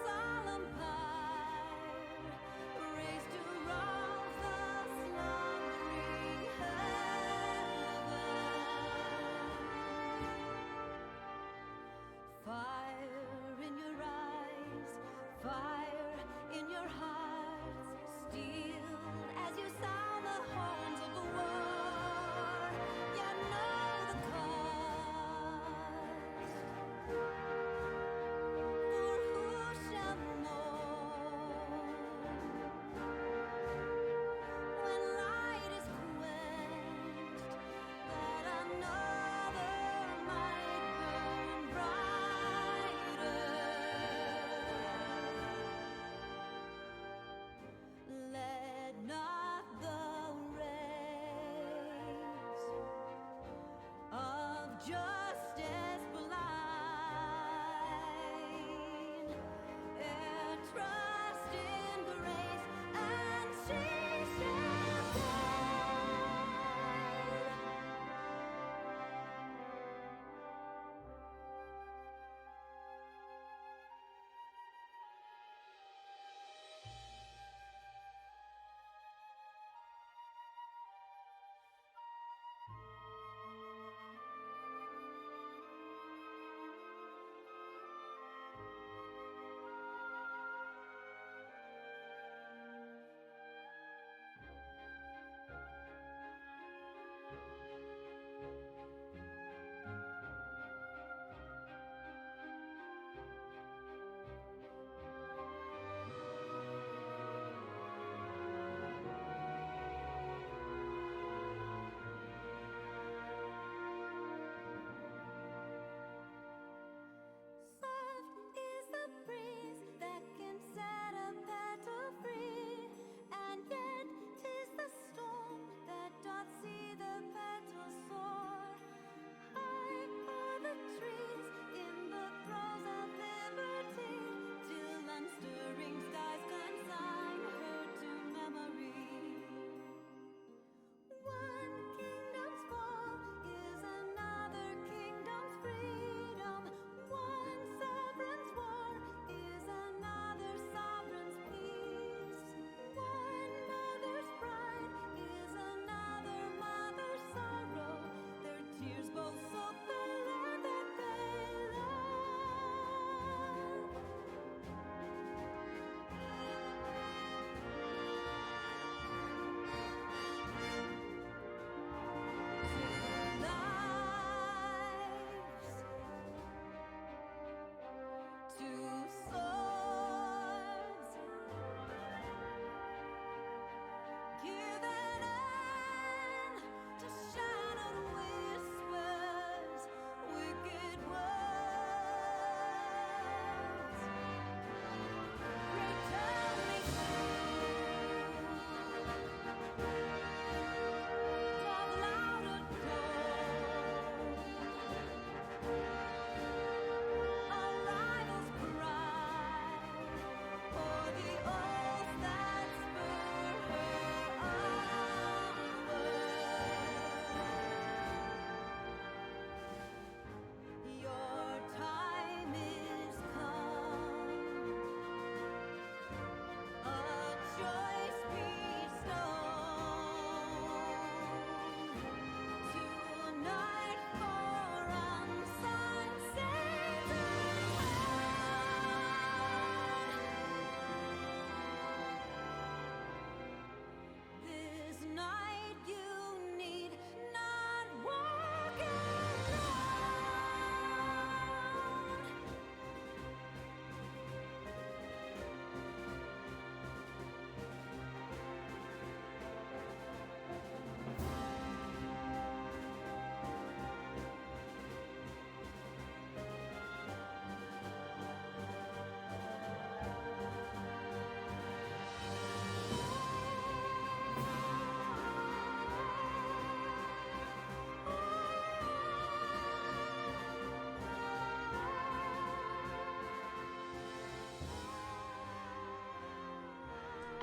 Solemn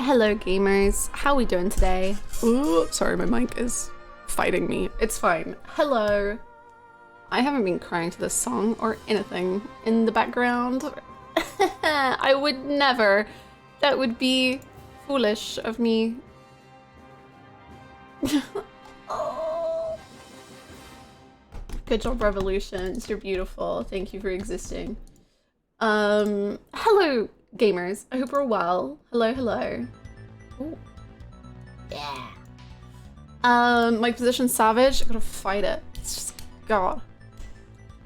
Hello gamers, how are we doing today? Ooh, sorry, my mic is fighting me. It's fine. Hello. I haven't been crying to this song or anything in the background. I would never. That would be foolish of me. Oh. Good job, Revolutions. You're beautiful. Thank you for existing. Hello, gamers. I hope we're well. Hello, hello. Ooh. Yeah. My position savage. I gotta fight it. It's just God.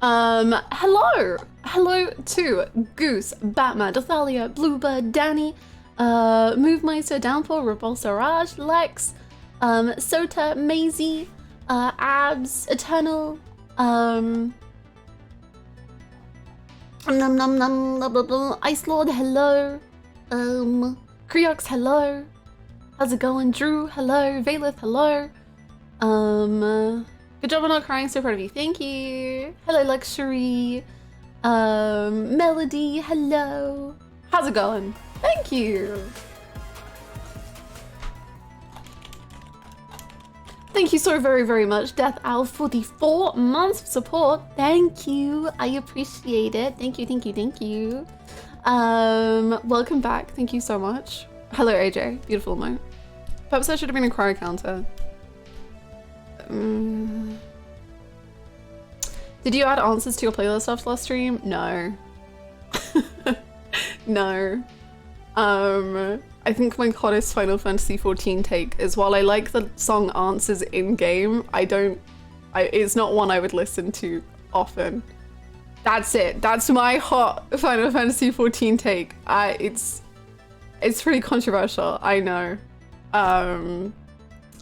Hello. Hello to Goose, Batman, Dothalia, Bluebird, Danny, Movemeister, Downpour, Repulsor, Raj, Lex, Sota, Maisie, Abs, Eternal, Num Num Num blah blah blah. Ice Lord, hello. Creox, hello. How's it going? Drew, hello. Valeth, hello. Good job on not crying, so proud of you. Thank you. Hello, Luxury. Melody, hello. How's it going? Thank you. Thank you so very, very much, Death Owl, for the 4 months of support. Thank you. I appreciate it. Thank you, thank you, thank you. Welcome back. Thank you so much. Hello, AJ. Beautiful emote. Perhaps I should have been a cry counter. Did you add answers to your playlist after last stream? No. No. I think my hottest Final Fantasy XIV take is while I like the song answers in game, it's not one I would listen to often. That's it. That's my hot Final Fantasy XIV take. It's pretty controversial, I know. I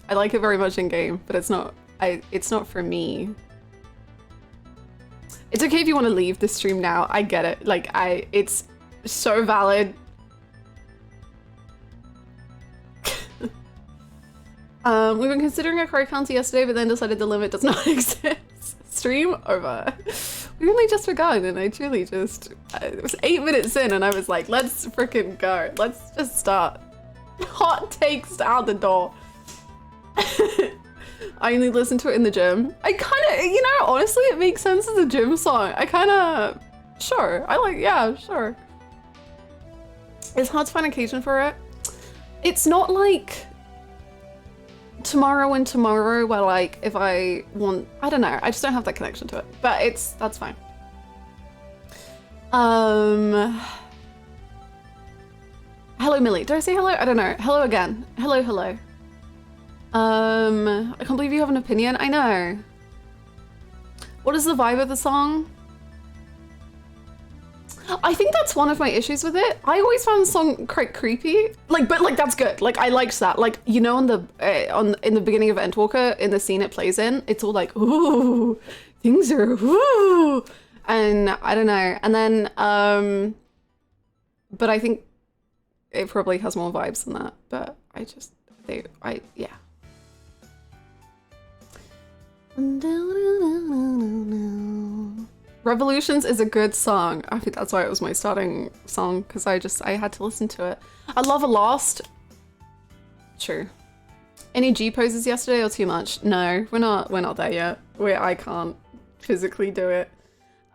like it very much in game, but it's not for me. It's okay if you want to leave the stream now. I get it. Like it's so valid. We've been considering a cry counter yesterday, but then decided the limit does not exist. Stream over. We only just begun, and I truly just, it was 8 minutes in, and I was like, let's freaking go. Let's just start. Hot takes out the door. I only listen to it in the gym. I kind of, you know, honestly, it makes sense as a gym song. I kind of, sure. Yeah, sure. It's hard to find occasion for it. It's not like Tomorrow and Tomorrow where like, if I want, I don't know. I just don't have that connection to it, but that's fine. Hello, Millie. Did I say hello? I don't know. Hello again. Hello, hello. I can't believe you have an opinion. I know. What is the vibe of the song? I think that's one of my issues with it. I always found the song quite creepy. But that's good. Like I liked that. Like, you know, in the beginning of Endwalker, in the scene it plays in, it's all like, ooh, things are ooh, and I don't know. And then but I think it probably has more vibes than that. But yeah. Revolutions is a good song. I think that's why it was my starting song, because I had to listen to it. I love a Lost. True. Any G poses yesterday or too much? No, we're not there yet. I can't physically do it.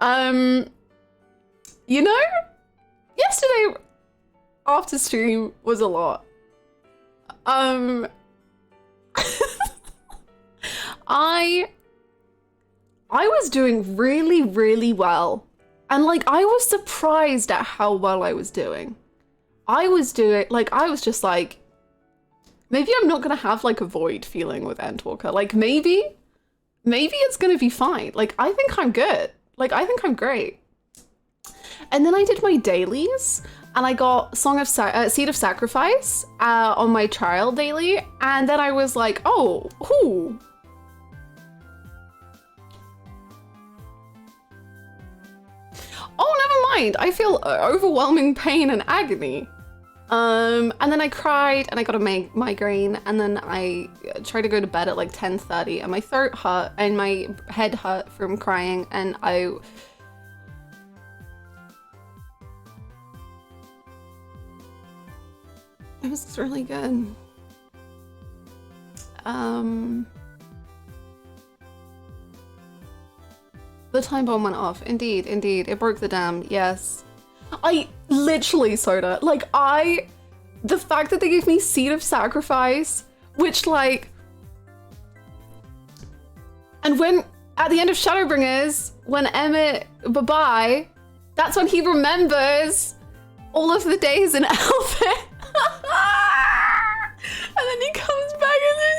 You know, yesterday after stream was a lot. I was doing really, really well. And like, I was surprised at how well I was doing. I was just like, maybe I'm not gonna have like a void feeling with Endwalker. Like maybe it's gonna be fine. Like, I think I'm good. Like, I think I'm great. And then I did my dailies and I got Seed of Sacrifice on my trial daily. And then I was like, oh, ooh. Oh, never mind. I feel overwhelming pain and agony. And then I cried and I got a migraine, and then I tried to go to bed at like 10:30 and my throat hurt and my head hurt from crying, and It was really good. The time bomb went off. Indeed, indeed. It broke the dam. Yes. I literally, Soda, like the fact that they gave me Seed of Sacrifice, which like, and when, at the end of Shadowbringers, when Emmett, bye-bye, that's when he remembers all of the days in Elfin. And then he comes back and then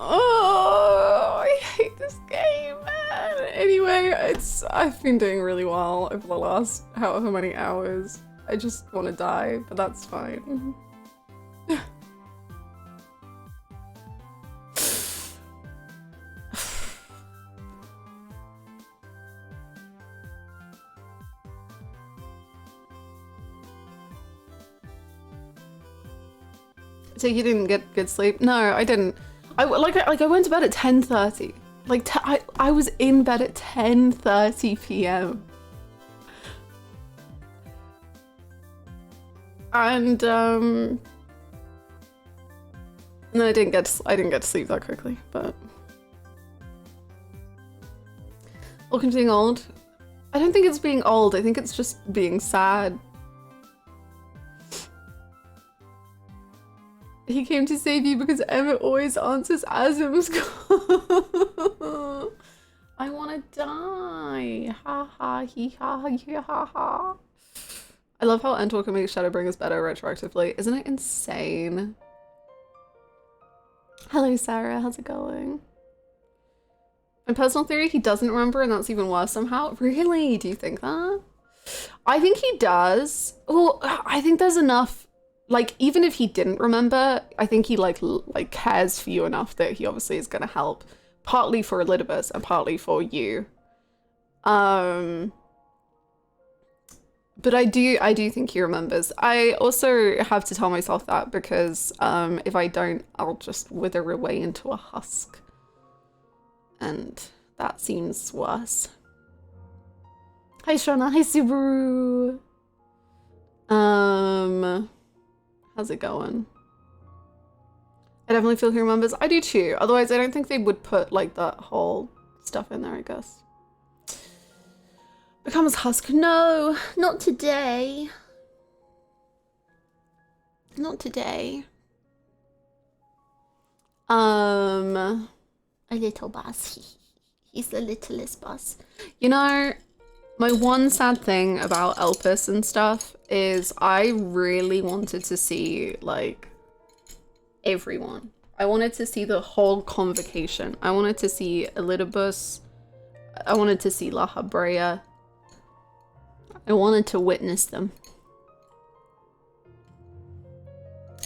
oh, I hate this game, man. Anyway, I've been doing really well over the last however many hours. I just want to die, but that's fine. So you didn't get good sleep? No, I didn't. I went to bed at 10:30. Like I was in bed at 10:30 p.m. And then I didn't get to sleep that quickly, but welcome to being old. I don't think it's being old. I think it's just being sad. He came to save you because Emmett always answers Azim's call. I wanna die. Ha ha he ha he ha ha. I love how Endwalker makes Shadowbringers better retroactively. Isn't it insane? Hello Sarah, how's it going? My personal theory, he doesn't remember and that's even worse somehow. Really? Do you think that? I think he does. Well, I think there's enough. Like, even if he didn't remember, I think he like cares for you enough that he obviously is gonna help, partly for Elidibus and partly for you. But I do think he remembers. I also have to tell myself that because if I don't, I'll just wither away into a husk, and that seems worse. Hi Shona, hi Subaru. How's it going? I definitely feel he remembers. I do too. Otherwise, I don't think they would put like that whole stuff in there, I guess. Becomes husk. No, not today. Not today. A little boss. He's the littlest boss. You know, my one sad thing about Elpis and stuff is I really wanted to see, like, everyone. I wanted to see the whole convocation. I wanted to see Elidibus. I wanted to see La Habrea. I wanted to witness them.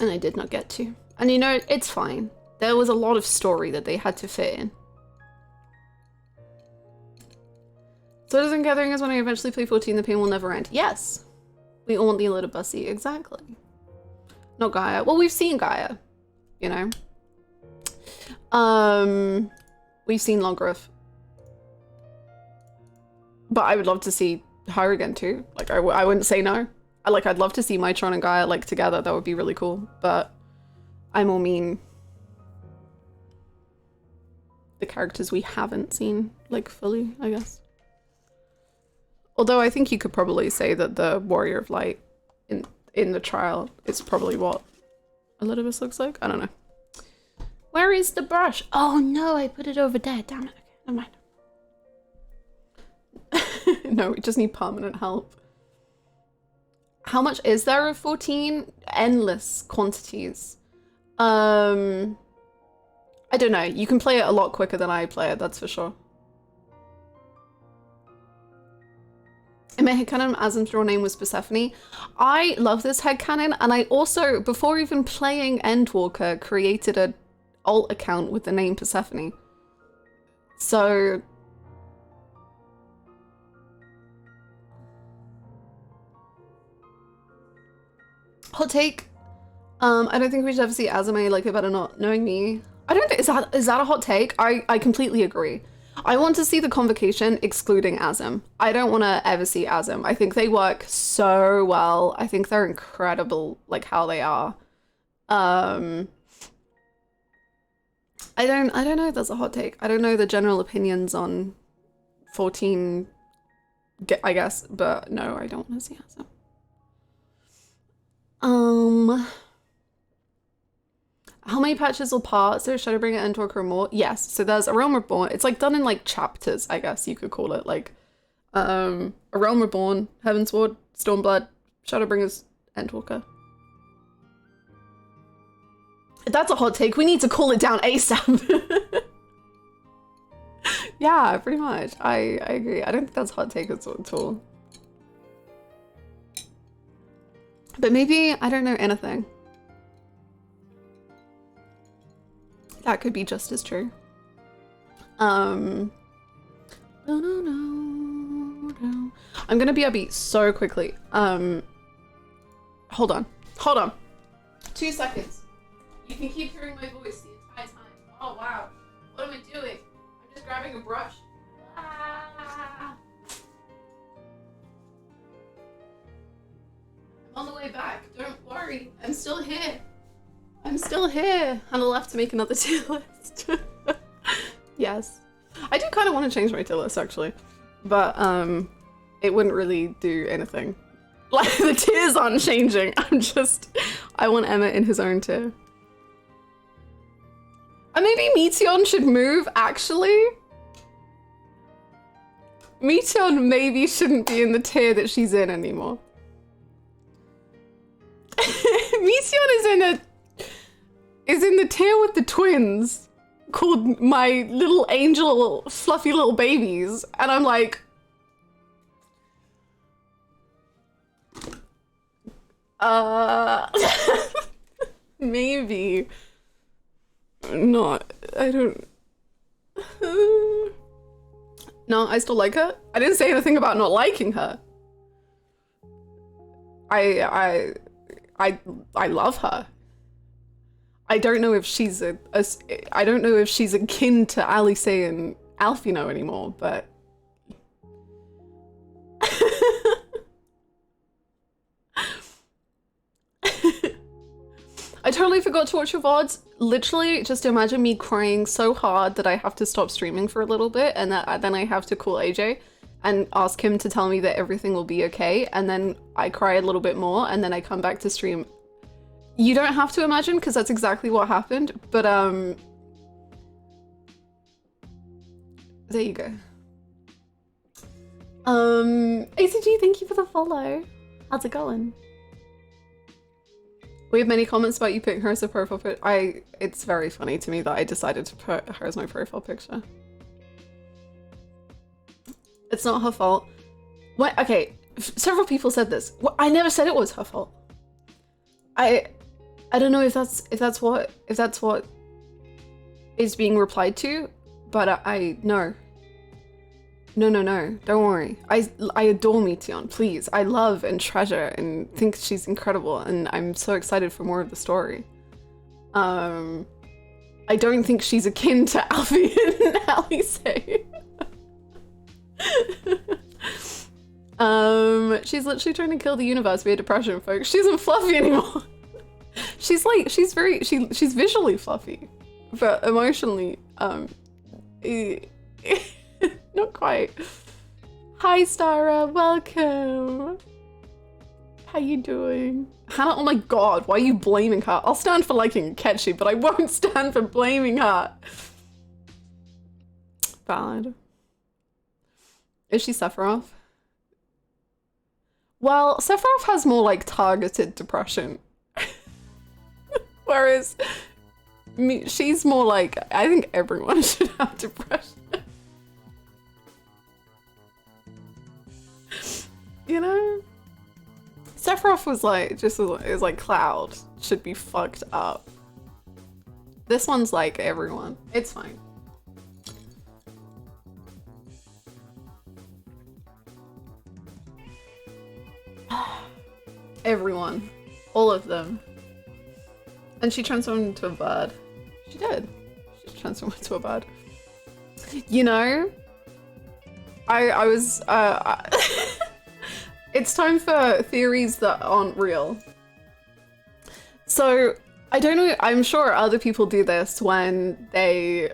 And I did not get to. And you know, it's fine. There was a lot of story that they had to fit in. Swords and Gathering is when I eventually play 14, the pain will never end. Yes. We all want the Elidibusy, exactly. Not Gaia. Well, we've seen Gaia, you know. We've seen Longriff. But I would love to see her again too. Like, I wouldn't say no. I'd love to see Meteion and Gaia, like, together. That would be really cool. But I more mean the characters we haven't seen, like, fully, I guess. Although I think you could probably say that the Warrior of Light in the trial is probably what Elidibus looks like. I don't know. Where is the brush? Oh no, I put it over there. Damn it. Okay, never mind. No, we just need permanent help. How much is there of 14? Endless quantities. I don't know. You can play it a lot quicker than I play it, that's for sure. In my headcanon, Azim's real name was Persephone. I love this headcanon, and I also, before even playing Endwalker, created an alt account with the name Persephone. So... hot take. I don't think we should ever see Azim like it better not knowing me. I don't think, is that a hot take? I completely agree. I want to see the Convocation excluding Azim. I don't want to ever see Azim. I think they work so well. I think they're incredible, like how they are. I don't know if that's a hot take. I don't know the general opinions on 14, I guess, but no, I don't want to see Azim. How many patches will part? So Shadowbringer, Endwalker, or more? Yes. So there's A Realm Reborn. It's like done in like chapters, I guess you could call it. Like, A Realm Reborn, Heavensward, Stormblood, Shadowbringers, Endwalker. That's a hot take. We need to call it down ASAP. Yeah, pretty much. I agree. I don't think that's a hot take at all. But maybe I don't know anything. That could be just as true. No. I'm gonna be upbeat so quickly. Hold on. 2 seconds. You can keep hearing my voice the entire time. Oh wow. What am I doing? I'm just grabbing a brush. Ah. I'm on the way back. Don't worry. I'm still here. And I left to make another tier list. Yes. I do kind of want to change my tier list actually. But it wouldn't really do anything. Like the tiers aren't changing. I want Emmett in his own tier. And maybe Meteion should move actually. Meteion maybe shouldn't be in the tier that she's in anymore. Meteion is in the tier with the twins called My Little Angel Fluffy Little Babies, and I'm like, maybe not. I don't. No, I still like her. I didn't say anything about not liking her. I love her. I don't know if she's I don't know if she's akin to Alice and Alfino anymore, but I totally forgot to watch your VODs. Literally, just imagine me crying so hard that I have to stop streaming for a little bit, and then I have to call AJ and ask him to tell me that everything will be okay, and then I cry a little bit more, and then I come back to stream. You don't have to imagine, because that's exactly what happened, but there you go. ACG, thank you for the follow. How's it going? We have many comments about you putting her as a profile picture. It's very funny to me that I decided to put her as my profile picture. It's not her fault. What? Okay, several people said this. I never said it was her fault. I don't know if that's what is being replied to, but no. Don't worry. I adore Meteion, please. I love and treasure and think she's incredible, and I'm so excited for more of the story. I don't think she's akin to Alfie and Alice. She's literally trying to kill the universe via depression, folks. She isn't fluffy anymore. She's visually fluffy, but emotionally, not quite. Hi, Stara, welcome. How you doing? Hannah, oh my god, why are you blaming her? I'll stand for liking Ketchy, but I won't stand for blaming her. Valid. Is she Sephiroth? Well, Sephiroth has more like targeted depression. Whereas she's more like, I think everyone should have depression. You know? Sephiroth was like, is like Cloud should be fucked up. This one's like everyone. It's fine. Everyone. All of them. And she transformed into a bird. She did. She transformed into a bird. You know, I was, it's time for theories that aren't real. So, I don't know, I'm sure other people do this when they,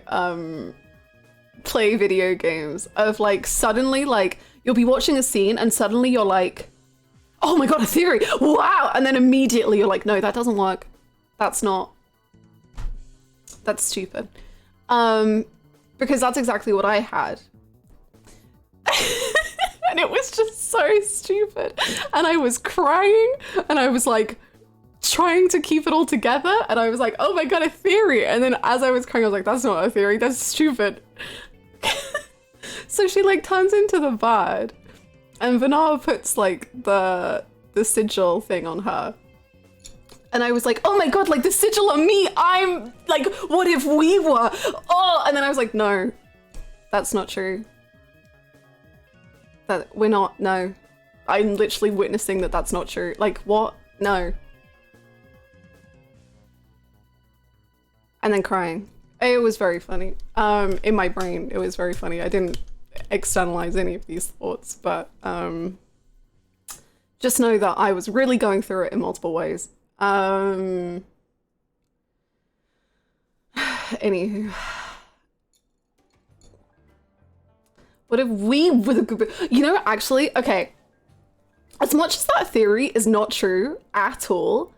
play video games of like, suddenly like, you'll be watching a scene and suddenly you're like, oh my god, a theory, wow! And then immediately you're like, no, that doesn't work. That's stupid. Because that's exactly what I had. And it was just so stupid. And I was crying and I was like trying to keep it all together. And I was like, oh my god, a theory. And then as I was crying, I was like, that's not a theory, that's stupid. So she like turns into the bird and Venat puts like the sigil thing on her. And I was like, oh my god, like the sigil on me, I'm like, what if we were? Oh, and then I was like, no, that's not true. That we're not, no. I'm literally witnessing that that's not true. Like, what? No. And then crying. It was very funny. In my brain, it was very funny. I didn't externalize any of these thoughts, but just know that I was really going through it in multiple ways. Anywho. What if we were the good, you know, actually, okay. As much as that theory is not true at all,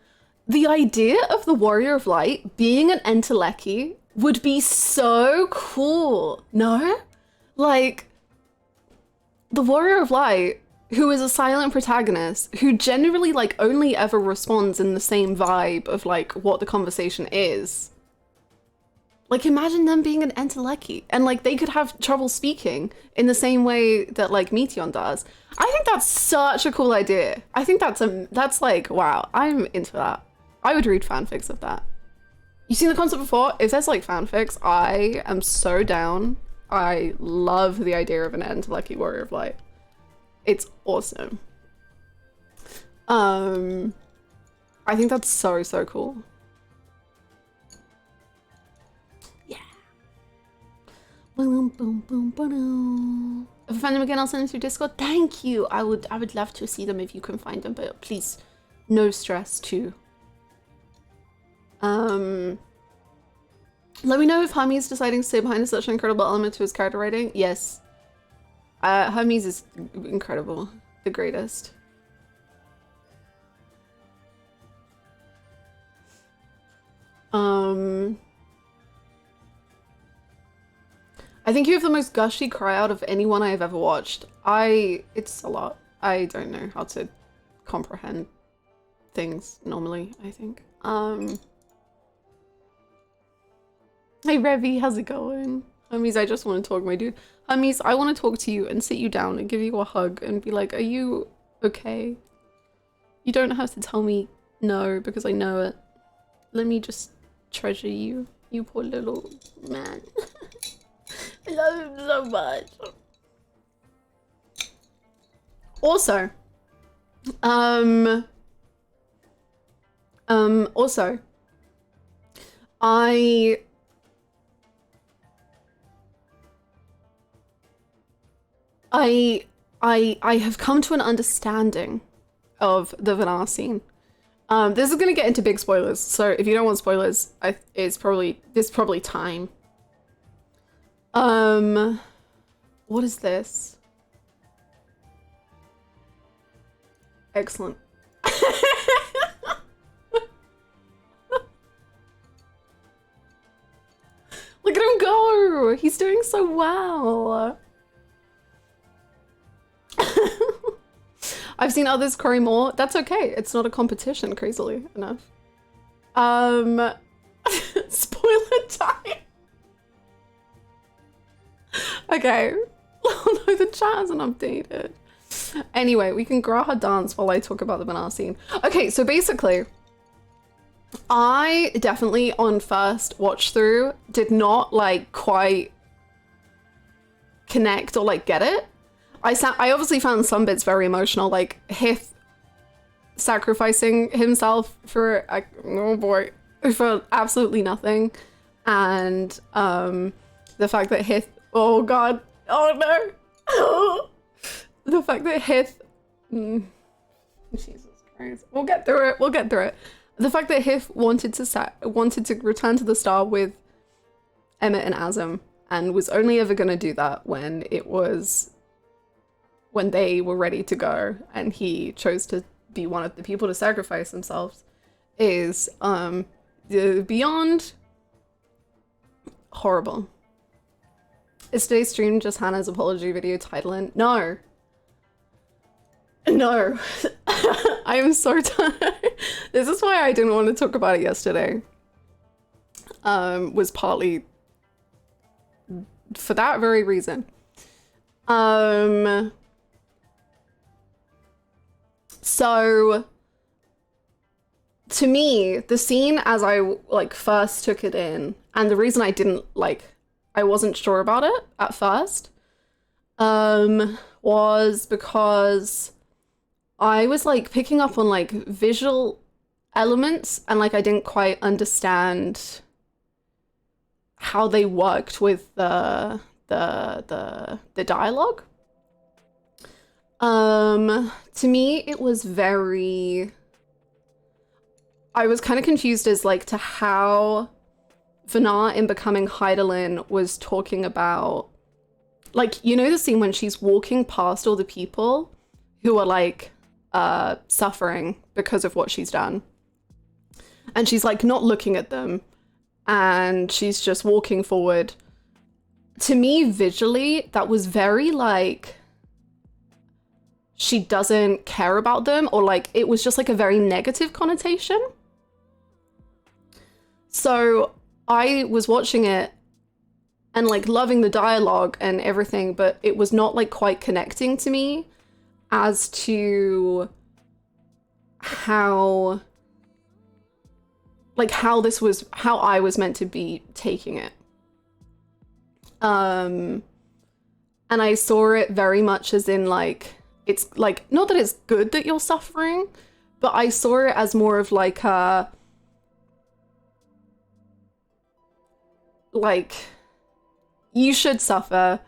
the idea of the Warrior of Light being an Entelechy would be so cool, no? Like, the Warrior of Light, who is a silent protagonist, who generally like only ever responds in the same vibe of like what the conversation is. Like imagine them being an Entelechy and like they could have trouble speaking in the same way that like Meteion does. I think that's such a cool idea. I think that's like, wow, I'm into that. I would read fanfics of that. You've seen the concept before? If there's like fanfics, I am so down. I love the idea of an Entelechy Warrior of Light. It's awesome. I think that's so, so cool. Yeah. Boom, boom, boom, boom. If I find them again, I'll send them through Discord. Thank you. I would love to see them if you can find them, but please, no stress too. Let me know if Hermes deciding to stay behind is such an incredible element to his character writing. Yes. Hermes is incredible. The greatest. I think you have the most gushy cry out of anyone I have ever watched. It's a lot. I don't know how to comprehend things normally, I think. Hey Revy, how's it going? Hermes, I just want to talk, my dude. Hermes, I want to talk to you and sit you down and give you a hug and be like, are you okay? You don't have to tell me no because I know it. Let me just treasure you, you poor little man. I love him so much. Also, I have come to an understanding of the Venat scene. This is gonna get into big spoilers, so if you don't want spoilers, there's probably time. What is this? Excellent. Look at him go! He's doing so well. I've seen others cry more. That's okay. It's not a competition, crazily enough. Spoiler time. Okay. Oh no, the chat hasn't updated. Anyway, we can grow her dance while I talk about the Venat scene. Okay, so basically, I definitely on first watch through did not like quite connect or like get it. I obviously found some bits very emotional, like Hith sacrificing himself for oh boy, for absolutely nothing, and the fact that Hith Oh god. Oh no. The fact that Hith... Jesus Christ. We'll get through it. We'll get through it. The fact that Hith wanted to return to the star with Emmett and Azem, and was only ever going to do that when they were ready to go, and he chose to be one of the people to sacrifice themselves, is beyond horrible. Is today's stream just Hannah's apology video titling? No. No. I am so tired. This is why I didn't want to talk about it yesterday. Was partly for that very reason. So to me, the scene as I like first took it in, and the reason I didn't I wasn't sure about it at first, was because I was like picking up on like visual elements, and like I didn't quite understand how they worked with the dialogue. To me, it was very... I was kind of confused as like to how Venat in Becoming Hydaelyn was talking about, like, you know the scene when she's walking past all the people who are like suffering because of what she's done, and she's like not looking at them, and she's just walking forward. To me, visually, that was very like she doesn't care about them, or like it was just like a very negative connotation. So I was watching it and like loving the dialogue and everything, but it was not like quite connecting to me as to how I was meant to be taking it. And I saw it very much as in like, it's like, not that it's good that you're suffering, but I saw it as more of like a, like, you should suffer,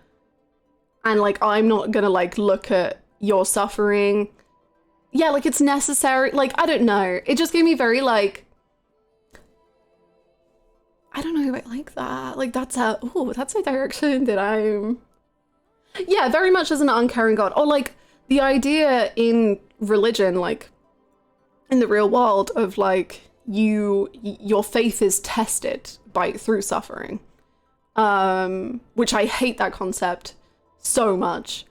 and like I'm not gonna like look at your suffering. Yeah, like it's necessary. Like, I don't know. It just gave me very like, I don't know if I like that. Like that's a direction that I'm... Yeah, very much as an uncaring god. Or like the idea in religion, like in the real world of like your faith is tested through suffering. Which I hate that concept so much.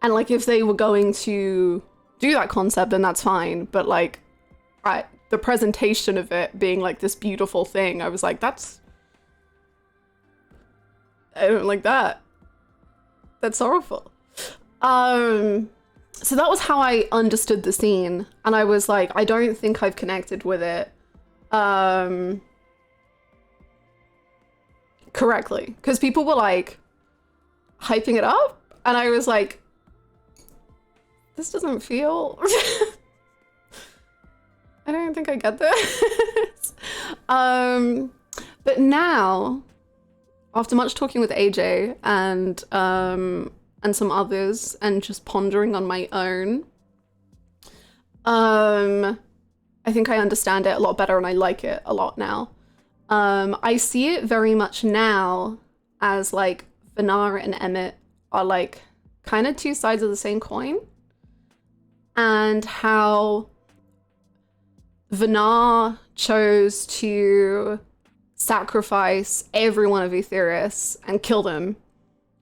And like if they were going to do that concept, then that's fine. But like the presentation of it being like this beautiful thing, I was like, I don't like that. That's sorrowful. So that was how I understood the scene. And I was like, I don't think I've connected with it correctly. Because people were like hyping it up. And I was like, this doesn't feel... I don't think I get this. But now, after much talking with AJ and some others and just pondering on my own, I think I understand it a lot better and I like it a lot now. I see it very much now as like Venat and Emmett are like kind of two sides of the same coin, and how Venat chose to sacrifice every one of Aetherius and kill them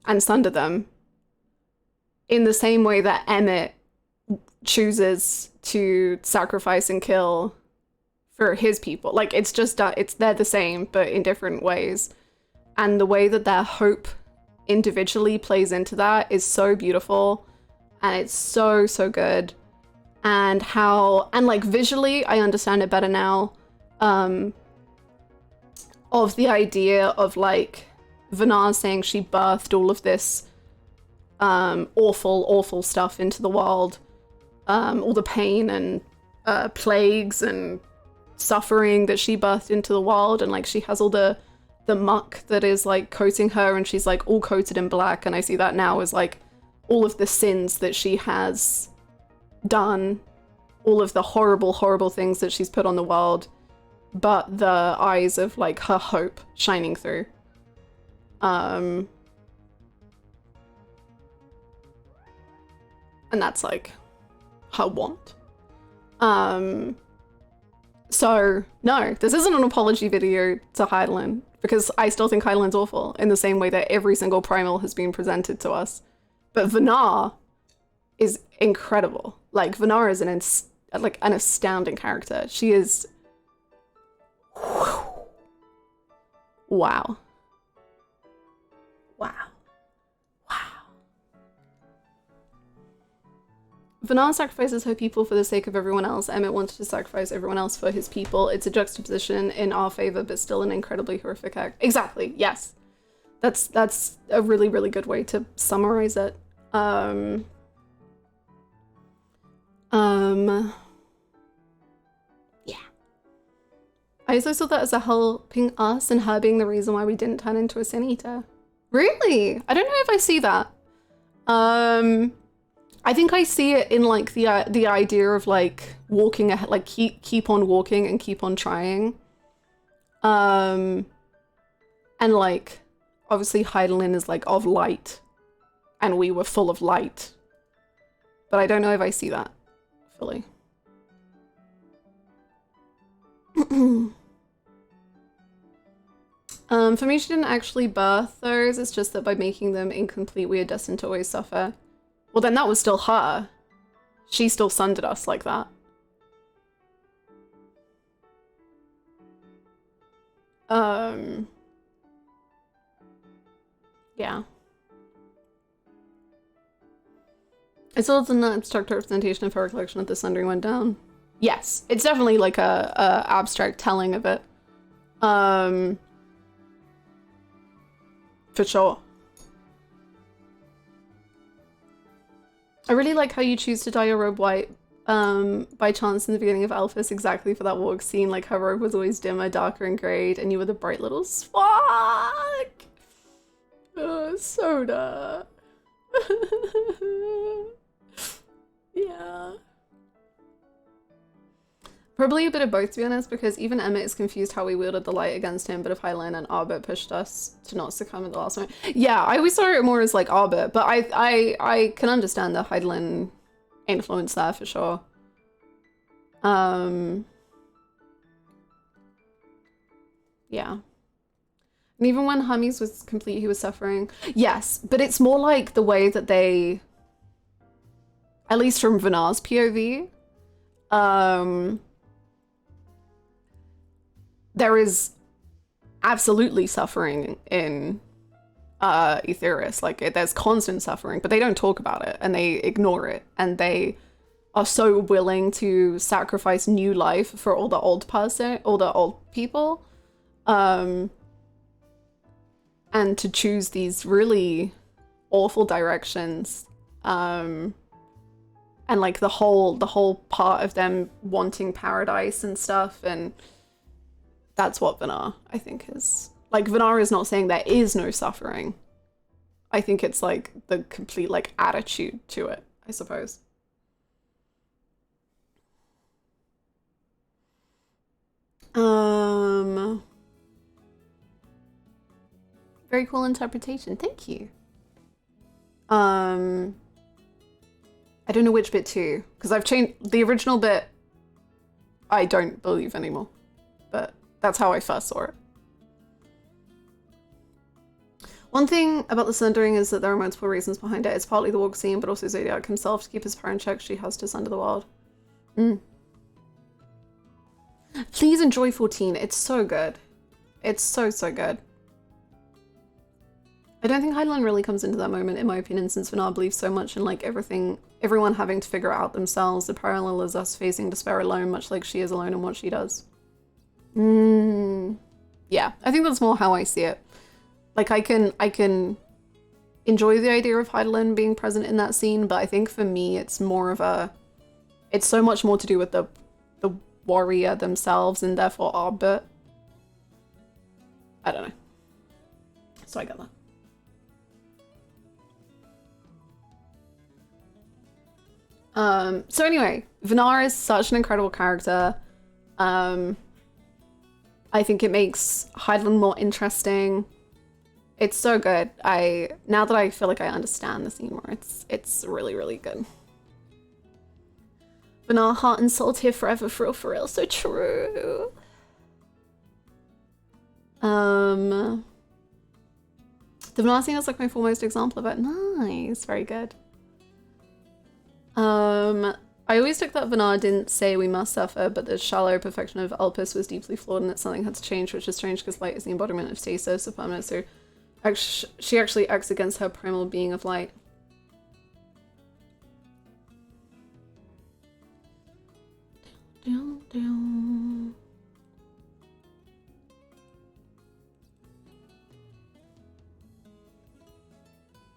and sunder them in the same way that Emmett chooses to sacrifice and kill for his people. Like it's just they're the same but in different ways, and the way that their hope individually plays into that is so beautiful, and it's so good. And like visually I understand it better now, of the idea of like Venat saying she birthed all of this awful stuff into the world, all the pain and plagues and suffering that she birthed into the world, and like she has all the the muck that is like coating her, and she's like all coated in black, and I see that now as like all of the sins that she has done, all of the horrible, horrible things that she's put on the world, but the eyes of like her hope shining through. And that's like her want. So no, this isn't an apology video to Hydaelyn, because I still think Hydaelyn's awful in the same way that every single primal has been presented to us. But Venat is incredible. Like, Venat is an astounding character. She is... Wow. Wow. Wow. Venat sacrifices her people for the sake of everyone else. Emmett wanted to sacrifice everyone else for his people. It's a juxtaposition in our favor, but still an incredibly horrific act. Exactly, yes. That's a really, really good way to summarize it. Yeah. I also saw that as a helping us and her being the reason why we didn't turn into a Sin Eater. Really? I don't know if I see that. I think I see it in like the idea of like walking ahead, like keep on walking and keep on trying. And like obviously Hydaelyn is like of light, and we were full of light. But I don't know if I see that fully. For me, she didn't actually birth those. It's just that by making them incomplete, we are destined to always suffer. Well, then that was still her. She still sundered us like that. Yeah. It's also an abstract representation of her recollection of the sundering went down. Yes, it's definitely like a abstract telling of it. For sure. I really like how you choose to dye your robe white by chance in the beginning of Alphys, exactly for that walk scene. Like, her robe was always dimmer, darker and grayed, and you were the bright little spark. Oh, soda. Yeah. Probably a bit of both, to be honest, because even Emmett is confused how we wielded the light against him, but if Hydaelyn and Arbit pushed us to not succumb at the last moment. Yeah, I always saw it more as like Arbit, but I can understand the Hydaelyn influence there for sure. Yeah. And even when Hermes was complete, he was suffering. Yes, but it's more like the way that they, at least from Venat's POV, there is absolutely suffering in Aetheris. Like, there's constant suffering, but they don't talk about it and they ignore it, and they are so willing to sacrifice new life for all the old people, and to choose these really awful directions, and like the whole part of them wanting paradise and stuff, and that's what Venat, I think, is. Like, Venat is not saying there is no suffering. I think it's like the complete like attitude to it, I suppose. Very cool interpretation. Thank you. I don't know which bit to, because I've changed the original bit. I don't believe anymore, but that's how I first saw it. One thing about the sundering is that there are multiple reasons behind it. It's partly the walk scene, but also Zodiac himself to keep his power in check. She has to sunder the world. Please enjoy 14. It's so good. It's so, so good. I don't think Hydaelyn really comes into that moment, in my opinion, since Venat believes so much in like everyone having to figure it out themselves. The parallel is us facing despair alone, much like she is alone in what she does. Yeah, I think that's more how I see it. Like, I can enjoy the idea of Hydaelyn being present in that scene, but I think for me it's more of it's so much more to do with the warrior themselves and therefore Arbit. I don't know. So I get that. So anyway, Venat is such an incredible character. I think it makes Hydaelyn more interesting. It's so good. Now that I feel like I understand the scene more, it's really, really good. Venat, heart and soul, here forever, for real, so true. The Venat scene is like my foremost example of it. Nice, very good. I always took that Venat didn't say we must suffer, but the shallow perfection of Elpis was deeply flawed and that something had to change, which is strange because light is the embodiment of stasis, of permanence, so she actually acts against her primal being of light.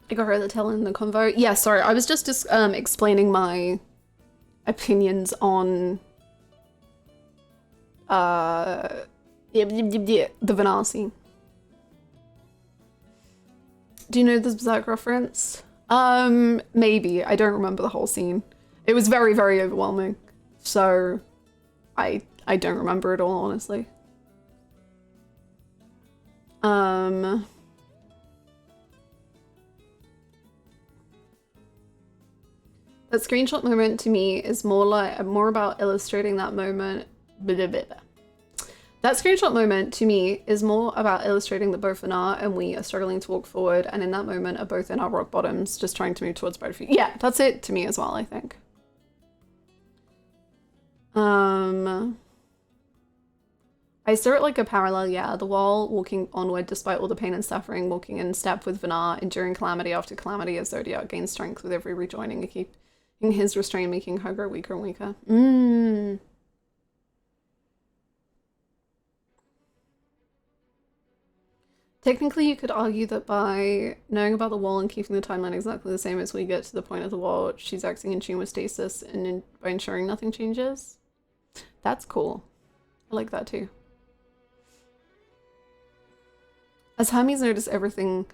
I got her the tail in the convo. Yeah, sorry, I was just explaining my opinions on the Venat scene. Do you know this Berserk reference? Maybe. I don't remember the whole scene. It was very, very overwhelming. So I don't remember it all, honestly. That screenshot moment to me is more about illustrating that moment. That screenshot moment to me is more about illustrating that both Venat and we are struggling to walk forward, and in that moment are both in our rock bottoms, just trying to move towards brighter future. Yeah, that's it to me as well, I think. I saw it like a parallel, yeah. The wall walking onward despite all the pain and suffering, walking in step with Venat, enduring calamity after calamity as Zodiac gains strength with every rejoining, and keeping his restraint, making her grow weaker and weaker. Technically, you could argue that by knowing about the wall and keeping the timeline exactly the same as we get to the point of the wall, she's acting in tune with stasis and by ensuring nothing changes. That's cool. I like that too. As Hermes noticed everything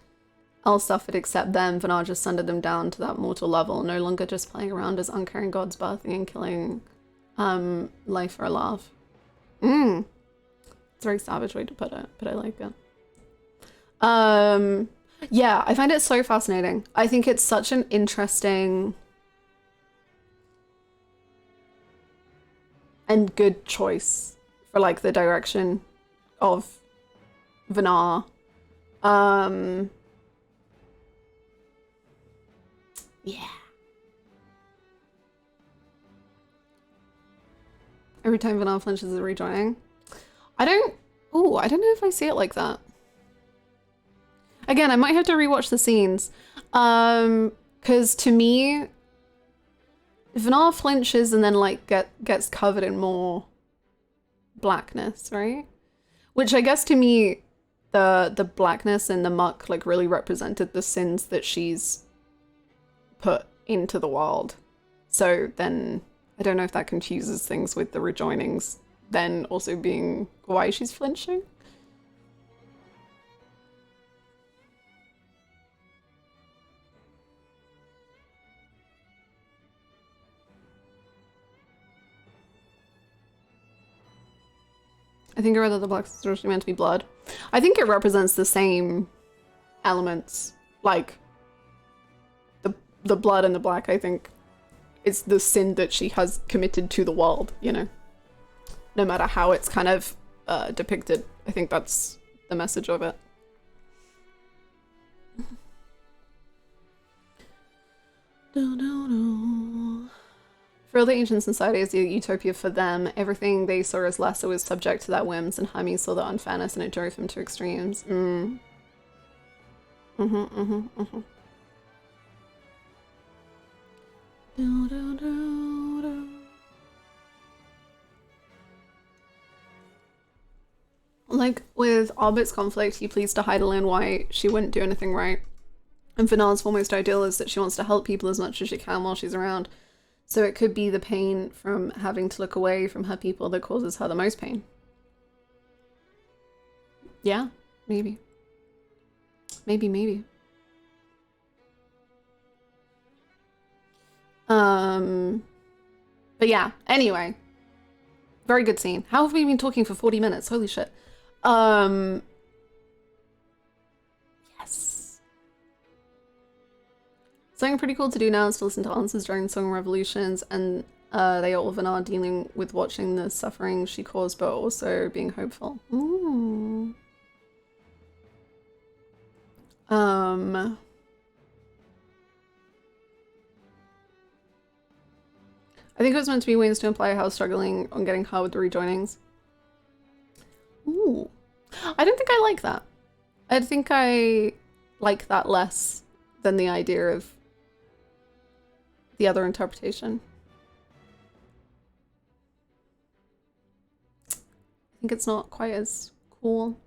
else suffered except them, Venat just sended them down to that mortal level, no longer just playing around as uncaring gods birthing and killing life for a laugh. It's a very savage way to put it, but I like it. Yeah, I find it so fascinating. I think it's such an interesting and good choice for like the direction of Venat. Yeah. Every time Venat flinches is rejoining. I don't know if I see it like that. Again, I might have to rewatch the scenes. Because to me, Venat flinches and then like gets covered in more blackness, right? Which I guess to me, the blackness and the muck like really represented the sins that she's put into the world. So then I don't know if that confuses things with the rejoinings then also being why she's flinching. I think I read that the black is originally meant to be blood. I think it represents the same elements, like the blood and the black. I think it's the sin that she has committed to the world, you know, no matter how it's kind of depicted. I think that's the message of it. For all the ancient society is a utopia for them. Everything they saw as lesser was subject to their whims, and Hermes saw the unfairness and it drove him to extremes. Like with Arbit's conflict, he pleads to Hydaelyn why she wouldn't do anything right. And Venat's foremost ideal is that she wants to help people as much as she can while she's around. So it could be the pain from having to look away from her people that causes her the most pain. Yeah, maybe. Maybe. But yeah, anyway. Very good scene. How have we been talking for 40 minutes? Holy shit. Yes. Something pretty cool to do now is to listen to answers during Song Revolutions, and they often are dealing with watching the suffering she caused, but also being hopeful. Ooh. I think it was meant to be ways to imply how struggling on getting hard with the rejoinings. Ooh. I don't think I like that. I think I like that less than the idea of the other interpretation. I think it's not quite as cool.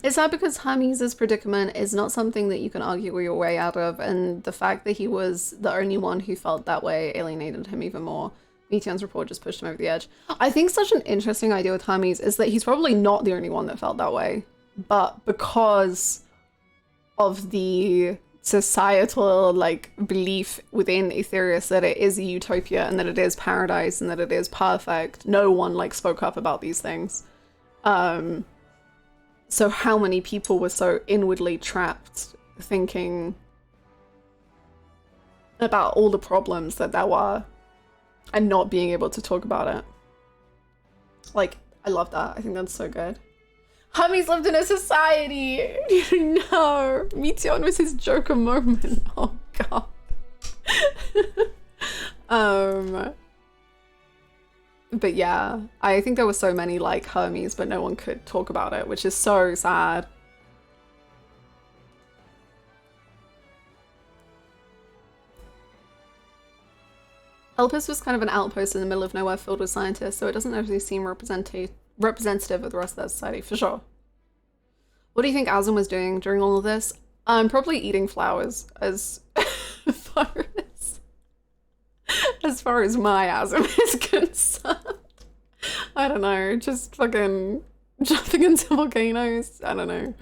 It's sad because Hermes' predicament is not something that you can argue your way out of, and the fact that he was the only one who felt that way alienated him even more. Meteion's report just pushed him over the edge. I think such an interesting idea with Hermes is that he's probably not the only one that felt that way, but because of the societal like belief within Aetherius that it is a utopia and that it is paradise and that it is perfect, no one like spoke up about these things. So how many people were so inwardly trapped thinking about all the problems that there were and not being able to talk about it. Like, I love that. I think that's so good. Hermes lived in a society. No, Meteion was his Joker moment. Oh god. But yeah, I think there were so many like Hermes, but no one could talk about it, which is so sad. Elpis was kind of an outpost in the middle of nowhere filled with scientists, so it doesn't actually seem representative of the rest of that society, for sure. What do you think Azim was doing during all of this? Probably eating flowers, as far as my Azim is concerned. I don't know, just fucking jumping into volcanoes, I don't know.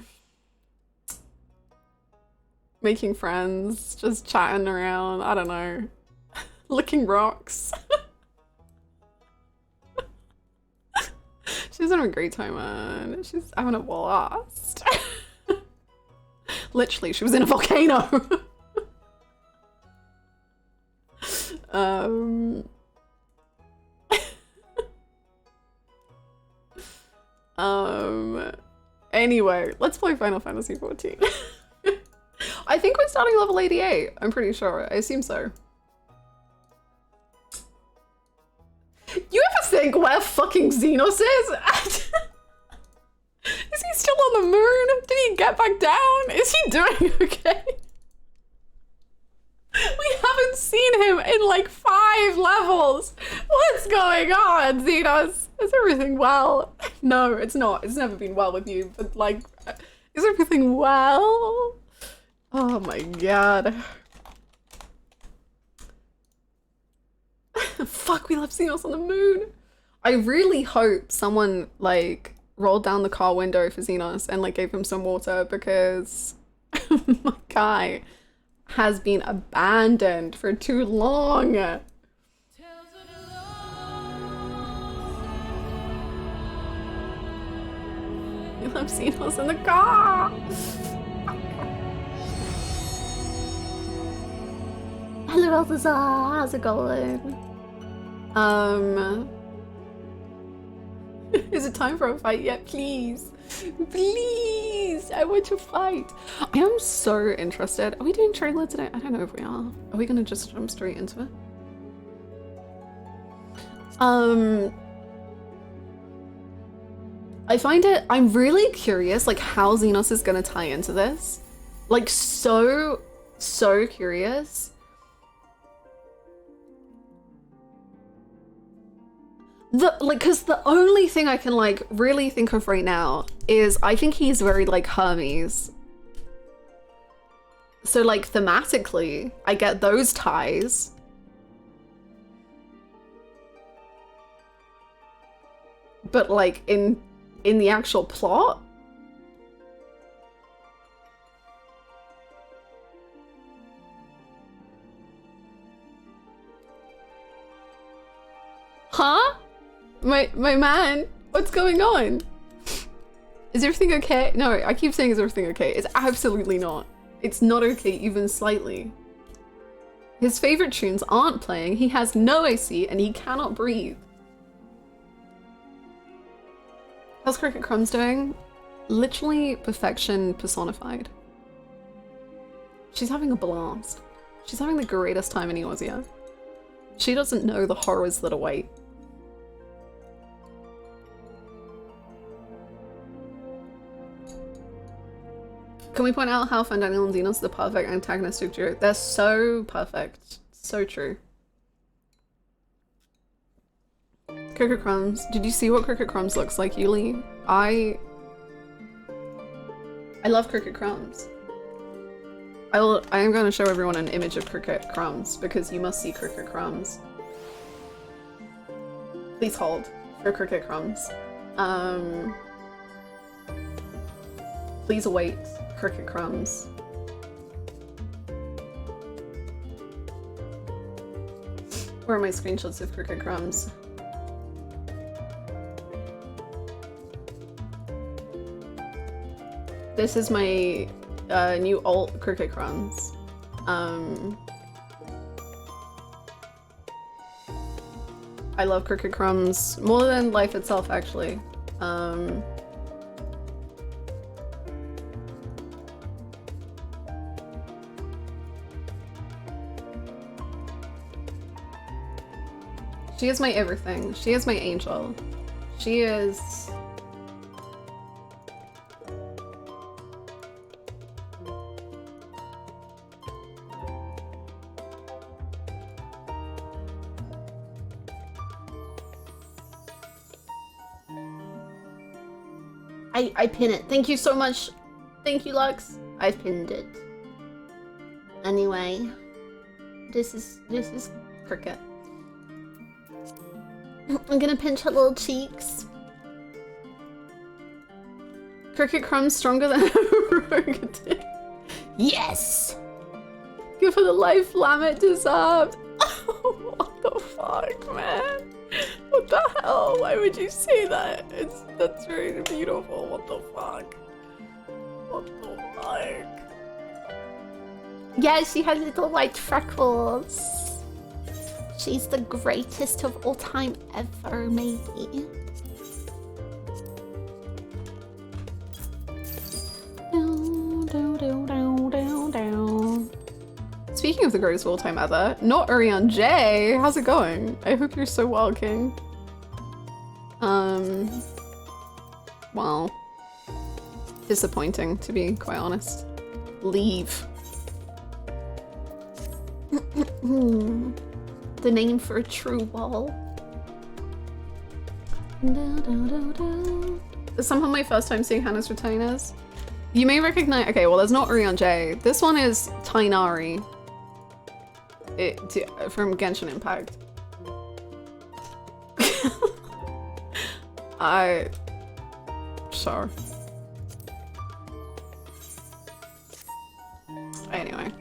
Making friends, just chatting around, I don't know. Licking rocks. She's having a great time, man. She's having a blast. Literally, she was in a volcano. Anyway, let's play Final Fantasy XIV. I think we're starting level 88. I'm pretty sure. I assume so. You ever think where fucking Zenos is? Is he still on the moon? Did he get back down? Is he doing okay? We haven't seen him in like 5 levels. What's going on, Zenos? Is everything well? No, it's not. It's never been well with you, but like, is everything well? Oh my god. Fuck, we left Zenos on the moon. I really hope someone like rolled down the car window for Zenos and like gave him some water, because my guy has been abandoned for too long. We left Zenos in the car. Hello, Balthazar. How's it going? Is it time for a fight yet? Please. Please. I want to fight. I am so interested. Are we doing trailer today? I don't know if we are. Are we gonna just jump straight into it? I find it, I'm really curious like how Zenos is gonna tie into this. Like so curious. Because the only thing I can like really think of right now is I think he's very like Hermes. So like thematically, I get those ties. But like in the actual plot, my man, what's going on? Is everything okay? No, I keep saying is everything okay. It's absolutely not. It's not okay even slightly. His favorite tunes aren't playing, he has no AC, and he cannot breathe. How's Cricket Crumbs doing? Literally perfection personified. She's having a blast. She's having the greatest time in Eorzea. She doesn't know the horrors that await. Can we point out how Hydaelyn and Zenos are the perfect antagonistic duo? They're so perfect. So true. Cricket Crumbs. Did you see what Cricket Crumbs looks like, Yuli? I love Cricket Crumbs. I am going to show everyone an image of Cricket Crumbs because you must see Cricket Crumbs. Please hold for Cricket Crumbs. Please await Cricket Crumbs. Where are my screenshots of Cricket Crumbs? This is my new alt Cricket Crumbs. I love Cricket Crumbs more than life itself, actually. She is my everything. She is my angel. She is... I pin it. Thank you so much. Thank you, Lux. I've pinned it. Anyway, this is Cricket. I'm gonna pinch her little cheeks. Cricket Crumbs stronger than Rogue did. Yes! Give her the life Lamet deserved. Oh, what the fuck, man? What the hell? Why would you say that? That's very beautiful. What the fuck? What the fuck? Yeah, she has little white freckles. She's the greatest of all time ever, maybe. Speaking of the greatest of all time ever, not Orion J. How's it going? I hope you're so well, King. Well, disappointing, to be quite honest. Leave. The name for a true wall. This is somehow my first time seeing Hannah's retainers. You may recognize. Okay, well, there's not Orion J. This one is Tainari. From Genshin Impact. Sure. Anyway.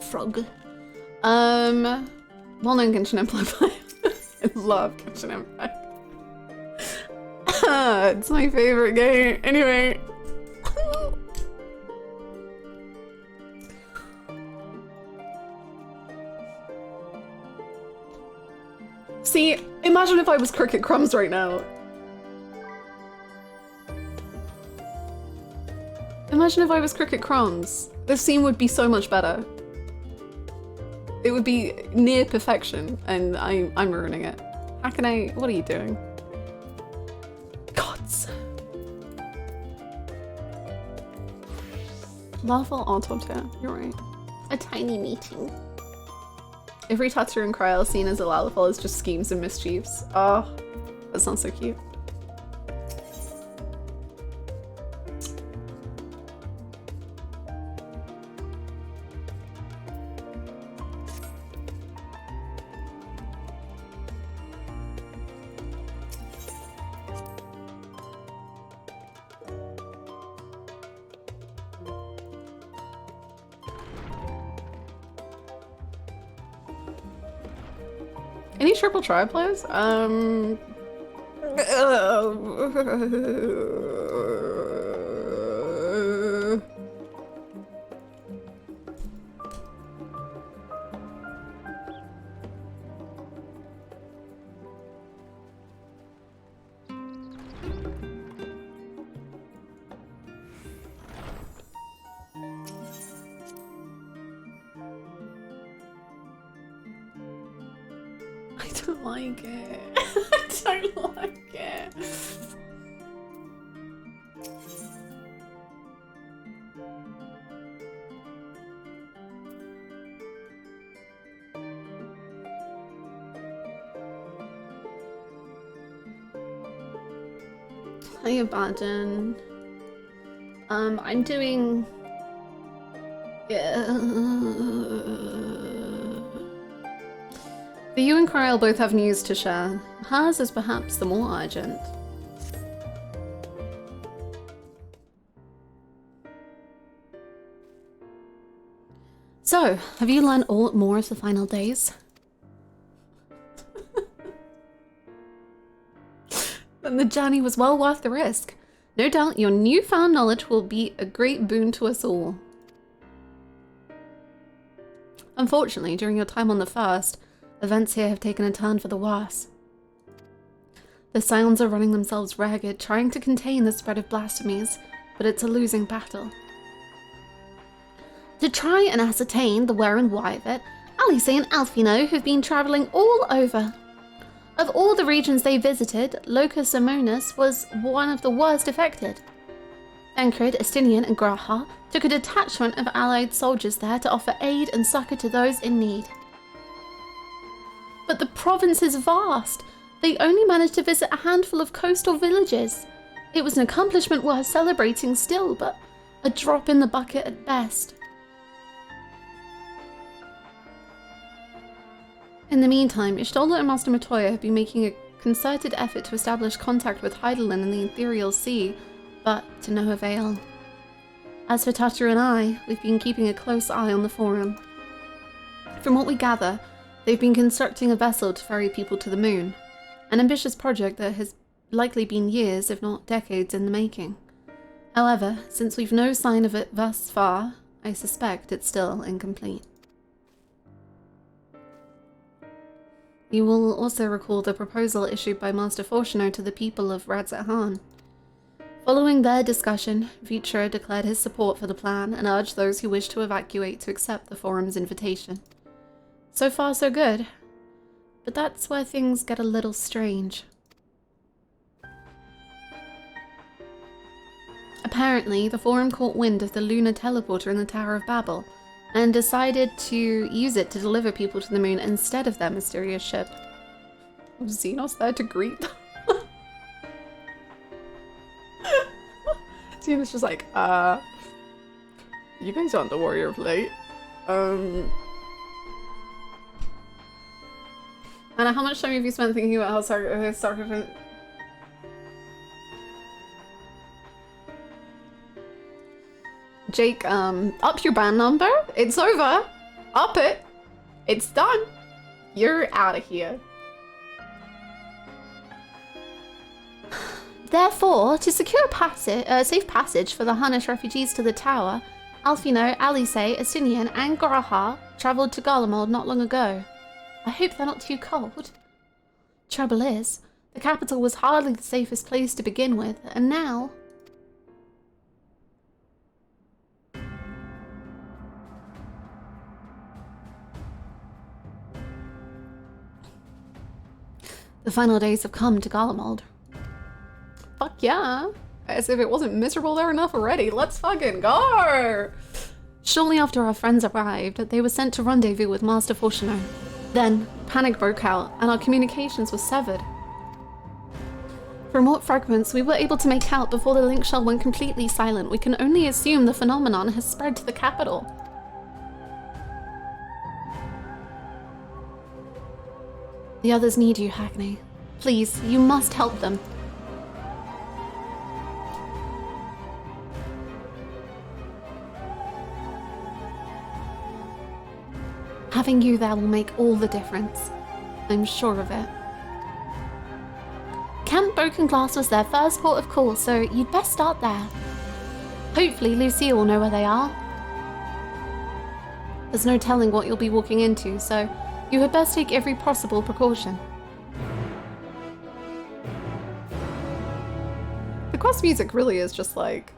Frog. Well-known Genshin Impact player. I love Genshin Impact. It's my favorite game. Anyway. See, imagine if I was Cricket Crumbs right now. Imagine if I was Cricket Crumbs. This scene would be so much better. It would be near perfection, and I'm ruining it. How can I? What are you doing? Gods. Larval autopter. You're right. A tiny meeting. Every Tatsu and Kryl scene as a Lalafell is just schemes and mischiefs. Oh, that sounds so cute. Any triple try players? I don't like it. I don't like it. I imagine. I'm doing. Yeah. But you and Kyle both have news to share. Hers is perhaps the more urgent. So, have you learned more of the final days? Then the journey was well worth the risk. No doubt your newfound knowledge will be a great boon to us all. Unfortunately, during your time on the First, events here have taken a turn for the worse. The Scions are running themselves ragged, trying to contain the spread of blasphemies, but it's a losing battle. To try and ascertain the where and why of it, Alice and Alfino have been travelling all over. Of all the regions they visited, Locus Amonis was one of the worst affected. Tancred, Estinian, and Graha took a detachment of allied soldiers there to offer aid and succour to those in need. But the province is vast. They only managed to visit a handful of coastal villages. It was an accomplishment worth celebrating still, but a drop in the bucket at best. In the meantime, Ishtola and Master Meteion have been making a concerted effort to establish contact with Hydaelyn in the Ethereal Sea, but to no avail. As for Tatu and I, we've been keeping a close eye on the Forum. From what we gather, they've been constructing a vessel to ferry people to the moon, an ambitious project that has likely been years, if not decades, in the making. However, since we've no sign of it thus far, I suspect it's still incomplete. You will also recall the proposal issued by Master Fortuno to the people of Radzat-Han. Following their discussion, Vitra declared his support for the plan and urged those who wished to evacuate to accept the Forum's invitation. So far, so good. But that's where things get a little strange. Apparently, the Forum caught wind of the lunar teleporter in the Tower of Babel, and decided to use it to deliver people to the moon instead of their mysterious ship. Was Zenos there to greet them? Zenos just like, you guys aren't the warrior of light. Anna, how much time have you spent thinking about how Sarkisian... Jake, up your band number. It's over. Up it. It's done. You're out of here. Therefore, to secure safe passage for the Hanish refugees to the tower, Alfino, Alice, Estinian, and Graha travelled to Garlemald not long ago. I hope they're not too cold. Trouble is, the capital was hardly the safest place to begin with, and now... The final days have come to Garlemald. Fuck yeah. As if it wasn't miserable there enough already. Let's fucking go! Shortly after our friends arrived, they were sent to rendezvous with Master Fortuno. Then, panic broke out, and our communications were severed. From what fragments we were able to make out before the link shell went completely silent, we can only assume the phenomenon has spread to the capital. The others need you, Hackney. Please, you must help them. Having you there will make all the difference. I'm sure of it. Camp Broken Glass was their first port of call, so you'd best start there. Hopefully Lucia will know where they are. There's no telling what you'll be walking into, so you had best take every possible precaution. The quest music really is just like...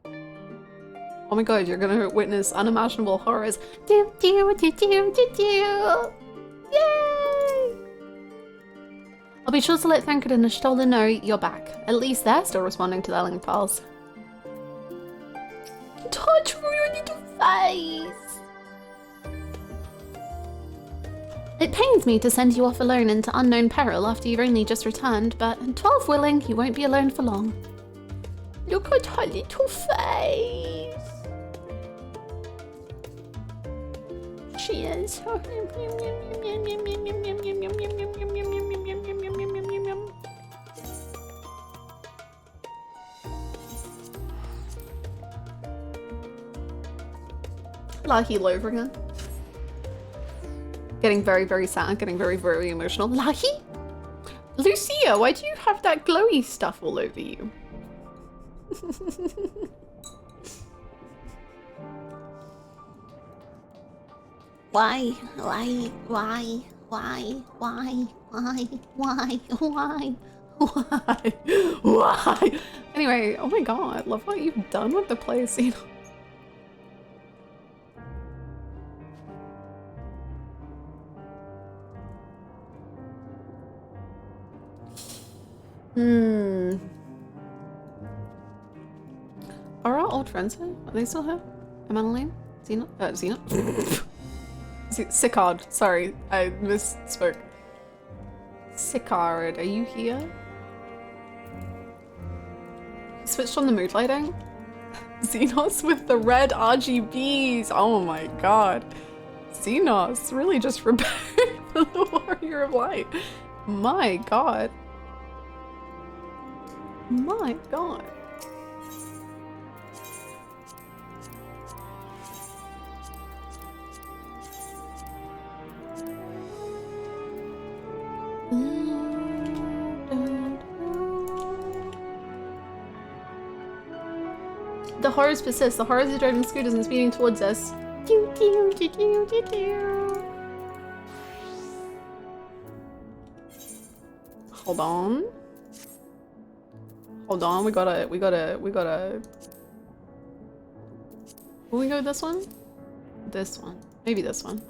Oh my god, you're gonna witness unimaginable horrors. Do do do do do do! Yay! I'll be sure to let Thancred and Ashtola know you're back. At least they're still responding to their link files. Touch your little face! It pains me to send you off alone into unknown peril after you've only just returned, but 12 willing, you won't be alone for long. Look at her little face. She is. Lahi over again. Getting very, very sad, getting very, very emotional. Lahi? Lucia, why do you have that glowy stuff all over you? Why? Anyway, oh my god, love what you've done with the place, you know. Are our old friends here? Are they still here? Emmeline? Zena? Zena? Sicard. Sorry, I misspoke. Sicard, are you here? Switched on the mood lighting? Zenos with the red RGBs! Oh my god. Zenos really just prepared for the Warrior of Light. My god. My god. The horrors persist. The horrors are driving scooters and speeding towards us. Hold on. Hold on, we gotta... Will we go this one? This one. Maybe this one.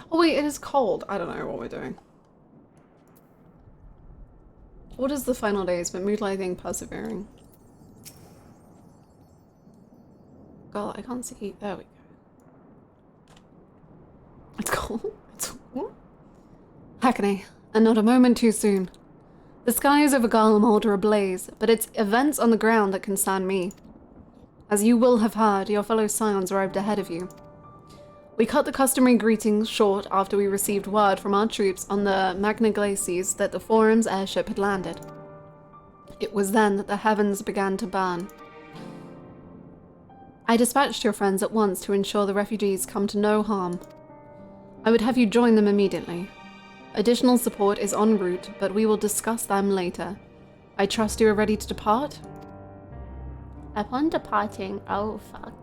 Oh wait, it is cold. I don't know what we're doing. What is the final days, but mood lighting, persevering. God, I can't see. There we go. It's cold. It's cold. Hackney, and not a moment too soon. The skies over Garlemald are ablaze, but it's events on the ground that concern me. As you will have heard, your fellow Scions arrived ahead of you. We cut the customary greetings short after we received word from our troops on the Magna Glacies that the Forum's airship had landed. It was then that the heavens began to burn. I dispatched your friends at once to ensure the refugees come to no harm. I would have you join them immediately. Additional support is en route, but we will discuss them later. I trust you are ready to depart? Upon departing, oh fuck.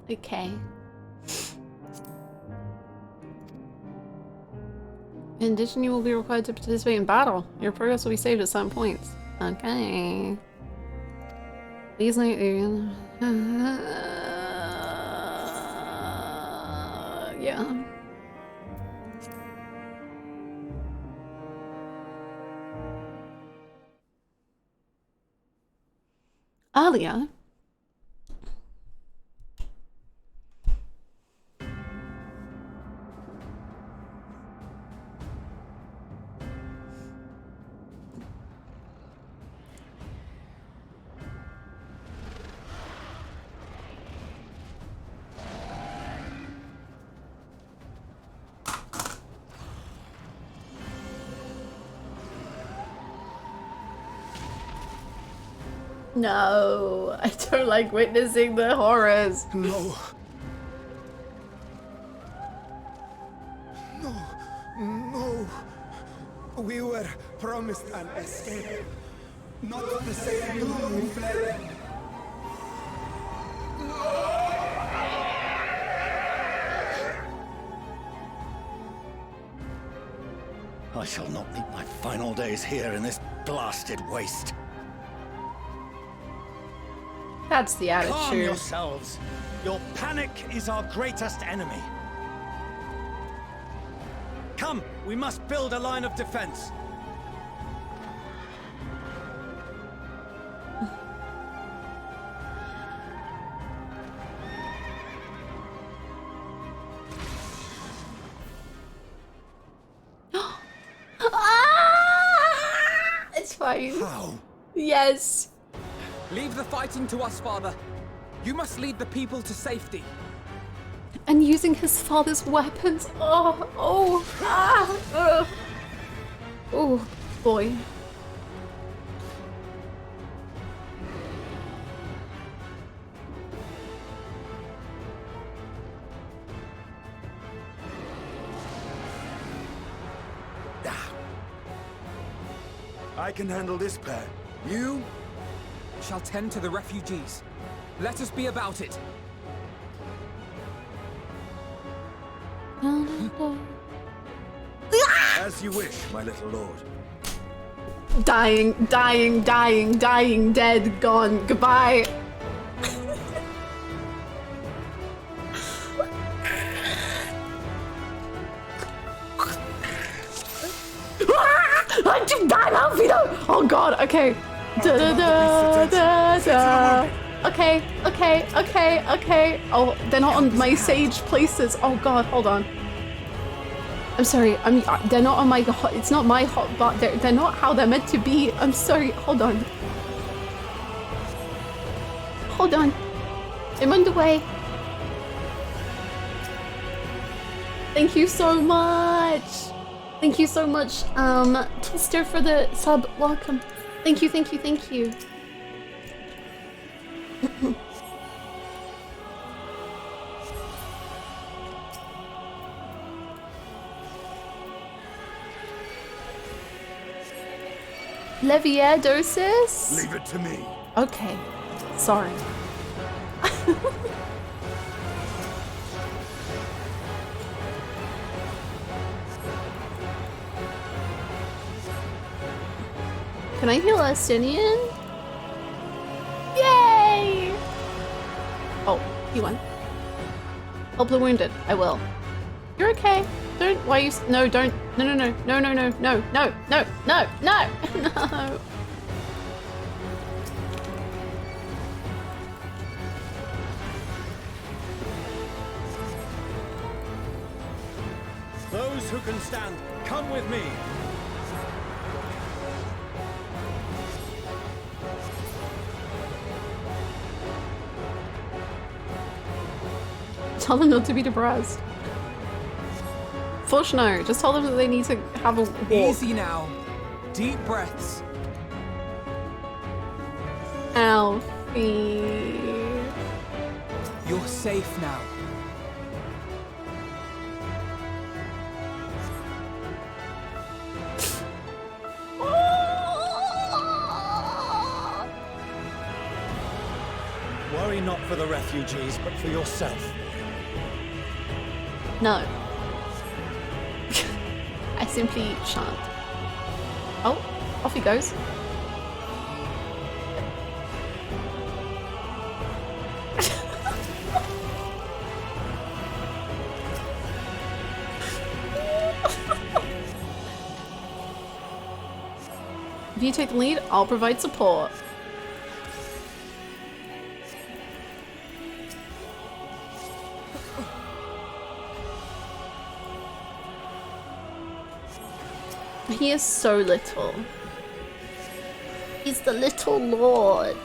Okay. In addition, you will be required to participate in battle. Your progress will be saved at certain points. Okay. Please note yeah. Earlier, No, I don't like witnessing the horrors. No. No. No. We were promised an escape. Not the same doom we fled. I shall not meet my final days here in this blasted waste. That's the attitude. Calm yourselves. Your panic is our greatest enemy. Come, we must build a line of defense. It's fine. How? Yes. Leave the fighting to us, Father. You must lead the people to safety. And using his father's weapons. Oh, boy. I can handle this pair. You? Shall tend to the refugees. Let us be about it. As you wish, my little lord. Dying, dead, gone, goodbye. Oh god, okay. Okay. Oh, they're not on my sage places. Oh god, hold on. I'm sorry. They're not on my. It's not my hot but they're not how they're meant to be. I'm sorry. Hold on. I'm underway. Thank you so much. Thank you so much, Twister, for the sub. Welcome. Thank you. Leviadosis? Leave it to me. Okay. Sorry. Can I heal Estinian? Yay! Oh, he won. Help the wounded. I will. You're okay. Don't. Why you? No, don't. No. No. Those who can stand, come with me. Tell them not to be depressed. Fush no, just tell them that they need to have a walk. Easy now. Deep breaths. Alfie. You're safe now. Worry not for the refugees, but for yourself. No. I simply shan't. Oh, off he goes. If you take the lead, I'll provide support. He is so little. He's the little lord.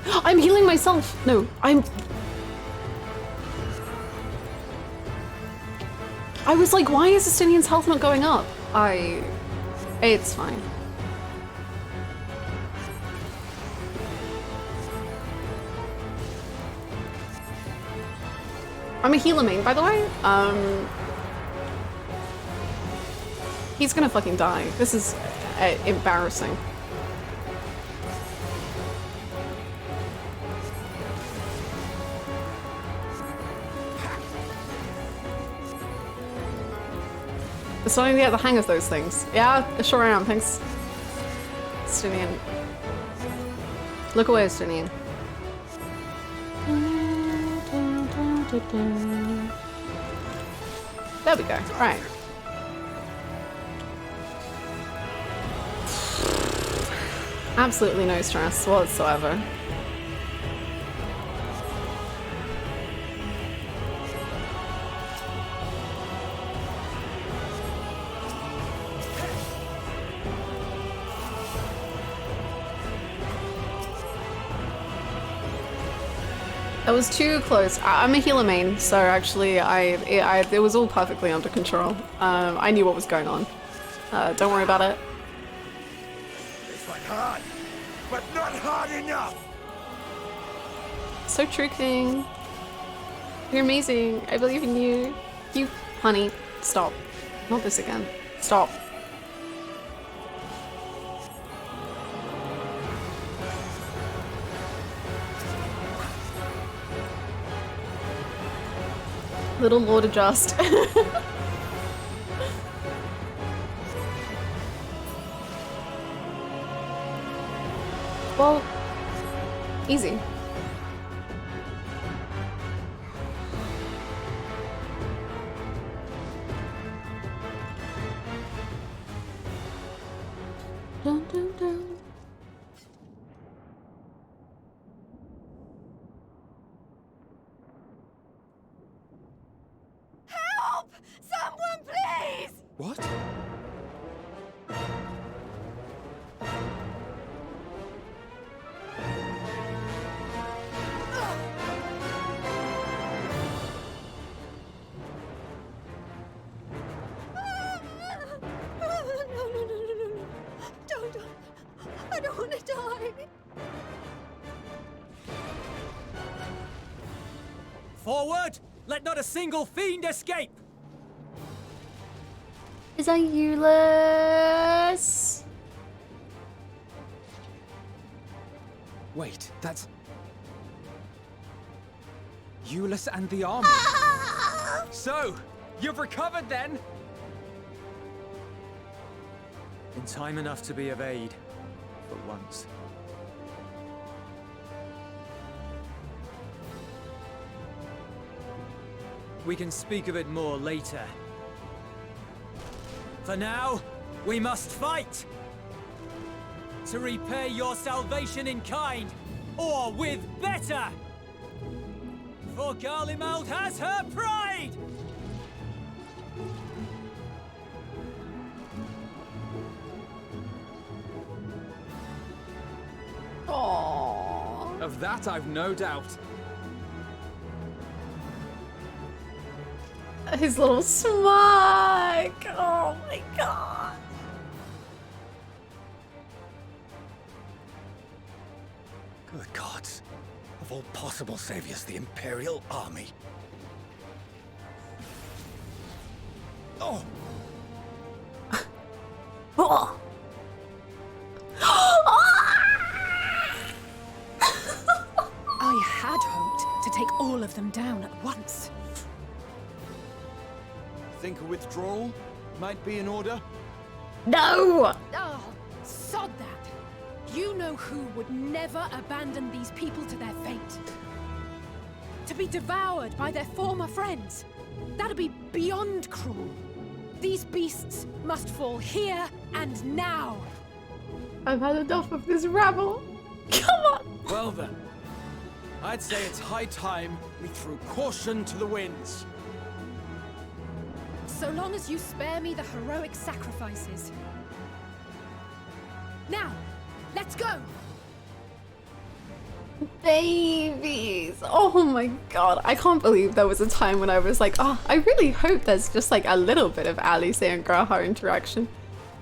I'm healing myself. No, I was like, why is Estinian's health not going up? It's fine. I'm a healer main, by the way. He's gonna fucking die. This is embarrassing. I'm starting to get the hang of those things. Yeah, I sure am, thanks. Estinian. Look away, Estinian. There we go. Right. Absolutely no stress whatsoever. That was too close. I'm a healer main, so actually it was all perfectly under control. I knew what was going on. Don't worry about it. It's like hard, but not hard enough. So true, King. You're amazing. I believe in you. You, honey, stop. Not this again. Stop. Little Lord adjust. Well, easy. Dun, dun, dun. Help! Someone, please! What? No. Don't. I don't want to die. Forward! Let not a single fiend escape! Is that Euless? Wait, that's... Euless and the army. So, you've recovered then? In time enough to be of aid, for once. We can speak of it more later. For now, we must fight! To repay your salvation in kind, or with better! For Garlemald has her pride! Aww. Of that I've no doubt. His little smirk. Oh my god. Good gods. Of all possible saviors, the Imperial Army. Oh! Oh. I had hoped to take all of them down at once. Think a withdrawal might be in order? No! Oh, sod that. You know who would never abandon these people to their fate. To be devoured by their former friends. That'd be beyond cruel. These beasts must fall here and now. I've had enough of this rabble. Come on. Well then, I'd say it's high time we threw caution to the winds. So long as you spare me the heroic sacrifices. Now, let's go! Babies. Oh my god. I can't believe there was a time when I was like, oh, I really hope there's just like a little bit of Alice and Graha interaction.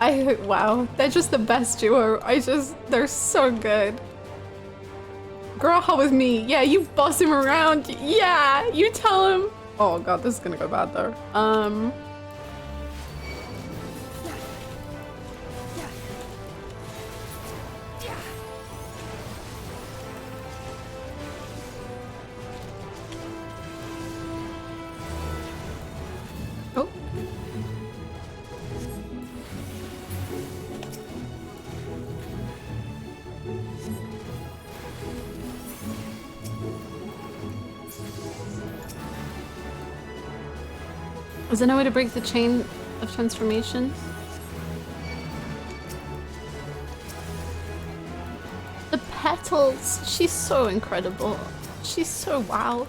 I hope, wow, they're just the best duo. They're so good. Graha with me. Yeah, you boss him around. Yeah, you tell him. Oh god, this is gonna go bad though. Oh. Is there no way to break the chain of transformation? The petals! She's so incredible. She's so wow.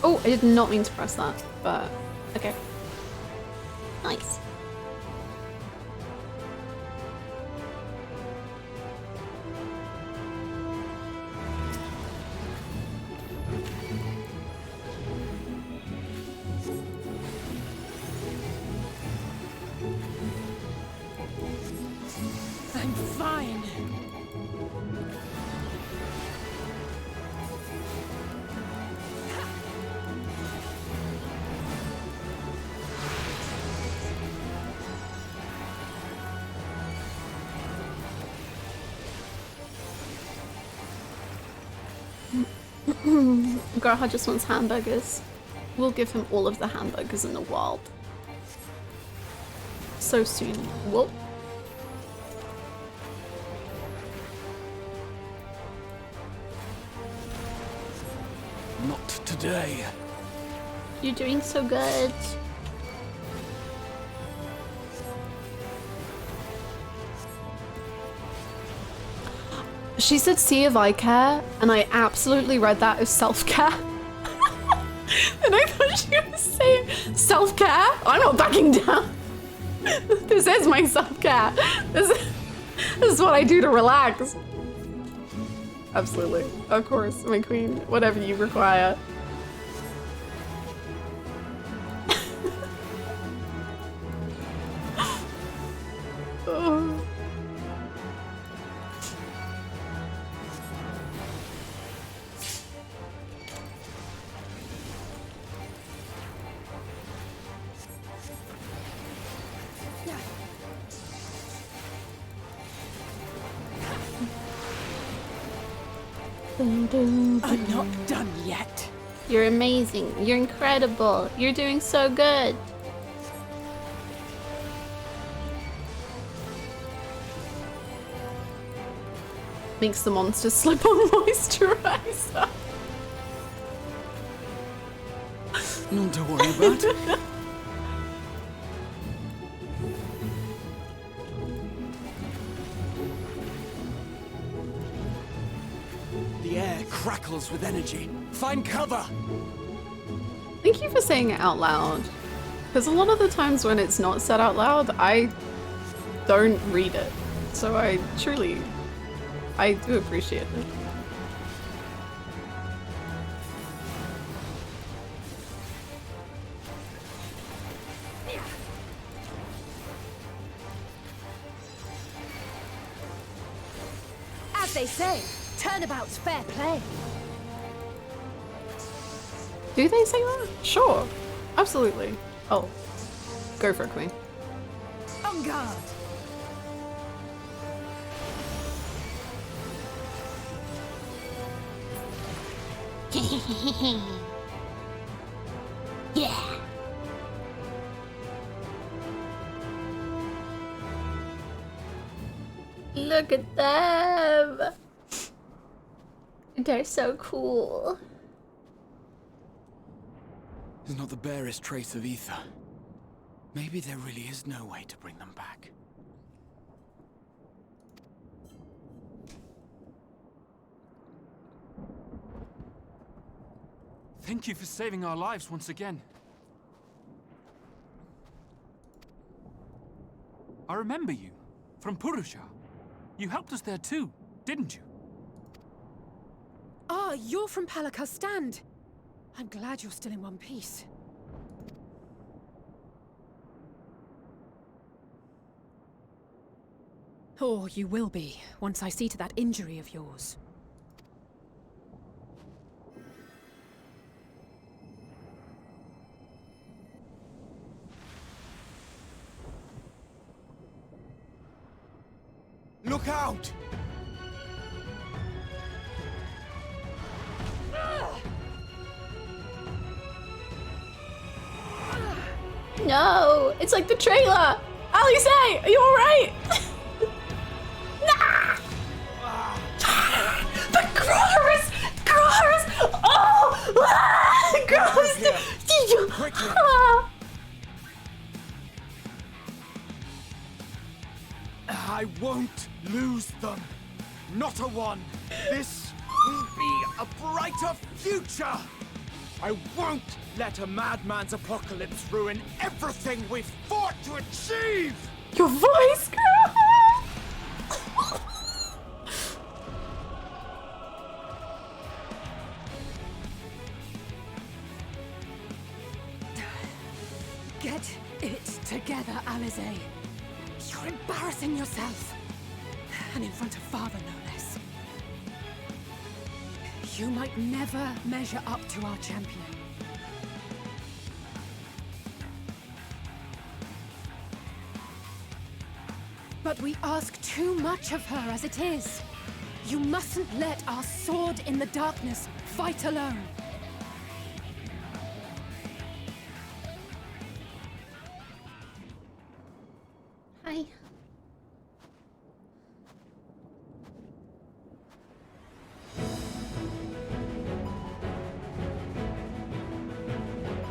Oh, I did not mean to press that, but okay. Nice. I'm fine. Graha just wants hamburgers. We'll give him all of the hamburgers in the world. So soon. Whoop. Not today. You're doing so good. She said Sea of Eye Care, and I absolutely read that as self-care. And I thought she was saying self-care? I'm not backing down. This is my self-care. This is what I do to relax. Absolutely. Of course, my queen. Whatever you require. Oh. I'm not done yet. You're amazing. You're incredible. You're doing so good. Makes the monster slip on moisturizer. None to worry about. The air crackles with energy. Find cover! Thank you for saying it out loud. Because a lot of the times when it's not said out loud, I don't read it. So I do appreciate it. As they say, turnabout's fair play. Do they say that? Sure. Absolutely. Oh. Go for it, queen. On guard. Yeah. Look at them. They're so cool. There's not the barest trace of ether. Maybe there really is no way to bring them back. Thank you for saving our lives once again. I remember you, from Purusha. You helped us there too, didn't you? Ah, you're from Palaka's stand. I'm glad you're still in one piece. Or you will be, once I see to that injury of yours. Look out! No, it's like the trailer. Alice, are you all right? Nah! The Growers! Oh! Growers! Quickly! I won't lose them. Not a one. This will be a brighter future. I won't let a madman's apocalypse ruin everything we've fought to achieve. Your voice, girl! Get it together, Alize. You're embarrassing yourself. And in front of Father, no less. You might never measure up to our champion. But we ask too much of her as it is. You mustn't let our sword in the darkness fight alone. Hi.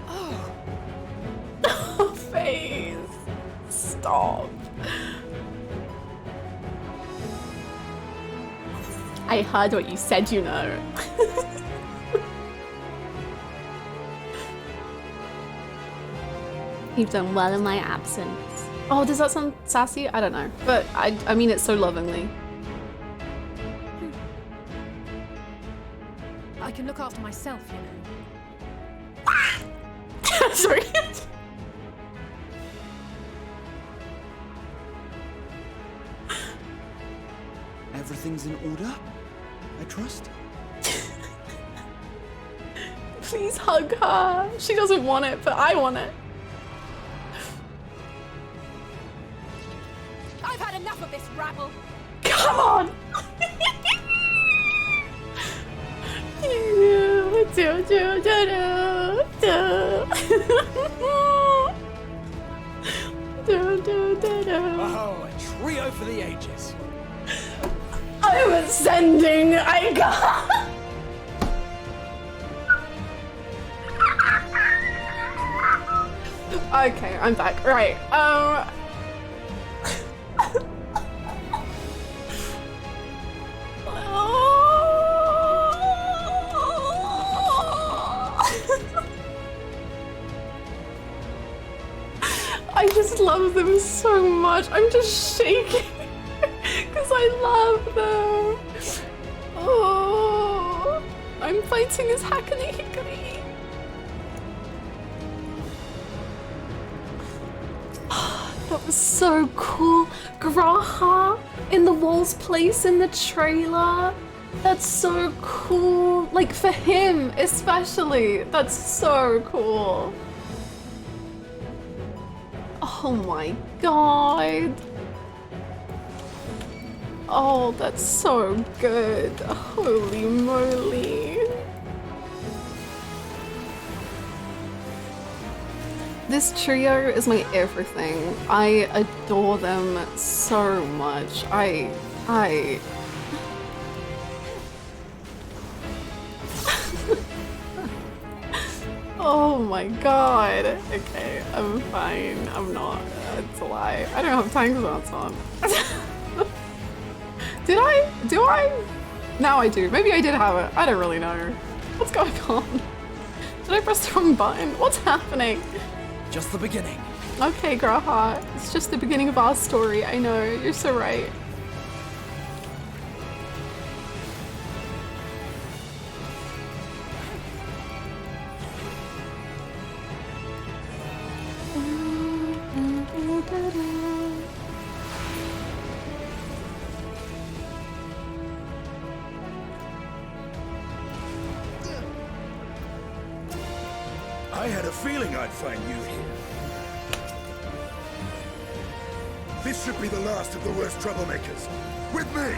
Oh. Face. Stop. I heard what you said, you know. You've done well in my absence. Oh, does that sound sassy? I don't know. But I mean it so lovingly. I can look after myself, you know. Sorry. Everything's in order, I trust? Please hug her. She doesn't want it, but I want it. I've had enough of this rabble. Come on! Oh, a trio for the ages. I'm ascending. I got. Okay, I'm back. Right. I just love them so much. I'm just shaking because I love them. Oh, I'm fighting as Hackney Hickory. That was so cool. Graha in the Walls place in the trailer. That's so cool. Like for him especially. That's so cool. Oh my god. Oh, that's so good. Holy moly. This trio is my everything. I adore them so much. Oh my god. Okay, I'm fine. I'm not. It's a lie. I don't have tank stance on. Did I? Do I? Now I do. Maybe I did have it. I don't really know. What's going on? Did I press the wrong button? What's happening? Just the beginning. Okay, Graha. It's just the beginning of our story. I know. You're so right. I had a feeling I'd find you here. This should be the last of the worst troublemakers. With me!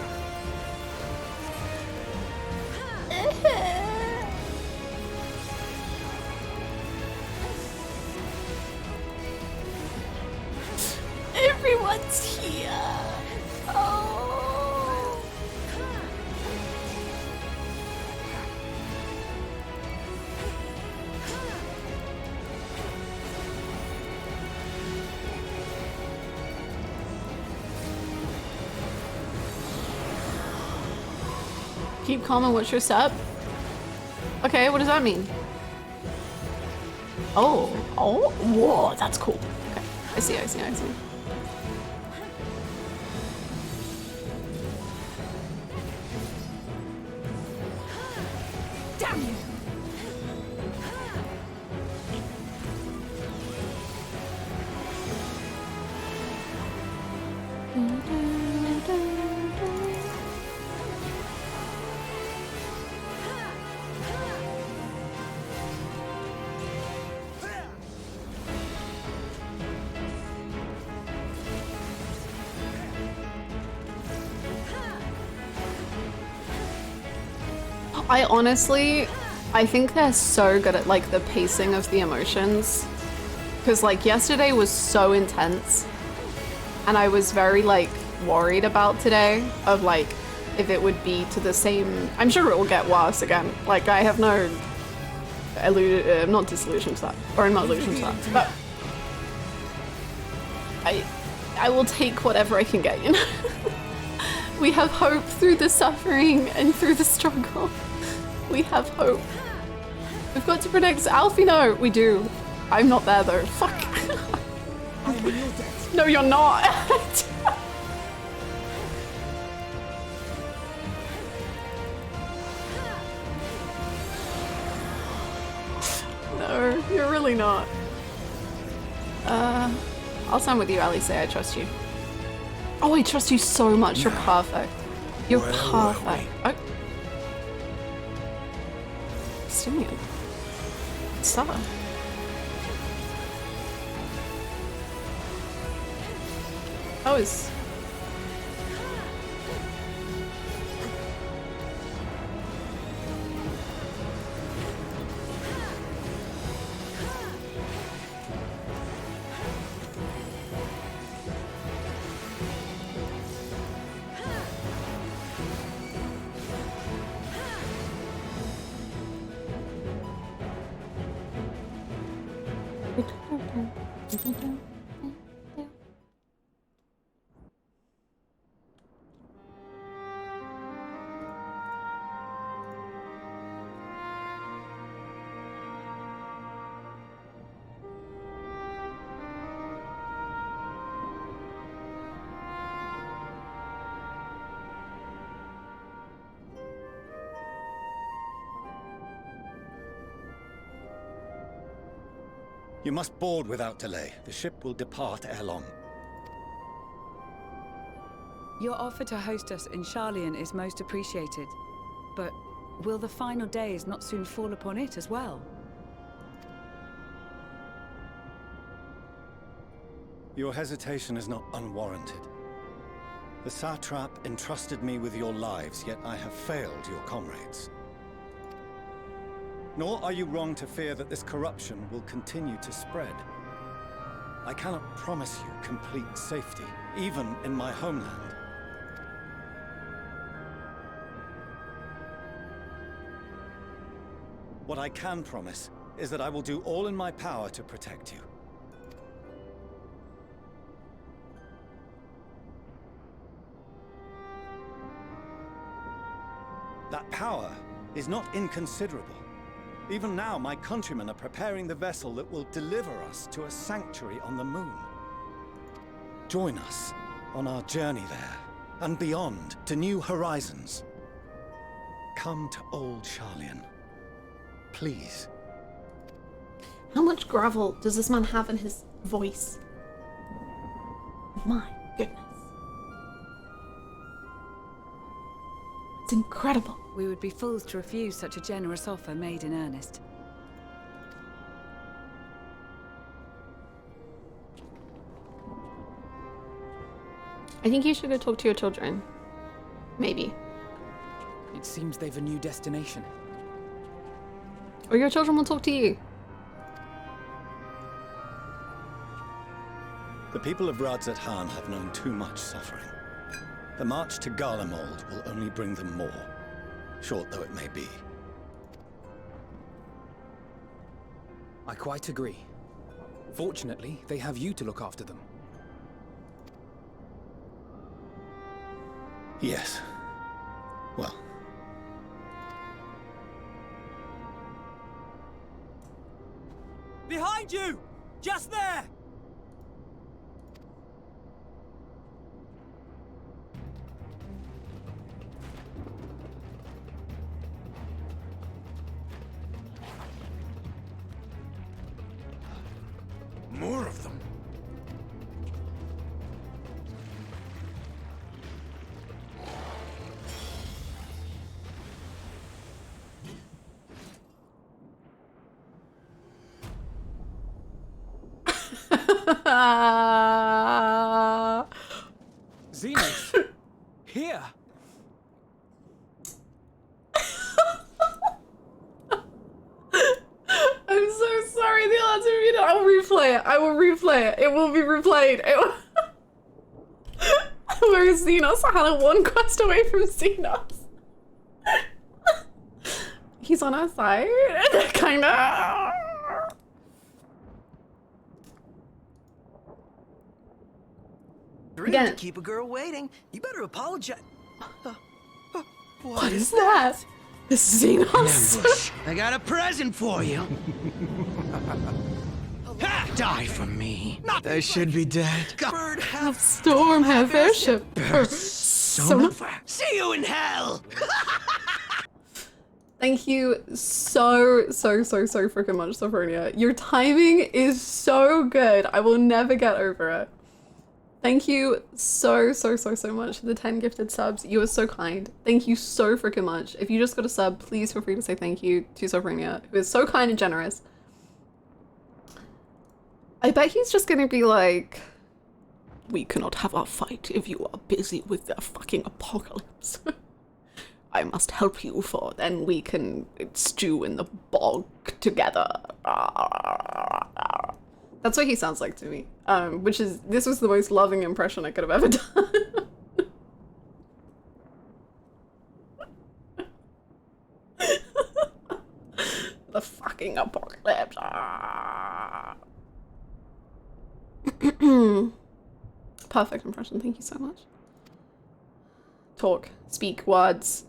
Everyone's here. Oh. Keep calm and watch your step. Okay, what does that mean? Oh, whoa, that's cool. Okay, I see. Damn you! I think they're so good at like the pacing of the emotions. Because like yesterday was so intense and I was very like worried about today of like if it would be to the same, I'm sure it will get worse again. Like I have no, not disillusion to that, or I'm not illusion to that, but I will take whatever I can get, you know? We have hope through the suffering and through the struggle. We have hope. We've got to protect Alfino. We do. I'm not there though. Fuck. No, you're not. No, you're really not. I'll stand with you, Alice. I trust you. Oh, I trust you so much. You're perfect. You're perfect. Oh. Simeon. Stella. That was... You must board without delay. The ship will depart ere long. Your offer to host us in Scion is most appreciated. But will the final days not soon fall upon it as well? Your hesitation is not unwarranted. The satrap entrusted me with your lives, yet I have failed your comrades. Nor are you wrong to fear that this corruption will continue to spread. I cannot promise you complete safety, even in my homeland. What I can promise is that I will do all in my power to protect you. That power is not inconsiderable. Even now, my countrymen are preparing the vessel that will deliver us to a sanctuary on the moon. Join us on our journey there, and beyond, to new horizons. Come to old Scion. Please. How much gravel does this man have in his voice? My goodness. It's incredible. We would be fools to refuse such a generous offer made in earnest. I think you should go talk to your children. Maybe. It seems they've a new destination. Or your children will talk to you. The people of Radzat-Han have known too much suffering. The march to Garlemald will only bring them more, short though it may be. I quite agree. Fortunately, they have you to look after them. Yes. Well. Behind you! Just there! More of them. Zenos! Here! I'm so sorry, the odds of me. I'll replay it. I will replay it. It will be replayed. Where is Zenos? Hannah, one quest away from Zenos. He's on our side. Kinda. Rude to keep a girl waiting. You better apologize. What is that? This is Zenos. Ambush. I got a present for you. Ha! Die for me. They should be dead. Bird have Storm have airship. Persona. See you in hell. Thank you so freaking much, Sophronia. Your timing is so good. I will never get over it. Thank you so much for the 10 gifted subs. You are so kind. Thank you so freaking much. If you just got a sub, please feel free to say thank you to Sophronia, who is so kind and generous. I bet he's just gonna be like, we cannot have our fight if you are busy with the fucking apocalypse. I must help you, for then we can stew in the bog together. That's what he sounds like to me. This was the most loving impression I could have ever done. The fucking apocalypse. Perfect impression, thank you so much. Talk, speak, words.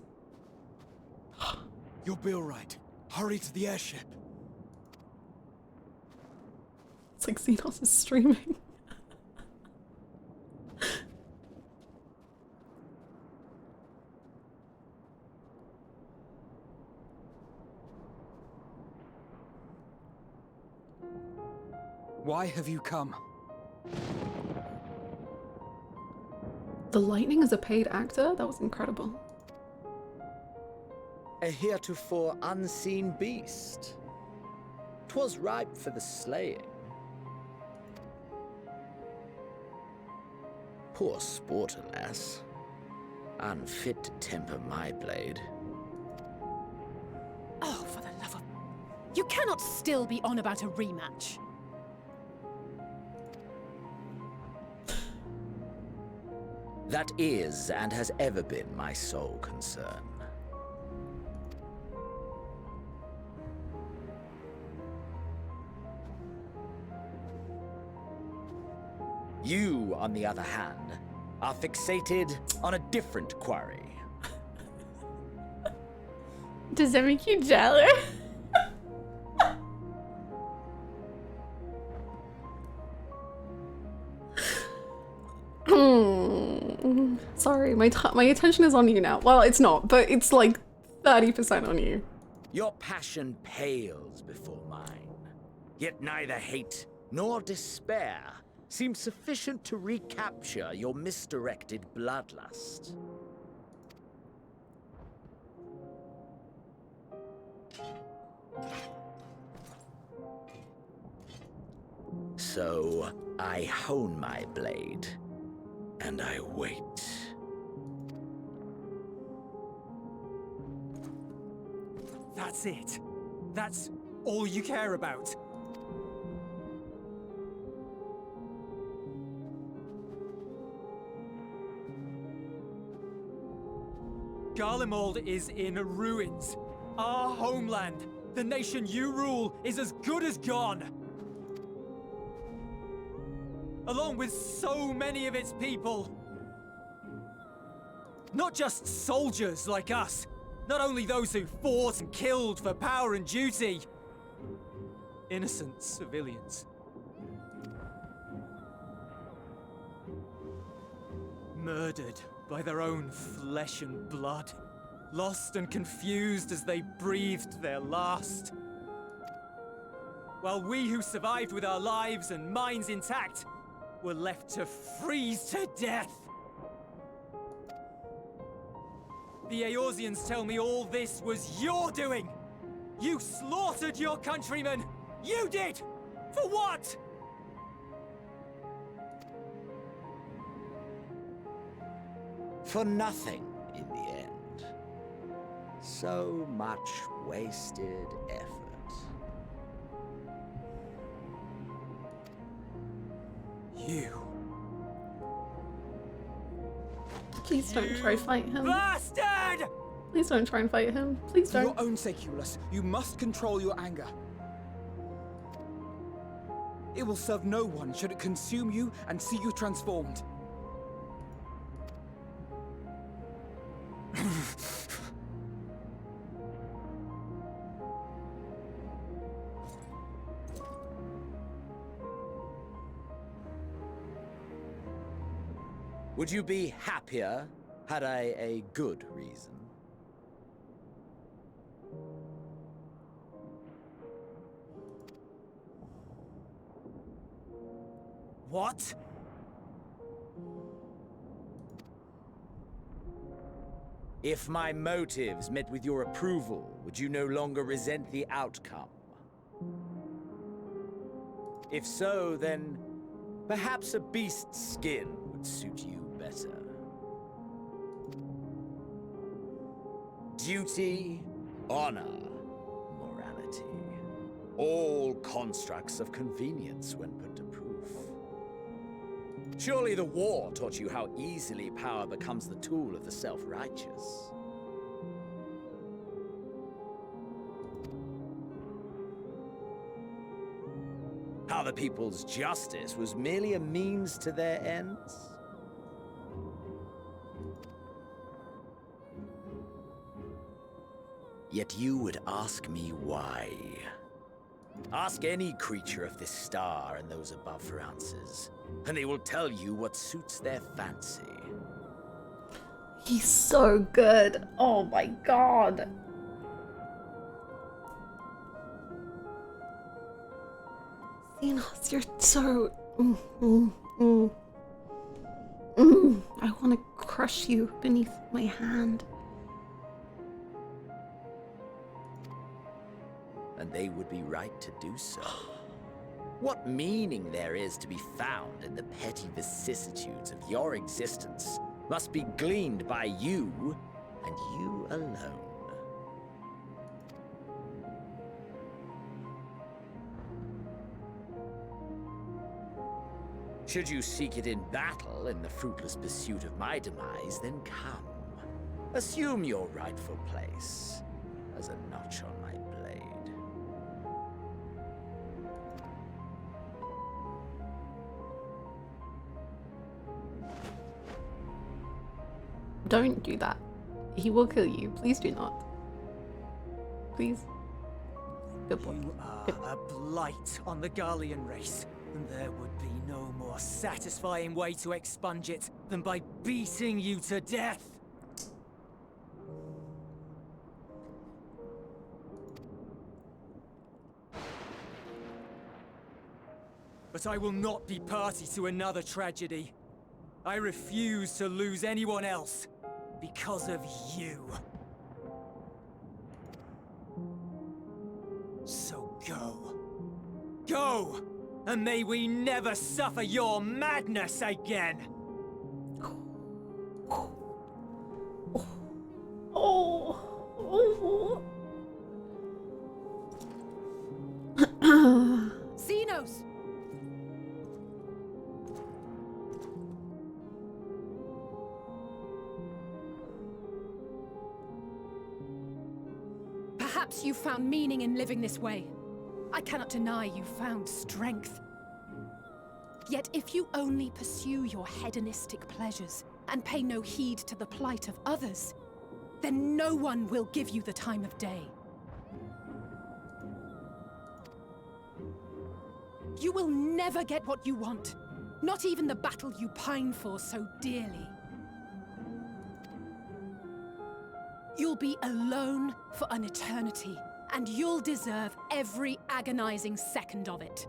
You'll be alright. Hurry to the airship. It's like Zenos is streaming. Why have you come? The Lightning is a paid actor? That was incredible. A heretofore unseen beast. 'Twas ripe for the slaying. Poor sport, alas. Unfit to temper my blade. Oh, for the love of... You cannot still be on about a rematch. That is and has ever been my sole concern. You, on the other hand, are fixated on a different quarry. Does that make you jealous? Sorry, my attention is on you now. Well, it's not, but it's like 30% on you. Your passion pales before mine, yet neither hate nor despair seems sufficient to recapture your misdirected bloodlust. So I hone my blade, and I wait. That's it. That's all you care about. Garlemald is in ruins. Our homeland, the nation you rule, is as good as gone. Along with so many of its people. Not just soldiers like us. Not only those who fought and killed for power and duty. Innocent civilians. Murdered by their own flesh and blood. Lost and confused as they breathed their last. While we who survived with our lives and minds intact were left to freeze to death. The Eorzeans tell me all this was your doing! You slaughtered your countrymen! You did! For what? For nothing, in the end. So much wasted effort. You. Please don't try to fight him. Bastard! Please don't try and fight him. Please For don't. your own sake, Ulus, you must control your anger. It will serve no one should it consume you and see you transformed. Would you be happier had I a good reason? What? If my motives met with your approval, would you no longer resent the outcome? If so, then perhaps a beast's skin would suit you better. Duty, honor, morality. All constructs of convenience when put to proof. Surely the war taught you how easily power becomes the tool of the self-righteous. How the people's justice was merely a means to their ends? Yet you would ask me why. Ask any creature of this star and those above for answers, and they will tell you what suits their fancy. He's so good. Oh my god. Zenos, you're so... I want to crush you beneath my hand. And they would be right to do so. What meaning there is to be found in the petty vicissitudes of your existence must be gleaned by you, and you alone. Should you seek it in battle in the fruitless pursuit of my demise, then come. Assume your rightful place as a notch on my blade. Don't do that. He will kill you. Please do not. Please. Good boy. You are a blight on the Garlean race, and there would be no more satisfying way to expunge it than by beating you to death. But I will not be party to another tragedy. I refuse to lose anyone else because of you. So go. Go! And may we never suffer your madness again! Oh. Zenos! Perhaps you found meaning in living this way. I cannot deny you found strength. Yet if you only pursue your hedonistic pleasures and pay no heed to the plight of others, then no one will give you the time of day. You will never get what you want, not even the battle you pine for so dearly. You'll be alone for an eternity, and you'll deserve every agonizing second of it.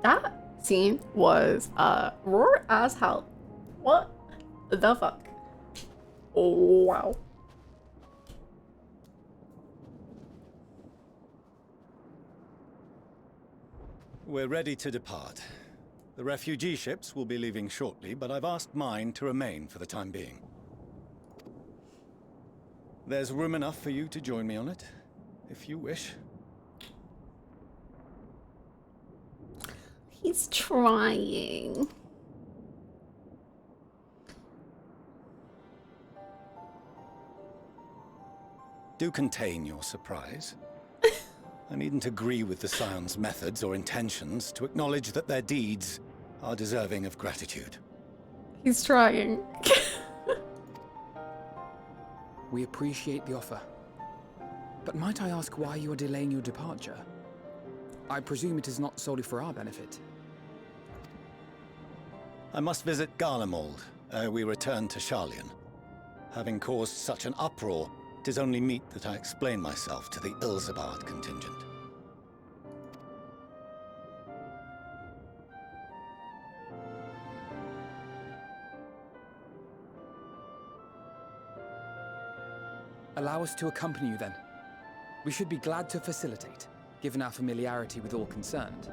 That scene was roar as hell. What the fuck? Oh, wow. We're ready to depart. The refugee ships will be leaving shortly, but I've asked mine to remain for the time being. There's room enough for you to join me on it, if you wish. He's trying. Do contain your surprise. I needn't agree with the Scion's methods or intentions to acknowledge that their deeds are deserving of gratitude. He's trying. We appreciate the offer. But might I ask why you are delaying your departure? I presume it is not solely for our benefit. I must visit Garlemald ere we return to Scion. Having caused such an uproar, it is only meet that I explain myself to the Ilsabard contingent. Allow us to accompany you then. We should be glad to facilitate, given our familiarity with all concerned.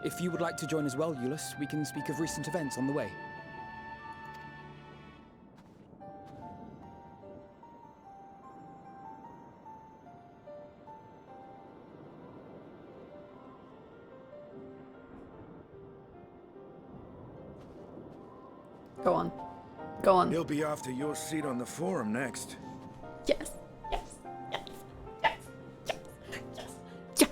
If you would like to join as well, Eulus, we can speak of recent events on the way. Go on. Go on. He'll be after your seat on the forum next. Yes. Yes. Yes. Yes. Yes. Yes. Yes.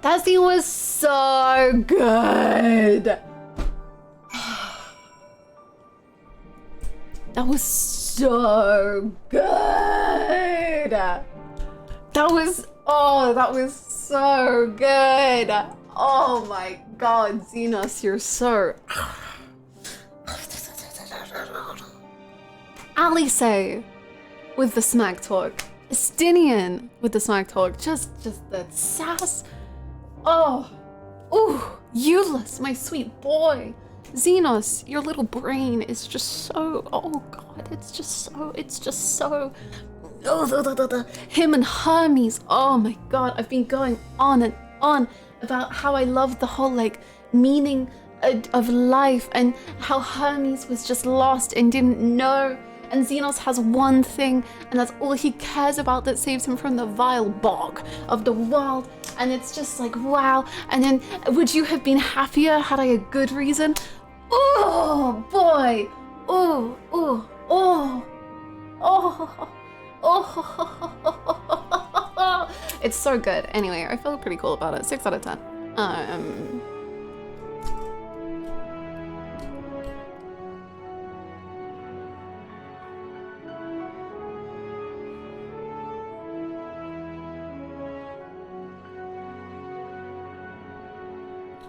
That scene was so good. That was so good. That was so good. Oh my god, Zenos, you're so... Alice with the smack talk. Estinian with the smack talk, just the sass. Oh, ooh, Euless, my sweet boy. Zenos, your little brain is just so, oh god, it's just so, oh, him and Hermes, oh my god, I've been going on and on about how I love the whole like meaning of life and how Hermes was just lost and didn't know, and Zenos has one thing and that's all he cares about that saves him from the vile bog of the world, and it's just like wow. And then would you have been happier had I a good reason? Oh boy, oh, oh, oh, oh, oh, it's so good. Anyway, I feel pretty cool about it. 6 out of 10.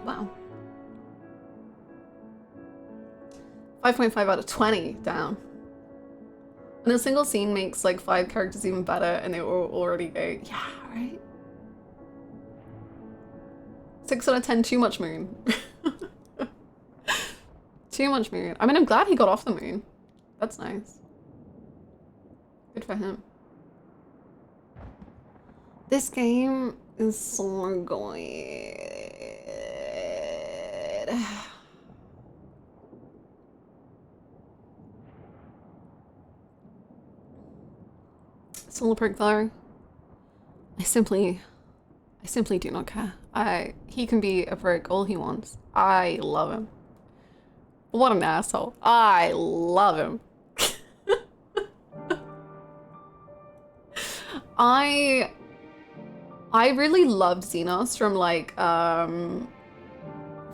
Wow. 5.5 out of 20 down. And a single scene makes like 5 characters even better and they were already go, yeah, right? 6 out of 10, too much moon. Too much moon. I mean, I'm glad he got off the moon. That's nice. Good for him. This game is so good. Loporrit though, I simply do not care. He can be a prick all he wants. I love him. What an asshole. I love him. I really loved Zenos from like from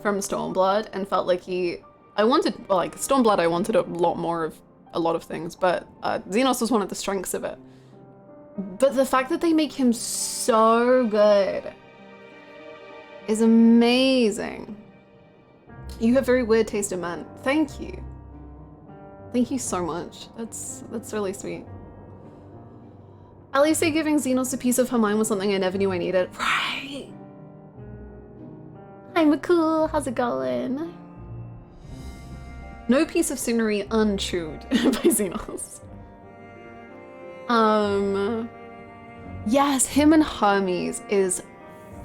Stormblood and felt like Stormblood I wanted a lot more of a lot of things, but Zenos was one of the strengths of it. But the fact that they make him so good is amazing. You have very weird taste in men. Thank you. Thank you so much. That's really sweet. At least giving Zenos a piece of her mind was something I never knew I needed. Right. Hi McCool, how's it going? No piece of scenery unchewed by Zenos. Yes, him and Hermes is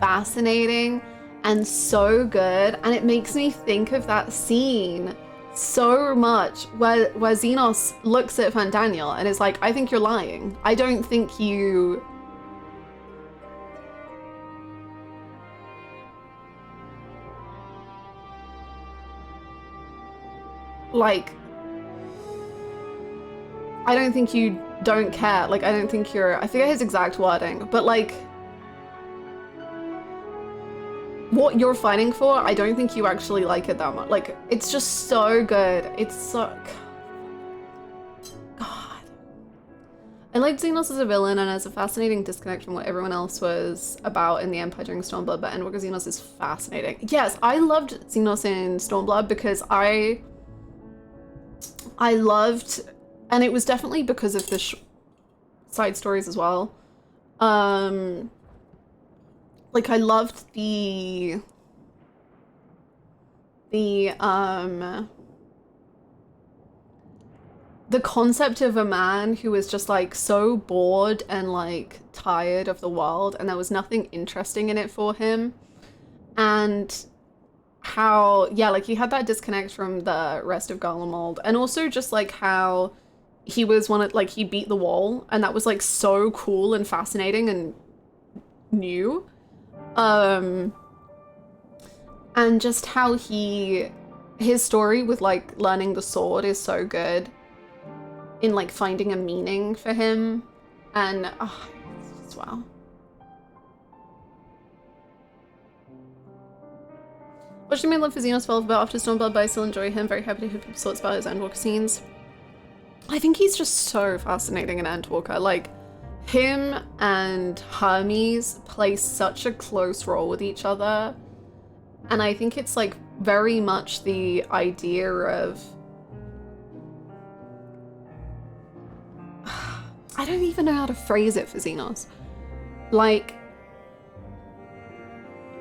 fascinating and so good, and it makes me think of that scene so much where Zenos looks at Van Daniel and is like, I think you're lying. I don't think you... Like, I don't think you don't care. Like, I don't think you're... I forget his exact wording, but like... What you're fighting for, I don't think you actually like it that much. Like, it's just so good. It's so... God. I liked Zenos as a villain and as a fascinating disconnect from what everyone else was about in the Empire during Stormblood, but Endwalker Zenos is fascinating. Yes, I loved Zenos in Stormblood because I loved... And it was definitely because of the side stories as well. Like, I loved the concept of a man who was just like so bored and like tired of the world and there was nothing interesting in it for him. And how, yeah, like he had that disconnect from the rest of Garlemald, and also just like how he was like he beat the wall, and that was like so cool and fascinating and new. And just how his story with like learning the sword is so good in like finding a meaning for him, and it's just wow. Watching my love for Zenos evolve about after Stormblood, but I still enjoy him. Very happy to hear people's thoughts about his Endwalker scenes. I think he's just so fascinating in Endwalker. Like, him and Hermes play such a close role with each other. And I think it's like very much the idea of... I don't even know how to phrase it for Zenos. Like,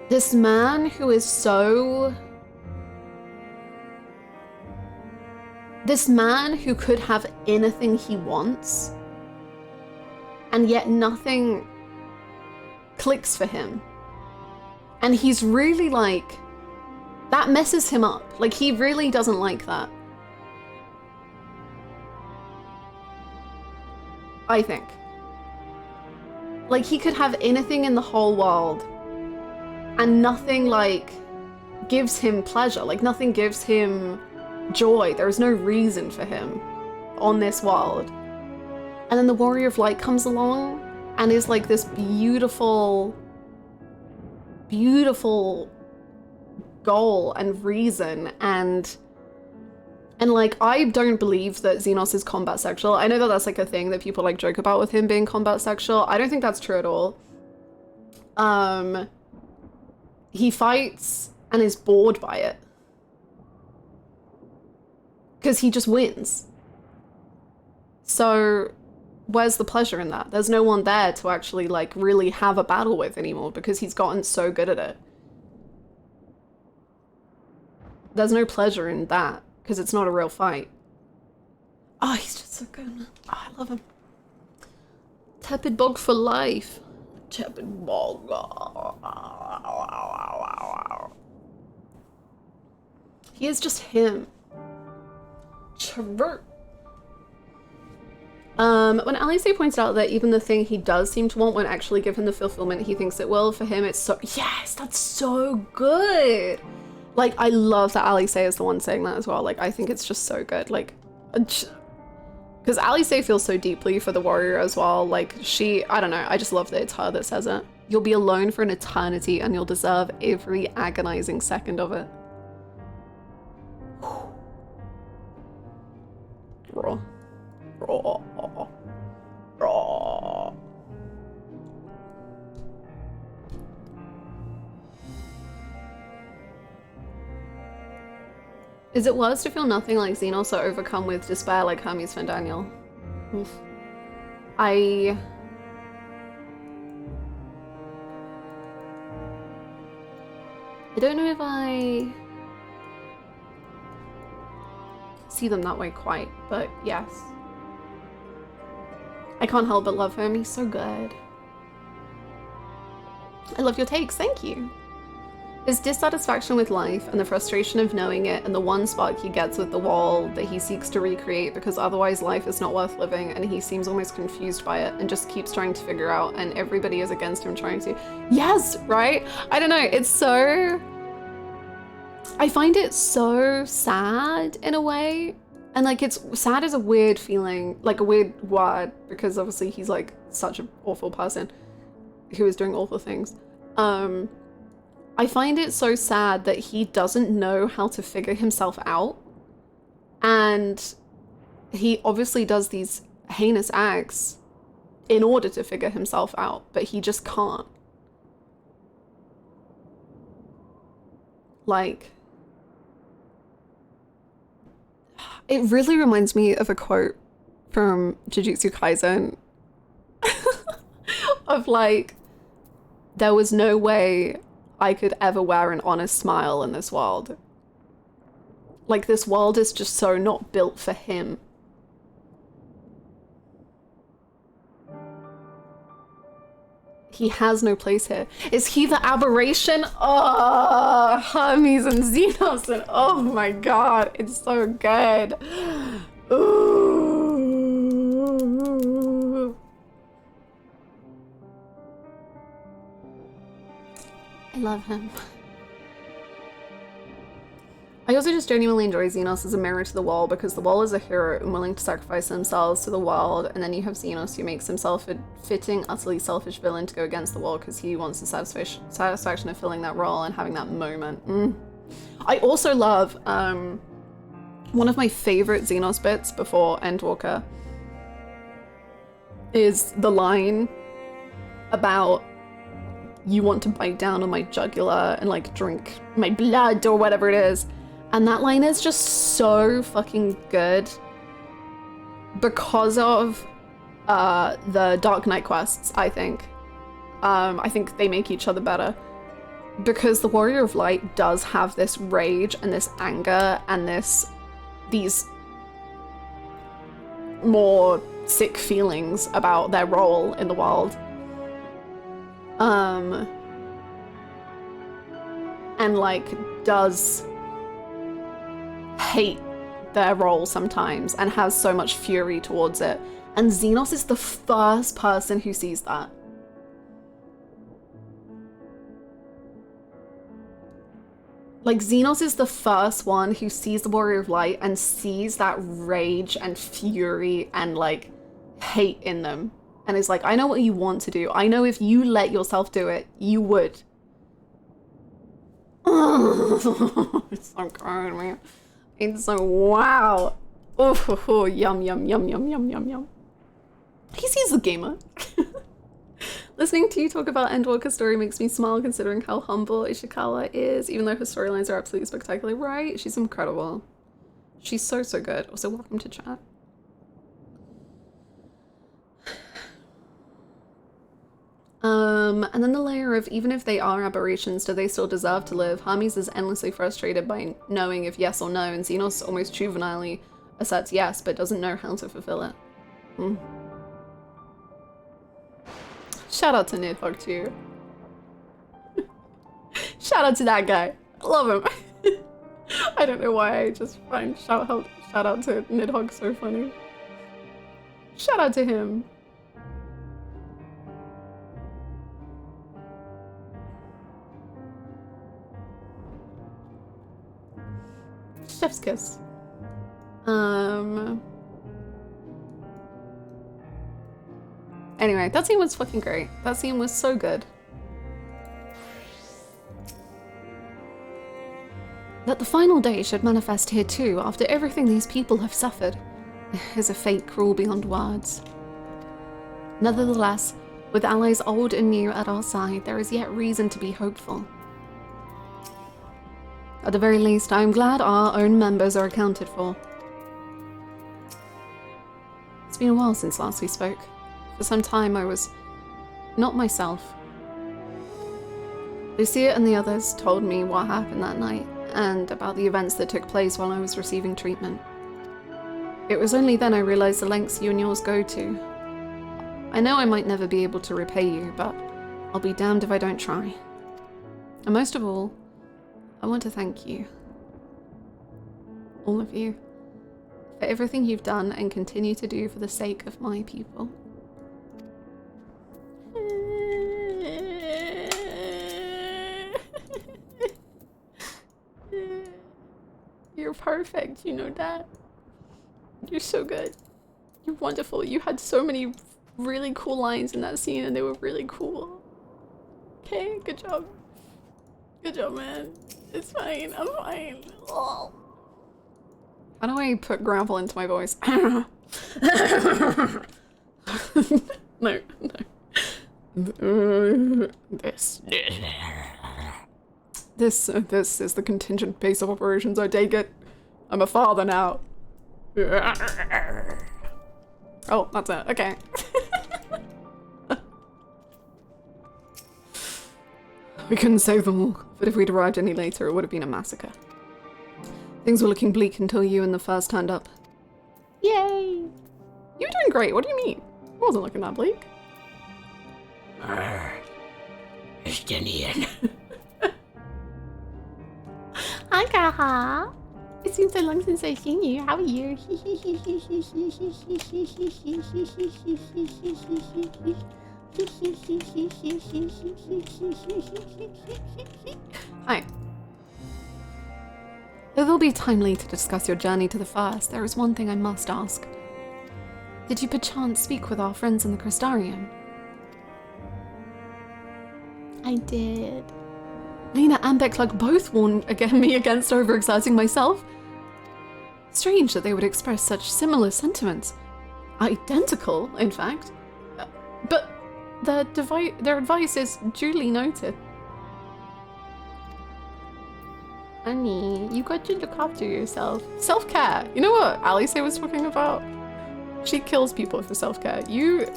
this man who is so... This man who could have anything he wants, and yet nothing clicks for him. And he's really like... That messes him up. Like, he really doesn't like that. I think. Like, he could have anything in the whole world, and nothing, like, gives him pleasure. Like, nothing gives him joy. There is no reason for him on this world. And then the Warrior of Light comes along and is like this beautiful, beautiful goal and reason, and like, I don't believe that Zenos is combat sexual. I know that that's like a thing that people like joke about with him being combat sexual. I don't think that's true at all. He fights and is bored by it, because he just wins. So where's the pleasure in that? There's no one there to actually like really have a battle with anymore, because he's gotten so good at it. There's no pleasure in that, because it's not a real fight. Oh, he's just so good. Oh, I love him. Tepid Bog for life. Tepid Bog. He is just him. True. When Alice pointed out that even the thing he does seem to want won't actually give him the fulfillment he thinks it will, for him it's so... Yes, that's so good! Like, I love that Alice is the one saying that as well. Like, I think it's just so good. Like, because Alice feels so deeply for the warrior as well. Like, I don't know, I just love that it's her that says it. You'll be alone for an eternity and you'll deserve every agonizing second of it. Raw. Raw. Raw. Is it worse to feel nothing like Zenos or overcome with despair like Hermes Fandaniel? I don't know if I see them that way quite, but yes. I can't help but love him, he's so good. I love your takes, thank you. His dissatisfaction with life and the frustration of knowing it, and the one spark he gets with the wall that he seeks to recreate because otherwise life is not worth living, and he seems almost confused by it and just keeps trying to figure out, and everybody is against him trying to. Yes, right? I don't know, it's so... I find it so sad in a way. And like, it's sad is a weird feeling, like a weird word, because obviously he's like such an awful person who is doing awful things. I find it so sad that he doesn't know how to figure himself out. And he obviously does these heinous acts in order to figure himself out, but he just can't. Like, it really reminds me of a quote from Jujutsu Kaisen of like, there was no way I could ever wear an honest smile in this world. Like, this world is just so not built for him. He has no place here. Is he the aberration? Oh, Hermes and Zenos, and oh my god, it's so good. Ooh. I love him. I also just genuinely enjoy Zenos as a mirror to the wall, because the wall is a hero and willing to sacrifice themselves to the world, and then you have Zenos who makes himself a fitting, utterly selfish villain to go against the wall because he wants the satisfaction of filling that role and having that moment. I also love, one of my favorite Zenos bits before Endwalker is the line about, you want to bite down on my jugular and like drink my blood or whatever it is. And that line is just so fucking good because of the Dark Knight quests, I think. I think they make each other better. Because the Warrior of Light does have this rage and this anger and these more sick feelings about their role in the world. And like does hate their role sometimes and has so much fury towards it. And Zenos is the first person who sees that. Like, Zenos is the first one who sees the Warrior of Light and sees that rage and fury and, like, hate in them. And is like, I know what you want to do. I know if you let yourself do it, you would. It's so good, man. It's so, wow. Oh, yum, yum, yum, yum, yum, yum, yum. He's a gamer. Listening to you talk about Endwalker's story makes me smile considering how humble Ishikawa is, even though her storylines are absolutely spectacular. Right? She's incredible. She's so, so good. Also, welcome to chat. And then the layer of, even if they are aberrations, do they still deserve to live? Hermes is endlessly frustrated by knowing if yes or no, and Zenos almost juvenilely asserts yes, but doesn't know how to fulfill it. Shout out to Nidhogg too. Shout out to that guy. I love him. I don't know why I just find shout out to Nidhogg so funny. Shout out to him. Chef's kiss. Anyway, that scene was fucking great. That scene was so good. That the final day should manifest here too, after everything these people have suffered, is a fate cruel beyond words. Nevertheless, with allies old and new at our side, there is yet reason to be hopeful. At the very least, I am glad our own members are accounted for. It's been a while since last we spoke. For some time I was not myself. Lucia and the others told me what happened that night, and about the events that took place while I was receiving treatment. It was only then I realized the lengths you and yours go to. I know I might never be able to repay you, but I'll be damned if I don't try. And most of all, I want to thank you. All of you. For everything you've done and continue to do for the sake of my people. You're perfect, you know that. You're so good. You're wonderful. You had so many really cool lines in that scene and they were really cool. Okay, good job. Good job, man. It's fine. I'm fine. Oh. How do I put gravel into my voice? No. This is the contingent base of operations. I take it. I'm a father now. Oh, that's it. Okay. We couldn't save them all, but if we'd arrived any later, it would have been a massacre. Things were looking bleak until you and the first turned up. Yay! You were doing great. What do you mean? It wasn't looking that bleak. It's Denian. Hi, Grandpa. It's been so long since I've seen you. How are you? Hi. Though there'll be time later to discuss your journey to the first, there is one thing I must ask. Did you perchance speak with our friends in the Crystarium? I did. Lena and Becklug both warned me against overexerting myself. Strange that they would express such similar sentiments. Identical, in fact. But their advice is duly noted. Honey, you got to look after yourself. Self-care. You know what Alice was talking about? She kills people for self-care. You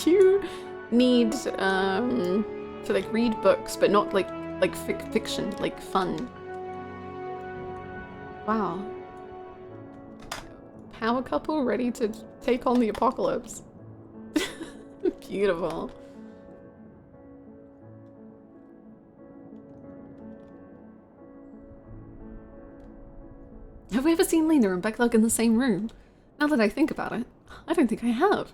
you need to like read books, but not like fiction, like fun. Wow. Power couple ready to take on the apocalypse. Beautiful. Have we ever seen Lena and Becklog in the same room? Now that I think about it, I don't think I have.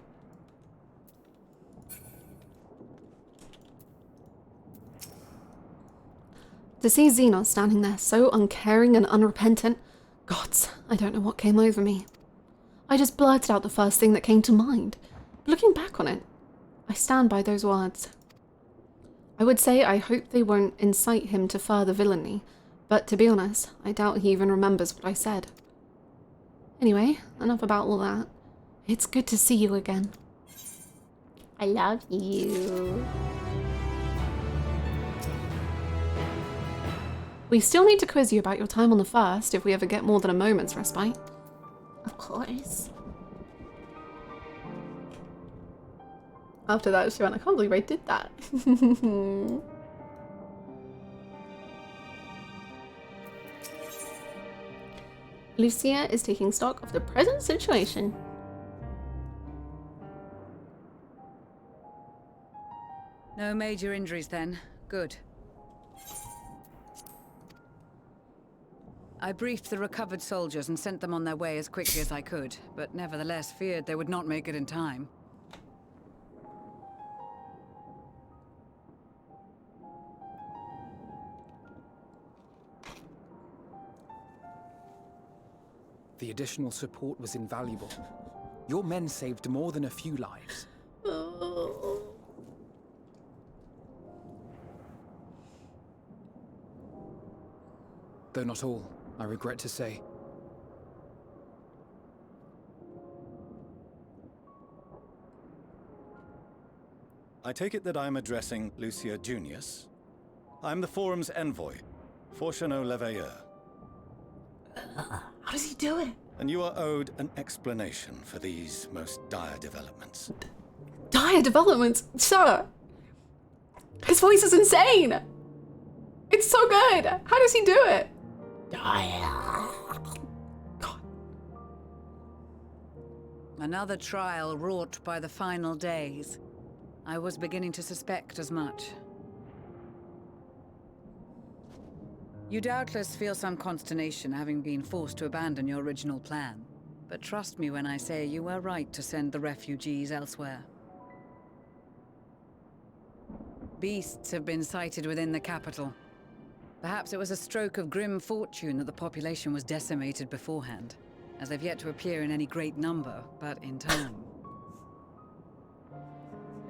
To see Zenos standing there so uncaring and unrepentant, gods, I don't know what came over me. I just blurted out the first thing that came to mind. Looking back on it, I stand by those words. I would say I hope they won't incite him to further villainy, but to be honest, I doubt he even remembers what I said. Anyway, enough about all that. It's good to see you again. I love you. We still need to quiz you about your time on the First if we ever get more than a moment's respite. Of course. After that, she went, I can't believe I did that. Lucia is taking stock of the present situation. No major injuries then. Good. I briefed the recovered soldiers and sent them on their way as quickly as I could, but nevertheless feared they would not make it in time. The additional support was invaluable. Your men saved more than a few lives. Oh. Though not all, I regret to say. I take it that I'm addressing Lucia Junius. I'm the Forum's envoy, Fortuno Leveilleur. How does he do it? And you are owed an explanation for these most dire developments. Dire developments? Sir! His voice is insane! It's so good! How does he do it? Dire. God. Another trial wrought by the final days. I was beginning to suspect as much. You doubtless feel some consternation having been forced to abandon your original plan. But trust me when I say you were right to send the refugees elsewhere. Beasts have been sighted within the capital. Perhaps it was a stroke of grim fortune that the population was decimated beforehand, as they've yet to appear in any great number, but in time.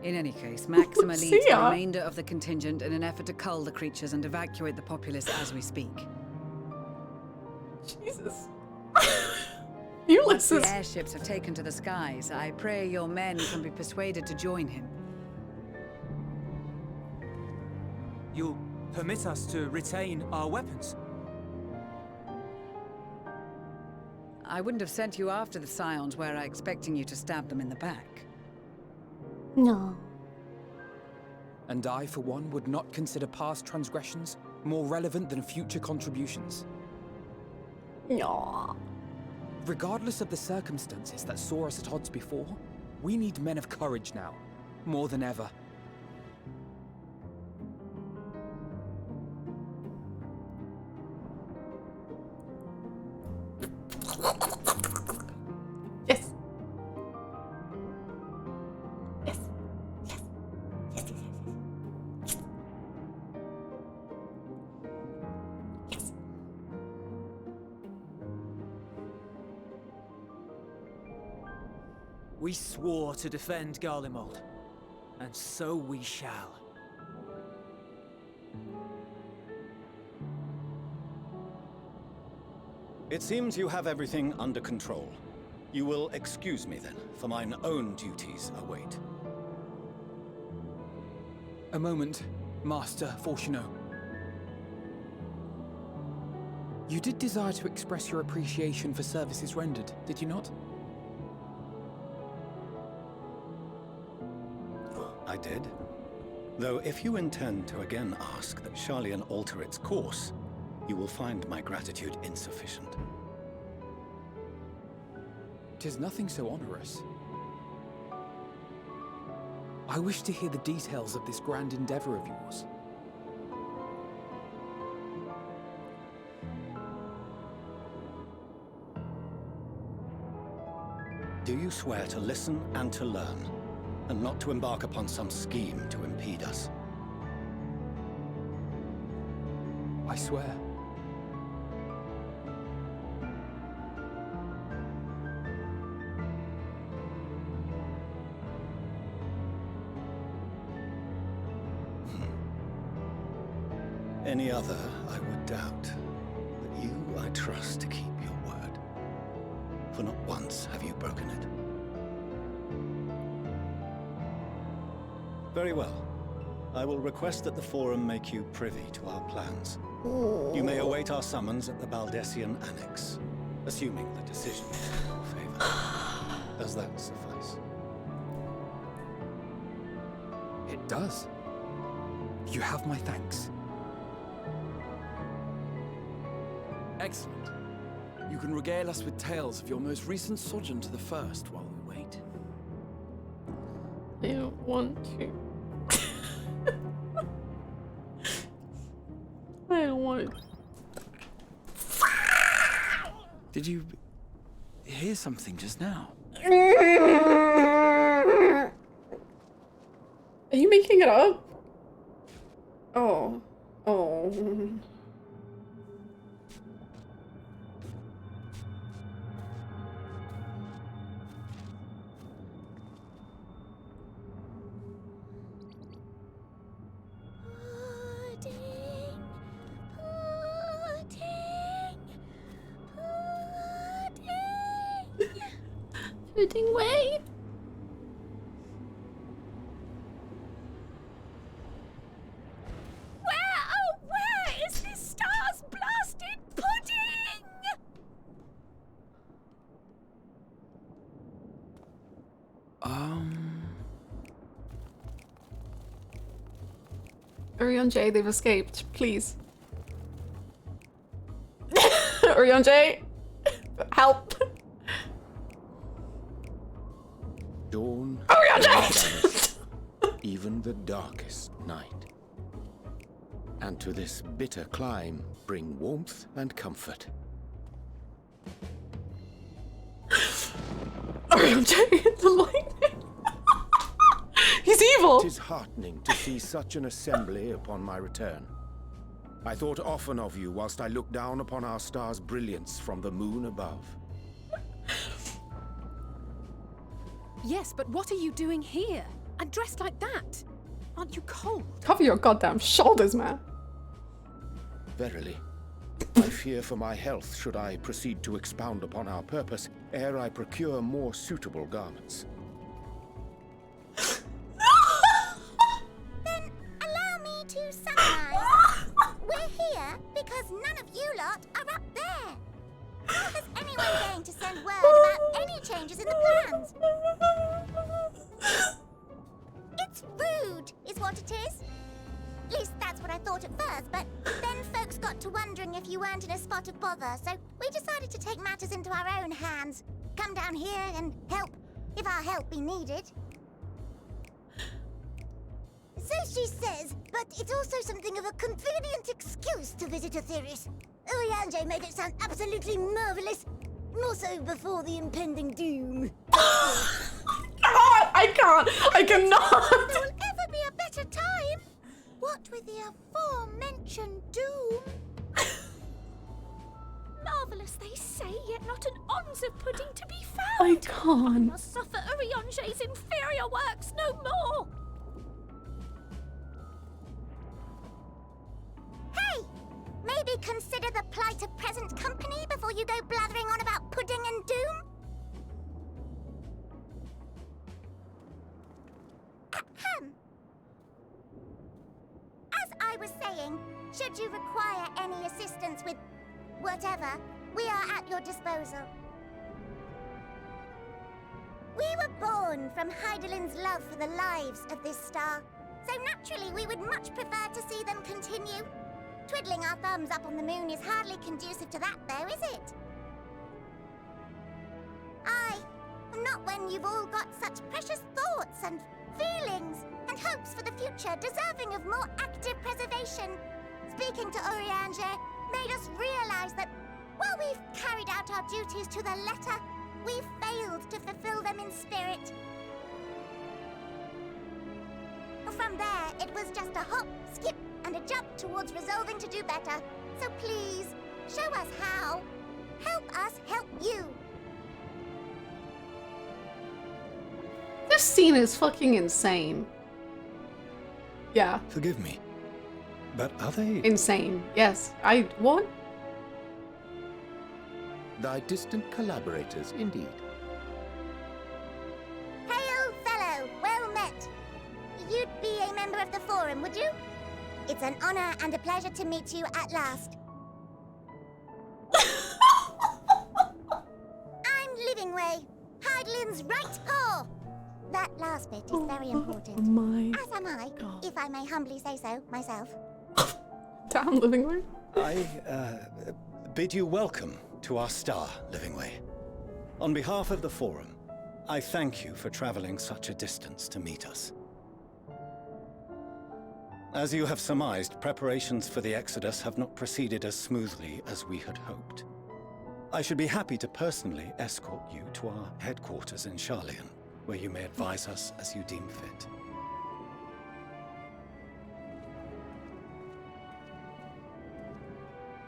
In any case, Maxima leads the remainder of the contingent in an effort to cull the creatures and evacuate the populace as we speak. Jesus. Once the airships have taken to the skies, I pray your men can be persuaded to join him. You'll permit us to retain our weapons? I wouldn't have sent you after the Scions were I expecting you to stab them in the back. No. And I, for one, would not consider past transgressions more relevant than future contributions. No. Regardless of the circumstances that saw us at odds before, we need men of courage now, more than ever. Yes. We swore to defend Garlemald, and so we shall. It seems you have everything under control. You will excuse me then, for mine own duties await. A moment, Master Fortuno. You did desire to express your appreciation for services rendered, did you not? I did. Though if you intend to again ask that Scion alter its course, you will find my gratitude insufficient. 'Tis nothing so onerous. I wish to hear the details of this grand endeavor of yours. Do you swear to listen and to learn, and not to embark upon some scheme to impede us? I swear. Any other, I would doubt. But you, I trust to keep your word. For not once have you broken it. Very well. I will request that the Forum make you privy to our plans. You may await our summons at the Baldessian Annex, assuming the decision is in your favor. Does that suffice? It does. You have my thanks. Excellent. You can regale us with tales of your most recent sojourn to the First while we wait. I don't want to. I don't want to. Did you hear something just now? Are you making it up? Oh. Oh. Pudding way. Where is this stars blasted pudding? Orion J, they've escaped. Please. Orion J, help. Dawn, even the darkest night. And to this bitter clime bring warmth and comfort. Orion J, the lightning. He's evil. 'Tis heartening to see such an assembly upon my return. I thought often of you whilst I looked down upon our star's brilliance from the moon above. Yes, but what are you doing here? And dressed like that? Aren't you cold? Cover your goddamn shoulders, man. Verily, I fear for my health should I proceed to expound upon our purpose ere I procure more suitable garments. Then allow me to summarize. We're here because none of you lot are up there. How is anyone going to send word about any changes in the plans? It's rude, is what it is. At least that's what I thought at first, but then folks got to wondering if you weren't in a spot of bother, so we decided to take matters into our own hands. Come down here and help, if our help be needed. So she says, but it's also something of a convenient excuse to visit Etheris. Oriange made it sound absolutely marvelous. More so before the impending doom. I can't. I cannot. There will ever be a better time. What with the aforementioned doom? Marvellous, they say, yet not an ounce of pudding to be found. I can't. Must suffer Oriange's inferior works no more. Hey! Maybe consider the plight of present company before you go blathering on about pudding and doom? Ahem. As I was saying, should you require any assistance with whatever, we are at your disposal. We were born from Hydaelyn's love for the lives of this star, so naturally we would much prefer to see them continue. Twiddling our thumbs up on the moon is hardly conducive to that, though, is it? Not when you've all got such precious thoughts and feelings and hopes for the future deserving of more active preservation. Speaking to Urianger made us realize that while we've carried out our duties to the letter, we've failed to fulfill them in spirit. From there, it was just a hop, skip, and a jump towards resolving to do better. So please, show us how. Help us help you. This scene is fucking insane. Yeah. Forgive me, but are they... Insane. Yes. What? Thy distant collaborators, indeed. Hail, fellow. Well met. You'd be a member of the Forum, would you? It's an honor and a pleasure to meet you at last. I'm Livingway, Hydaelyn's right paw. That last bit is very important. Oh my As am I, God. if I may humbly say so myself. Damn, Livingway. I bid you welcome to our star, Livingway. On behalf of the Forum, I thank you for traveling such a distance to meet us. As you have surmised, preparations for the Exodus have not proceeded as smoothly as we had hoped. I should be happy to personally escort you to our headquarters in Scion, where you may advise us as you deem fit.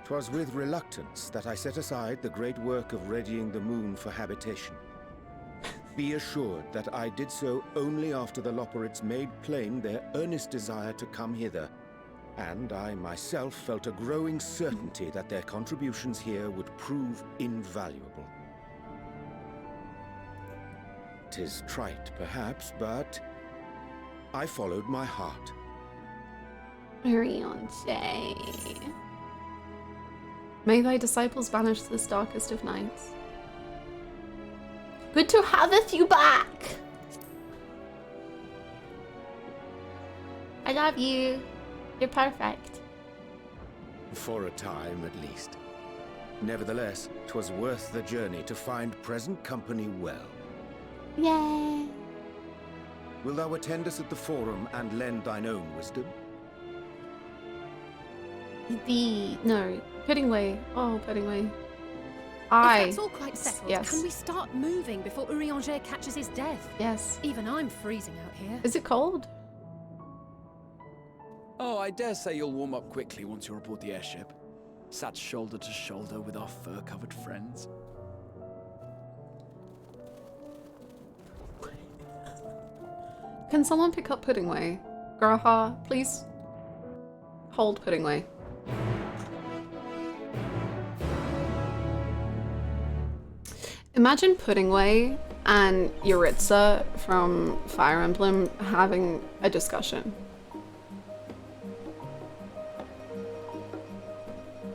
'Twas with reluctance that I set aside the great work of readying the moon for habitation. Be assured that I did so only after the Loporrits made plain their earnest desire to come hither, and I myself felt a growing certainty that their contributions here would prove invaluable. 'Tis trite, perhaps, but I followed my heart. Urianger. May thy disciples vanish this darkest of nights. Good to have you back. I love you. You're perfect. For a time, at least. Nevertheless, 'twas worth the journey to find present company well. Yay. Will thou attend us at the Forum and lend thine own wisdom? No, Puddingway. Oh, Puddingway. If that's all quite settled, yes. can we start moving before Urianger catches his death? Yes. Even I'm freezing out here. Is it cold? Oh, I dare say you'll warm up quickly once you're aboard the airship. Sat shoulder to shoulder with our fur-covered friends. Can someone pick up Puddingway? Graha, please. Hold Puddingway. Imagine Puddingway and Yuritsa from Fire Emblem having a discussion.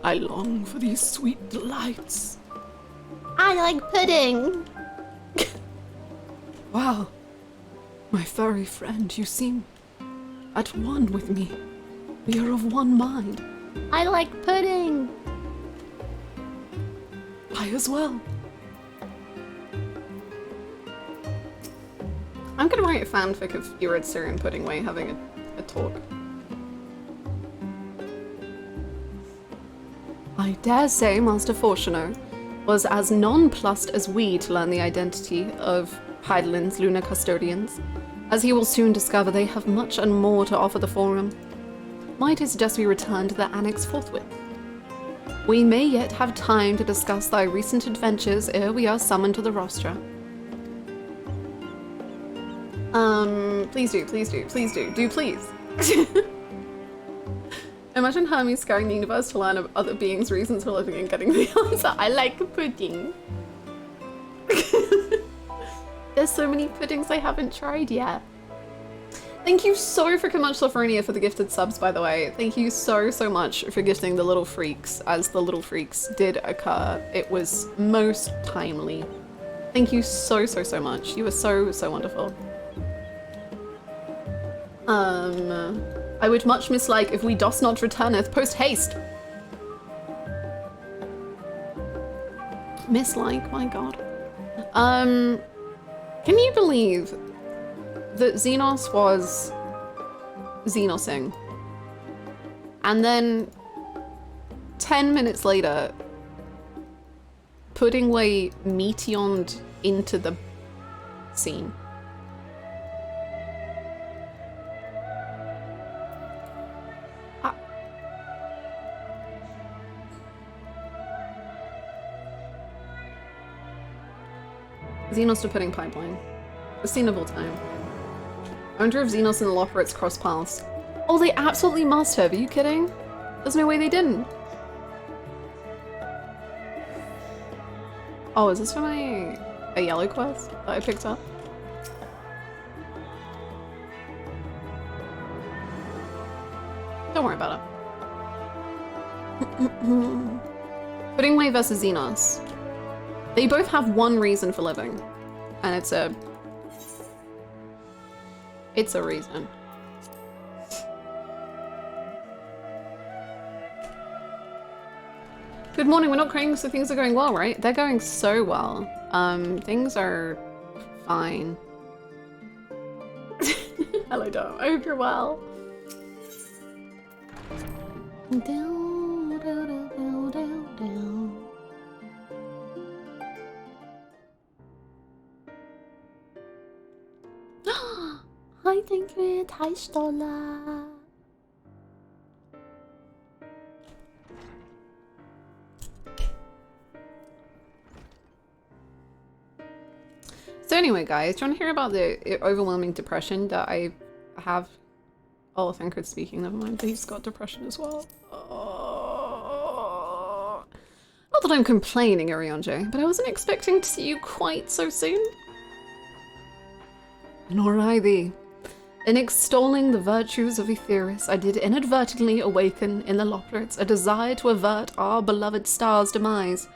I long for these sweet delights. I like pudding. Wow. My furry friend, you seem at one with me. We are of one mind. I like pudding. I as well. I'm gonna write a fanfic of Yuritsa and Puddingway having a talk. I dare say Master Fortuner was as nonplussed as we to learn the identity of Hydaelyn's lunar custodians, as he will soon discover they have much and more to offer the Forum. Might I suggest we return to the Annex forthwith? We may yet have time to discuss thy recent adventures ere we are summoned to the rostra. Please do, please do, please do. Do please. Imagine Hermes scouring the universe to learn of other beings' reasons for living and getting the answer. I like pudding. There's so many puddings I haven't tried yet. Thank you so freaking much, Loporrits, for the gifted subs, by the way. Thank you so much for gifting the little freaks, as the little freaks did occur. It was most timely. Thank you so, so, so much. You were so, so wonderful. I would much mislike if we dost not returneth post haste. Mislike, my god. Can you believe that Zenos was Zenosing? And then 10 minutes later, putting away Meteion into the scene. Zenos to pudding pipeline. The scene of all time. I wonder if Zenos and the Loporrits cross paths. Oh, they absolutely must have. Are you kidding? There's no way they didn't. Oh, is this from a yellow quest that I picked up? Don't worry about it. Puddingway versus Zenos. They both have one reason for living, and it's a reason. Good morning, we're not crying, so things are going well, right? They're going so well. Things are fine. Hello, Dom. I hope you're well. Hi, thank you, $1. So anyway, guys, do you want to hear about the overwhelming depression that I have? Oh, Thancred speaking, never mind. He's got depression as well. Oh. Not that I'm complaining, Ariange, but I wasn't expecting to see you quite so soon. Nor I thee. In extolling the virtues of Aetheris, I did inadvertently awaken in the Loporrits a desire to avert our beloved star's demise.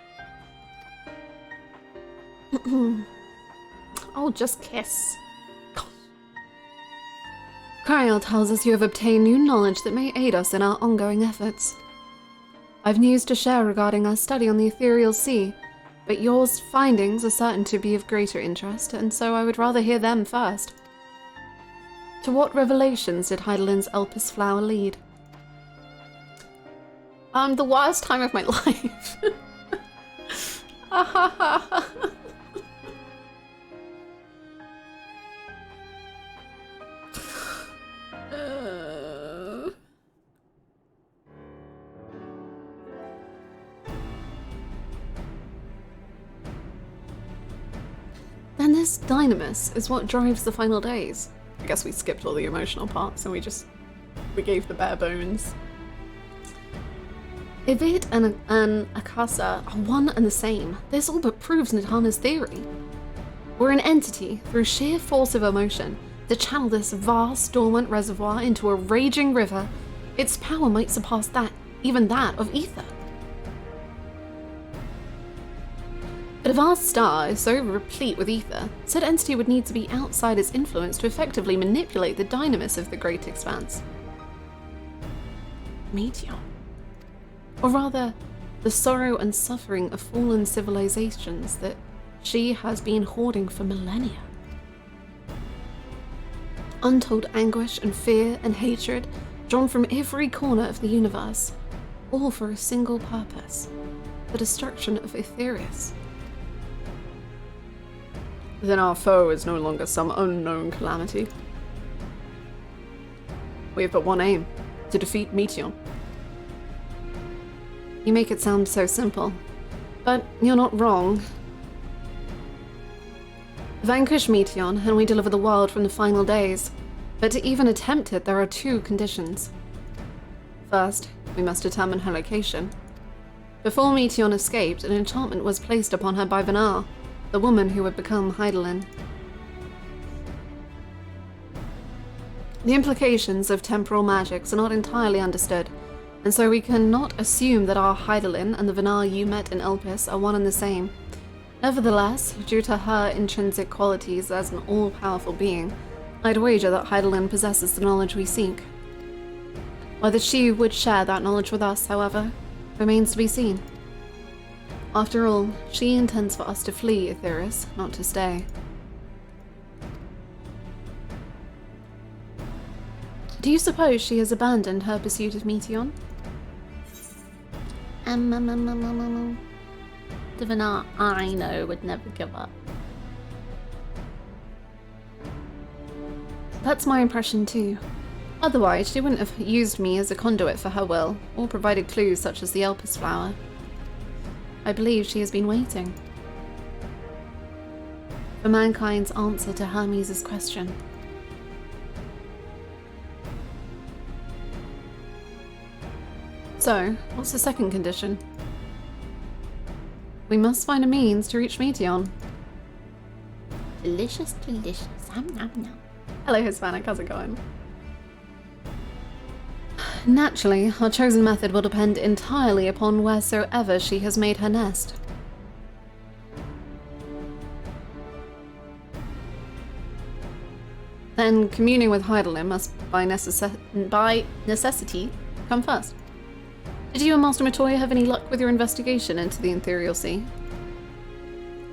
Oh, just kiss. God. Kryal tells us you have obtained new knowledge that may aid us in our ongoing efforts. I've news to share regarding our study on the ethereal sea, but your findings are certain to be of greater interest, and so I would rather hear them first. To what revelations did Hydaelyn's Elpis flower lead? The worst time of my life. And this dynamis is what drives the final days. I guess we skipped all the emotional parts and we gave the bare bones. Ivit and Akasa are one and the same. This all but proves Nitana's theory. We're an entity, through sheer force of emotion, to channel this vast dormant reservoir into a raging river. Its power might surpass that, even that of ether. But if our star is so replete with ether, said entity would need to be outside its influence to effectively manipulate the dynamis of the great expanse. Meteion. Or rather, the sorrow and suffering of fallen civilizations that she has been hoarding for millennia. Untold anguish and fear and hatred drawn from every corner of the universe, all for a single purpose, the destruction of Aetheris. Then our foe is no longer some unknown calamity. We have but one aim, to defeat Meteion. You make it sound so simple, but you're not wrong. Vanquish Meteion, and we deliver the world from the final days. But to even attempt it, there are two conditions. First, we must determine her location. Before Meteion escaped, an enchantment was placed upon her by Venat, the woman who would become Hydaelyn. The implications of temporal magics are not entirely understood, and so we cannot assume that our Hydaelyn and the Venat you met in Elpis are one and the same. Nevertheless, due to her intrinsic qualities as an all-powerful being, I'd wager that Hydaelyn possesses the knowledge we seek. Whether she would share that knowledge with us, however, remains to be seen. After all, she intends for us to flee Etheirys, not to stay. Do you suppose she has abandoned her pursuit of Meteion? The Venat I know would never give up. That's my impression too. Otherwise, she wouldn't have used me as a conduit for her will, or provided clues such as the Elpis flower. I believe she has been waiting for mankind's answer to Hermes' question. So, what's the second condition? We must find a means to reach Meteion. Delicious, delicious. Nom. Hello, Hispanic. How's it going? Naturally, our chosen method will depend entirely upon wheresoever she has made her nest. Then, communing with Hydaelyn must by necessity come first. Did you and Master Meteion have any luck with your investigation into the Ethereal Sea?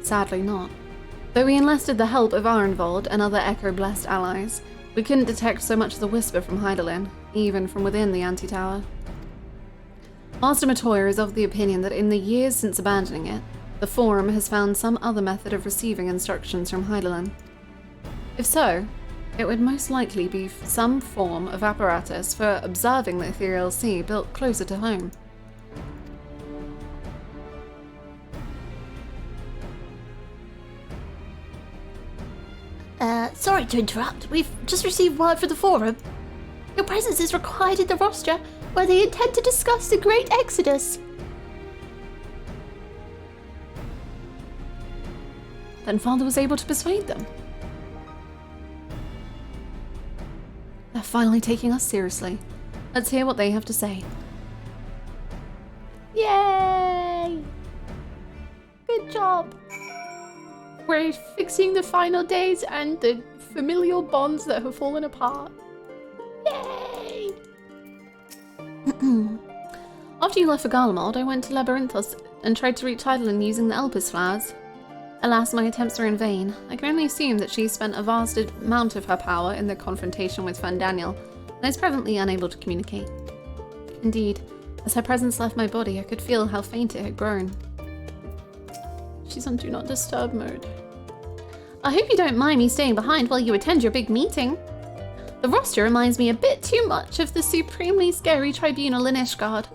Sadly not. Though we enlisted the help of Arenvold and other Echo-blessed allies, we couldn't detect so much as a whisper from Hydaelyn, even from within the Anti-Tower. Master Meteion is of the opinion that in the years since abandoning it, the Forum has found some other method of receiving instructions from Hydaelyn. If so, it would most likely be some form of apparatus for observing the Ethereal Sea built closer to home. Sorry to interrupt. We've just received word for the Forum. Your presence is required in the Rostra, where they intend to discuss the Great Exodus. Then Father was able to persuade them. They're finally taking us seriously. Let's hear what they have to say. Yay! Good job. We're fixing the final days and the familial bonds that have fallen apart. Yay! After you left for Garlemald, I went to Labyrinthos and tried to reach Hydaelyn using the Elpis flowers. Alas, my attempts were in vain. I can only assume that she spent a vast amount of her power in the confrontation with Fandaniel, and is presently unable to communicate. Indeed, as her presence left my body, I could feel how faint it had grown. She's on Do Not Disturb mode. I hope you don't mind me staying behind while you attend your big meeting. The roster reminds me a bit too much of the supremely scary tribunal in Ishgard.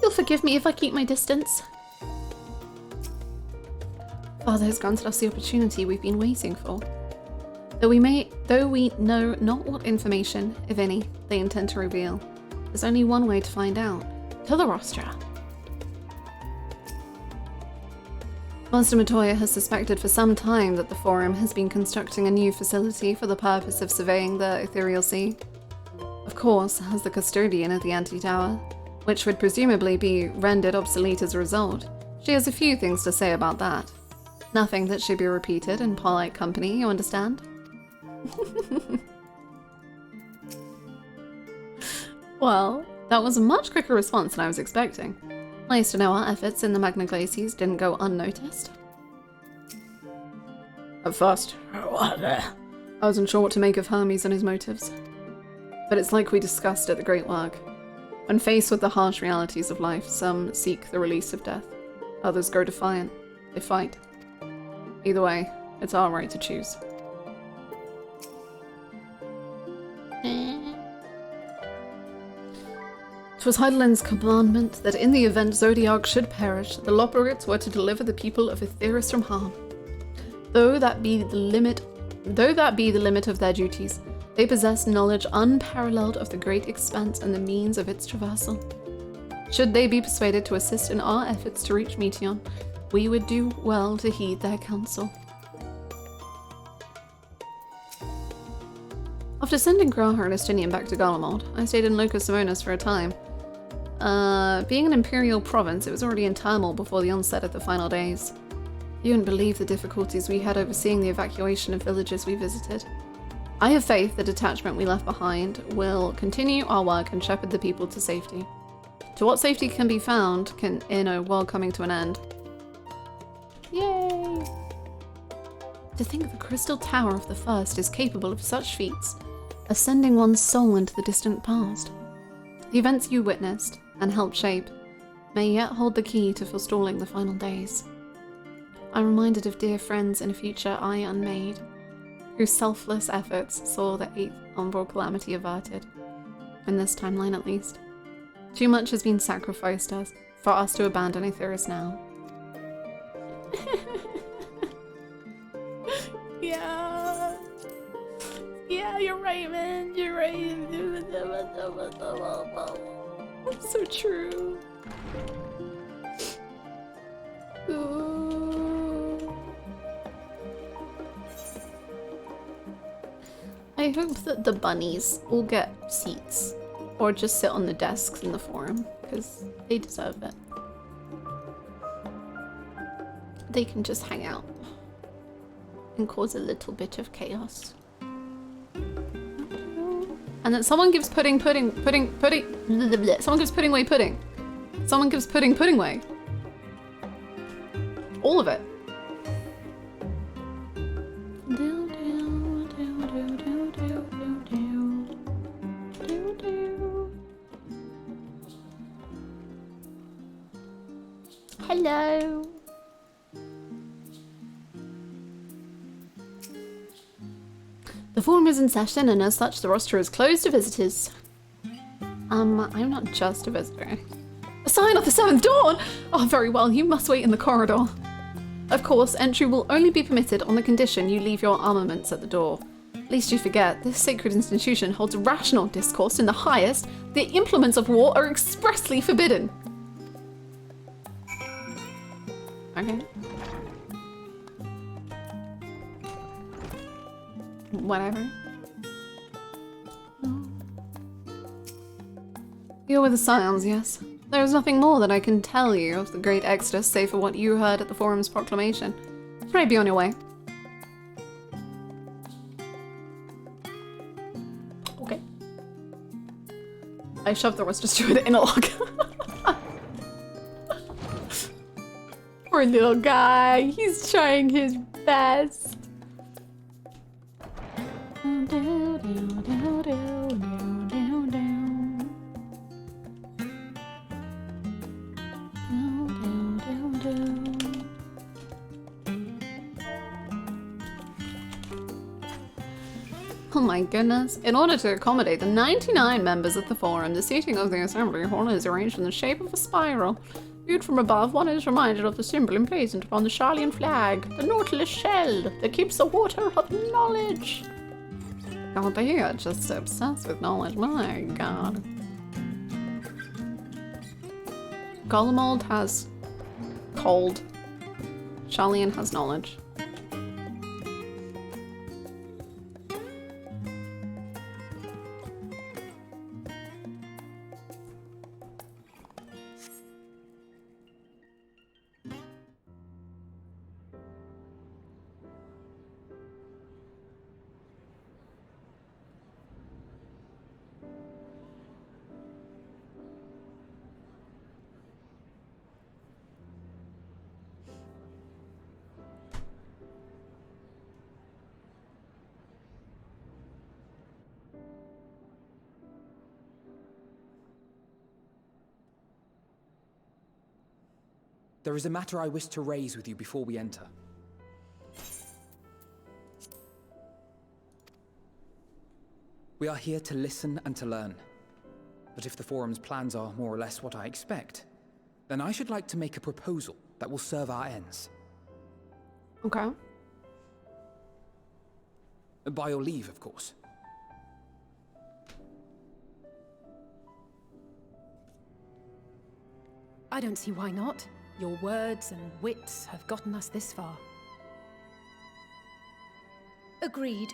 You'll forgive me if I keep my distance. Father has granted us the opportunity we've been waiting for. Though we know not what information, if any, they intend to reveal, there's only one way to find out. To the Rostra. Master Meteion has suspected for some time that the Forum has been constructing a new facility for the purpose of surveying the Ethereal Sea. Of course, as the custodian of the Anti-Tower, which would presumably be rendered obsolete as a result, she has a few things to say about that. Nothing that should be repeated in polite company, you understand? Well, that was a much quicker response than I was expecting. Nice to know our efforts in the Magna Glacies didn't go unnoticed. At first, I wasn't sure what to make of Hermes and his motives. But it's like we discussed at the Great Work. When faced with the harsh realities of life, some seek the release of death. Others grow defiant. They fight. Either way, it's our right to choose. Twas Hydaelyn's commandment that in the event Zodiark should perish, the Loporrits were to deliver the people of Etheirys from harm. Though that be the limit of their duties, they possess knowledge unparalleled of the great expanse and the means of its traversal. Should they be persuaded to assist in our efforts to reach Meteion, we would do well to heed their counsel. After sending Graha and Estinian back to Garlemald, I stayed in Locus Simonis for a time. Being an imperial province, it was already in turmoil before the onset of the final days. You wouldn't believe the difficulties we had overseeing the evacuation of villages we visited. I have faith the detachment we left behind will continue our work and shepherd the people to safety. To what safety can be found in a world coming to an end. Yay! To think the crystal tower of the first is capable of such feats, ascending one's soul into the distant past. The events you witnessed and helped shape may yet hold the key to forestalling the final days. I'm reminded of dear friends in a future I unmade, whose selfless efforts saw the 8th umbral calamity averted. In this timeline at least. Too much has been sacrificed for us to abandon Aetheris now. Yeah. Yeah, you're right, man. You're right. It's so true. Ooh. I hope that the bunnies will get seats. Or just sit on the desks in the forum, because they deserve it. They can just hang out and cause a little bit of chaos. And then someone gives pudding. Someone gives pudding way pudding. Someone gives pudding way. All of it. Hello. The forum is in session, and as such, the roster is closed to visitors. I'm not just a visitor. A sign of the 7th dawn! Oh, very well, you must wait in the corridor. Of course, entry will only be permitted on the condition you leave your armaments at the door. Lest you forget, this sacred institution holds rational discourse in the highest. The implements of war are expressly forbidden. Okay. Whatever. You're with the Scions, yes. There is nothing more that I can tell you of the Great Exodus save for what you heard at the Forum's proclamation. Pray be on your way. Okay. I shoved the rest just through the interlock. Poor little guy. He's trying his best. Oh my goodness. In order to accommodate the 99 members of the forum, the seating of the assembly hall is arranged in the shape of a spiral. Viewed from above, one is reminded of the symbol emblazoned upon the Scion flag, the Nautilus shell that keeps the water of knowledge. God, they are just obsessed with knowledge, my god. Golemold has cold. Scion has knowledge. There is a matter I wish to raise with you before we enter. We are here to listen and to learn. But if the Forum's plans are more or less what I expect, then I should like to make a proposal that will serve our ends. Okay. By your leave, of course. I don't see why not. Your words and wits have gotten us this far. Agreed.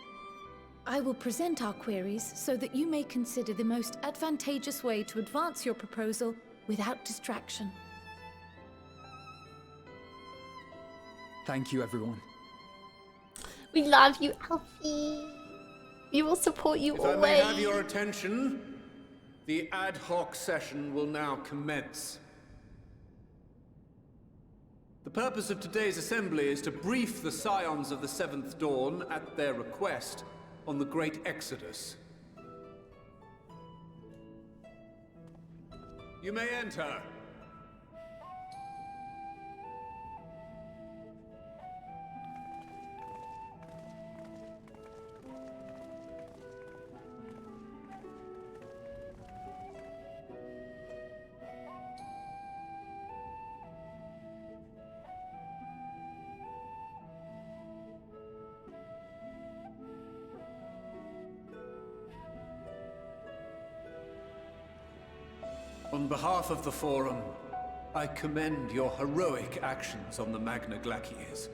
I will present our queries so that you may consider the most advantageous way to advance your proposal without distraction. Thank you, everyone. We love you, Alfie. We will support you If always. I may have your attention, the ad hoc session will now commence. The purpose of today's assembly is to brief the Scions of the Seventh Dawn, at their request, on the Great Exodus. You may enter. On behalf of the Forum, I commend your heroic actions on the Magna Glaciers.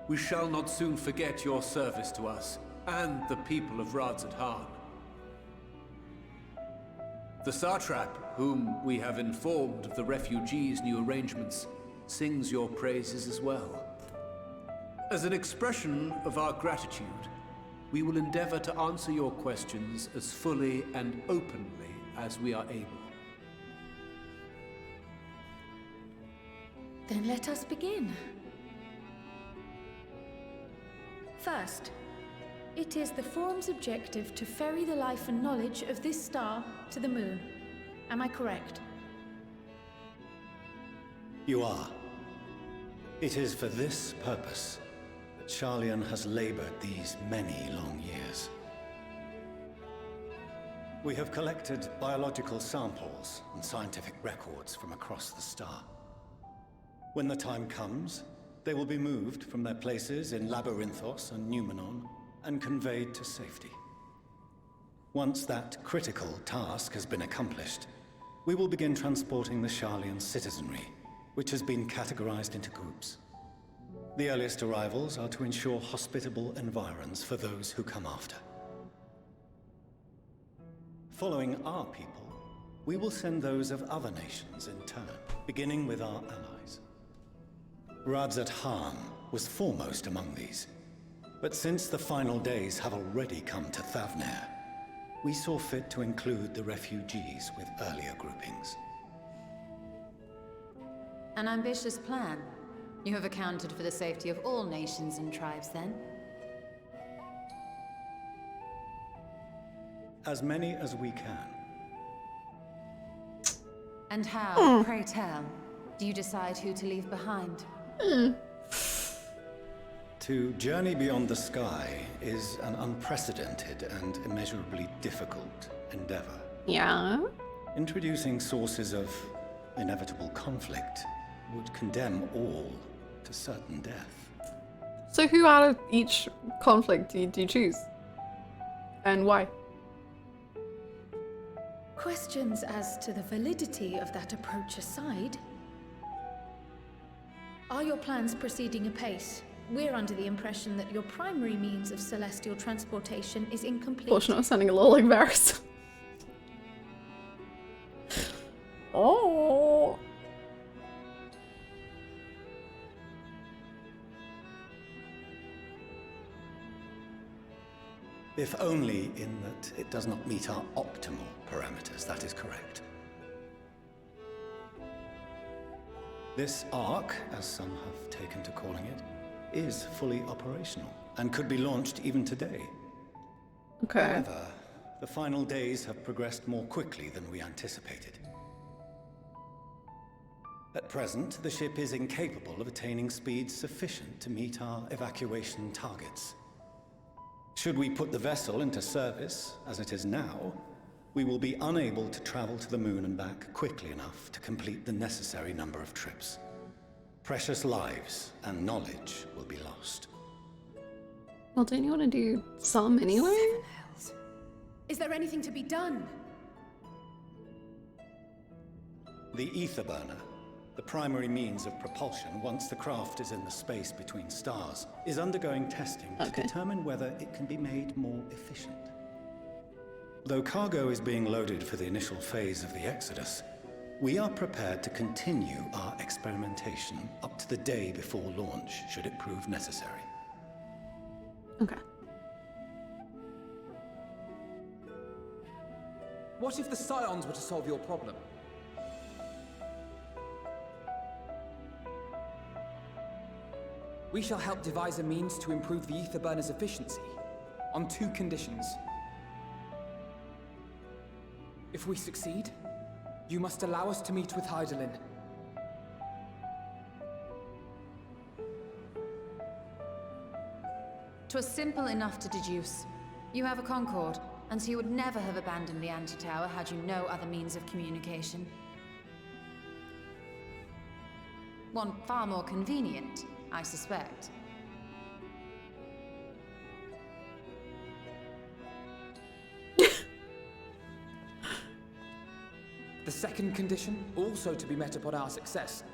We shall not soon forget your service to us and the people of Radzat-Han. The Satrap, whom we have informed of the refugees' new arrangements, sings your praises as well. As an expression of our gratitude, we will endeavor to answer your questions as fully and openly as we are able. Then let us begin. First, it is the Forum's objective to ferry the life and knowledge of this star to the moon. Am I correct? You are. It is for this purpose that Scion has labored these many long years. We have collected biological samples and scientific records from across the star. When the time comes, they will be moved from their places in Labyrinthos and Numenon and conveyed to safety. Once that critical task has been accomplished, we will begin transporting the Scion citizenry, which has been categorized into groups. The earliest arrivals are to ensure hospitable environs for those who come after. Following our people, we will send those of other nations in turn, beginning with our allies. Radzat-Han was foremost among these, but since the final days have already come to Thavnair, we saw fit to include the refugees with earlier groupings. An ambitious plan. You have accounted for the safety of all nations and tribes, then? As many as we can. And how, pray tell, do you decide who to leave behind? To journey beyond the sky is an unprecedented and immeasurably difficult endeavor. Yeah? Introducing sources of inevitable conflict would condemn all to certain death. So who out of each conflict do you choose? And why? Questions as to the validity of that approach aside, are your plans proceeding apace? We're under the impression that your primary means of celestial transportation is incomplete. Fortunately, I'm sounding a little embarrassed. Oh. If only in that it does not meet our optimal parameters, that is correct. This Ark, as some have taken to calling it, is fully operational and could be launched even today. Okay. However, the final days have progressed more quickly than we anticipated. At present, the ship is incapable of attaining speeds sufficient to meet our evacuation targets. Should we put the vessel into service, as it is now, we will be unable to travel to the moon and back quickly enough to complete the necessary number of trips. Precious lives and knowledge will be lost. Well, don't you want to do some anyway? Seven hells. Is there anything to be done? The ether burner, the primary means of propulsion once the craft is in the space between stars, is undergoing testing to determine whether it can be made more efficient. Though cargo is being loaded for the initial phase of the Exodus, We are prepared to continue our experimentation up to the day before launch, should it prove necessary. Okay. What if the Scions were to solve your problem? We shall help devise a means to improve the ether burner's efficiency, on 2 conditions. If we succeed, you must allow us to meet with Hydaelyn. 'Twas simple enough to deduce. You have a Concord, and so you would never have abandoned the anti-tower had you no other means of communication. One far more convenient, I suspect. The second condition, also to be met upon our success,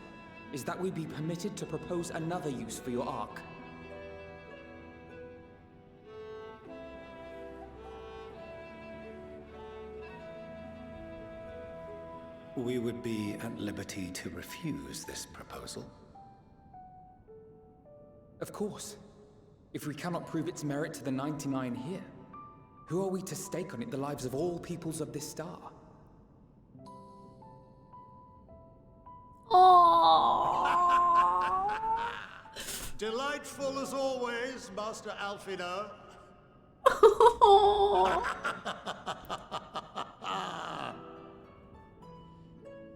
is that we be permitted to propose another use for your Ark. We would be at liberty to refuse this proposal. Of course. If we cannot prove its merit to the 99 here, who are we to stake on it the lives of all peoples of this star? Delightful as always, Master Alfino.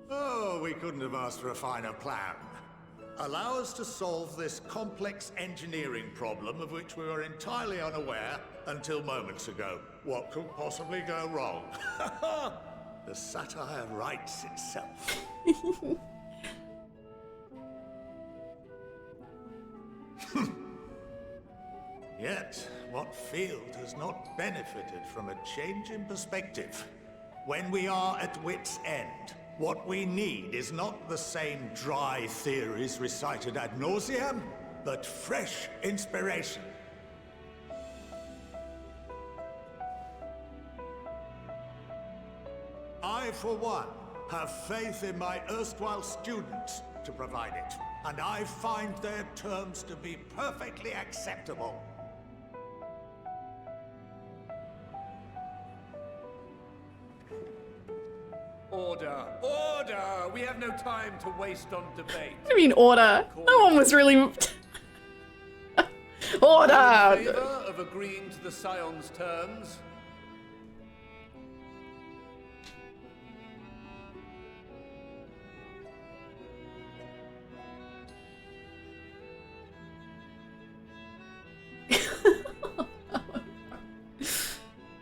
Oh, we couldn't have asked for a finer plan. Allow us to solve this complex engineering problem of which we were entirely unaware until moments ago. What could possibly go wrong? The satire writes itself. Yet, what field has not benefited from a change in perspective? When we are at wit's end, what we need is not the same dry theories recited ad nauseam, but fresh inspiration. I, for one, have faith in my erstwhile students to provide it, and I find their terms to be perfectly acceptable. Order! Order! We have no time to waste on debate. What do you mean order? No one was really... Order! In favor of agreeing to the Scion's terms?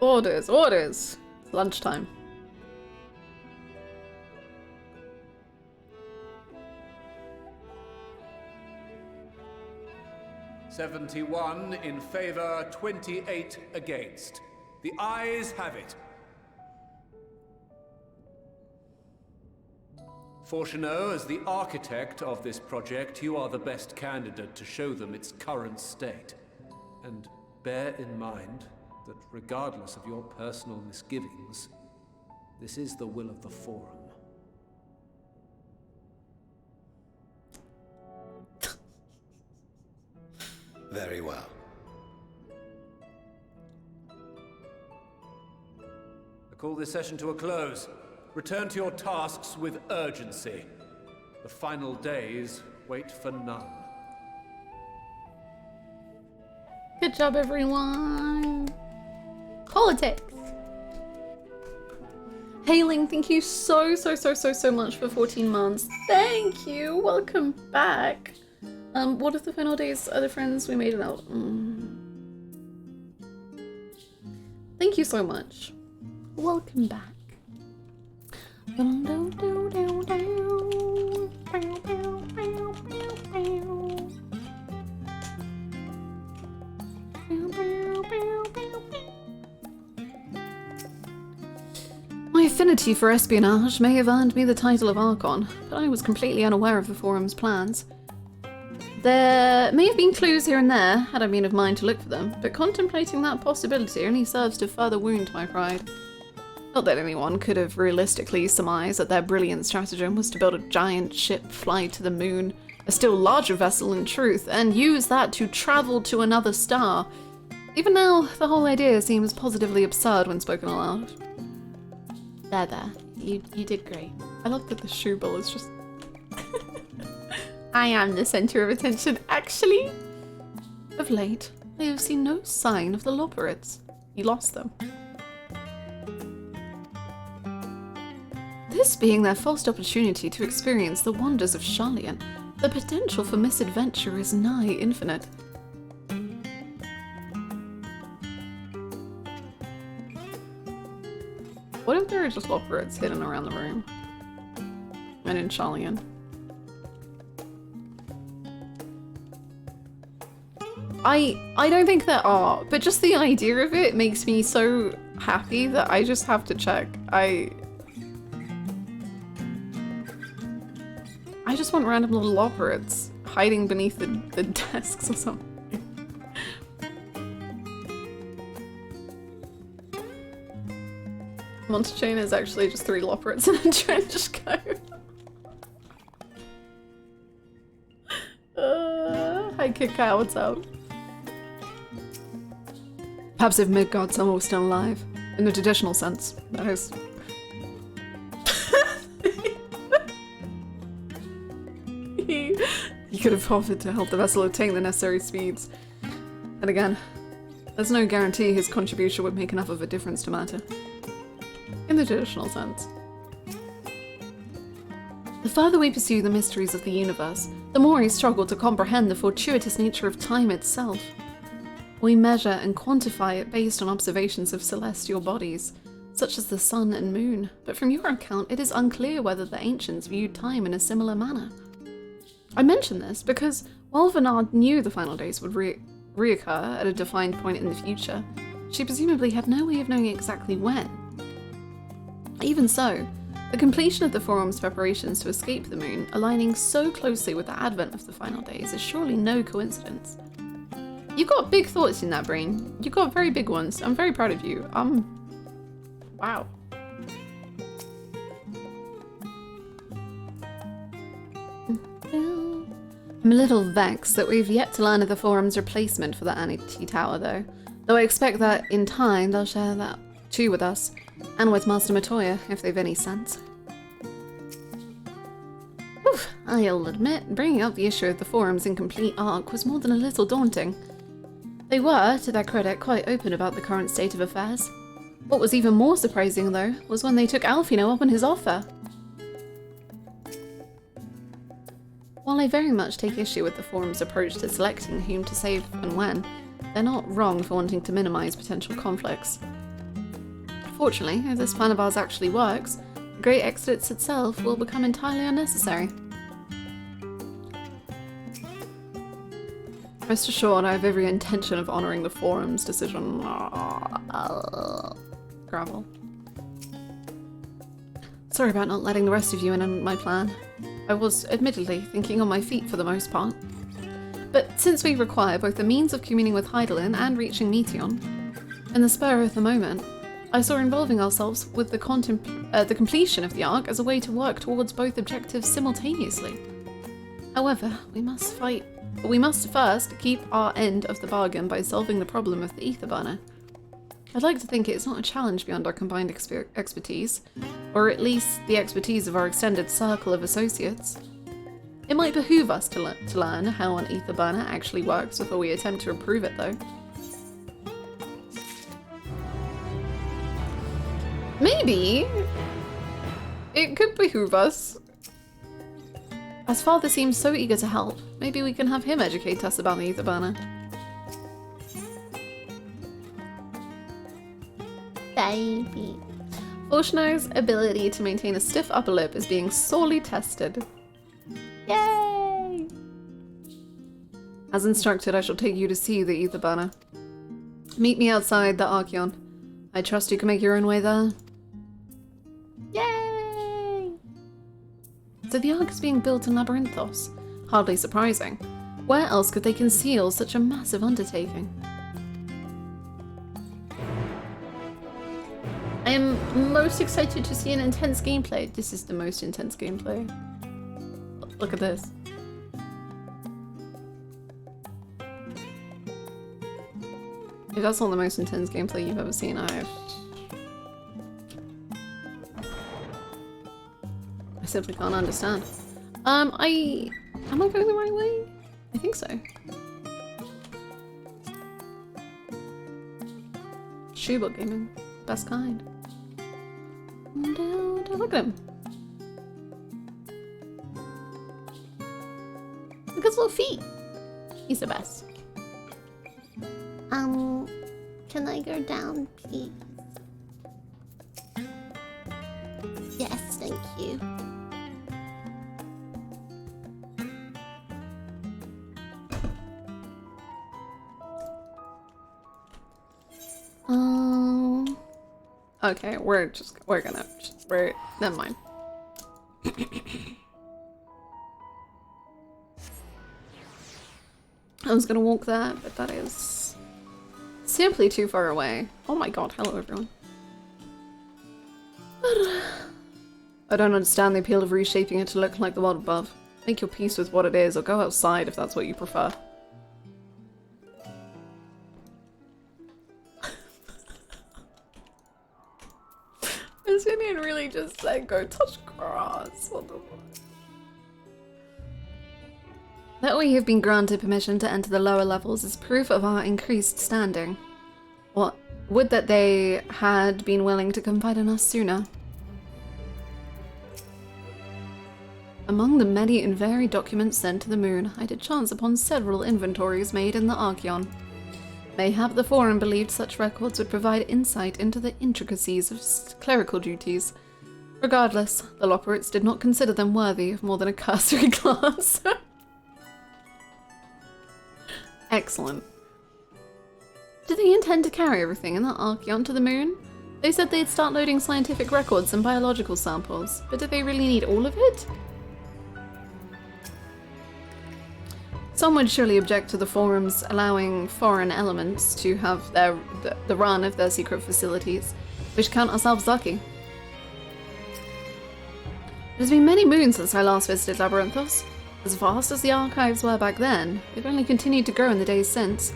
Orders, orders. It's lunchtime. "71 in favor, 28 against. The ayes have it. Fortuneau, as the architect of this project, you are the best candidate to show them its current state. And bear in mind that regardless of your personal misgivings, this is the will of the Forum. Very well. I call this session to a close. Return to your tasks with urgency. The final days wait for none. Good job, everyone. Politics. Hailing, thank you so much for 14 months. Thank you. Welcome back. What are the final days, other friends? We made it out. Thank you so much. Welcome back. My affinity for espionage may have earned me the title of Archon, but I was completely unaware of the Forum's plans. There may have been clues here and there, had I been of mind to look for them, but contemplating that possibility only serves to further wound my pride. Not that anyone could have realistically surmised that their brilliant stratagem was to build a giant ship, fly to the moon, a still larger vessel in truth, and use that to travel to another star. Even now, the whole idea seems positively absurd when spoken aloud. There. You did great. I love that the shoe bill is just... I am the center of attention, actually. Of late, I have seen no sign of the Loporrits. You lost them. This being their first opportunity to experience the wonders of Scion, the potential for misadventure is nigh infinite. What if there are just Loporrits hidden around the room? And in Scion? I don't think there are, but just the idea of it makes me so happy that I just have to check. I just want random little Loporrits hiding beneath the desks or something. Monster Chain is actually just 3 Loporrits in a trench coat. Hi Kit Kat, what's up? Perhaps if Midgard Summer was still alive. In the traditional sense, that is. He could have offered to help the vessel attain the necessary speeds. And again, there's no guarantee his contribution would make enough of a difference to matter. In the traditional sense. The further we pursue the mysteries of the universe, the more I struggle to comprehend the fortuitous nature of time itself. We measure and quantify it based on observations of celestial bodies, such as the sun and moon, but from your account it is unclear whether the ancients viewed time in a similar manner. I mention this because while Venat knew the final days would reoccur at a defined point in the future, she presumably had no way of knowing exactly when. Even so, the completion of the Forum's preparations to escape the moon, aligning so closely with the advent of the final days, is surely no coincidence. You've got big thoughts in that brain. You've got very big ones. I'm very proud of you. Wow. I'm a little vexed that we've yet to learn of the Forum's replacement for the Anti-Tower, though I expect that in time they'll share that too with us, and with Master Meteion, if they've any sense. Oof, I'll admit, bringing up the issue of the Forum's incomplete arc was more than a little daunting. They were, to their credit, quite open about the current state of affairs. What was even more surprising, though, was when they took Alfino up on his offer. While I very much take issue with the Forum's approach to selecting whom to save and when, they're not wrong for wanting to minimize potential conflicts. Fortunately, if this plan of ours actually works, the Great Exodus itself will become entirely unnecessary. Rest assured, I have every intention of honoring the Forum's decision. Gravel. Sorry about not letting the rest of you in on my plan. I was, admittedly, thinking on my feet for the most part. But since we require both the means of communing with Hydaelyn and reaching Meteion, in the spur of the moment, I saw involving ourselves with the completion of the arc as a way to work towards both objectives simultaneously. However, we must first keep our end of the bargain by solving the problem of the Etherburner. I'd like to think it's not a challenge beyond our combined expertise, or at least the expertise of our extended circle of associates. It might behoove us to learn how an Etherburner actually works before we attempt to improve it, though. Maybe it could behoove us. As Father seems so eager to help, maybe we can have him educate us about the Etherburner. Baby. Fortuno's ability to maintain a stiff upper lip is being sorely tested. Yay! As instructed, I shall take you to see the Etherburner. Meet me outside the Archeon. I trust you can make your own way there. Yay! So the Ark is being built in Labyrinthos. Hardly surprising. Where else could they conceal such a massive undertaking? I am most excited to see an intense gameplay. This is the most intense gameplay. Look at this. If that's not the most intense gameplay you've ever seen, I simply can't understand. Am I going the right way? I think so. Shoebook gaming. Best kind. Look at him. Look at his little feet. He's the best. Can I go down, please? Yes, thank you. Okay, never mind. I was gonna walk there, but that is simply too far away. Oh my god, hello everyone. I don't understand the appeal of reshaping it to look like the world above. Make your peace with what it is, or go outside if that's what you prefer. This Indian really just said, go touch grass. What the fuck? That we have been granted permission to enter the lower levels is proof of our increased standing. What? Would that they had been willing to confide in us sooner. Among the many and varied documents sent to the moon, I did chance upon several inventories made in the Archeon. Mayhap the Forum believed such records would provide insight into the intricacies of clerical duties. Regardless, the Loporrits did not consider them worthy of more than a cursory glance. Excellent. Did they intend to carry everything in the Archeon to the moon? They said they'd start loading scientific records and biological samples, but did they really need all of it? Some would surely object to the Forum's allowing foreign elements to have the run of their secret facilities. We should count ourselves lucky. It has been many moons since I last visited Labyrinthos. As vast as the archives were back then, they've only continued to grow in the days since.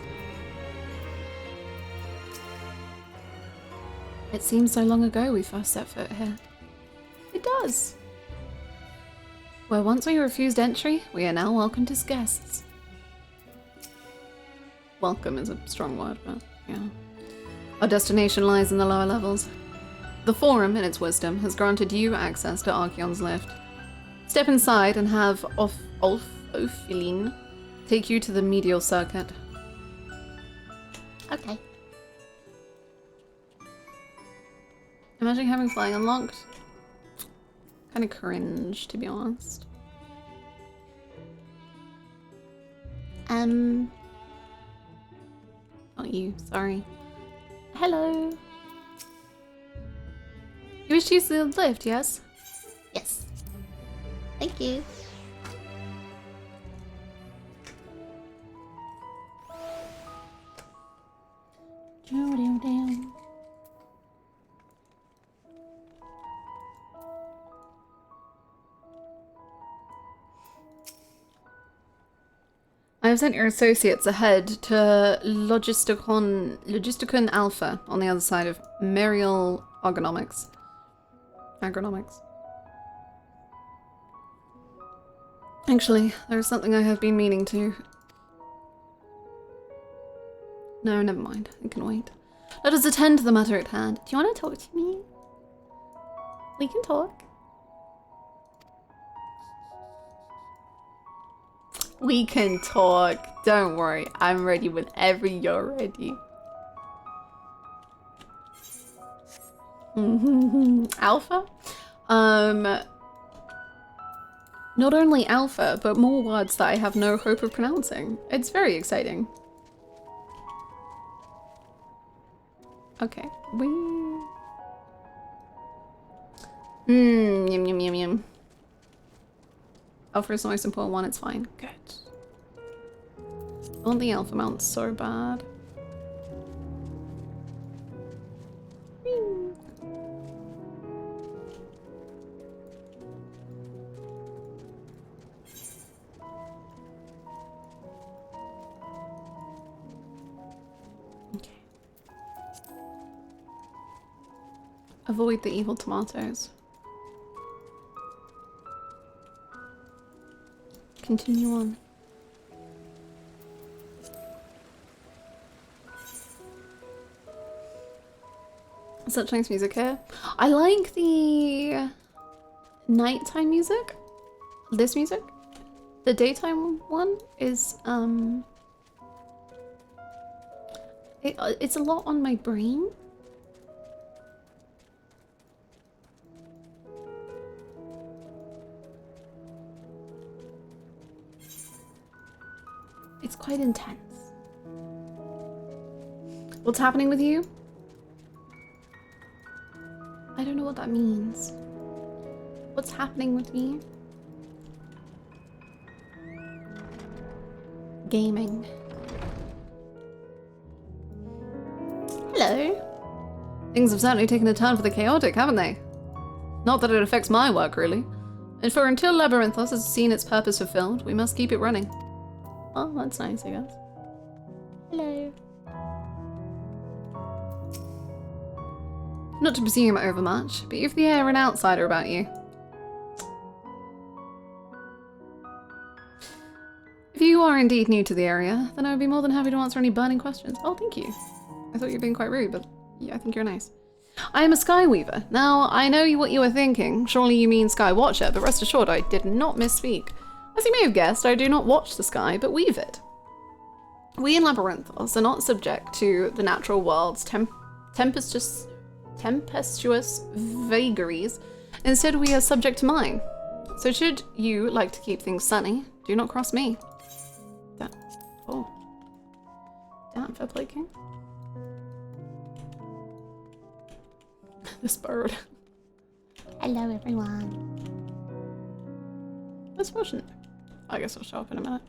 It seems so long ago we first set foot here. It does. Where once we refused entry, we are now welcomed as guests. Welcome is a strong word, but yeah. Our destination lies in the lower levels. The Forum, in its wisdom, has granted you access to Archeon's lift. Step inside and have Ophiline take you to the medial circuit. Okay. Imagine having flying unlocked. Kind of cringe, to be honest. Not you, sorry. Hello. You wish to use the lift, yes? Yes. Thank you. I have sent your associates ahead to Logisticon Alpha on the other side of Merial Agronomics. Actually, there is something I have been meaning to. No, never mind. I can wait. Let us attend to the matter at hand. Do you want to talk to me? We can talk. We can talk. Don't worry. I'm ready whenever you're ready. Alpha? Not only alpha, but more words that I have no hope of pronouncing. It's very exciting. Okay. Yum yum yum yum. Alpha is the most important one, it's fine. Good. I want the alpha mount so bad. Avoid the evil tomatoes. Continue on. Such nice music here. I like the nighttime music. This music. The daytime one is it's a lot on my brain. It's quite intense. What's happening with you? I don't know what that means. What's happening with me? Gaming. Hello. Things have certainly taken a turn for the chaotic, haven't they? Not that it affects my work, really. And for until Labyrinthos has seen its purpose fulfilled, we must keep it running. Oh, that's nice, I guess. Hello. Not to presume overmuch, but you've the air of an outsider about you. If you are indeed new to the area, then I would be more than happy to answer any burning questions. Oh, thank you. I thought you were being quite rude, but yeah, I think you're nice. I am a Sky Weaver. Now, I know what you were thinking. Surely you mean Sky Watcher, but rest assured I did not misspeak. As you may have guessed, I do not watch the sky, but weave it. We in Labyrinthos are not subject to the natural world's tempestuous vagaries. Instead, we are subject to mine. So should you like to keep things sunny, do not cross me. Oh. Damn, fair play, King. This bird. Hello, everyone. That's fortunate. I guess I'll show up in a minute.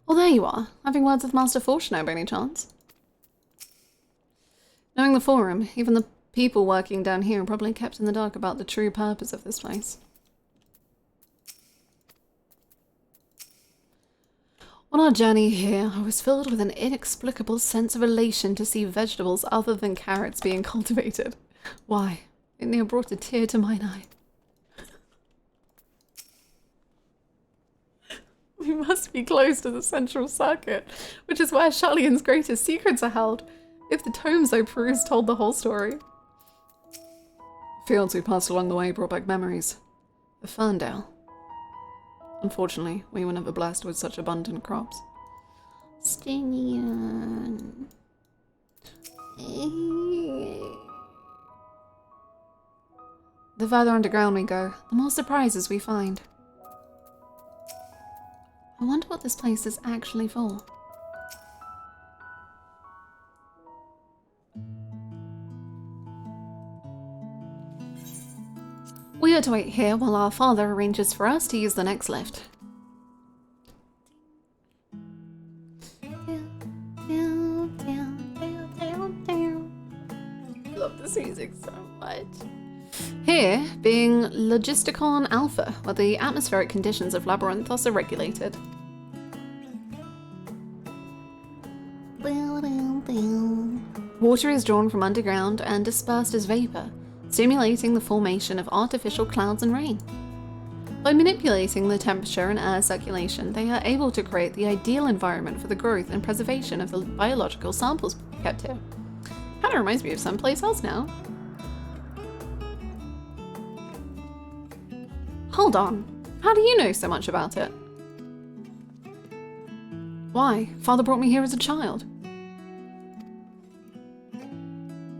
Well, there you are. Having words with Master Fortuno by any chance? Knowing the Forum, even the people working down here are probably kept in the dark about the true purpose of this place. On our journey here, I was filled with an inexplicable sense of elation to see vegetables other than carrots being cultivated. Why? It near brought a tear to mine eye. We must be close to the central circuit, which is where Shullion's greatest secrets are held, if the tomes I perused told the whole story. Fields we passed along the way brought back memories. The Ferndale. Unfortunately, we were never blessed with such abundant crops. Scion. The further underground we go, the more surprises we find. I wonder what this place is actually for. We are to wait here while our father arranges for us to use the next lift. Love this music so much. Here, being Logisticon Alpha, where the atmospheric conditions of Labyrinthos are regulated. Water is drawn from underground and dispersed as vapor, stimulating the formation of artificial clouds and rain. By manipulating the temperature and air circulation, they are able to create the ideal environment for the growth and preservation of the biological samples kept here. Kinda reminds me of someplace else now. Hold on, how do you know so much about it? Why? Father brought me here as a child.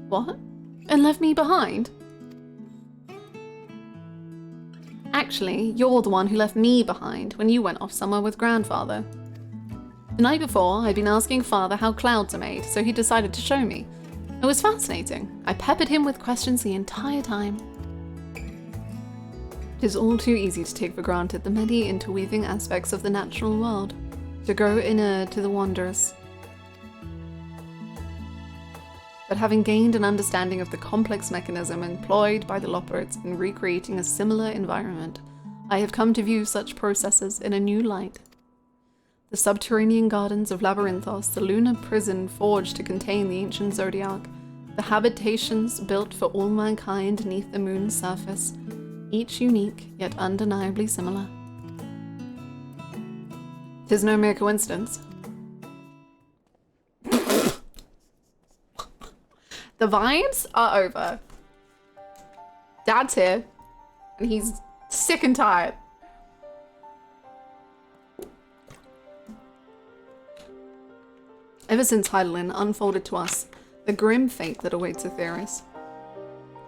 What? And left me behind? Actually, you're the one who left me behind when you went off somewhere with Grandfather. The night before, I'd been asking Father how clouds are made, so he decided to show me. It was fascinating. I peppered him with questions the entire time. It is all too easy to take for granted the many interweaving aspects of the natural world, to grow inner to the wondrous. But having gained an understanding of the complex mechanism employed by the Loporrits in recreating a similar environment, I have come to view such processes in a new light. The subterranean gardens of Labyrinthos, the lunar prison forged to contain the ancient zodiac, the habitations built for all mankind beneath the moon's surface, each unique yet undeniably similar. 'Tis no mere coincidence. The vibes are over. Dad's here, and he's sick and tired. Ever since Hydaelyn unfolded to us the grim fate that awaits Aetheris,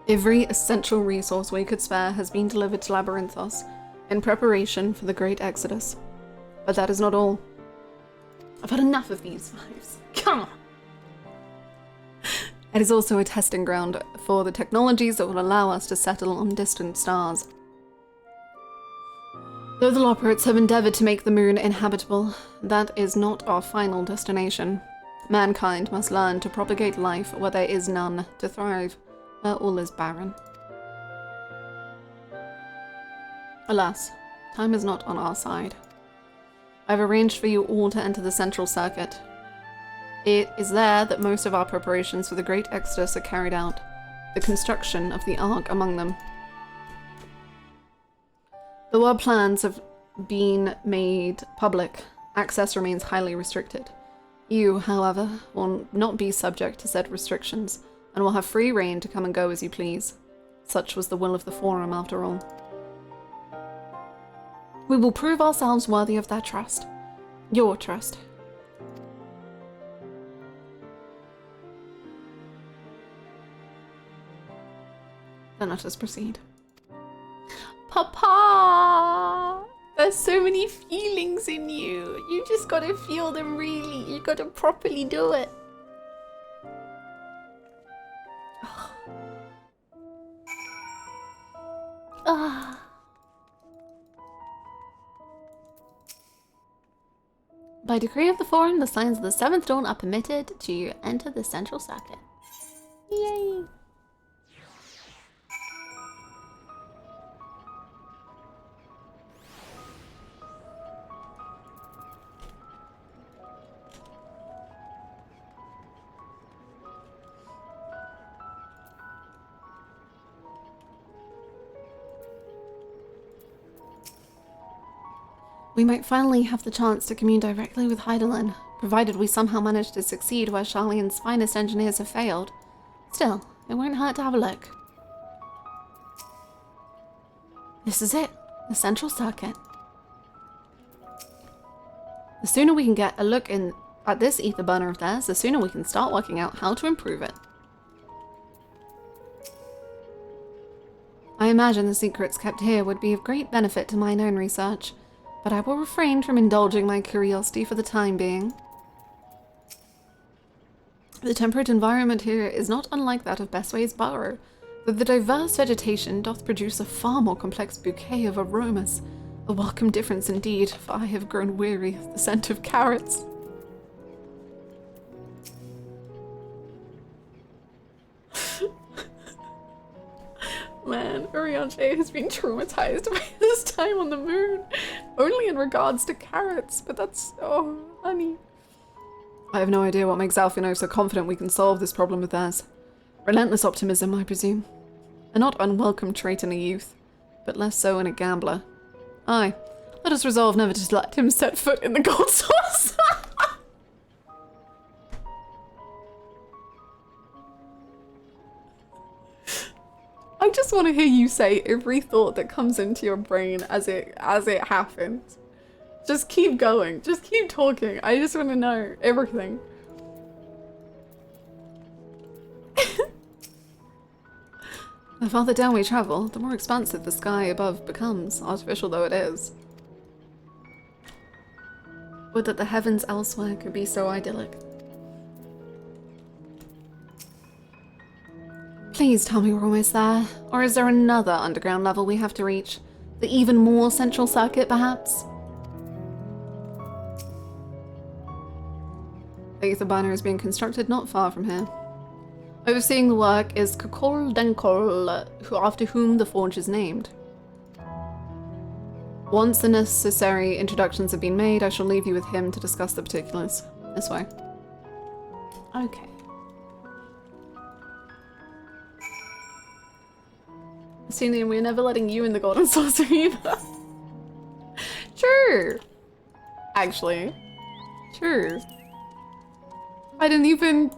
every essential resource we could spare has been delivered to Labyrinthos in preparation for the Great Exodus. But that is not all. I've had enough of these vibes. Come on! It is also a testing ground for the technologies that will allow us to settle on distant stars. Though the Loporrits have endeavored to make the moon inhabitable, that is not our final destination. Mankind must learn to propagate life where there is none, to thrive where all is barren. Alas, time is not on our side. I've arranged for you all to enter the central circuit. It is there that most of our preparations for the Great Exodus are carried out, the construction of the Ark among them. Though our plans have been made public, access remains highly restricted. You, however, will not be subject to said restrictions, and will have free reign to come and go as you please. Such was the will of the Forum, after all. We will prove ourselves worthy of that trust. Your trust. Then let us proceed. Papa! There's so many feelings in you. You just gotta feel them really. You gotta properly do it. Ah. By decree of the Forum, the signs of the Seventh Dawn are permitted to enter the central circuit. Yay! We might finally have the chance to commune directly with Hydaelyn, provided we somehow manage to succeed where Scien's finest engineers have failed. Still, it won't hurt to have a look. This is it, the central circuit. The sooner we can get a look at this ether burner of theirs, the sooner we can start working out how to improve it. I imagine the secrets kept here would be of great benefit to mine own research, but I will refrain from indulging my curiosity for the time being. The temperate environment here is not unlike that of Bestway's Burrow, though the diverse vegetation doth produce a far more complex bouquet of aromas. A welcome difference indeed, for I have grown weary of the scent of carrots. Man, Urianger has been traumatized by his time on the moon. Only in regards to carrots, but that's... oh, honey. I have no idea what makes Alphino so confident we can solve this problem with theirs. Relentless optimism, I presume. A not unwelcome trait in a youth, but less so in a gambler. Aye, let us resolve never to let him set foot in the gold source. I just want to hear you say every thought that comes into your brain as it happens. Just keep going. Just keep talking. I just want to know everything. The farther down we travel, the more expansive the sky above becomes, artificial though it is. Would that the heavens elsewhere could be so idyllic. Please tell me we're almost there. Or is there another underground level we have to reach? The even more central circuit, perhaps? The ether burner is being constructed not far from here. Overseeing the work is Kokol Denkol, after whom the forge is named. Once the necessary introductions have been made, I shall leave you with him to discuss the particulars. This way. Okay. Assuming we're never letting you in the Golden Saucer either. True. Actually. True. I didn't even...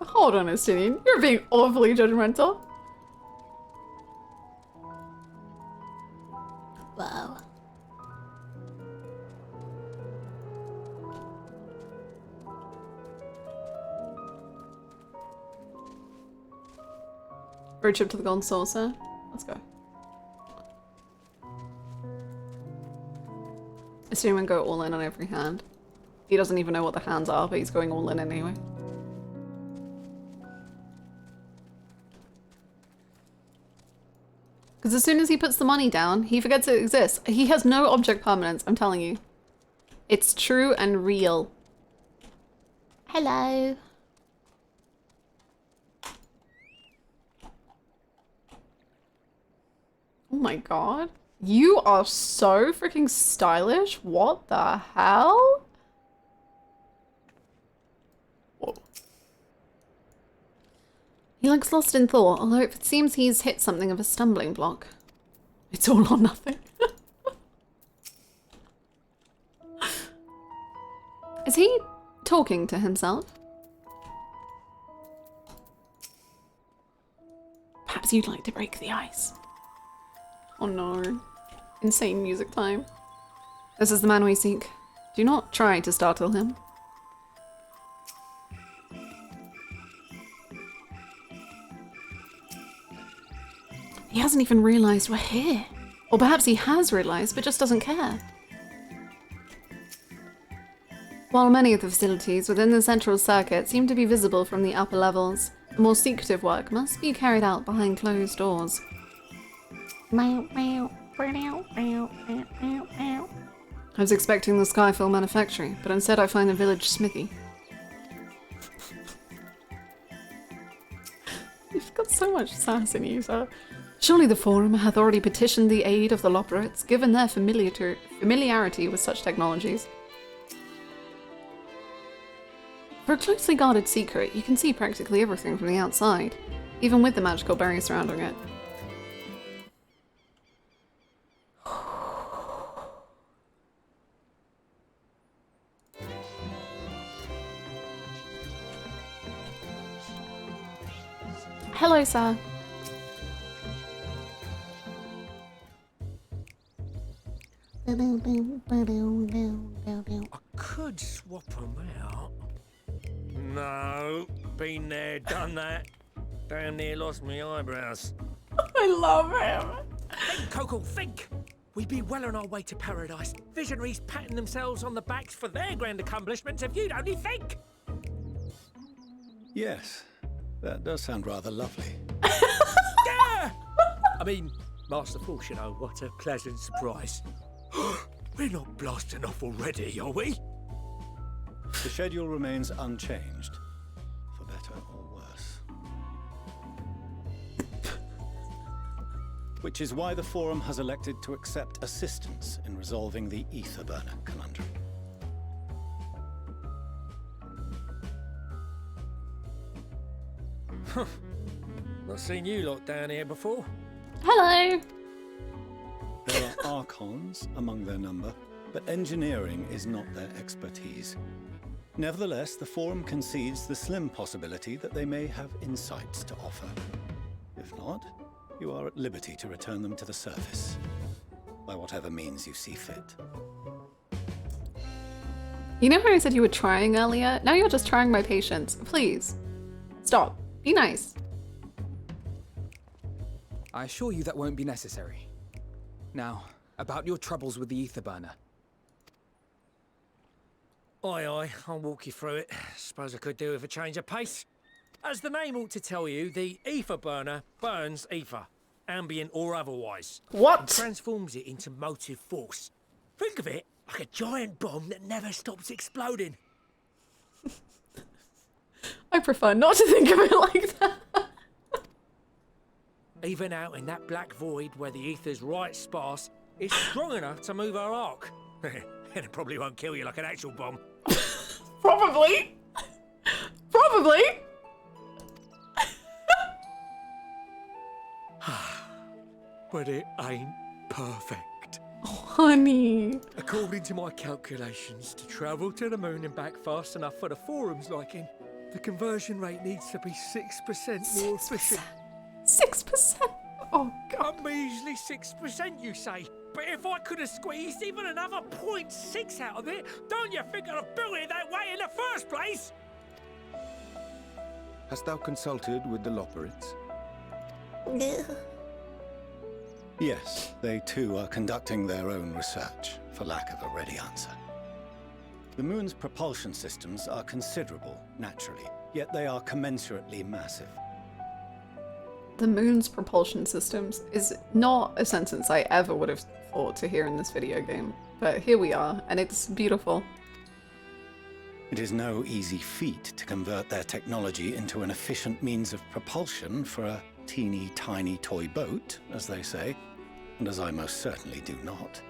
Hold on, Astinian. You're being awfully judgmental. Wow. Road trip to the Golden Saucer. Let's go. Assuming go all in on every hand. He doesn't even know what the hands are, but he's going all in anyway. Because as soon as he puts the money down, he forgets it exists. He has no object permanence, I'm telling you. It's true and real. Hello. Oh my god. You are so freaking stylish. What the hell? Whoa. He looks lost in thought, although it seems he's hit something of a stumbling block. It's all or nothing. Is he talking to himself? Perhaps you'd like to break the ice. Oh no. Insane music time. This is the man we seek. Do not try to startle him. He hasn't even realised we're here. Or perhaps he has realised, but just doesn't care. While many of the facilities within the central circuit seem to be visible from the upper levels, the more secretive work must be carried out behind closed doors. I was expecting the Skyfall manufactory, but instead I find the village smithy. You've got so much sass in you, sir. Surely the Forum hath already petitioned the aid of the Loporrits, given their familiarity with such technologies. For a closely guarded secret, you can see practically everything from the outside, even with the magical barrier surrounding it. Hello, sir. I could swap them out. No, been there, done that. Damn near lost my eyebrows. I love him. Think, Coco, think! We'd be well on our way to paradise. Visionaries patting themselves on the backs for their grand accomplishments if you'd only think! Yes, that does sound rather lovely. Yeah! I mean, Master Force, you know, what a pleasant surprise. We're not blasting off already, are we? The schedule remains unchanged, for better or worse. Which is why the Forum has elected to accept assistance in resolving the ether burner conundrum. Not seen you lot down here before. Hello. There are archons among their number, but engineering is not their expertise. Nevertheless, the Forum concedes the slim possibility that they may have insights to offer. If not, you are at liberty to return them to the surface, by whatever means you see fit. You know how I said you were trying earlier? Now you're just trying my patience. Please. Stop. Be nice. I assure you that won't be necessary. Now, about your troubles with the ether burner. Aye, aye, I'll walk you through it. Suppose I could do with a change of pace. As the name ought to tell you, the ether burner burns ether, ambient or otherwise. What? And transforms it into motive force. Think of it like a giant bomb that never stops exploding. I prefer not to think of it like that. Even out in that black void where the ether's right sparse, It's strong enough to move our arc. And it probably won't kill you like an actual bomb. Probably. Probably. But it ain't perfect. Oh, honey. According to my calculations, to travel to the moon and back fast enough for the forum's liking, the conversion rate needs to be 6% more efficient. 6%? Oh, God. A measly 6%, you say? But if I could have squeezed even another 0.6 out of it, don't you think I'd have built it that way in the first place? Hast thou consulted with the Loporrits? Yes, they too are conducting their own research, for lack of a ready answer. The moon's propulsion systems are considerable, naturally, yet they are commensurately massive. The moon's propulsion systems is not a sentence I ever would have thought to hear in this video game, but here we are, and it's beautiful. It is no easy feat to convert their technology into an efficient means of propulsion for a teeny tiny toy boat, as they say, and as I most certainly do not.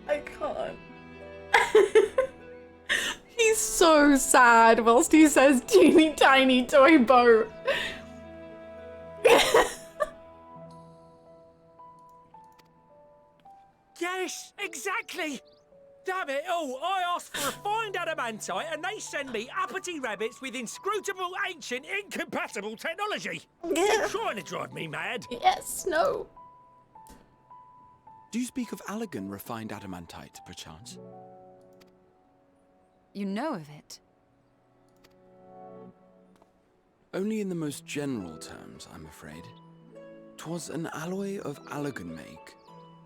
I can't. He's so sad whilst he says teeny tiny toy boat. Yes, exactly! Damn it all, I asked for refined adamantite and they send me uppity rabbits with inscrutable, ancient, incompatible technology! They're trying to drive me mad! Yes, no. Do you speak of Allegan refined adamantite, perchance? You know of it? Only in the most general terms, I'm afraid. 'Twas an alloy of Allegan make,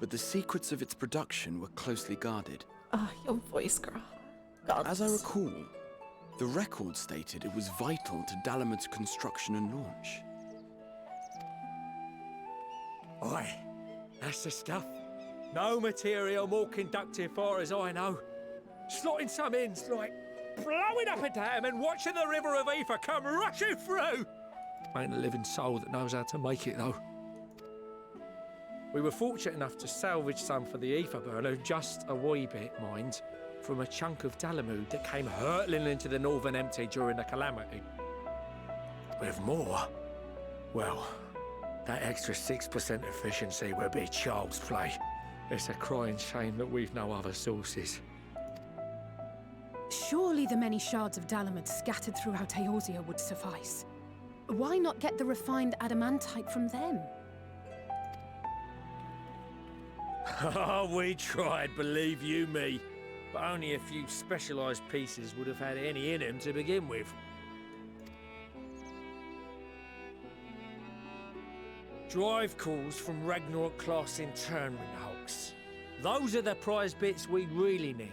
but the secrets of its production were closely guarded. Ah, your voice, girl. God. As I recall, the record stated it was vital to Dalamud's construction and launch. Oi, that's the stuff. No material more conductive far as I know. Slotting some ends like blowing up a dam and watching the river of ether come rushing through. Ain't a living soul that knows how to make it though. We were fortunate enough to salvage some for the ether burner, just a wee bit, mind, from a chunk of Dalamud that came hurtling into the northern empty during the calamity. With more, well, that extra 6% efficiency would be child's play. It's a crying shame that we've no other sources. Surely the many shards of Dalamud scattered throughout Eorzea would suffice. Why not get the refined adamantite from them? Oh, we tried, believe you me. But only a few specialised pieces would have had any in them to begin with. Drive calls from Ragnarok-class internment hulks. Those are the prize bits we really need.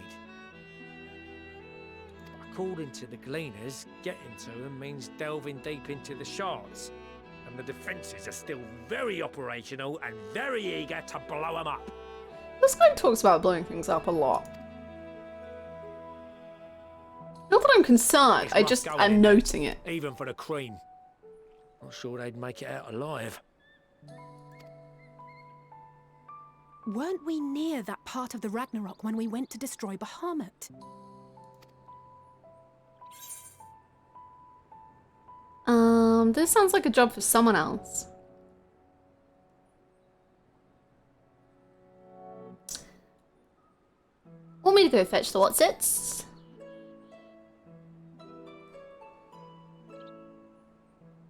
According to the Gleaners, getting to them means delving deep into the shards. And the defences are still very operational and very eager to blow them up. This guy talks about blowing things up a lot. Not that I'm concerned, I'm noting it. Even for the cream. Not sure they'd make it out alive. Weren't we near that part of the Ragnarok when we went to destroy Bahamut? This sounds like a job for someone else. Want me to go fetch the what's-its?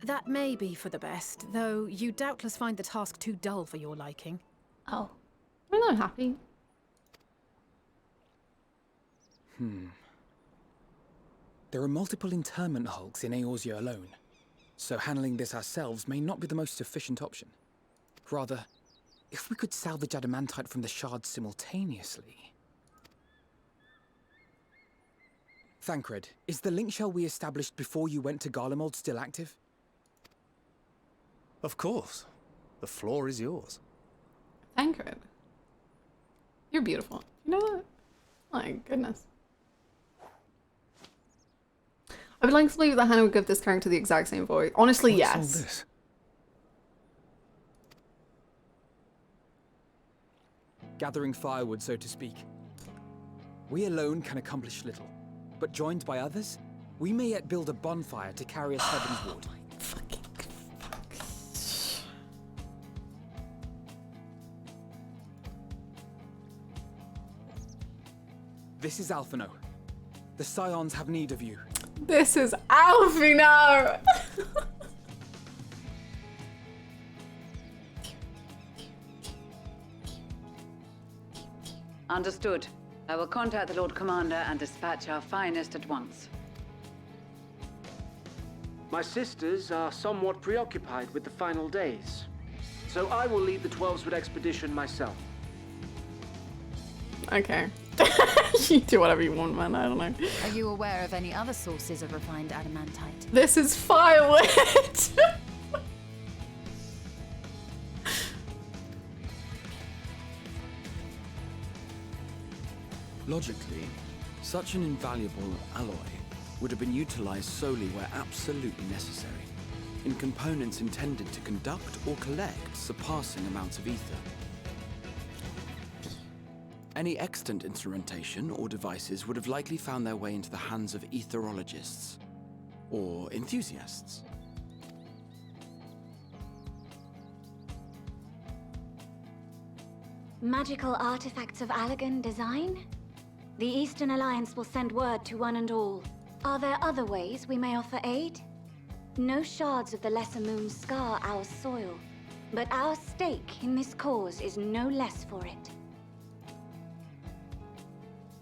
That may be for the best, though you doubtless find the task too dull for your liking. Oh. I'm not happy. There are multiple internment hulks in Eorzea alone, so handling this ourselves may not be the most efficient option. Rather, if we could salvage adamantite from the shards simultaneously... Thancred, is the link shell we established before you went to Garlemald still active? Of course. The floor is yours. Thancred. You're beautiful. You know that? My goodness. I would like to believe that Hannah would give this character the exact same voice. Honestly, What's all yes. this? Gathering firewood, so to speak. We alone can accomplish little, but joined by others, we may yet build a bonfire to carry us heavenward. This is Alphino. The Scions have need of you. This is Alphino! Understood. I will contact the Lord Commander and dispatch our finest at once. My sisters are somewhat preoccupied with the final days, so I will lead the 12-Wood expedition myself. Okay. You do whatever you want, man. I don't know. Are you aware of any other sources of refined adamantite? This is firewood! Logically, such an invaluable alloy would have been utilized solely where absolutely necessary, in components intended to conduct or collect surpassing amounts of ether. Any extant instrumentation or devices would have likely found their way into the hands of etherologists, or enthusiasts. Magical artifacts of Allagan design? The Eastern Alliance will send word to one and all. Are there other ways we may offer aid? No shards of the Lesser Moon scar our soil, but our stake in this cause is no less for it.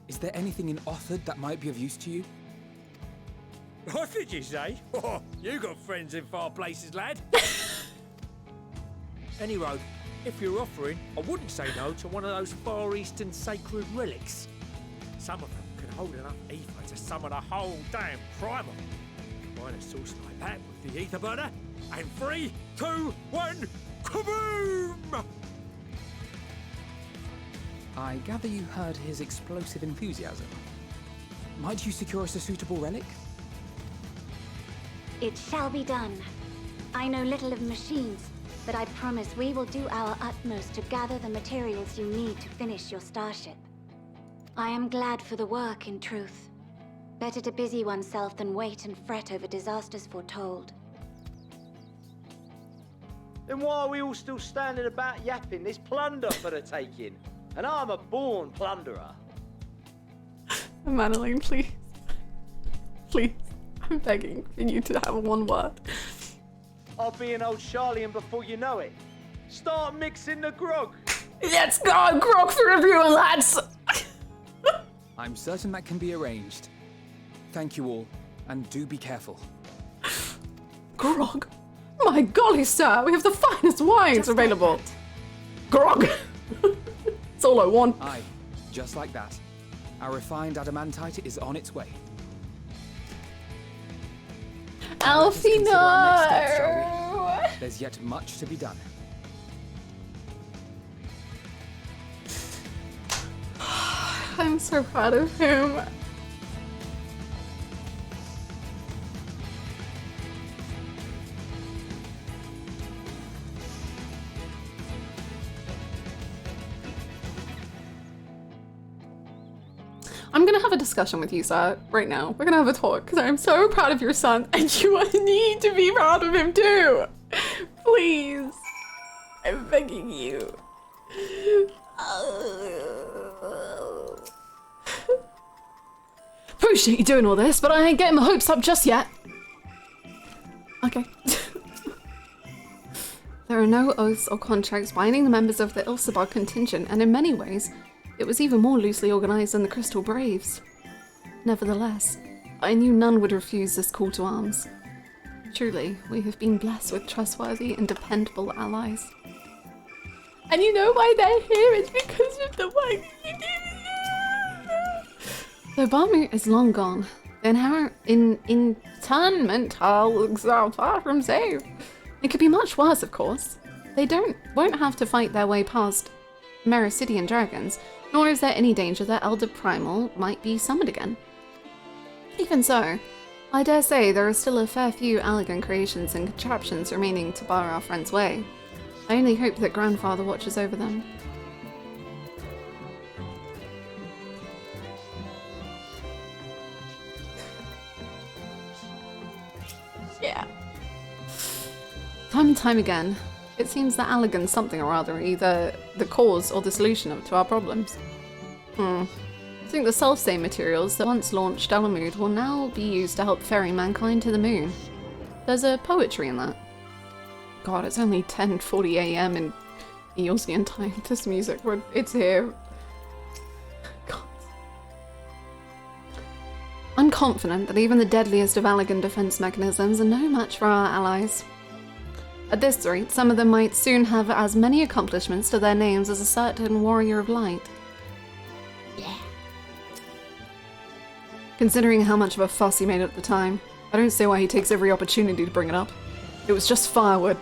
Is there anything in Othard that might be of use to you? What did you say? Oh, you got friends in far places, lad. Anyway, if you're offering, I wouldn't say no to one of those Far Eastern sacred relics. Some of them can hold enough ether to summon a whole damn primal. Combine a source like that with the ether burner, and 3, 2, 1, kaboom! I gather you heard his explosive enthusiasm. Might you secure us a suitable relic? It shall be done. I know little of machines, but I promise we will do our utmost to gather the materials you need to finish your starship. I am glad for the work, in truth. Better to busy oneself than wait and fret over disasters foretold. Then why are we all still standing about yapping? There's plunder for the taking, and I'm a born plunderer. Madeline, please. Please. I'm begging for you to have one word. I'll be an old Charlian before you know it. Start mixing the grog. Let's go grog for everyone, lads! I'm certain that can be arranged. Thank you all, and do be careful. Grog? My golly, sir, we have the finest wines just available. Like grog! That's all I want. Aye, just like that. Our refined adamantite is on its way. Alfie, no! There's yet much to be done. I'm so proud of him. I'm gonna have a discussion with you, sir, right now. We're gonna have a talk, because I'm so proud of your son, and you need to be proud of him too! Please! I'm begging you. Appreciate you doing all this, but I ain't getting my hopes up just yet. Okay. There are no oaths or contracts binding the members of the Ilsabar contingent, and in many ways, it was even more loosely organized than the Crystal Braves. Nevertheless, I knew none would refuse this call to arms. Truly, we have been blessed with trustworthy and dependable allies. And you know why they're here? It's because of the work you do. Though Bamu is long gone, the internment hulks are far from safe. It could be much worse, of course. They won't have to fight their way past Mericidian dragons, nor is there any danger that Elder Primal might be summoned again. Even so, I dare say there are still a fair few elegant creations and contraptions remaining to bar our friend's way. I only hope that Grandfather watches over them. Yeah. Time and time again, it seems that Allagan's something or other, either the cause or the solution to our problems. I think the self-same materials that once launched Alamud will now be used to help ferry mankind to the moon. There's a poetry in that. God, it's only 10:40 AM in Eosian time. This music, it's here. God. I'm confident that even the deadliest of Allagan defense mechanisms are no match for our allies. At this rate, some of them might soon have as many accomplishments to their names as a certain warrior of light. Considering how much of a fuss he made at the time, I don't see why he takes every opportunity to bring it up. It was just firewood.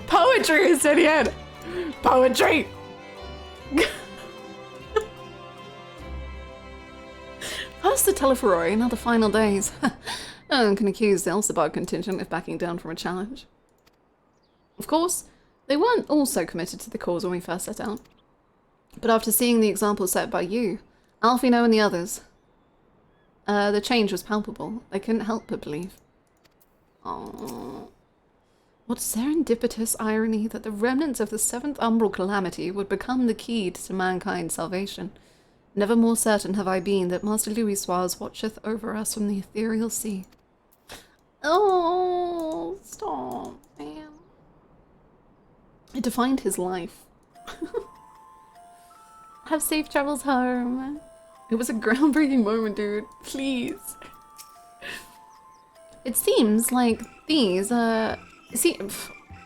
Poetry is idiot! Poetry! First the Telephoroi, now the final days. No one can accuse the Elsabard contingent of backing down from a challenge. Of course, they weren't also committed to the cause when we first set out. But after seeing the example set by you, Alfino and the others, the change was palpable. They couldn't help but believe. Aww. What serendipitous irony that the remnants of the 7th Umbral Calamity would become the key to mankind's salvation. Never more certain have I been that Master Louisoix watcheth over us from the ethereal sea. Oh, stop, man. It defined his life. Have safe travels home. It was a groundbreaking moment, dude. Please. It seems like these, I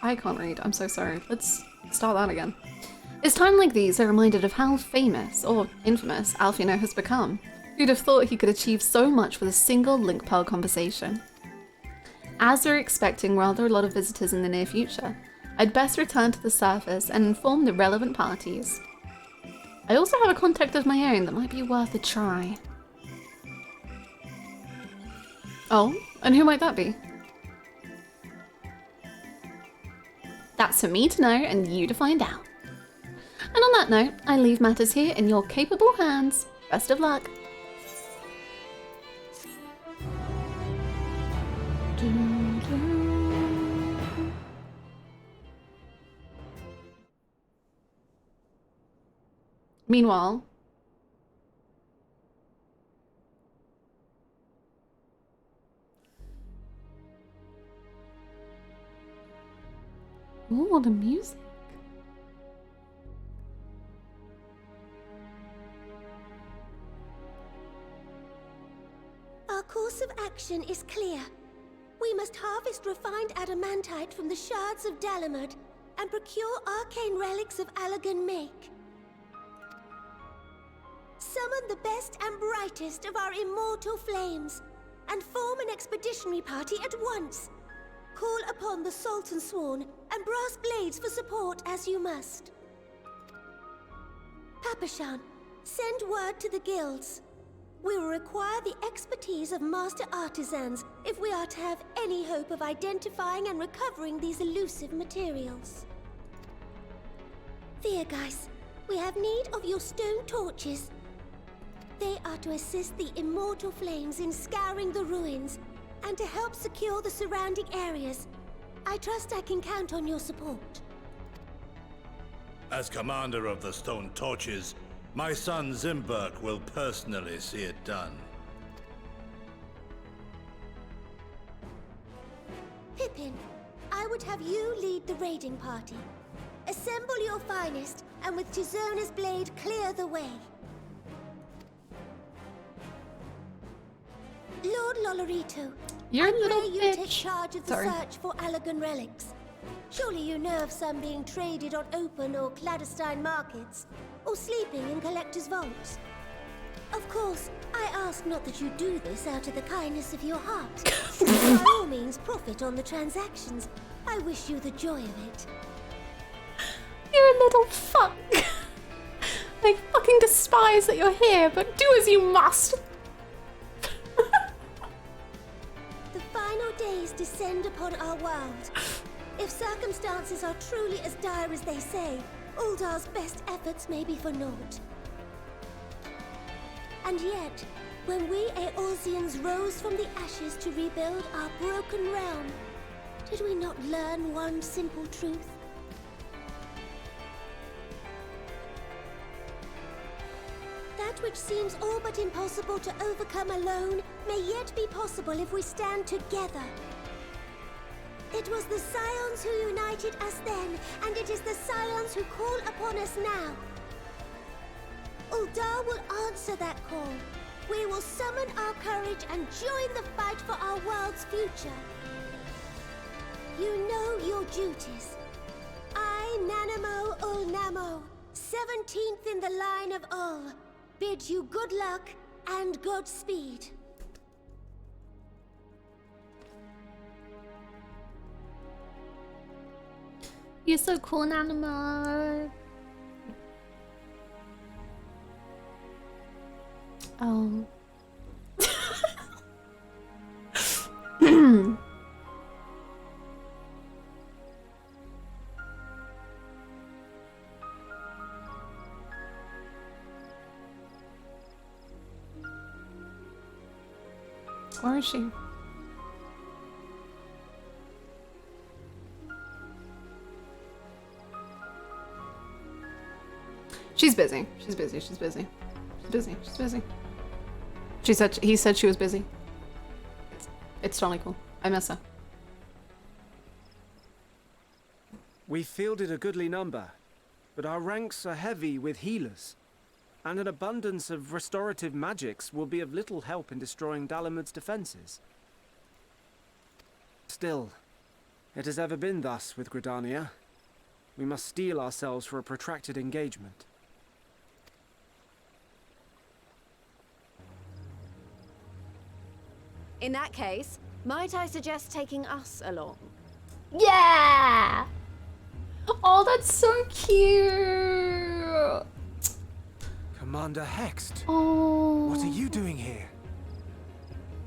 can't read. I'm so sorry. Let's start that again. It's time like these are reminded of how famous, or infamous, Alfino has become. Who'd have thought he could achieve so much with a single link pearl conversation? As we're expecting rather a lot of visitors in the near future, I'd best return to the surface and inform the relevant parties. I also have a contact of my own that might be worth a try. Oh, and who might that be? That's for me to know and you to find out. And on that note, I leave matters here in your capable hands. Best of luck. Meanwhile, ooh, the music. Our course of action is clear. We must harvest refined adamantite from the shards of Dalamud and procure arcane relics of Allagan make. Summon the best and brightest of our immortal flames and form an expeditionary party at once. Call upon the Sultan Sworn and Brass Blades for support as you must. Papashan, send word to the guilds. We will require the expertise of master artisans if we are to have any hope of identifying and recovering these elusive materials. Viergeist, we have need of your stone torches. They are to assist the immortal flames in scouring the ruins and to help secure the surrounding areas. I trust I can count on your support. As commander of the Stone Torches, my son Zimberk will personally see it done. Pippin, I would have you lead the raiding party. Assemble your finest, and with Tizona's blade clear the way. Lord Loporrits, You're a little you bitch. take charge of the search for Allagan relics. Surely you know of some being traded on open or clandestine markets, or sleeping in collectors' vaults. Of course, I ask not that you do this out of the kindness of your heart. By all means, profit on the transactions. I wish you the joy of it. You're a little fuck. I fucking despise that you're here, but do as you must. The final days descend upon our world. If circumstances are truly as dire as they say, Uldar's best efforts may be for naught. And yet, when we Eorzeans rose from the ashes to rebuild our broken realm, did we not learn one simple truth? That which seems all but impossible to overcome alone may yet be possible if we stand together. It was the Scions who united us then, and it is the Scions who call upon us now. Uldar will answer that call. We will summon our courage and join the fight for our world's future. You know your duties. I, Nanamo Ulnamo, 17th in the line of Ul, bid you good luck and Godspeed. You're so cool, Nanamo. Oh. Where is she? She's busy. She's busy. She's busy. She's busy. She's busy. He said she was busy. It's totally cool. I miss her. We fielded a goodly number, but our ranks are heavy with healers, and an abundance of restorative magics will be of little help in destroying Dalamud's defenses. Still, it has ever been thus with Gridania. We must steel ourselves for a protracted engagement. In that case, might I suggest taking us along? Yeah! Oh, that's so cute! Commander Hext! Oh. What are you doing here?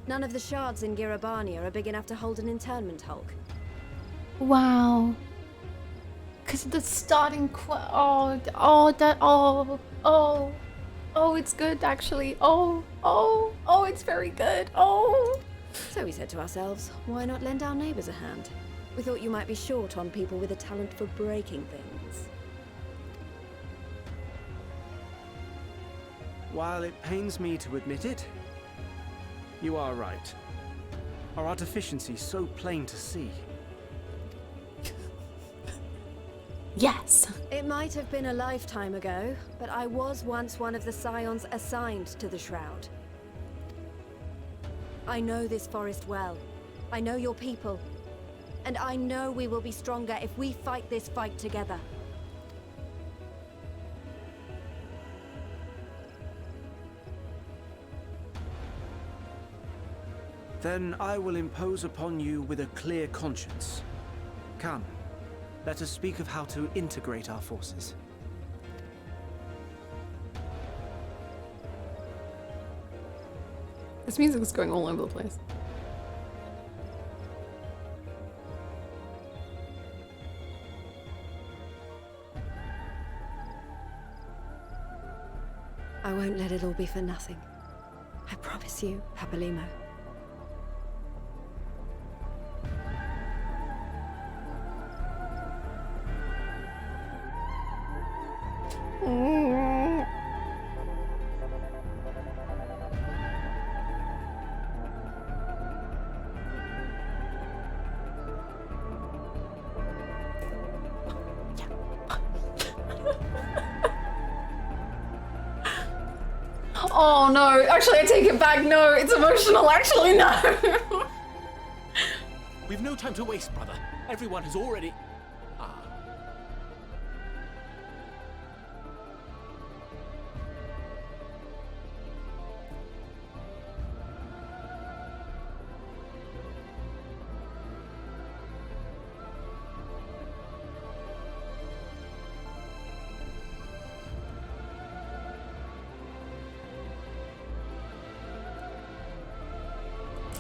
None of the shards in Girabania are big enough to hold an internment hulk. Wow. Because the starting it's good actually. Oh, it's very good. Oh. So we said to ourselves, why not lend our neighbors a hand? We thought you might be short on people with a talent for breaking things. While it pains me to admit it, you are right. Our deficiency so plain to see. Yes. It might have been a lifetime ago, but I was once one of the Scions assigned to the Shroud. I know this forest well. I know your people. And I know we will be stronger if we fight this fight together. Then I will impose upon you with a clear conscience. Come, let us speak of how to integrate our forces. This music is going all over the place. I won't let it all be for nothing. I promise you, Papalimo. Oh no, actually I take it back, no, it's emotional, actually no. We've no time to waste, brother. Everyone has already...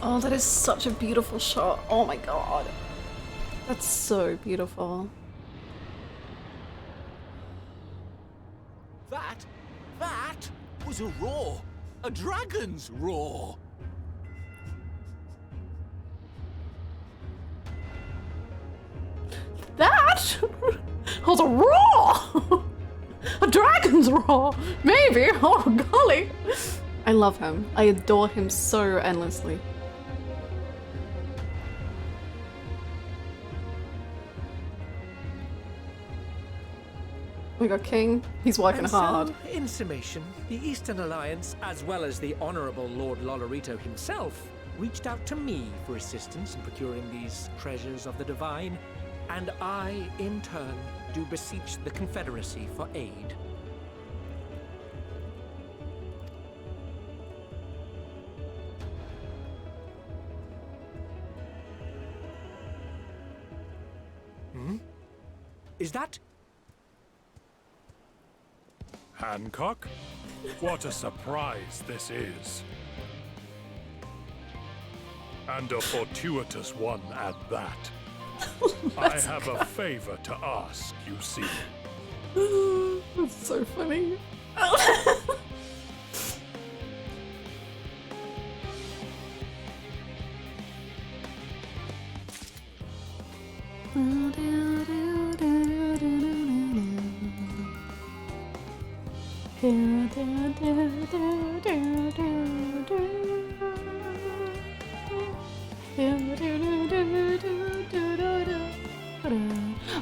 Oh, that is such a beautiful shot. Oh my god. That's so beautiful. That was a roar. A dragon's roar. That was a roar! A dragon's roar! Maybe! Oh golly! I love him. I adore him so endlessly. We got King. He's working hard. So, in summation, the Eastern Alliance, as well as the Honorable Lord Loporrit himself, reached out to me for assistance in procuring these treasures of the divine, and I, in turn, do beseech the Confederacy for aid. Hmm? Is that... Hancock? What a surprise this is. And a fortuitous one at that. I have a favor to ask, you see. That's so funny.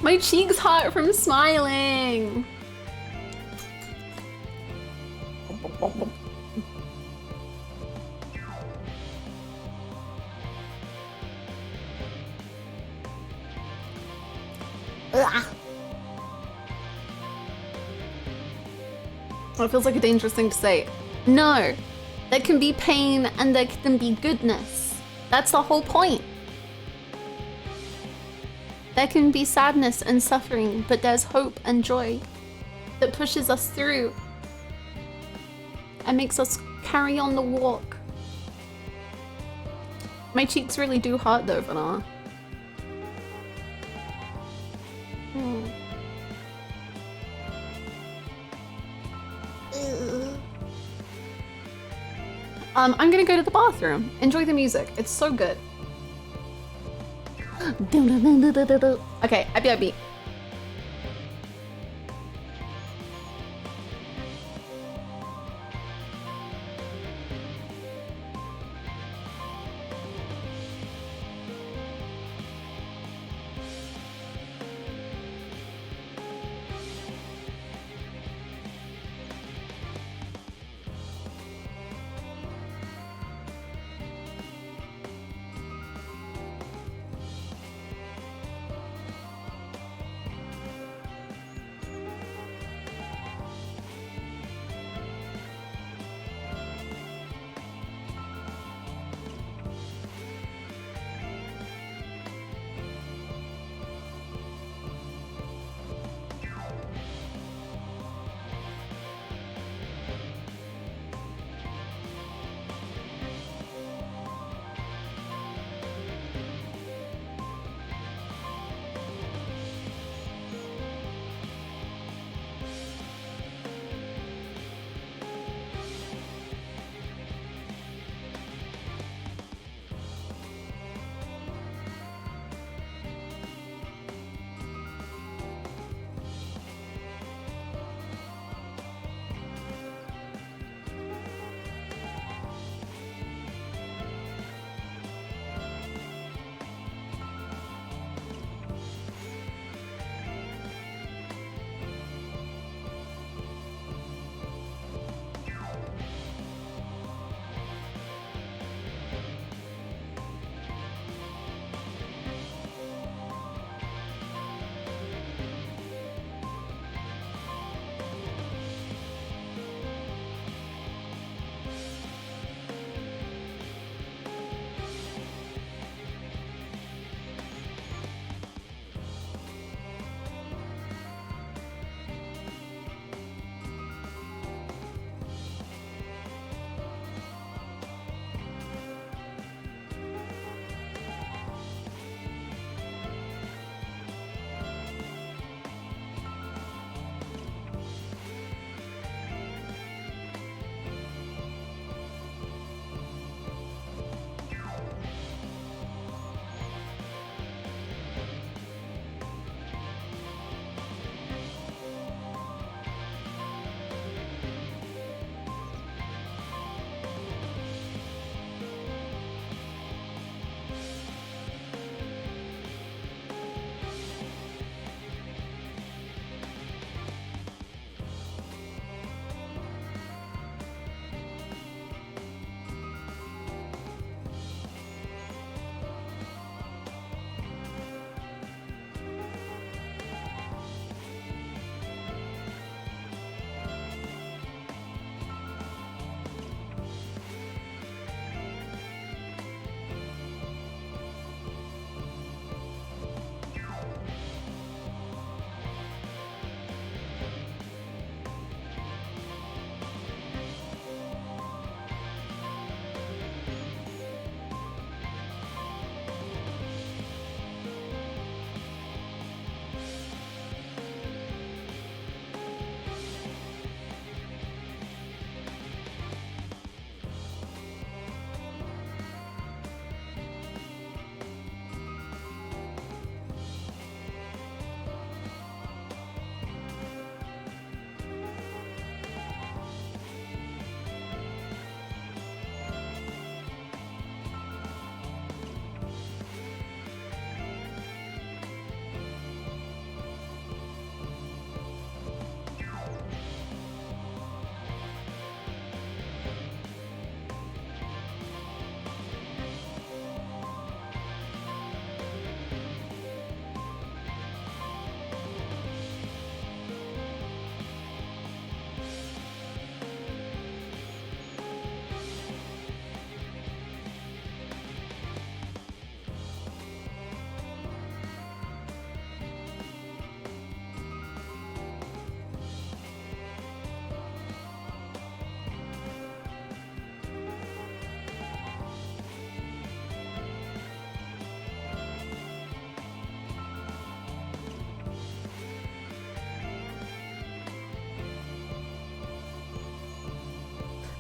My cheeks hurt from smiling. It feels like a dangerous thing to say. No, there can be pain and there can be goodness. That's the whole point. There can be sadness and suffering, but there's hope and joy that pushes us through and makes us carry on the walk. My cheeks really do hurt though, Venat. I'm gonna go to the bathroom. Enjoy the music. It's so good. Okay, IB.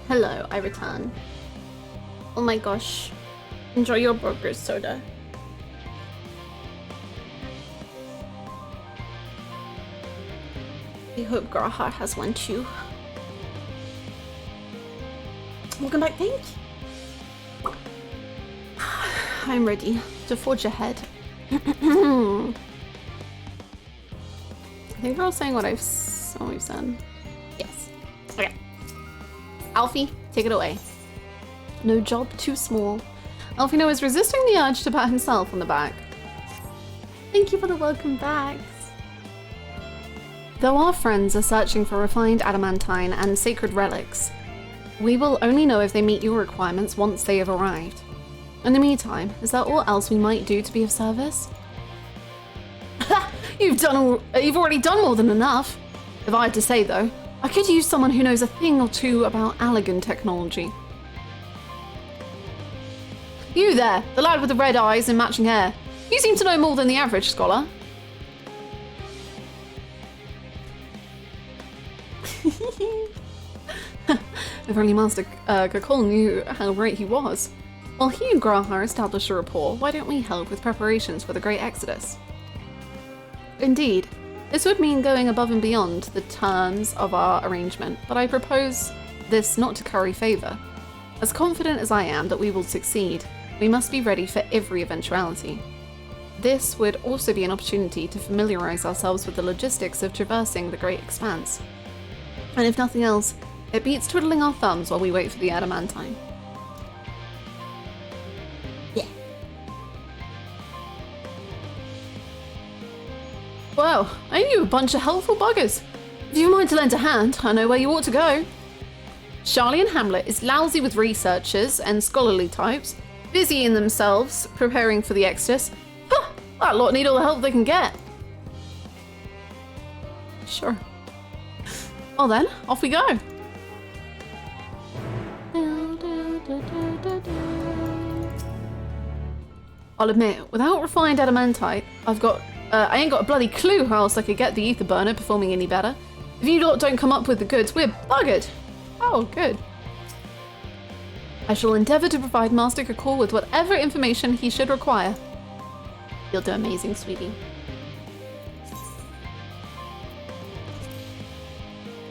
Hello, I return. Oh my gosh. Enjoy your burger soda. I hope Grahar has one too. Welcome back, Pink. I'm ready to forge ahead. I think we're all saying what we've said. Yes. Okay. Alfie, take it away. No job too small. Alfino is resisting the urge to pat himself on the back. Thank you for the welcome backs. Though our friends are searching for refined adamantine and sacred relics, we will only know if they meet your requirements once they have arrived. In the meantime, is there all else we might do to be of service? You've already done more than enough. If I had to say though, I could use someone who knows a thing or two about Allagan technology. You there, the lad with the red eyes and matching hair. You seem to know more than the average scholar. If only Master Kakul knew how great he was. While he and Grahar established a rapport, why don't we help with preparations for the Great Exodus? Indeed, this would mean going above and beyond the terms of our arrangement, but I propose this not to curry favour. As confident as I am that we will succeed, we must be ready for every eventuality. This would also be an opportunity to familiarise ourselves with the logistics of traversing the Great Expanse. And if nothing else, it beats twiddling our thumbs while we wait for the adamantine. Yeah. Well, ain't you a bunch of helpful buggers? If you mind to lend a hand, I know where you ought to go. Scion Hamlet is lousy with researchers and scholarly types, busy in themselves, preparing for the Exodus. Huh, that lot need all the help they can get. Sure. Well then, off we go. I'll admit, without refined adamantite, I ain't got a bloody clue how else I could get the ether burner performing any better. If you lot don't come up with the goods, we're buggered. Oh, good. I shall endeavour to provide Master Kakul with whatever information he should require. You'll do amazing, sweetie.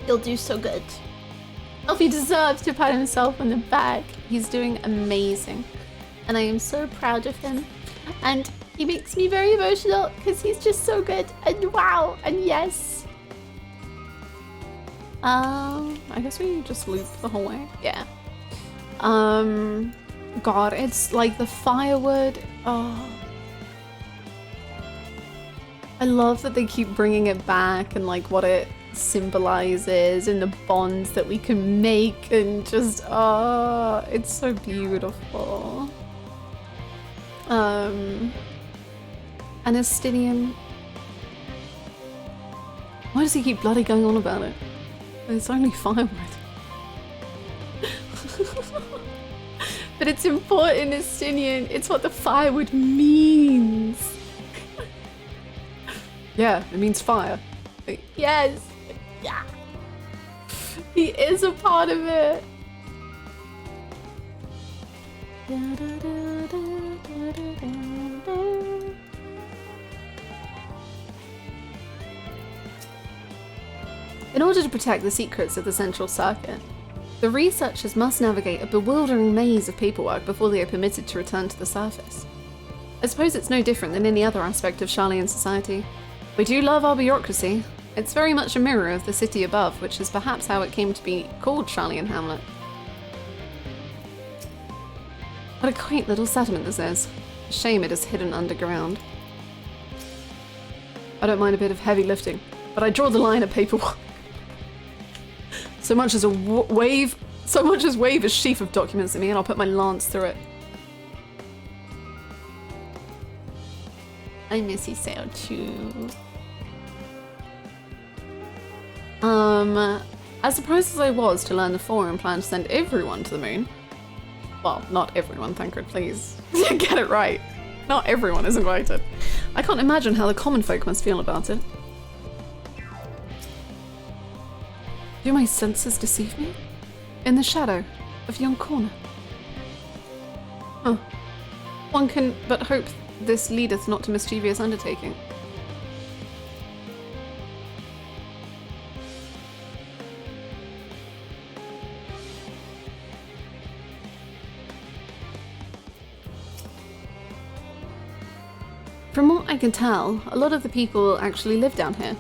You'll do so good. Elfie deserves to pat himself on the back. He's doing amazing. And I am so proud of him. And he makes me very emotional because he's just so good. And wow, and yes. I guess we just loop the whole way. Yeah. God, it's like the firewood. Oh. I love that they keep bringing it back and like what it symbolizes and the bonds that we can make and just, oh, it's so beautiful. Anastinian. Why does he keep bloody going on about it? It's only firewood. But it's important, Estinian. It's what the firewood means. Yeah, it means fire. Yes. Yeah. He is a part of it. In order to protect the secrets of the Central Circuit, the researchers must navigate a bewildering maze of paperwork before they are permitted to return to the surface. I suppose it's no different than any other aspect of Sharlayan society. We do love our bureaucracy. It's very much a mirror of the city above, which is perhaps how it came to be called Scion Hamlet. What a quaint little settlement this is. A shame it is hidden underground. I don't mind a bit of heavy lifting, but I draw the line at paperwork. So much as wave a sheaf of documents at me and I'll put my lance through it. I miss you so too. As surprised as I was to learn the Forum plan to send everyone to the moon. Well, not everyone, Thancred, please. Get it right. Not everyone is invited. I can't imagine how the common folk must feel about it. Do my senses deceive me? in the shadow of yon corner. Huh. One can but hope this leadeth not to mischievous undertaking. From what I can tell, a lot of the people actually live down here.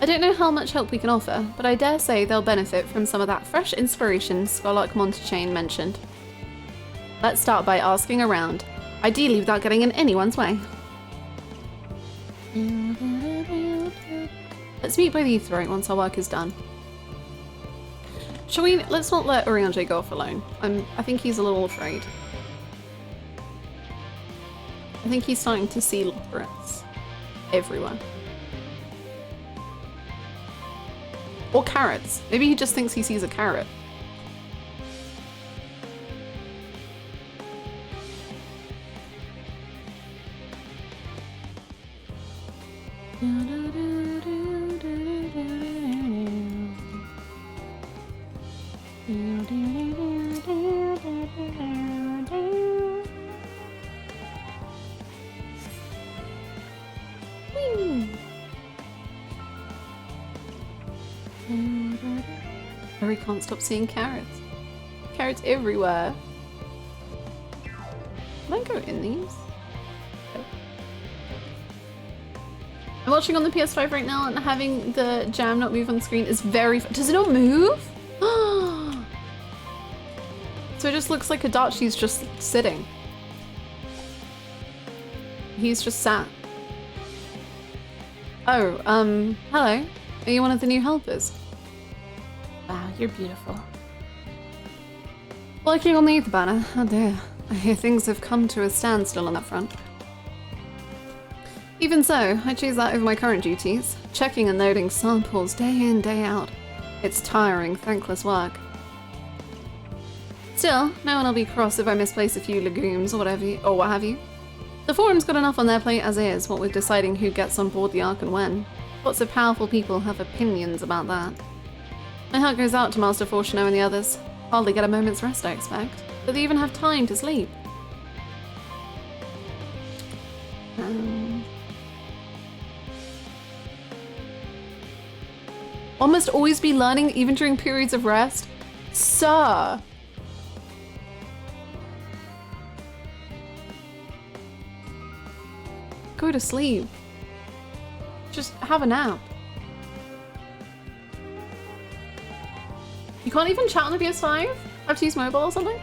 I don't know how much help we can offer, but I dare say they'll benefit from some of that fresh inspiration Scholark Montechain mentioned. Let's start by asking around, ideally without getting in anyone's way. Let's meet by the Aetheryte once our work is done. Shall we? Let's not let Urianger go off alone. I think he's a little afraid. I think he's starting to see Loporrits everywhere. Or carrots. Maybe he just thinks he sees a carrot. I can't stop seeing carrots. Carrots everywhere. Can I go in these? No. I'm watching on the PS5 right now, and having the jam not move on the screen is very does it not move? So it just looks like Adachi's just sitting. He's just sat. Oh, hello. Are you one of the new helpers? Wow, you're beautiful. Working on the Aether Banner. Oh dear. I hear things have come to a standstill on that front. Even so, I choose that over my current duties. Checking and loading samples day in, day out. It's tiring, thankless work. Still, no one will be cross if I misplace a few legumes or whatever, or what have you. The Forum's got enough on their plate as is, what with deciding who gets on board the Ark and when. Lots of powerful people have opinions about that. My heart goes out to Master Fortuno and the others. Hardly get a moment's rest, I expect. Do they even have time to sleep? One must always be learning, even during periods of rest? Sir! Go to sleep. Just have a nap. You can't even chat on the PS5? Have to use mobile or something?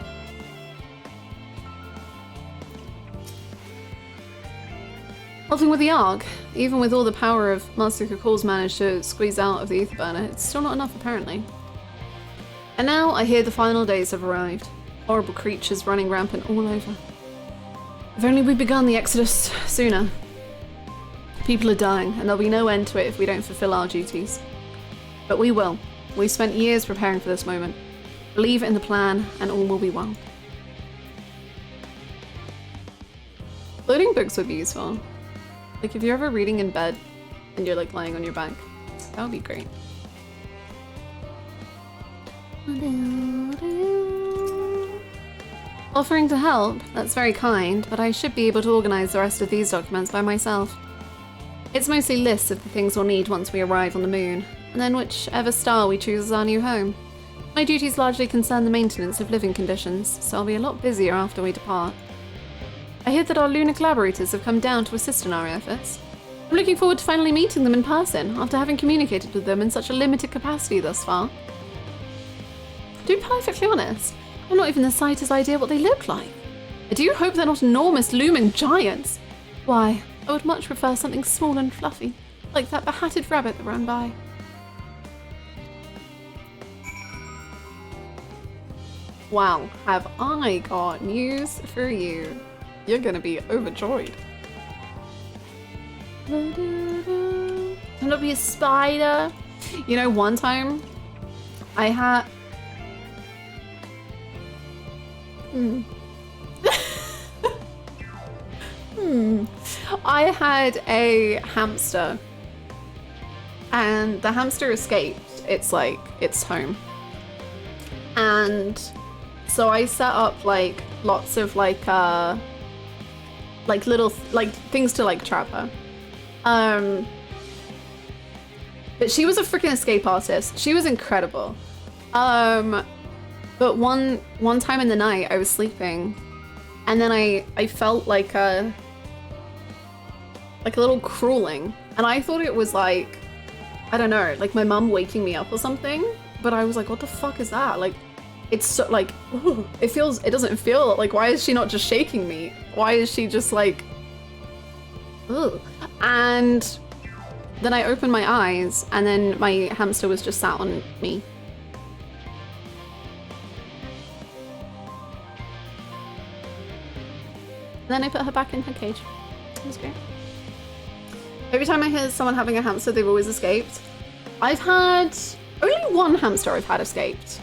Helping with the Ark, even with all the power of Master Kukul's managed to squeeze out of the Aether Burner, it's still not enough apparently. And now I hear the final days have arrived. Horrible creatures running rampant all over. If only we'd begun the exodus sooner. People are dying, and there'll be no end to it if we don't fulfill our duties. But we will. We've spent years preparing for this moment. Believe in the plan, and all will be well. Loading books would be useful. Like if you're ever reading in bed, and you're like lying on your back, that would be great. Offering to help, that's very kind, but I should be able to organize the rest of these documents by myself. It's mostly lists of the things we'll need once we arrive on the moon, and then whichever star we choose as our new home. My duties largely concern the maintenance of living conditions, so I'll be a lot busier after we depart. I hear that our lunar collaborators have come down to assist in our efforts. I'm looking forward to finally meeting them in person, after having communicated with them in such a limited capacity thus far. To be perfectly honest, I've not even the slightest idea what they look like. I do hope they're not enormous looming giants. Why, I would much prefer something small and fluffy, like that behatted rabbit that ran by. Wow, have I got news for you. You're gonna be overjoyed. Can it be a spider? You know, one time I had... I had a hamster, and the hamster escaped its home. And so I set up like lots of like little like things to like trap her. But she was a freaking escape artist. She was incredible. But one time in the night I was sleeping and then I felt like a little crawling, and I thought it was like, I don't know, like my mum waking me up or something, but I was like, what the fuck is that? Like, it's so like, ooh, it doesn't feel like, why is she not just shaking me? Why is she just like, ugh. And then I opened my eyes and then my hamster was just sat on me. Then I put her back in her cage. It was great. Every time I hear someone having a hamster, they've always escaped. I've had only one hamster I've had escaped.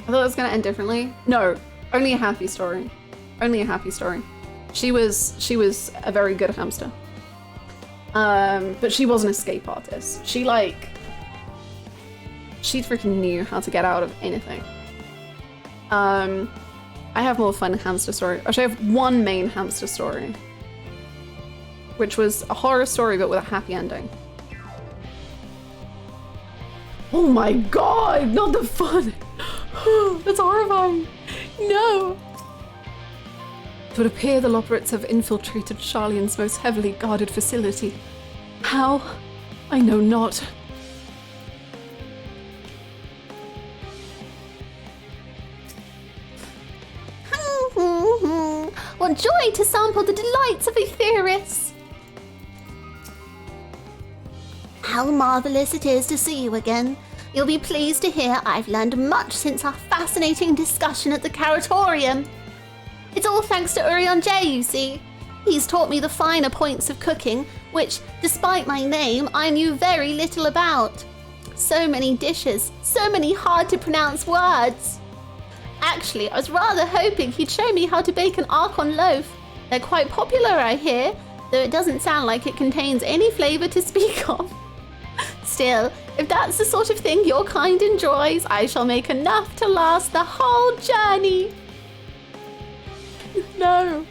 I thought it was gonna end differently. No, only a happy story. Only a happy story. She was a very good hamster. But she was an escape artist. She freaking knew how to get out of anything. I have more fun hamster story. Actually, I have one main hamster story, which was a horror story but with a happy ending. Oh my god, not the fun. That's horrifying. No. It would appear the Loporrits have infiltrated Sharlayan's most heavily guarded facility. How? I know not. What joy to sample the delights of a theorist! How marvelous it is to see you again. You'll be pleased to hear I've learned much since our fascinating discussion at the Caratorium. It's all thanks to Urion J, you see. He's taught me the finer points of cooking, which, despite my name, I knew very little about. So many dishes, so many hard-to-pronounce words. Actually, I was rather hoping he'd show me how to bake an Archon loaf. They're quite popular, I hear, though it doesn't sound like it contains any flavour to speak of. Still, if that's the sort of thing your kind enjoys, I shall make enough to last the whole journey. No.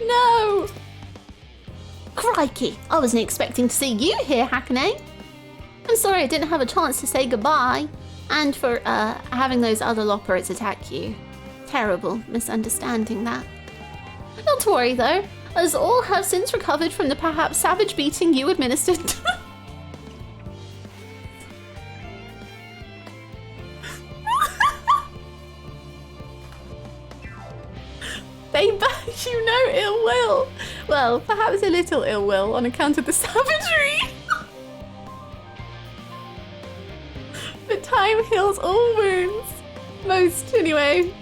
No. Crikey, I wasn't expecting to see you here, Hackney. I'm sorry I didn't have a chance to say goodbye. And for having those other Loporrits attack you. Terrible misunderstanding that. Not to worry though, as all have since recovered from the perhaps savage beating you administered. They bear you no ill will. Well, perhaps a little ill will on account of the savagery. But time heals all wounds. Most, anyway.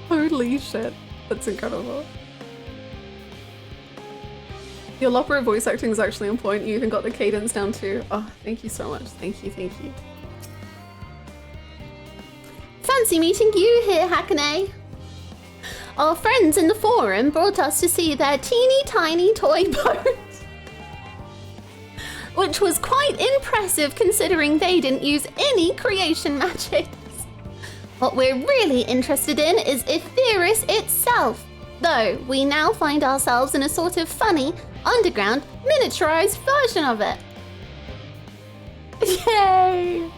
Holy shit. That's incredible. Your Loporrit voice acting is actually on point. You even got the cadence down too. Oh, thank you so much. Thank you, thank you. Fancy meeting you here, Hackney. Our friends in the forum brought us to see their teeny tiny toy boat. Which was quite impressive considering they didn't use any creation magics. What we're really interested in is Etheirys itself, though we now find ourselves in a sort of funny, underground, miniaturized version of it. Yay!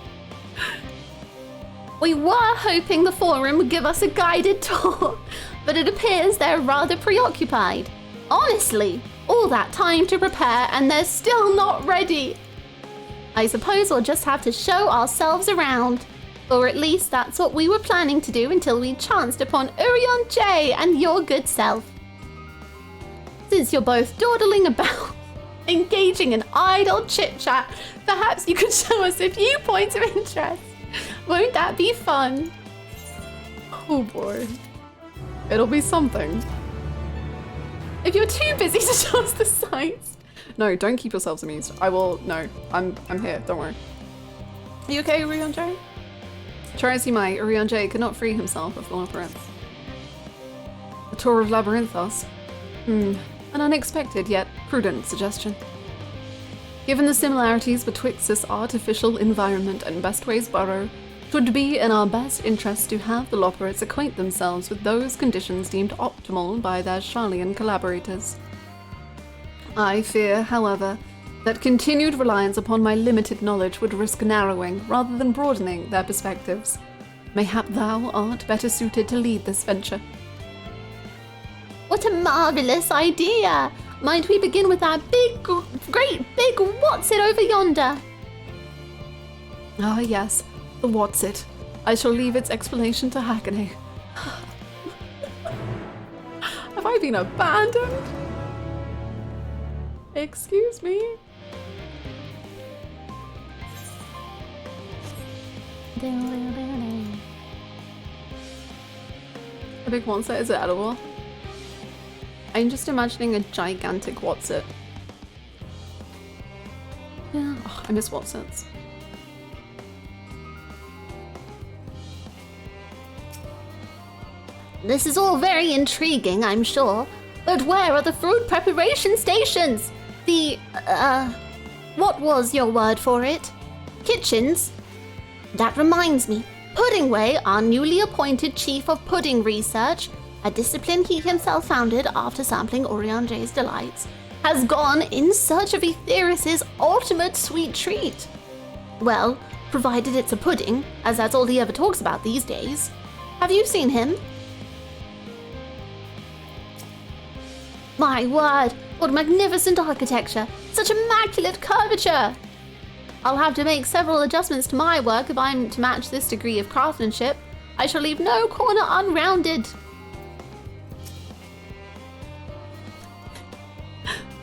We were hoping the forum would give us a guided tour, but it appears they're rather preoccupied. Honestly, all that time to prepare and they're still not ready. I suppose we'll just have to show ourselves around. Or at least that's what we were planning to do until we chanced upon Urion J and your good self. Since you're both dawdling about, engaging in idle chit-chat, perhaps you could show us a few points of interest. Won't that be fun? Oh boy. It'll be something. If you're too busy to show us the sights. No, don't keep yourselves amused. I will, no, I'm here, don't worry. Are you okay, Urion J? Try as he might, Urion J could not free himself of the Loporrits. The tour of Labyrinthos. An unexpected yet prudent suggestion. Given the similarities betwixt this artificial environment and Bestway's burrow, 'twould be in our best interest to have the Loporrits acquaint themselves with those conditions deemed optimal by their Scion collaborators. I fear, however, that continued reliance upon my limited knowledge would risk narrowing rather than broadening their perspectives. Mayhap thou art better suited to lead this venture. What a marvelous idea! Mind we begin with our great big what's-it over yonder? Ah yes, the what's-it. I shall leave its explanation to Hackney. Have I been abandoned? Excuse me? A big what's-it? Is it edible? I'm just imagining a gigantic what's-it. Yeah, oh, I miss what's-its. This is all very intriguing, I'm sure. But where are the fruit preparation stations? The, what was your word for it? Kitchens? That reminds me, Puddingway, our newly appointed Chief of Pudding Research, a discipline he himself founded after sampling Oriange's delights, has gone in search of Etheris's ultimate sweet treat. Well, provided it's a pudding, as that's all he ever talks about these days. Have you seen him? My word, what magnificent architecture! Such immaculate curvature! I'll have to make several adjustments to my work if I'm to match this degree of craftsmanship. I shall leave no corner unrounded.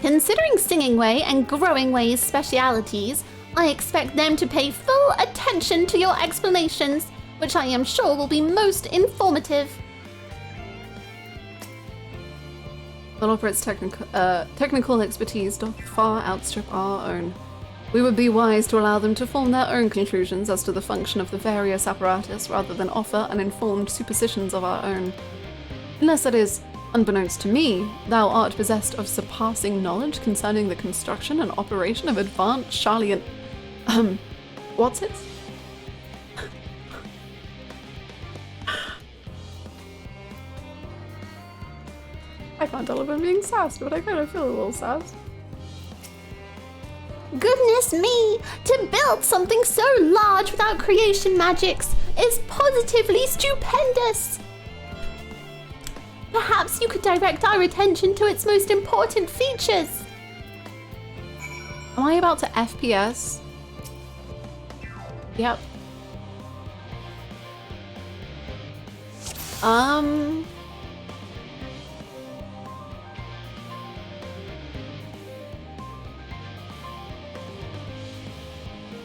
Considering Singing Way and Growing Way's specialities, I expect them to pay full attention to your explanations, which I am sure will be most informative. The Loporrits' technical expertise doth far outstrip our own. We would be wise to allow them to form their own conclusions as to the function of the various apparatus rather than offer uninformed suppositions of our own. Unless that is, unbeknownst to me, thou art possessed of surpassing knowledge concerning the construction and operation of advanced Scion... what's it? I can't tell if I'm being sassed, but I kind of feel a little sassed. Goodness me! To build something so large without creation magics is positively stupendous! Perhaps you could direct our attention to its most important features. Am I about to FPS? Yep.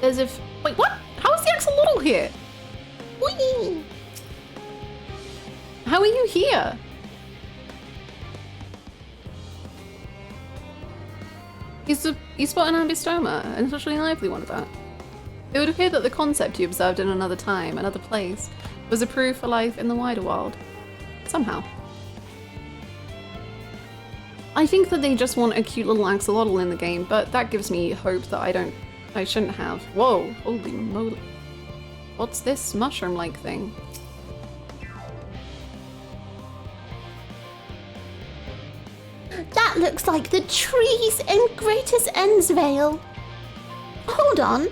As if... Wait, what? How is the axolotl here? Whee! How are you here? You spot an ambistoma, an especially lively one at that. It would appear that the concept you observed in another time, another place, was approved for life in the wider world. Somehow. I think that they just want a cute little axolotl in the game, but that gives me hope that I shouldn't have. Whoa, holy moly. What's this mushroom-like thing? That looks like the trees in Greatest Endsvale. Hold on,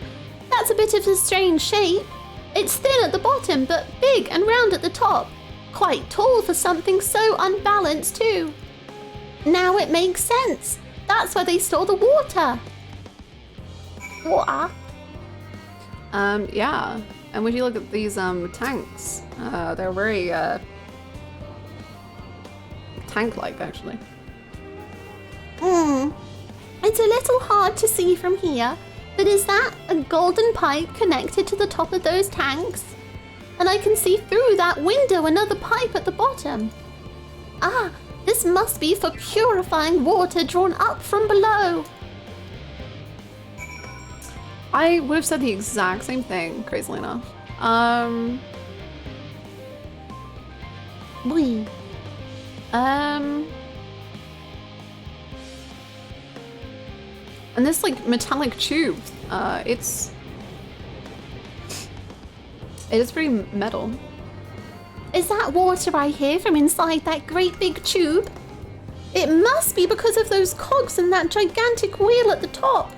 that's a bit of a strange shape. It's thin at the bottom, but big and round at the top. Quite tall for something so unbalanced too. Now it makes sense. That's where they store the water. Water? Yeah. And when you look at these tanks, they're very tank-like actually. It's a little hard to see from here, but is that a golden pipe connected to the top of those tanks? And I can see through that window another pipe at the bottom. Ah, this must be for purifying water drawn up from below. I would have said the exact same thing, crazily enough. Oui. And this like metallic tube, it is pretty metal. Is that water I hear from inside that great big tube? It must be because of those cogs and that gigantic wheel at the top.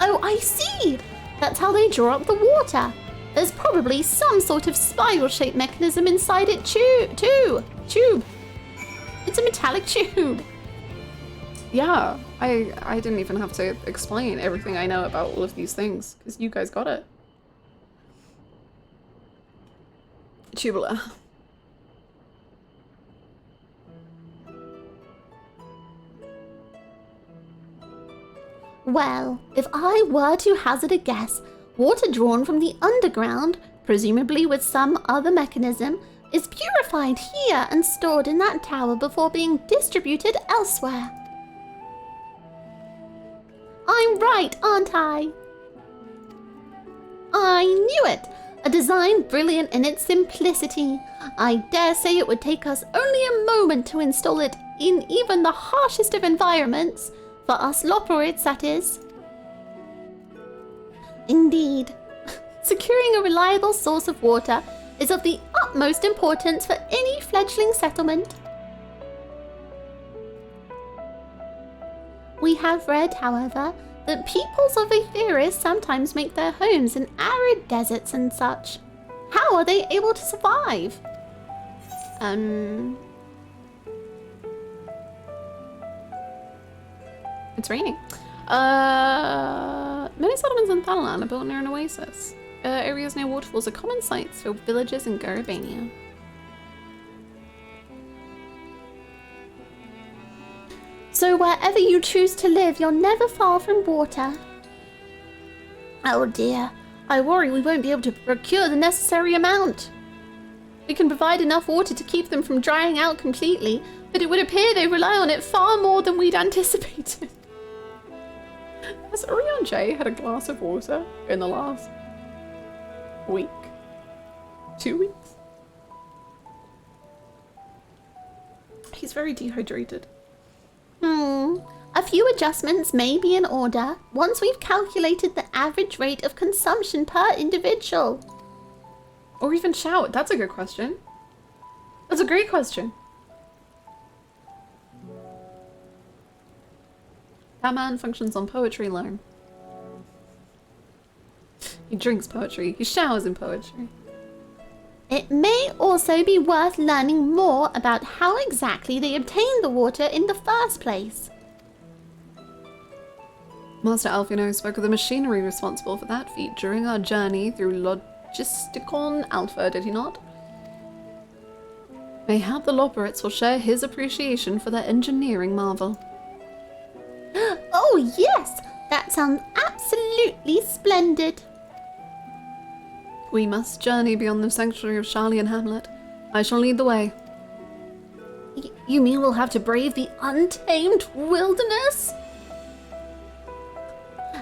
Oh, I see. That's how they draw up the water. There's probably some sort of spiral-shaped mechanism inside it too. Tube. It's a metallic tube. Yeah, I didn't even have to explain everything I know about all of these things, because you guys got it. Tubular. Well, if I were to hazard a guess, water drawn from the underground, presumably with some other mechanism, is purified here and stored in that tower before being distributed elsewhere. I'm right, aren't I? I knew it! A design brilliant in its simplicity. I dare say it would take us only a moment to install it in even the harshest of environments. For us Loporrits, that is. Indeed. Securing a reliable source of water is of the utmost importance for any fledgling settlement. We have read, however, that peoples of Aetheris sometimes make their homes in arid deserts and such. How are they able to survive? It's raining. Many settlements in Thanalan are built near an oasis. Areas near waterfalls are common sites for villages in Garabania. So wherever you choose to live, you're never far from water. Oh dear, I worry we won't be able to procure the necessary amount. We can provide enough water to keep them from drying out completely, but it would appear they rely on it far more than we'd anticipated. Has Orion J had a glass of water in the last week? 2 weeks? He's very dehydrated. A few adjustments may be in order once we've calculated the average rate of consumption per individual. Or even shout. That's a good question. That's a great question. That man functions on poetry alone. He drinks poetry. He showers in poetry. It may also be worth learning more about how exactly they obtained the water in the first place. Master Alphino spoke of the machinery responsible for that feat during our journey through Logisticon Alpha, did he not? Mayhap the Loporrits will share his appreciation for their engineering marvel. Oh yes, that sounds absolutely splendid. We must journey beyond the sanctuary of Sharlayan Hamlet. I shall lead the way. You mean we'll have to brave the untamed wilderness?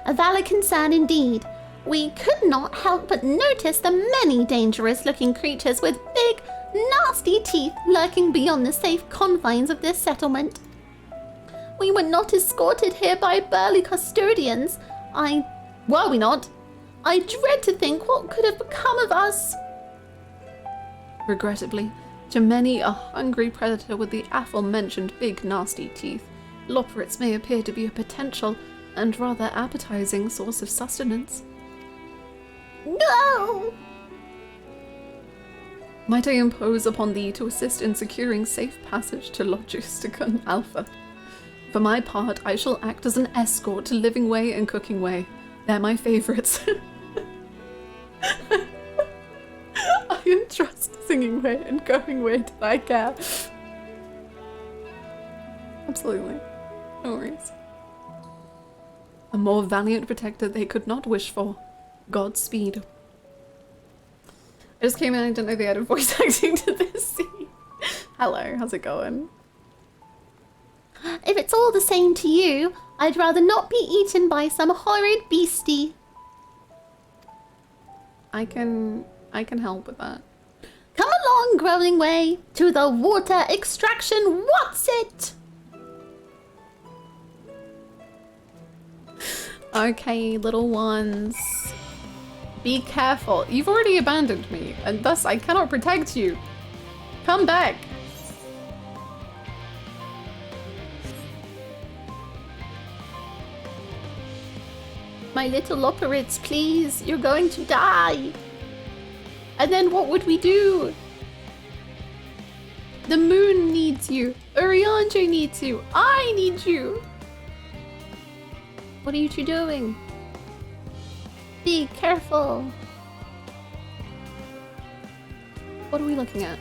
A valid concern indeed. We could not help but notice the many dangerous-looking creatures with big, nasty teeth lurking beyond the safe confines of this settlement. We were not escorted here by burly custodians. Were we not? I dread to think what could have become of us. Regrettably, to many a hungry predator with the aforementioned big nasty teeth, Loporrits may appear to be a potential and rather appetizing source of sustenance. No! Might I impose upon thee to assist in securing safe passage to Logisticon Alpha? For my part, I shall act as an escort to Living Way and Cooking Way. They're my favourites. I entrust Singing Way and Going Way to thy care. Absolutely. No worries. A more valiant protector they could not wish for. Godspeed. I just came in, I didn't know they added voice acting to this scene. Hello, how's it going? If it's all the same to you, I'd rather not be eaten by some horrid beastie. I can help with that. Come along, Growing Way, to the water extraction what's it? Okay, little ones. Be careful. You've already abandoned me, and thus I cannot protect you. Come back. My little Loporrits, please. You're going to die. And then what would we do? The moon needs you. Urianger needs you. I need you. What are you two doing? Be careful. What are we looking at?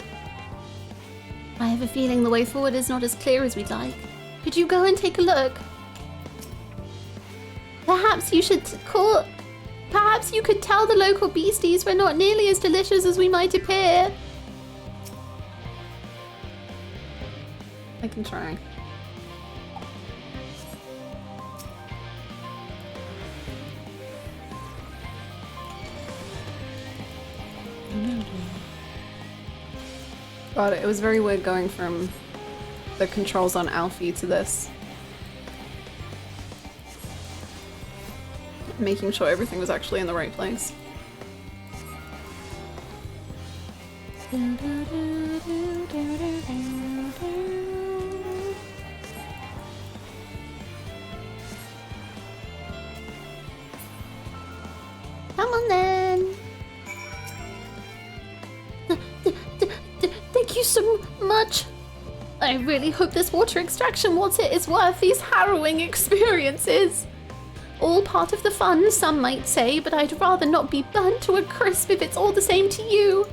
I have a feeling the way forward is not as clear as we'd like. Could you go and take a look? Perhaps you should call... Perhaps you could tell the local beasties we're not nearly as delicious as we might appear. I can try. God, it was very weird going from the controls on Alfie to this. Making sure everything was actually in the right place. Come on then. Thank you so much. I really hope this water extraction water is worth these harrowing experiences. All part of the fun, some might say, but I'd rather not be burnt to a crisp if it's all the same to you.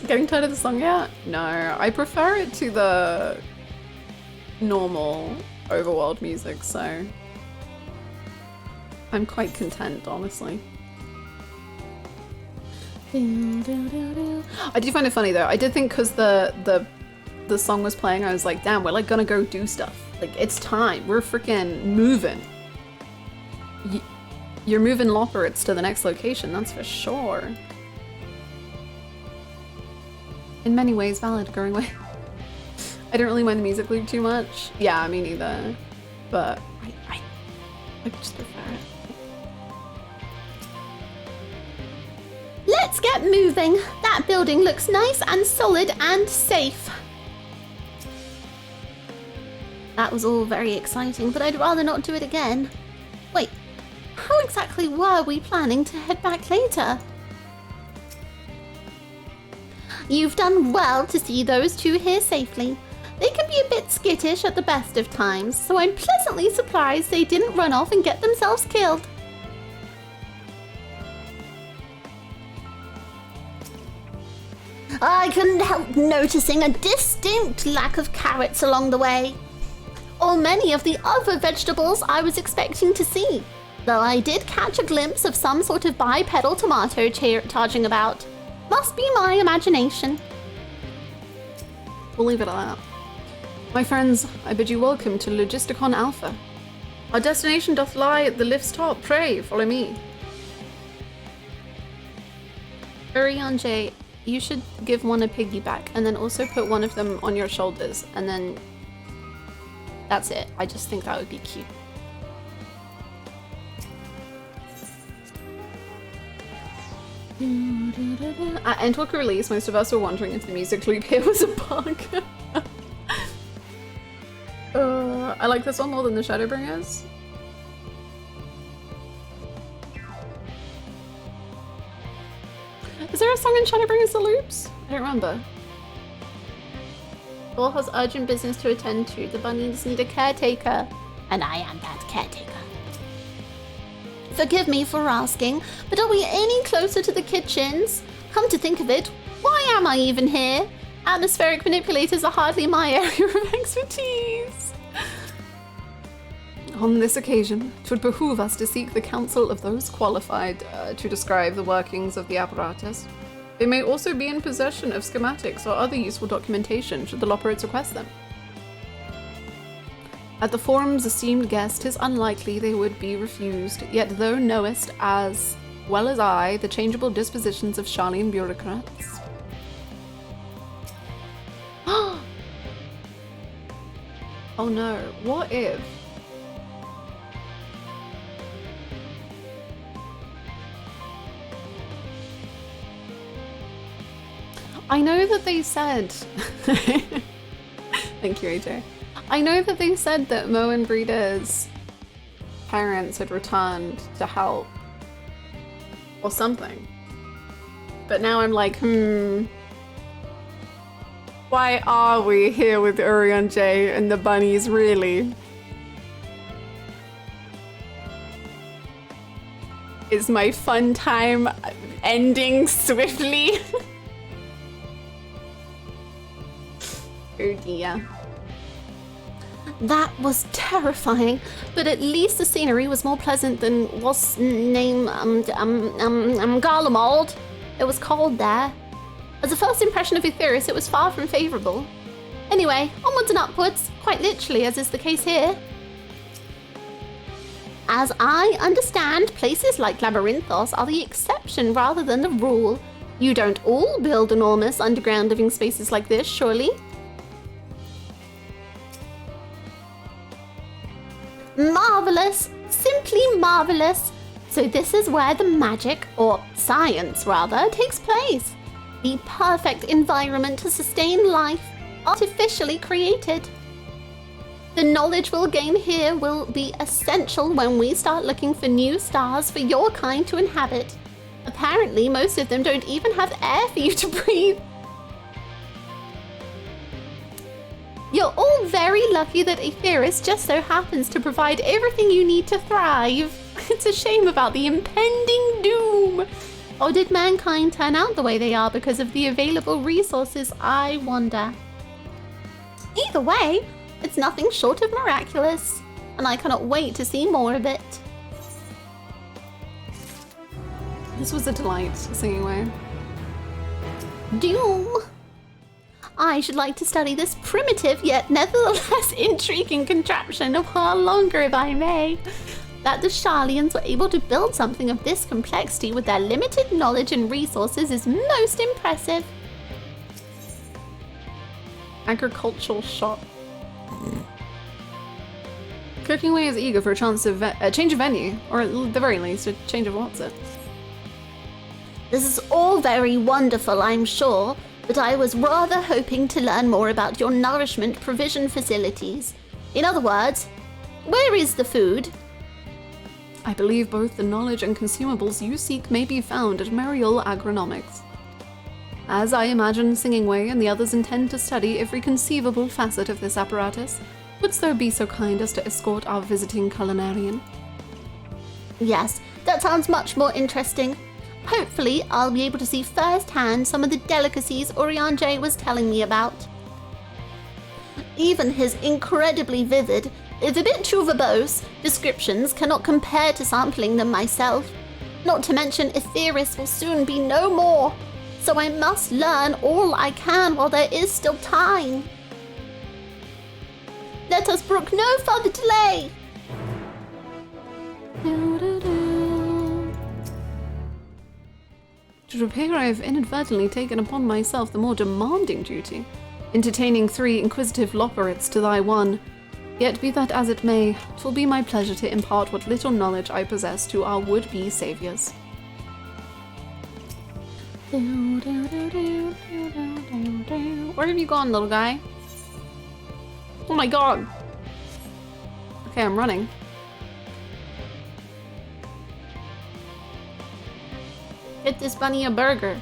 Getting tired of the song yet? No, I prefer it to the normal overworld music, so I'm quite content, honestly. I do find it funny though. I did think because the song was playing, I was like, damn, we're like gonna go do stuff. Like, it's time. We're freaking moving. You're moving Loporrits to the next location, that's for sure. In many ways, valid, growing way. I don't really mind the music loop too much. Yeah, me neither. But I just prefer it. Let's get moving. That building looks nice and solid and safe. That was all very exciting, but I'd rather not do it again. Wait, how exactly were we planning to head back later? You've done well to see those two here safely. They can be a bit skittish at the best of times, so I'm pleasantly surprised they didn't run off and get themselves killed. I couldn't help noticing a distinct lack of carrots along the way. Or many of the other vegetables I was expecting to see, though I did catch a glimpse of some sort of bipedal tomato charging about. Must be my imagination. We'll leave it at that. My friends, I bid you welcome to Logisticon Alpha. Our destination doth lie at the lift's top. Pray, follow me. Urianger, you should give one a piggyback and then also put one of them on your shoulders, and then that's it. I just think that would be cute. At Endwalker release, most of us were wondering if the music loop here was a bug. I like this one more than the Shadowbringers. Is there a song in Shadowbringers that loops? I don't remember. All has urgent business to attend to. The bunnies need a caretaker, and I am that caretaker. Forgive me for asking, but are we any closer to the kitchens? Come to think of it, why am I even here? Atmospheric manipulators are hardly my area of expertise. On this occasion, it would behoove us to seek the counsel of those qualified to describe the workings of the apparatus. They may also be in possession of schematics or other useful documentation should the Loporrits request them. At the forum's esteemed guest, 'tis unlikely they would be refused, yet thou knowest as well as I the changeable dispositions of Scion bureaucrats. Oh no, what if? I know that they said... Thank you, AJ. I know that they said that Mo and Brida's parents had returned to help. Or something. But now I'm like, why are we here with Urian J and the bunnies, really? Is my fun time ending swiftly? Oh dear. That was terrifying, but at least the scenery was more pleasant than what's name Garlemald. It was cold there. As a first impression of Aetheris, it was far from favourable. Anyway, onwards and upwards, quite literally, as is the case here. As I understand, places like Labyrinthos are the exception rather than the rule. You don't all build enormous underground living spaces like this, surely? Marvellous! Simply marvellous! So this is where the magic, or science rather, takes place. The perfect environment to sustain life, artificially created. The knowledge we'll gain here will be essential when we start looking for new stars for your kind to inhabit. Apparently, most of them don't even have air for you to breathe. You're all very lucky that Aetheris just so happens to provide everything you need to thrive. It's a shame about the impending doom. Or did mankind turn out the way they are because of the available resources, I wonder. Either way, it's nothing short of miraculous, and I cannot wait to see more of it. This was a delight, singing away. Doom! I should like to study this primitive yet nevertheless intriguing contraption a while longer, if I may. That the Sharlians were able to build something of this complexity with their limited knowledge and resources is most impressive. Agricultural shop. Cooking Way is eager for a chance of a change of venue, or at the very least, a change of what's it. This is all very wonderful, I'm sure, but I was rather hoping to learn more about your nourishment provision facilities. In other words, where is the food? I believe both the knowledge and consumables you seek may be found at Merial Agronomics. As I imagine Singing Way and the others intend to study every conceivable facet of this apparatus, wouldst thou be so kind as to escort our visiting culinarian? Yes, that sounds much more interesting. Hopefully, I'll be able to see firsthand some of the delicacies Urian J was telling me about. Even his incredibly vivid, if a bit too verbose, descriptions cannot compare to sampling them myself. Not to mention Aetheris will soon be no more, so I must learn all I can while there is still time. Let us brook no further delay! It would appear I have inadvertently taken upon myself the more demanding duty, entertaining 3 inquisitive Loporrits to thy 1. Yet be that as it may, 'twill be my pleasure to impart what little knowledge I possess to our would-be saviors. Where have you gone, little guy? Oh my god! Okay, I'm running. Get this bunny a burger.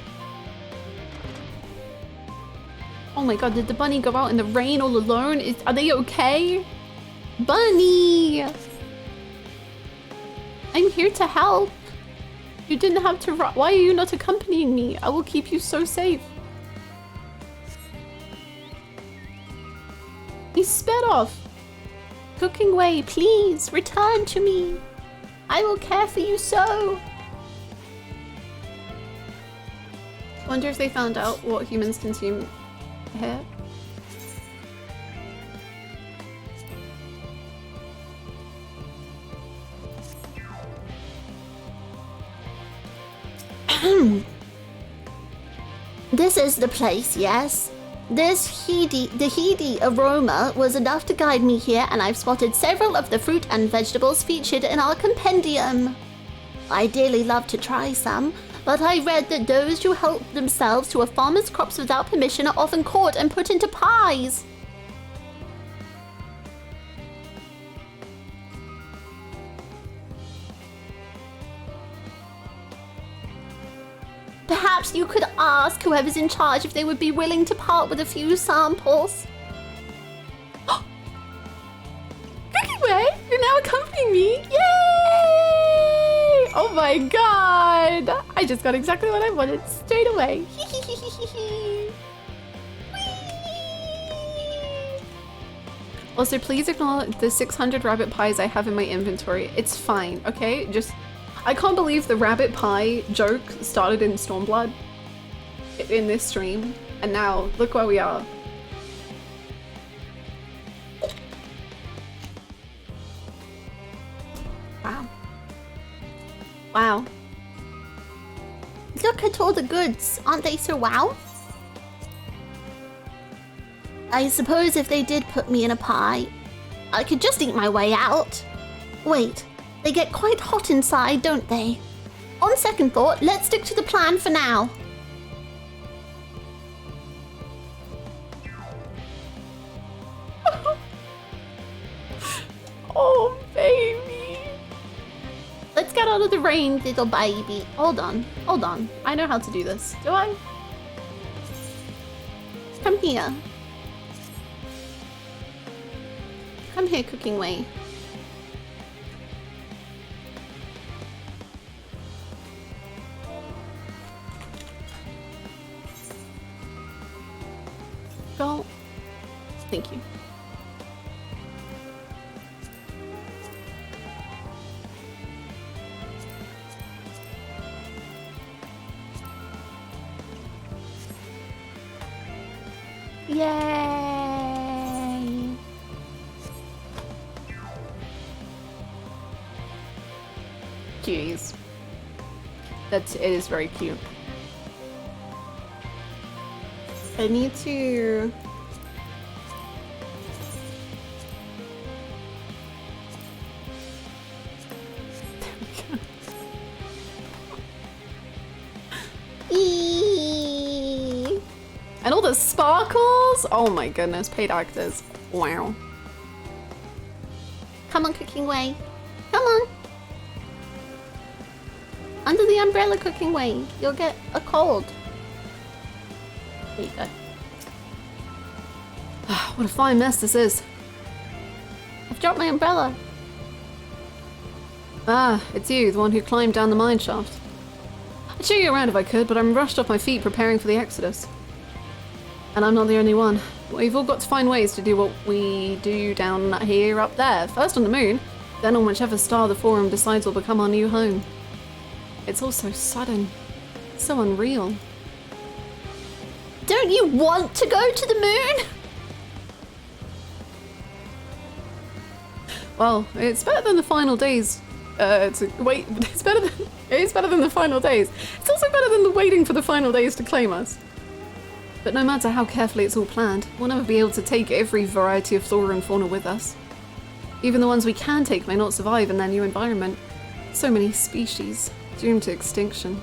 Oh my god, did the bunny go out in the rain all alone? Are they okay? Bunny! I'm here to help. You didn't have to run. Why are you not accompanying me? I will keep you so safe. He sped off. Cooking Way, please, return to me. I will care for you so. Wonder if they found out what humans consume here. This is the place, yes? The heady aroma was enough to guide me here, and I've spotted several of the fruit and vegetables featured in our compendium. I'd dearly love to try some, but I read that those who help themselves to a farmer's crops without permission are often caught and put into pies. Perhaps you could ask whoever's in charge if they would be willing to part with a few samples. Cookie Way, you're now accompanying me. Yay! Oh my god! I just got exactly what I wanted straight away. Also, please ignore the 600 rabbit pies I have in my inventory. It's fine, okay? Just... I can't believe the rabbit pie joke started in Stormblood in this stream, and now look where we are. Wow. Wow. Look at all the goods. Aren't they so wow? I suppose if they did put me in a pie, I could just eat my way out. Wait. They get quite hot inside, don't they? On second thought, let's stick to the plan for now. Oh, baby. Let's get out of the rain, little baby. Hold on. I know how to do this. Do I? Come here. Come here, Cooking Way. Go. Thank you. Yay! Jeez. It is very cute. I need to... And all the sparkles! Oh my goodness, paid actors. Wow. Come on, Cooking Way. Come on. Under the umbrella, Cooking Way. You'll get a cold. There you go. What a fine mess this is. I've dropped my umbrella. Ah, it's you, the one who climbed down the mine shaft. I'd show you around if I could, but I'm rushed off my feet preparing for the Exodus. And I'm not the only one. We've all got to find ways to do what we do down here up there. First on the moon, then on whichever star the Forum decides will become our new home. It's all so sudden. So unreal. Don't you want to go to the moon? Well, it's better than the final days. It's better than the final days. It's also better than the waiting for the final days to claim us. But no matter how carefully it's all planned, we'll never be able to take every variety of flora and fauna with us. Even the ones we can take may not survive in their new environment. So many species, doomed to extinction.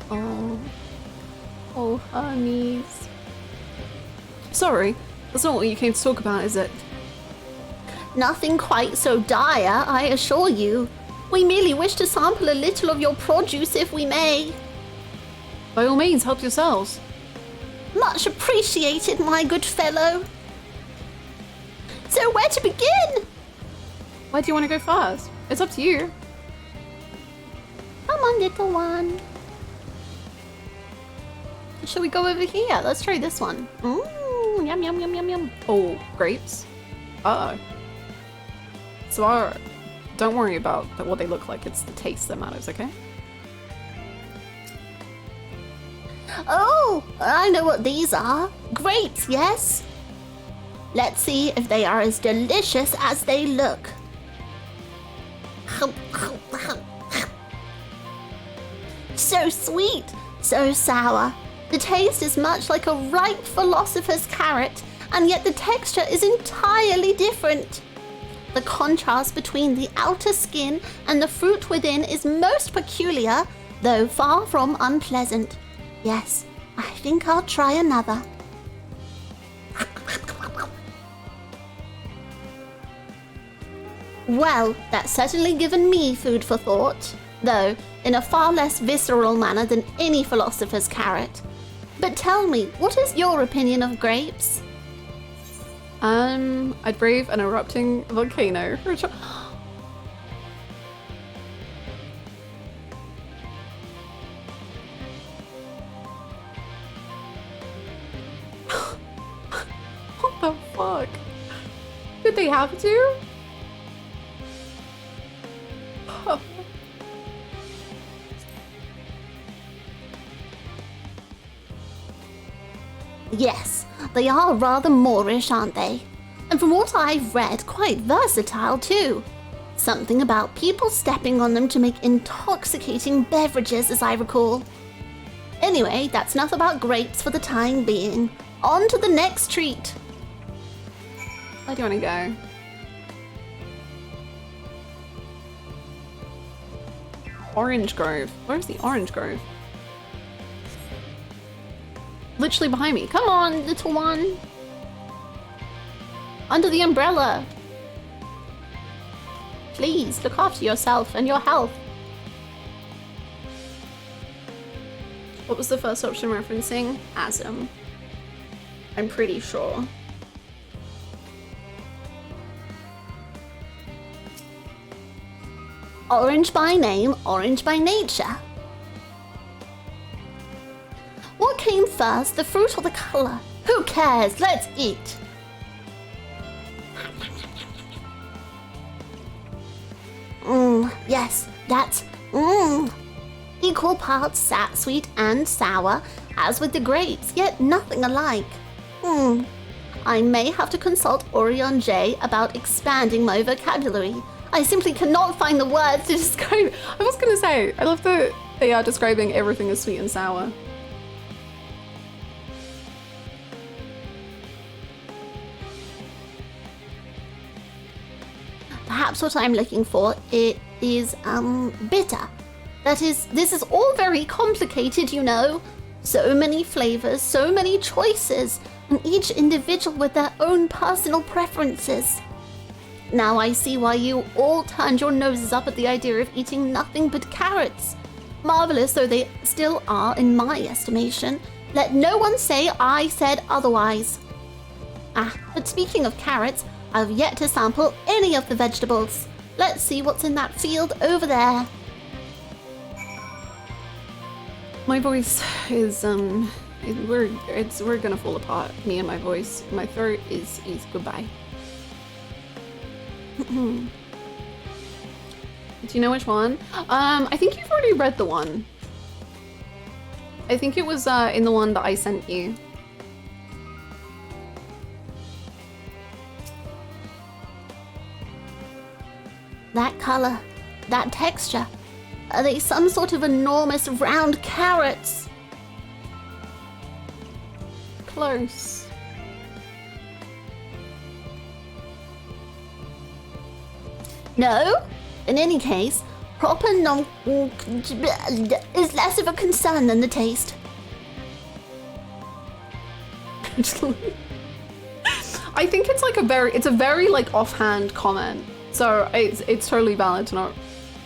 Oh, honeys. Sorry, that's not what you came to talk about, is it? Nothing quite so dire, I assure you. We merely wish to sample a little of your produce if we may. By all means, help yourselves. Much appreciated, my good fellow. So where to begin? Where do you want to go first? It's up to you. Come on, little one. Shall we go over here? Let's try this one. Mmm, yum, yum, yum, yum, yum. Oh, grapes. Uh-oh. So don't worry about what they look like. It's the taste that matters, okay? Oh, I know what these are. Grapes, yes? Let's see if they are as delicious as they look. So sweet, so sour, The taste is much like a ripe philosopher's carrot, and yet the texture is entirely different. The contrast between the outer skin and the fruit within is most peculiar, though far from unpleasant. Yes, I think I'll try another. Well, that's certainly given me food for thought, though in a far less visceral manner than any philosopher's carrot. But tell me, what is your opinion of grapes? I'd brave an erupting volcano for a try. What the fuck? Did they have to? Yes, they are rather Moorish, aren't they? And from what I've read, quite versatile too. Something about people stepping on them to make intoxicating beverages, as I recall. Anyway, that's enough about grapes for the time being. On to the next treat. Where do you want to go? Orange Grove. Where's the Orange Grove? Literally behind me. Come on, little one. Under the umbrella. Please, look after yourself and your health. What was the first option referencing? Asm. I'm pretty sure. Orange by name, orange by nature. What came first, the fruit or the color? Who cares? Let's eat. Yes, that's equal parts sweet and sour, as with the grapes, yet nothing alike. I may have to consult Orion J about expanding my vocabulary. I simply cannot find the words to describe. I was gonna say, I love that they are describing everything as sweet and sour. Perhaps what I'm looking for is bitter. That is, this is all very complicated, you know. So many flavors, so many choices, and each individual with their own personal preferences. Now I see why you all turned your noses up at the idea of eating nothing but carrots. Marvelous though they still are in my estimation. Let no one say I said otherwise. But speaking of carrots, I've yet to sample any of the vegetables. Let's see what's in that field over there. My voice is we're gonna fall apart. Me and my voice. My throat is goodbye. Do you know which one? I think you've already read the one. I think it was in the one that I sent you. That color, that texture. Are they some sort of enormous round carrots? Close. No? In any case, proper non is less of a concern than the taste. I think it's like a very like offhand comment. So it's totally valid to not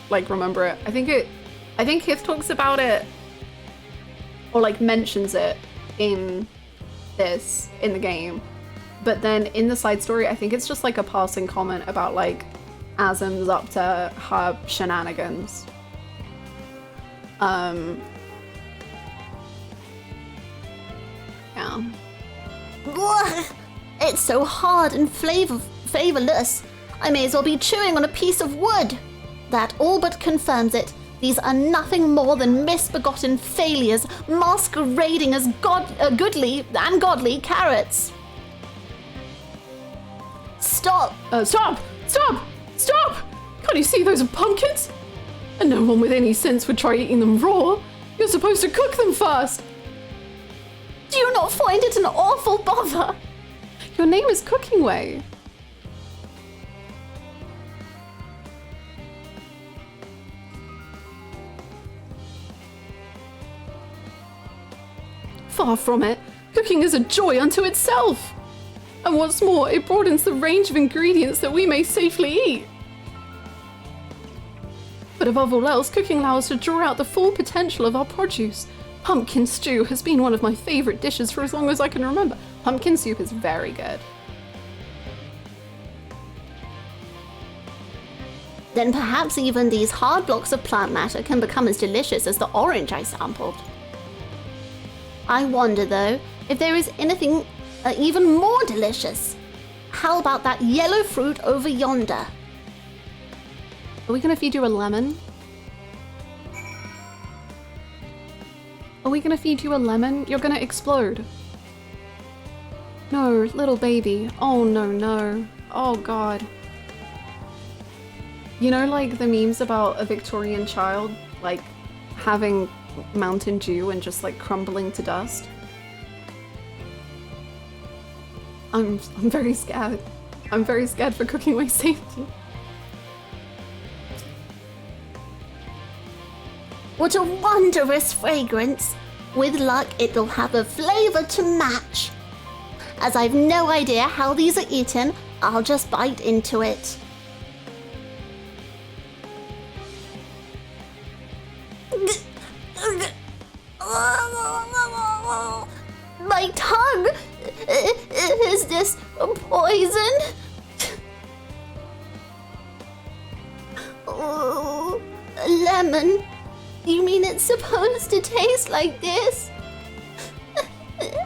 like remember it. I think Hith talks about it or like mentions it in the game. But then in the side story, I think it's just like a passing comment about like Azim's up to her shenanigans. Yeah. It's so hard and flavorless. I may as well be chewing on a piece of wood. That all but confirms it. These are nothing more than misbegotten failures masquerading as goodly and godly carrots. Stop! Stop! Can't you see those are pumpkins? And no one with any sense would try eating them raw. You're supposed to cook them first. Do you not find it an awful bother? Your name is Cooking Way. Far from it. Cooking is a joy unto itself. And what's more, it broadens the range of ingredients that we may safely eat. But above all else, cooking allows us to draw out the full potential of our produce. Pumpkin stew has been one of my favourite dishes for as long as I can remember. Pumpkin soup is very good. Then perhaps even these hard blocks of plant matter can become as delicious as the orange I sampled. I wonder though, if there is anything even more delicious. How about that yellow fruit over yonder? Are we gonna feed you a lemon? Are we gonna feed you a lemon? You're gonna explode. No, little baby. Oh no, no. Oh god. You know, like the memes about a Victorian child, like having Mountain Dew and just like crumbling to dust? I'm very scared. I'm very scared for Cooking Way safety. What a wondrous fragrance! With luck, it'll have a flavor to match. As I've no idea how these are eaten, I'll just bite into it. My tongue! Is this poison? Oh, lemon? You mean it's supposed to taste like this?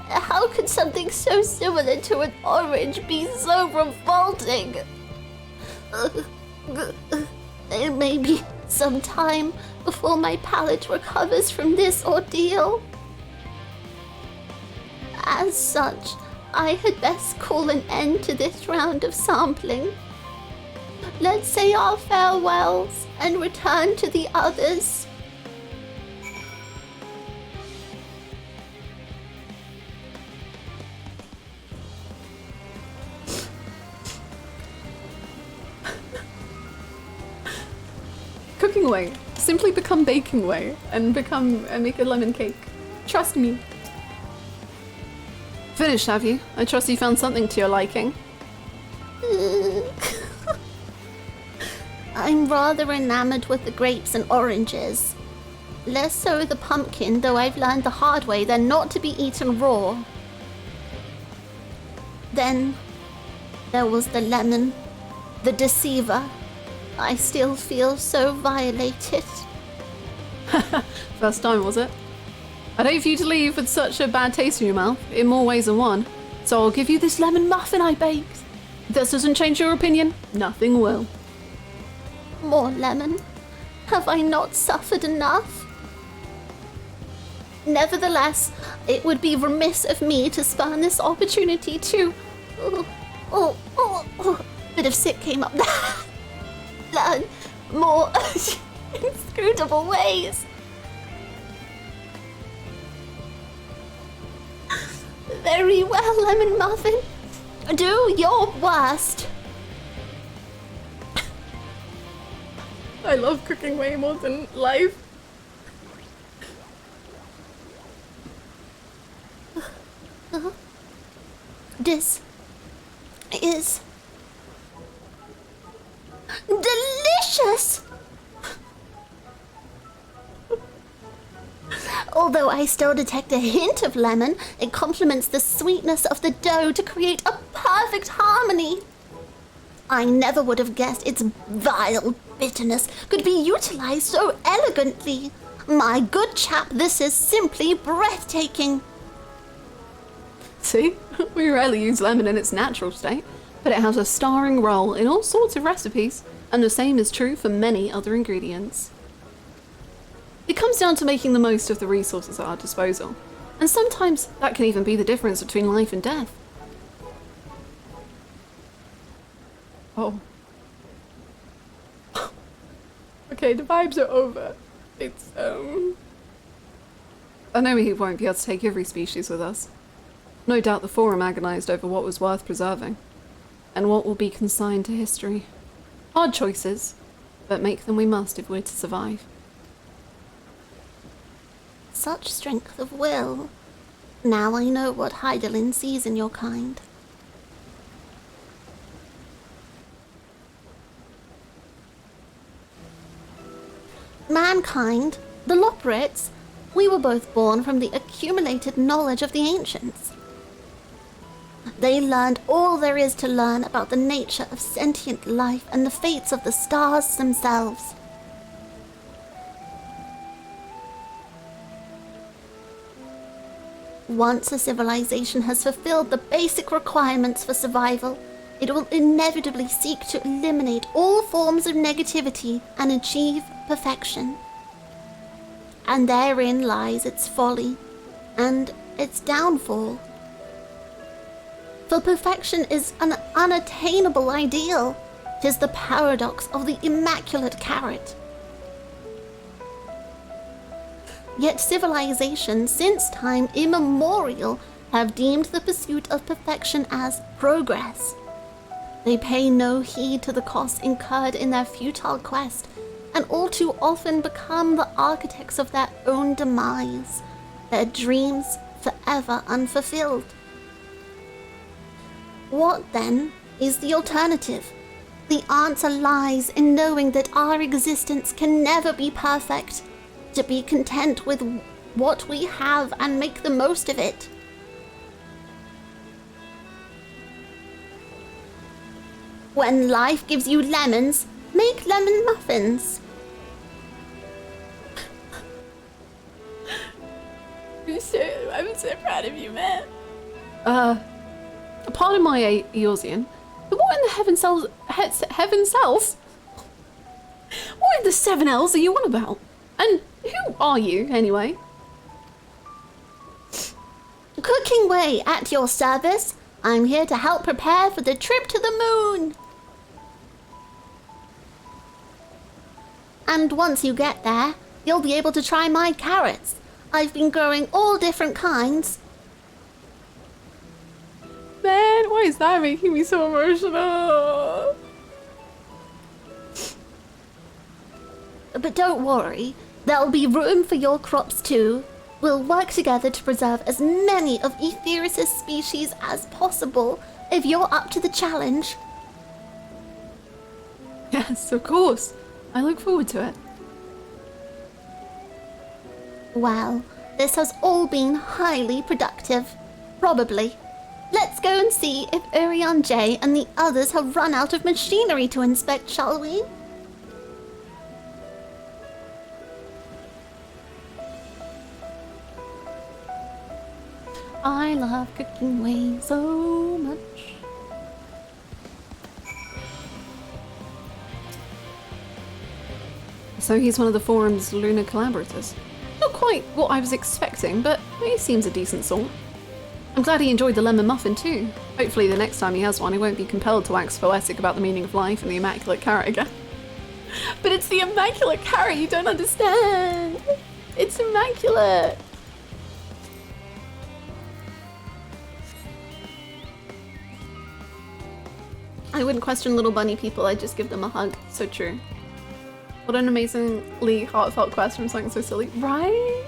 How could something so similar to an orange be so revolting? It may be some time before my palate recovers from this ordeal. As such, I had best call an end to this round of sampling. Let's say our farewells and return to the others. Cooking Way. Simply become Baking Way and make a lemon cake. Trust me. Finished, have you? I trust you found something to your liking. I'm rather enamored with the grapes and oranges. Less so the pumpkin, though I've learned the hard way they're not to be eaten raw. Then there was the lemon, the deceiver. I still feel so violated. First time, was it? I'd hate for you to leave with such a bad taste in your mouth, in more ways than one. So I'll give you this lemon muffin I baked. If this doesn't change your opinion, nothing will. More lemon? Have I not suffered enough? Nevertheless, it would be remiss of me to spurn this opportunity to... Bit of sick came up there. Learn more inscrutable ways. Very well, Lemon Muffin. Do your worst. I love Cooking Way more than life. This is delicious! Although I still detect a hint of lemon, it complements the sweetness of the dough to create a perfect harmony. I never would have guessed its vile bitterness could be utilized so elegantly. My good chap, this is simply breathtaking. See? We rarely use lemon in its natural state, but it has a starring role in all sorts of recipes, and the same is true for many other ingredients. It comes down to making the most of the resources at our disposal, and sometimes that can even be the difference between life and death. Oh. Okay, the vibes are over. It's, I know we won't be able to take every species with us. No doubt the Forum agonized over what was worth preserving, and what will be consigned to history. Hard choices, but make them we must if we're to survive. Such strength of will. Now I know what Hydaelyn sees in your kind. Mankind, the Loporrits, we were both born from the accumulated knowledge of the ancients. They learned all there is to learn about the nature of sentient life and the fates of the stars themselves. Once a civilization has fulfilled the basic requirements for survival, it will inevitably seek to eliminate all forms of negativity and achieve perfection. And therein lies its folly and its downfall. For perfection is an unattainable ideal. 'Tis the paradox of the immaculate carrot. Yet civilizations since time immemorial have deemed the pursuit of perfection as progress. They pay no heed to the costs incurred in their futile quest, and all too often become the architects of their own demise, their dreams forever unfulfilled. What, then, is the alternative? The answer lies in knowing that our existence can never be perfect, to be content with what we have and make the most of it. When life gives you lemons, make lemon muffins. I'm so proud of you, man. Pardon my Eorzean, but what in the heaven cells? What in the 7 L's are you on about? And who are you, anyway? Cooking Way at your service. I'm here to help prepare for the trip to the moon. And once you get there, you'll be able to try my carrots. I've been growing all different kinds. Man, why is that making me so emotional? But don't worry, there'll be room for your crops too. We'll work together to preserve as many of Aetheris' species as possible, if you're up to the challenge. Yes, of course. I look forward to it. Well, this has all been highly productive. Probably. Let's go and see if Urian J and the others have run out of machinery to inspect, shall we? I love Cooking Way so much. So he's one of the Forum's lunar collaborators. Not quite what I was expecting, but he seems a decent sort. I'm glad he enjoyed the lemon muffin too. Hopefully the next time he has one, he won't be compelled to wax poetic about the meaning of life and the immaculate carrot again. But it's the immaculate carrot you don't understand! It's immaculate! I wouldn't question little bunny people, I'd just give them a hug. So true. What an amazingly heartfelt quest from something so silly. Right?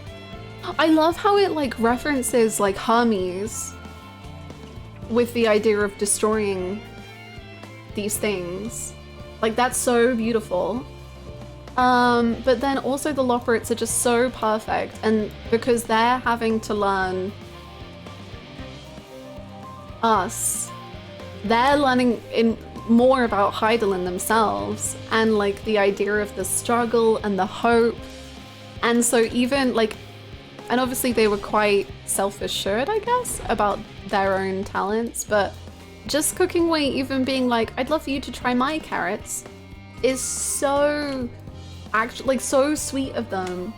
I love how it like references like Hermes with the idea of destroying these things. Like that's so beautiful. But then also the Loporrits are just so perfect, and because they're having to learn us, they're learning more about Hydaelyn themselves, and like the idea of the struggle and the hope. And so even like, and obviously they were quite self-assured, I guess, about their own talents, but just Cooking Way even being like, I'd love for you to try my carrots, is so actually like so sweet of them.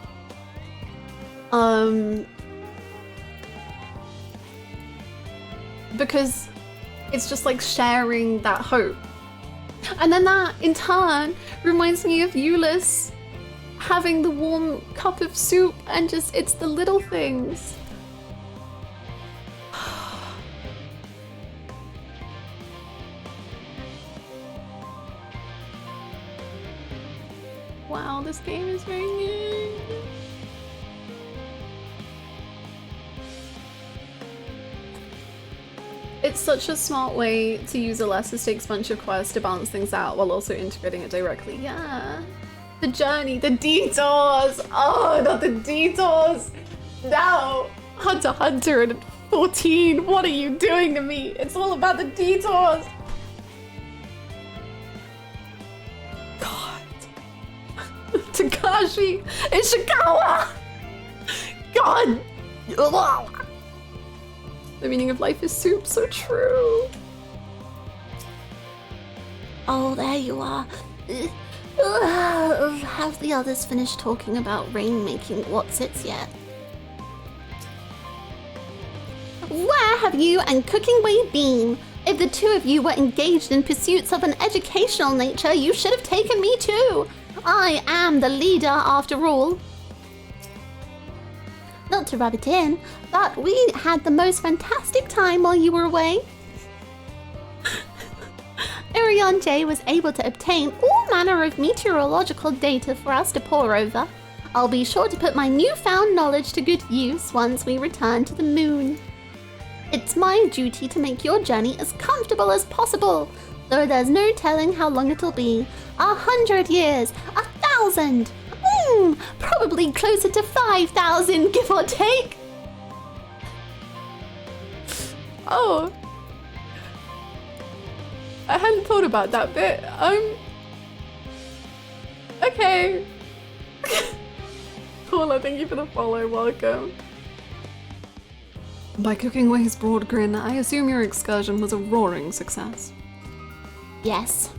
Because it's just like sharing that hope. And then that in turn reminds me of Euless having the warm cup of soup and just, it's the little things. Wow, this game is very good. It's such a smart way to use a lesser stakes bunch of quests to balance things out while also integrating it directly. Yeah. The journey, the detours. Oh, not the detours. No. Hunter Hunter at 14. What are you doing to me? It's all about the detours. God. Takashi Ishikawa. God. The meaning of life is soup, so true. Oh, there you are. Have the others finished talking about rain-making whatsits yet? Where have you and Cooking Way been? If the two of you were engaged in pursuits of an educational nature, you should have taken me too. I am the leader after all. Not to rub it in, but we had the most fantastic time while you were away. Urion J was able to obtain all manner of meteorological data for us to pore over. I'll be sure to put my newfound knowledge to good use once we return to the moon. It's my duty to make your journey as comfortable as possible, though there's no telling how long it'll be. 100 years, 1,000, probably closer to 5,000, give or take. Oh. I hadn't thought about that bit. Okay. Paula, thank you for the follow, welcome. By Cooking Way's broad grin, I assume your excursion was a roaring success. Yes.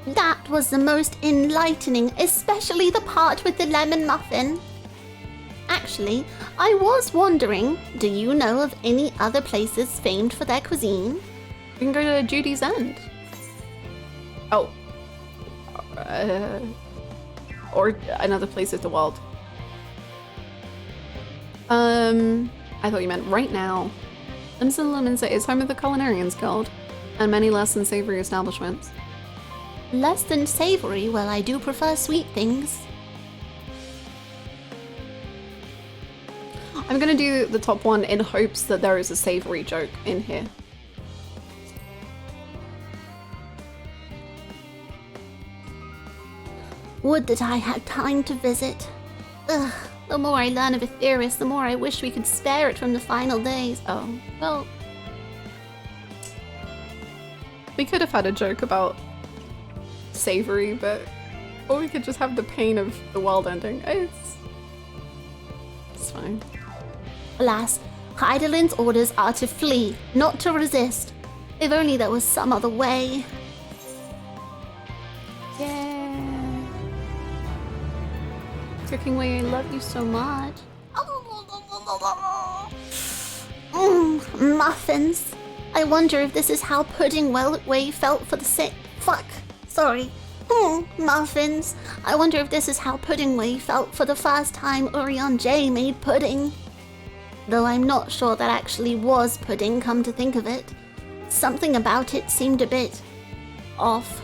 That was the most enlightening, especially the part with the lemon muffin. Actually, I was wondering, do you know of any other places famed for their cuisine? We can go to Judy's End. Oh. Or another place of the world. I thought you meant right now. Limson Lemonsa is home of the Culinarians Guild, and many less than savory establishments. Less than savory? Well, I do prefer sweet things. I'm gonna do the top one in hopes that there is a savory joke in here. Would that I had time to visit. Ugh, the more I learn of Aetheris, the more I wish we could spare it from the final days. Oh, well. We could have had a joke about savory, but... Or we could just have the pain of the world ending. It's fine. Alas, Hydaelyn's orders are to flee, not to resist. If only there was some other way. Yeah. Cooking Way, I love you so much. Muffins. I wonder if this is how Pudding Way felt for the muffins. I wonder if this is how Pudding Way felt for the first time Urion J made pudding. Though I'm not sure that actually was pudding, come to think of it. Something about it seemed a bit off.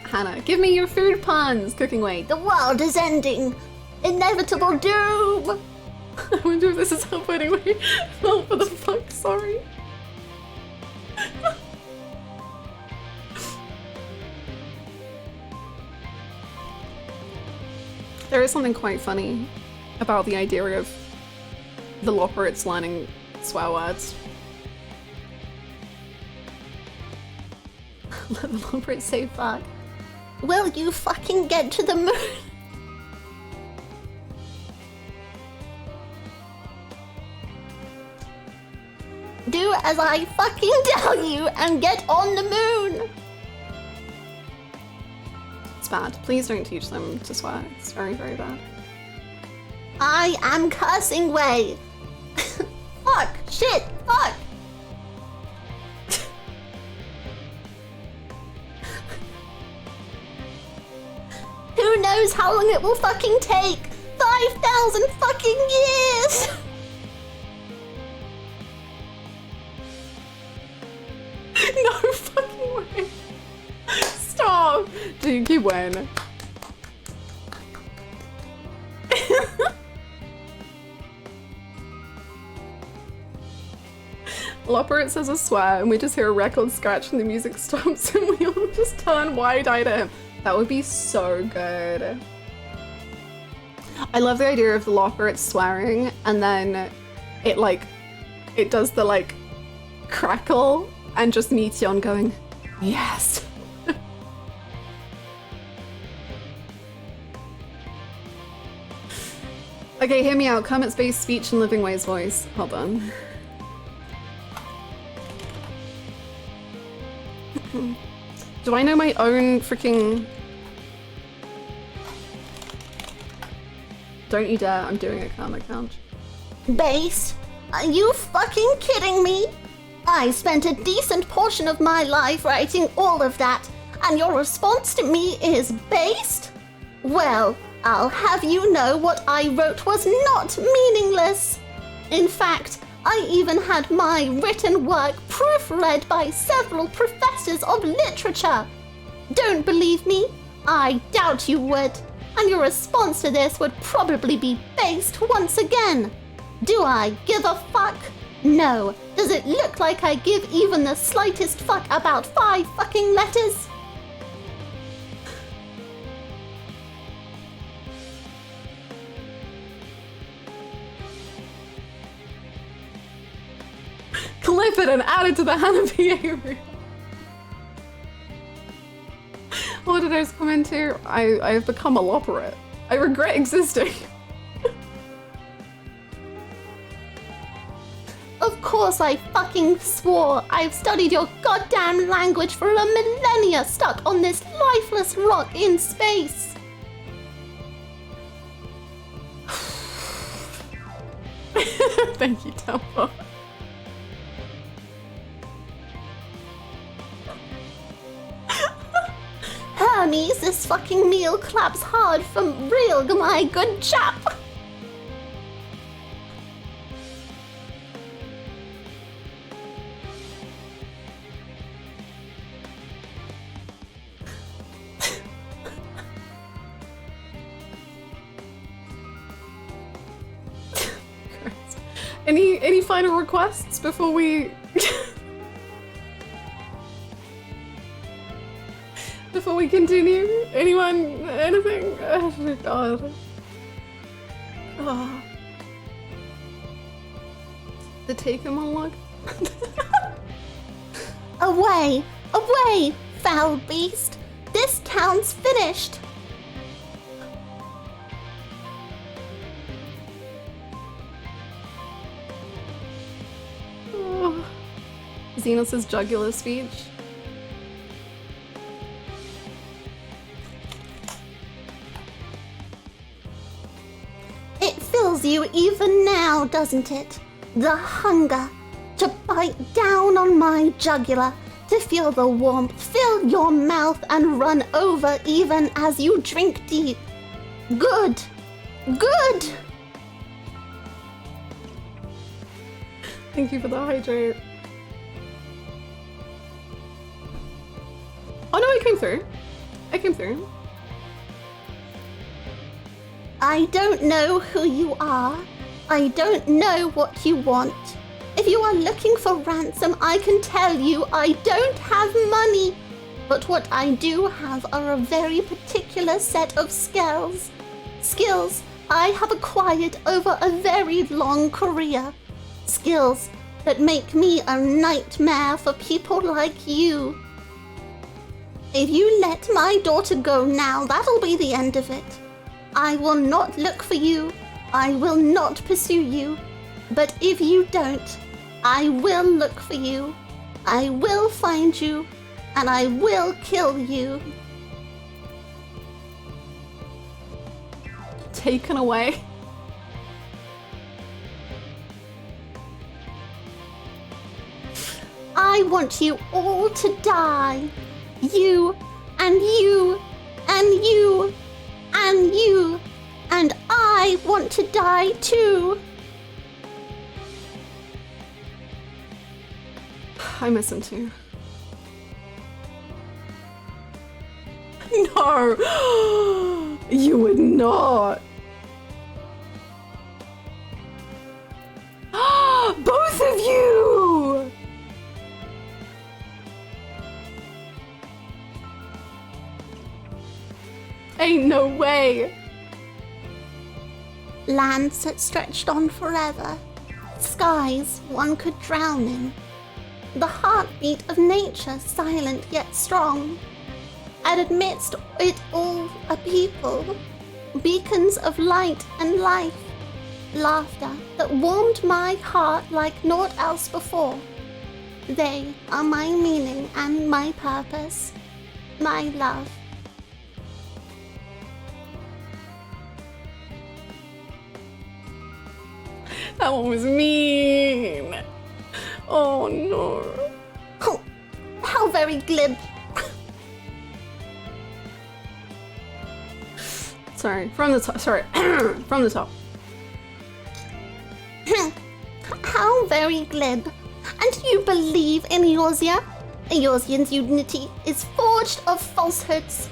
Hannah, give me your food puns, Cooking Way. The world is ending. Inevitable doom. I wonder if this is how Pudding Way felt for the fuck, sorry. There is something quite funny about the idea of the Loporrits learning swear words. Let the Loporrits say fuck. Will you fucking get to the moon? Do as I fucking tell you and get on the moon! It's bad. Please don't teach them to swear. It's very, very bad. I am cursing Way. Fuck. Shit. Fuck. knows how long it will fucking take. 5,000 fucking years. No fucking way. Stop. Dude, keep winning. Loporrit says a swear and we just hear a record scratch and the music stops and we all just turn wide-eyed at him. That would be so good. I love the idea of the Loporrit swearing and then it does the like crackle and just Meteion going, yes. Okay, hear me out. Kermit-based speech and Living Way's voice. Hold on. Do I know my own freaking... Don't you dare, I'm doing a Karma count. Base? Are you fucking kidding me? I spent a decent portion of my life writing all of that, and your response to me is based? Well, I'll have you know what I wrote was not meaningless. In fact, I even had my written work proofread by several professors of literature. Don't believe me? I doubt you would. And your response to this would probably be based once again. Do I give a fuck? No. Does it look like I give even the slightest fuck about 5 fucking letters? Clip it and add it to the Hanabiya reel. What did I just comment here? I have become a Loporrit. I regret existing. Of course I fucking swore. I've studied your goddamn language for a millennia stuck on this lifeless rock in space. Thank you, Tempo. Hermes, this fucking meal claps hard for real, my good chap. Any final requests before we before we continue? Anyone? Anything? Oh my god. Oh. The take-home monologue? Away! Away, foul beast! This town's finished! Oh. Zenos' jugular speech. It fills you even now, doesn't it? The hunger to bite down on my jugular, to feel the warmth fill your mouth and run over even as you drink deep. Good. Good. Thank you for the hydrate. Oh no, I came through. I came through. I don't know who you are. I don't know what you want. If you are looking for ransom, I can tell you I don't have money. But what I do have are a very particular set of skills. Skills I have acquired over a very long career. Skills that make me a nightmare for people like you. If you let my daughter go now, that'll be the end of it. I will not look for you. I will not pursue you. But if you don't, I will look for you. I will find you. And I will kill you. Taken away. I want you all to die. You, and you, and you, and you, and I want to die too. I miss him too. No! You would not! Both of you! Ain't no way! Lands that stretched on forever. Skies one could drown in. The heartbeat of nature, silent yet strong. And amidst it all a people. Beacons of light and life. Laughter that warmed my heart like naught else before. They are my meaning and my purpose. My love. That one was mean. Oh no. Oh, how very glib. Sorry, from the top. Sorry, from the top. How very glib. And do you believe in Eorzea? Eorzean's unity is forged of falsehoods.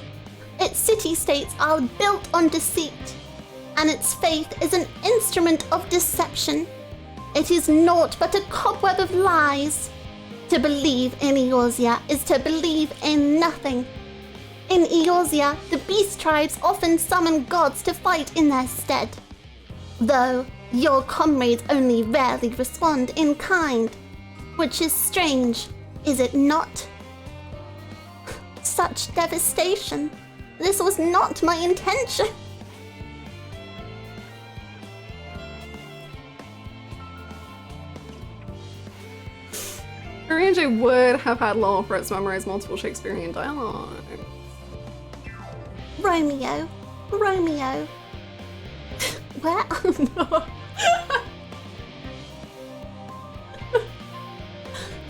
Its city-states are built on deceit. And its faith is an instrument of deception. It is naught but a cobweb of lies. To believe in Eorzea is to believe in nothing. In Eorzea, the beast tribes often summon gods to fight in their stead. Though your comrades only rarely respond in kind. Which is strange, is it not? Such devastation. This was not my intention. Ranjay would have had Loporrits memorize multiple Shakespearean dialogue. Romeo. Romeo. Where? Oh no.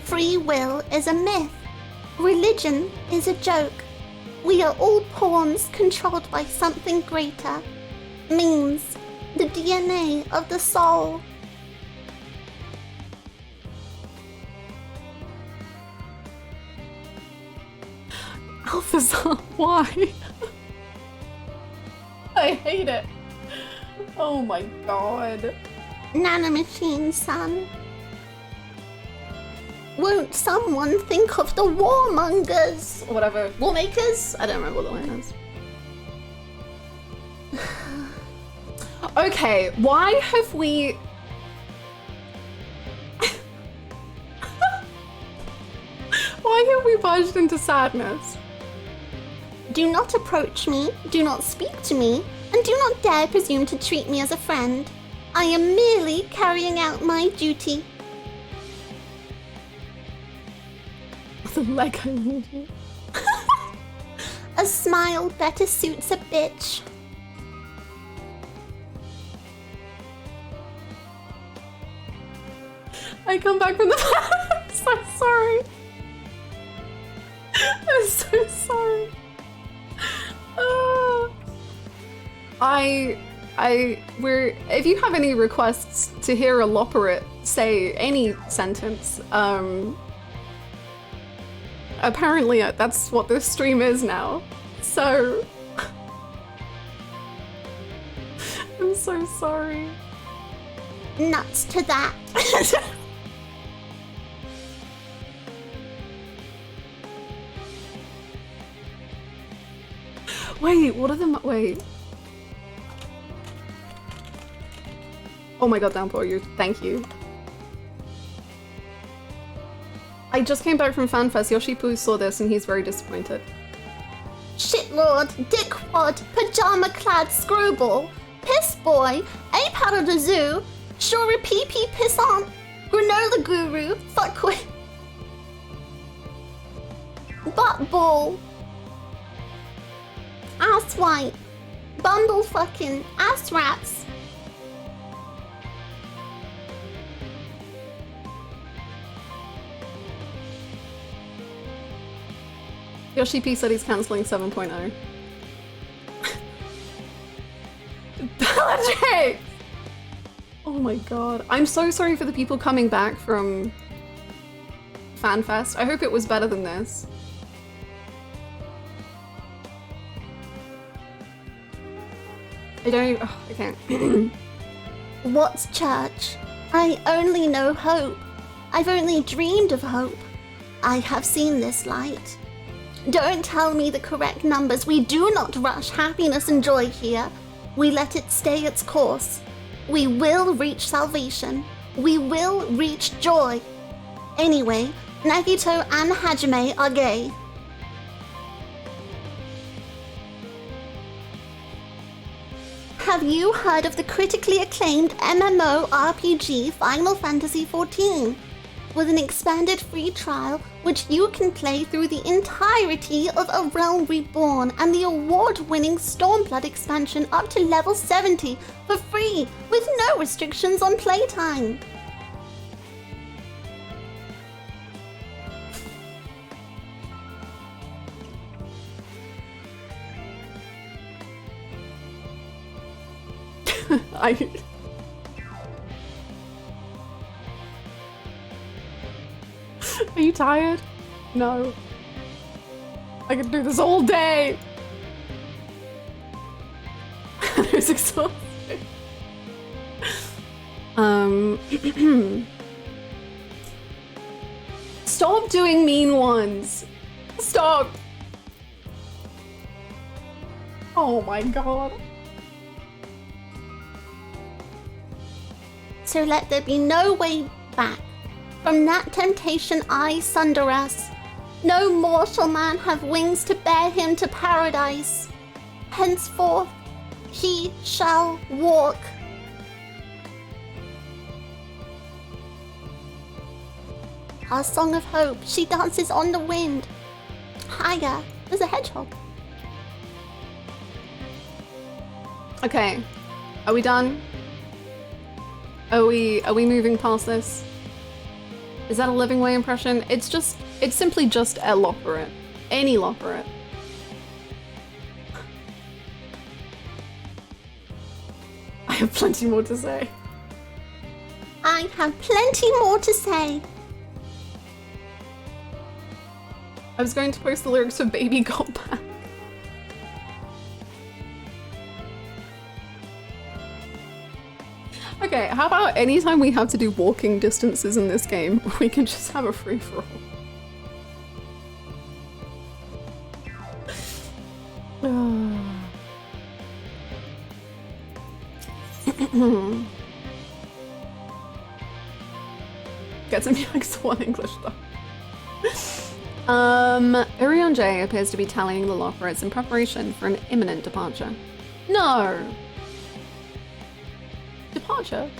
Free will is a myth. Religion is a joke. We are all pawns controlled by something greater. Means the DNA of the soul. Alphazar, why? I hate it. Oh my god. Nanomachine, son. Won't someone think of the warmongers? Or whatever. Warmakers? I don't remember what the line is. Okay, why have we... Why have we budged into sadness? Do not approach me, do not speak to me, and do not dare presume to treat me as a friend. I am merely carrying out my duty. The Lego emoji. A smile better suits a bitch. I come back from the past. I'm sorry. I'm so sorry. If you have any requests to hear a Loporrit say any sentence, apparently that's what this stream is now. So, I'm so sorry. Nuts to that. Wait, what are the wait? Oh my god, Downpour, thank you. I just came back from FanFest. Yoshipu saw this and he's very disappointed. Shitlord, dickwad, pajama-clad screwball, piss boy, ape out of the zoo, shuri pee-pee pissant, granola guru, fuckwit, butt ball, ass white, bundle fucking, ass rats. Yoshi P said he's cancelling 7.0. Bellatrix! Oh my god. I'm so sorry for the people coming back from FanFest. I hope it was better than this. I don't... Oh, I can't. What's church? I only know hope. I've only dreamed of hope. I have seen this light. Don't tell me the correct numbers. We do not rush happiness and joy here. We let it stay its course. We will reach salvation. We will reach joy. Anyway, Nagito and Hajime are gay. Have you heard of the critically acclaimed MMORPG Final Fantasy XIV? With an expanded free trial, which you can play through the entirety of A Realm Reborn and the award-winning Stormblood expansion up to level 70 for free, with no restrictions on playtime. Are you tired? No. I could do this all day. I was exhausted. Stop doing mean ones. Stop. Oh my god. So let there be no way back. From that temptation I sunder us. No mortal man have wings to bear him to paradise. Henceforth he shall walk. Our song of hope, she dances on the wind. Higher, there's a hedgehog. Okay, are we done? Are we moving past this? Is that a Living Way impression? It's simply just a Loporrit. Any Loporrit. I have plenty more to say. I have plenty more to say. I was going to post the lyrics for Baby Got Back. Okay, how about anytime we have to do walking distances in this game, we can just have a free-for-all. Get some X1 English though. Urion J appears to be tallying the Loporrits in preparation for an imminent departure. No! Departure?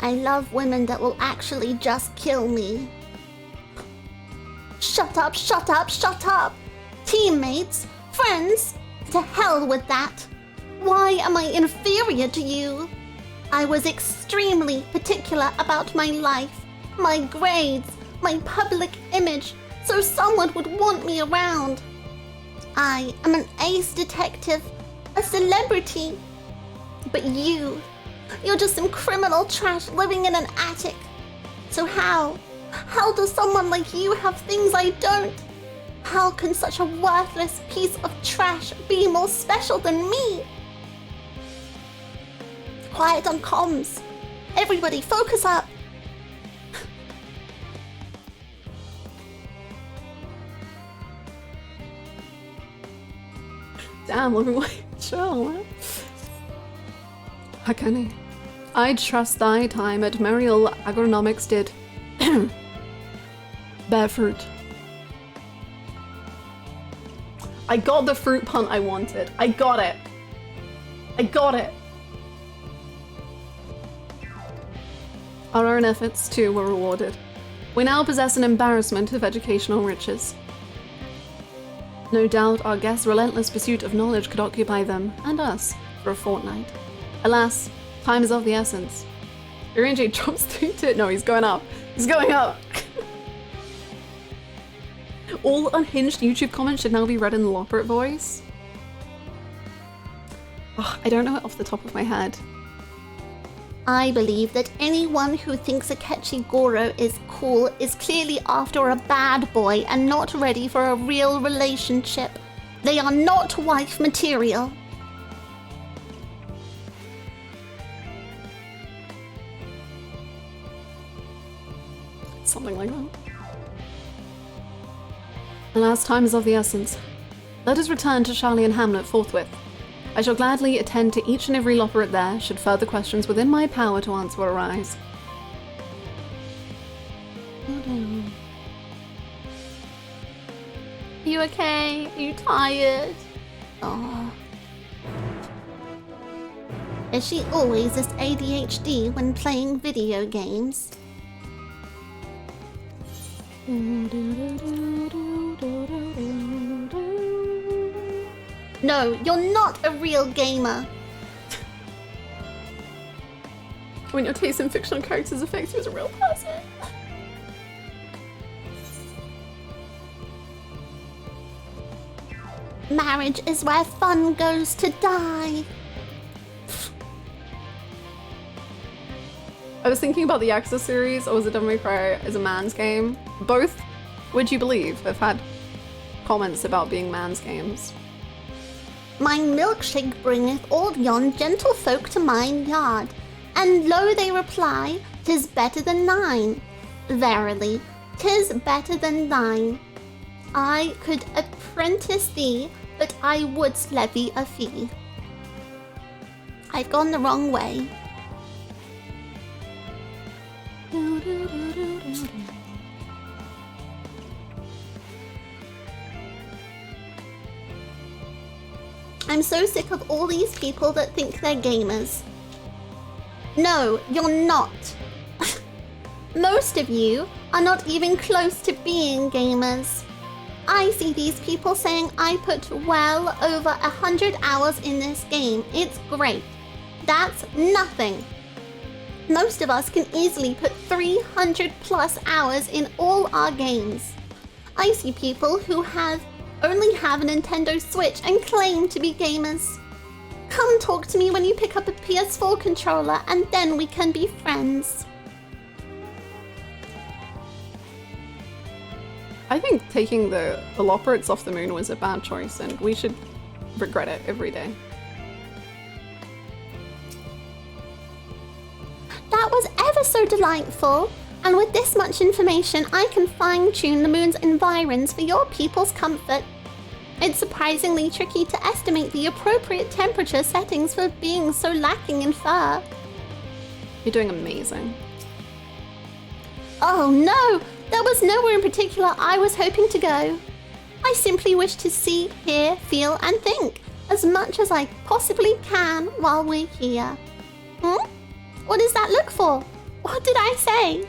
I love women that will actually just kill me. Shut up, shut up, shut up! Teammates, friends, to hell with that. Why am I inferior to you? I was extremely particular about my life, my grades, my public image, so someone would want me around. I am an ace detective, a celebrity. But you're just some criminal trash living in an attic. So how does someone like you have things I don't? How can such a worthless piece of trash be more special than me? Quiet on comms. Everybody focus up. Damn, Living Way, chill, man. Hakane, I'd trust thy time at Merial Agronomics did. Bear fruit. I got the fruit pun I wanted. I got it. I got it. Our own efforts, too, were rewarded. We now possess an embarrassment of educational riches. No doubt our guests' relentless pursuit of knowledge could occupy them, and us, for a fortnight. Alas, time is of the essence. Urion drops through to it. No, he's going up. He's going up. All unhinged YouTube comments should now be read in the Loporrit voice. Ugh, I don't know it off the top of my head. I believe that anyone who thinks Akechi Goro is cool is clearly after a bad boy and not ready for a real relationship. They are not wife material. Something like that. Alas, time is of the essence. Let us return to Sharlayan Hamlet forthwith. I shall gladly attend to each and every Loporrit there, should further questions within my power to answer arise. Are you okay? Are you tired? Oh. Is she always this ADHD when playing video games? No, you're not a real gamer. When your taste in fictional characters affects you as a real person. Marriage is where fun goes to die. I was thinking about the Yakuza series, or was it Devil May Cry as a man's game? Both, would you believe, have had comments about being man's games. My milkshake bringeth all yon gentlefolk to mine yard, and lo they reply, 'tis better than thine. Verily, 'tis better than thine. I could apprentice thee, but I would levy a fee. I've gone the wrong way. I'm so sick of all these people that think they're gamers. No, you're not. Most of you are not even close to being gamers. I see these people saying I put well over 100 hours in this game. It's great. That's nothing. Most of us can easily put 300 plus hours in all our games. I see people who only have a Nintendo Switch and claim to be gamers. Come talk to me when you pick up a PS4 controller and then we can be friends. I think taking the Loporrits off the moon was a bad choice, and we should regret it every day. That was ever so delightful, and with this much information I can fine-tune the moon's environs for your people's comfort. It's surprisingly tricky to estimate the appropriate temperature settings for beings so lacking in fur. You're doing amazing. Oh no! There was nowhere in particular I was hoping to go. I simply wish to see, hear, feel, and think as much as I possibly can while we're here. What does that look for? What did I say?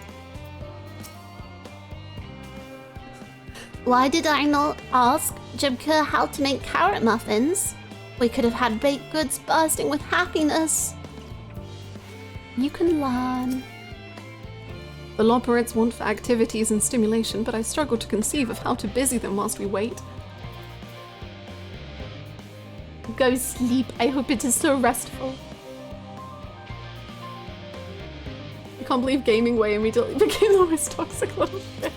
Why did I not ask Jibka how to make carrot muffins? We could have had baked goods bursting with happiness. You can learn. The Loporrits want for activities and stimulation, but I struggle to conceive of how to busy them whilst we wait. Go sleep. I hope it is so restful. I can't believe Gaming Way immediately became the most toxic little thing.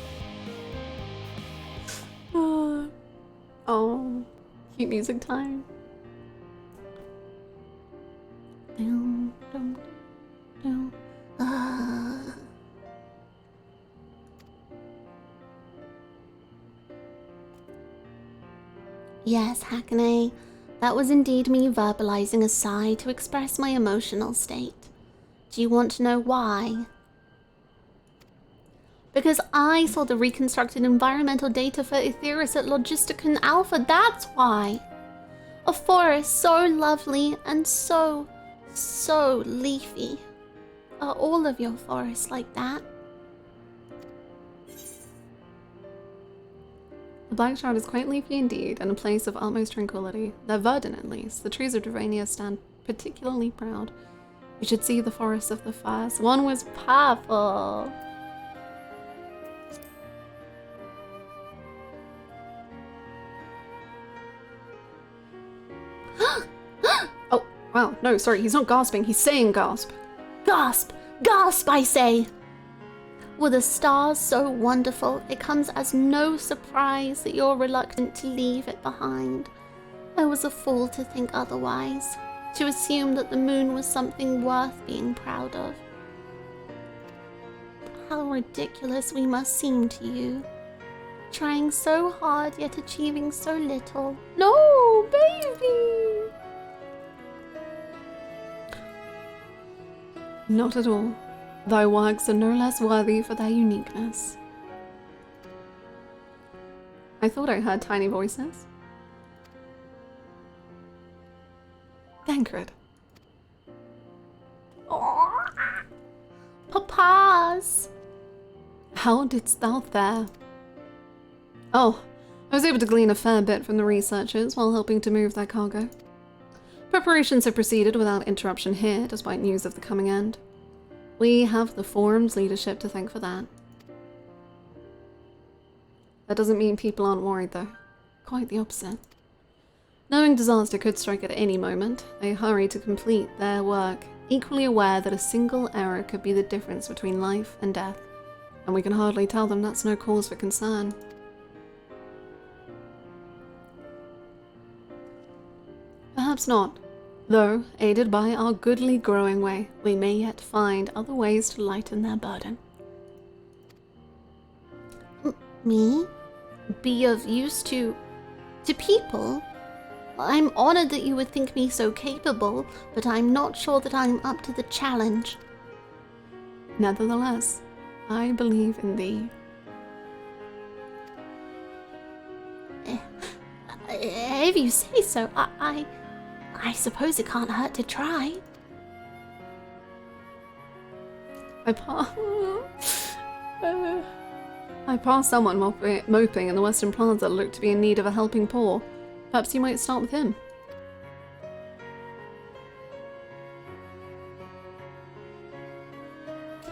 Oh, cute music time. Yes, Hackney, that was indeed me verbalizing a sigh to express my emotional state. Do you want to know why? Because I saw the reconstructed environmental data for Aetheris at Logisticon Alpha, that's why! A forest so lovely and so leafy. Are all of your forests like that? The Black Shard is quite leafy indeed, and a place of utmost tranquility. They're verdant at least. The trees of Dravania stand particularly proud. You should see the forests of the first. One was purple. Oh, Wow, no, sorry, he's not gasping, he's saying gasp. Gasp! Gasp, I say! Were the stars so wonderful, it comes as no surprise that you're reluctant to leave it behind. I was a fool to think otherwise, to assume that the moon was something worth being proud of. How ridiculous we must seem to you. Trying so hard, yet achieving so little. No, baby! Not at all. Thy works are no less worthy for their uniqueness. I thought I heard tiny voices. Thancred. Papas! How didst thou fare? Oh, I was able to glean a fair bit from the researchers while helping to move their cargo. Preparations have proceeded without interruption here, despite news of the coming end. We have the Forum's leadership to thank for that. That doesn't mean people aren't worried, though. Quite the opposite. Knowing disaster could strike at any moment, they hurry to complete their work, equally aware that a single error could be the difference between life and death, and we can hardly tell them that's no cause for concern. Perhaps not, though, aided by our goodly growing way, we may yet find other ways to lighten their burden. Me? Be of use to people? I'm honored that you would think me so capable, but I'm not sure that I'm up to the challenge. Nevertheless, I believe in thee. If you say so, I suppose it can't hurt to try. I passed someone moping in the Western Plaza looked to be in need of a helping paw. Perhaps you might start with him.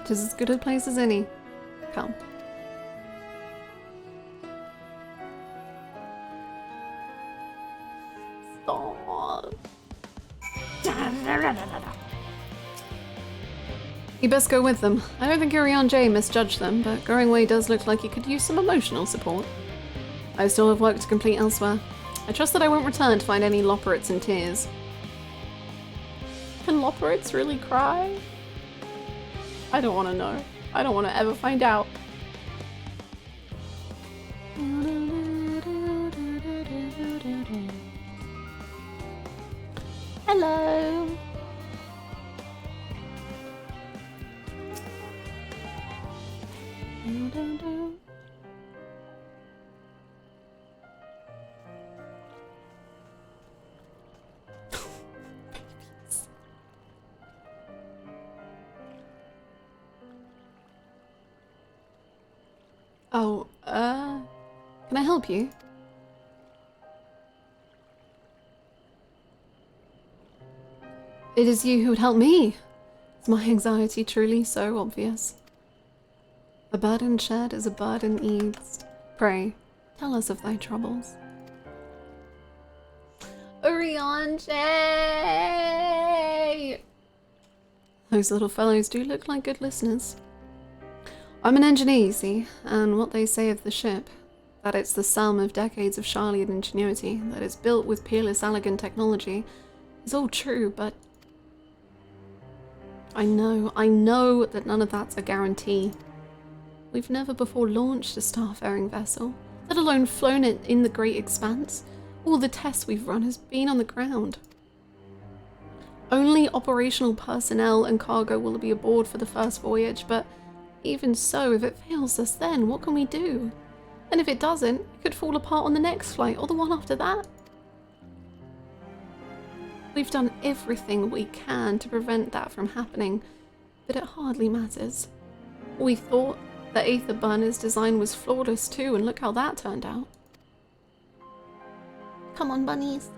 Tis as good a place as any. Come. Stop. You best go with them. I don't think Urian J misjudged them, but Goringway does look like he could use some emotional support. I still have work to complete elsewhere. I trust that I won't return to find any Loporrits in tears. Can Loporrits really cry? I don't want to know. I don't want to ever find out. Hello. Oh, can I help you? It is you who would help me. Is my anxiety truly so obvious? A burden shared is a burden eased. Pray, tell us of thy troubles. Urian J! Those little fellows do look like good listeners. I'm an engineer, you see, and what they say of the ship, that it's the sum of decades of Sharlayan ingenuity, that it's built with peerless Allagan technology, is all true, but I know that none of that's a guarantee. We've never before launched a starfaring vessel, let alone flown it in the great expanse. All the tests we've run has been on the ground. Only operational personnel and cargo will be aboard for the first voyage, but even so, if it fails us then, what can we do? And if it doesn't, it could fall apart on the next flight, or the one after that. We've done everything we can to prevent that from happening, but it hardly matters. We thought the Aether Burner's design was flawless too, and look how that turned out. Come on, bunnies.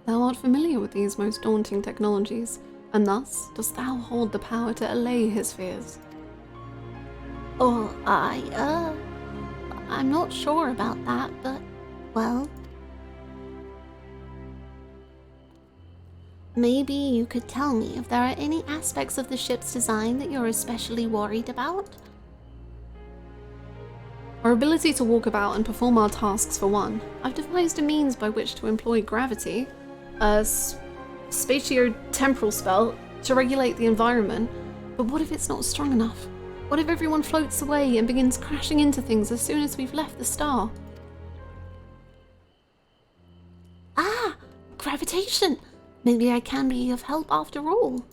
Thou art familiar with these most daunting technologies, and thus dost thou hold the power to allay his fears. Oh, I'm not sure about that, but, well... maybe you could tell me if there are any aspects of the ship's design that you're especially worried about? Our ability to walk about and perform our tasks for one. I've devised a means by which to employ gravity, a spatio-temporal spell to regulate the environment, but what if it's not strong enough? What if everyone floats away and begins crashing into things as soon as we've left the star? Ah, gravitation! Maybe I can be of help after all.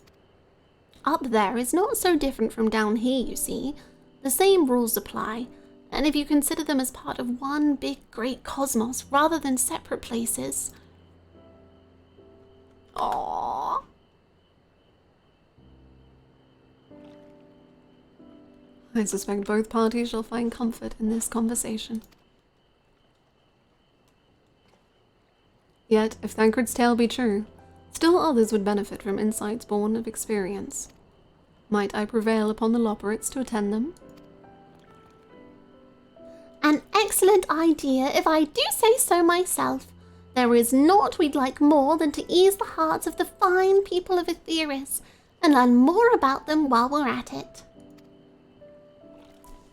Up there is not so different from down here, you see. The same rules apply, and if you consider them as part of one big great cosmos rather than separate places. Aww. I suspect both parties shall find comfort in this conversation. Yet, if Thancred's tale be true, still others would benefit from insights born of experience. Might I prevail upon the Loporrits to attend them? An excellent idea, if I do say so myself. There is naught we'd like more than to ease the hearts of the fine people of Etheirys and learn more about them while we're at it.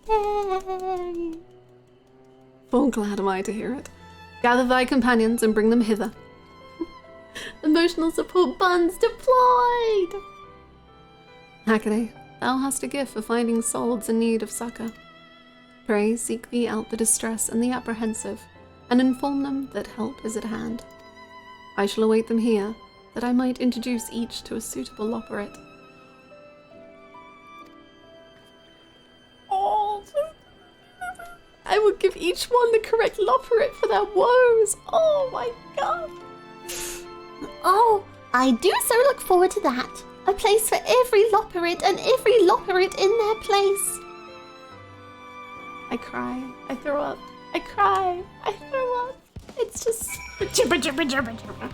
Yay! Full glad am I to hear it. Gather thy companions and bring them hither. Emotional support buns deployed! Hakaday, thou hast a gift for finding souls in need of succor. Pray seek thee out the distressed and the apprehensive, and inform them that help is at hand. I shall await them here, that I might introduce each to a suitable Loporrit. Oh, I will give each one the correct Loporrit for their woes. Oh my god. Oh, I do so look forward to that. A place for every Loporrit and every Loporrit in their place. I cry. I throw up. I cry. I throw up. It's just jibber jibber jibber jibber.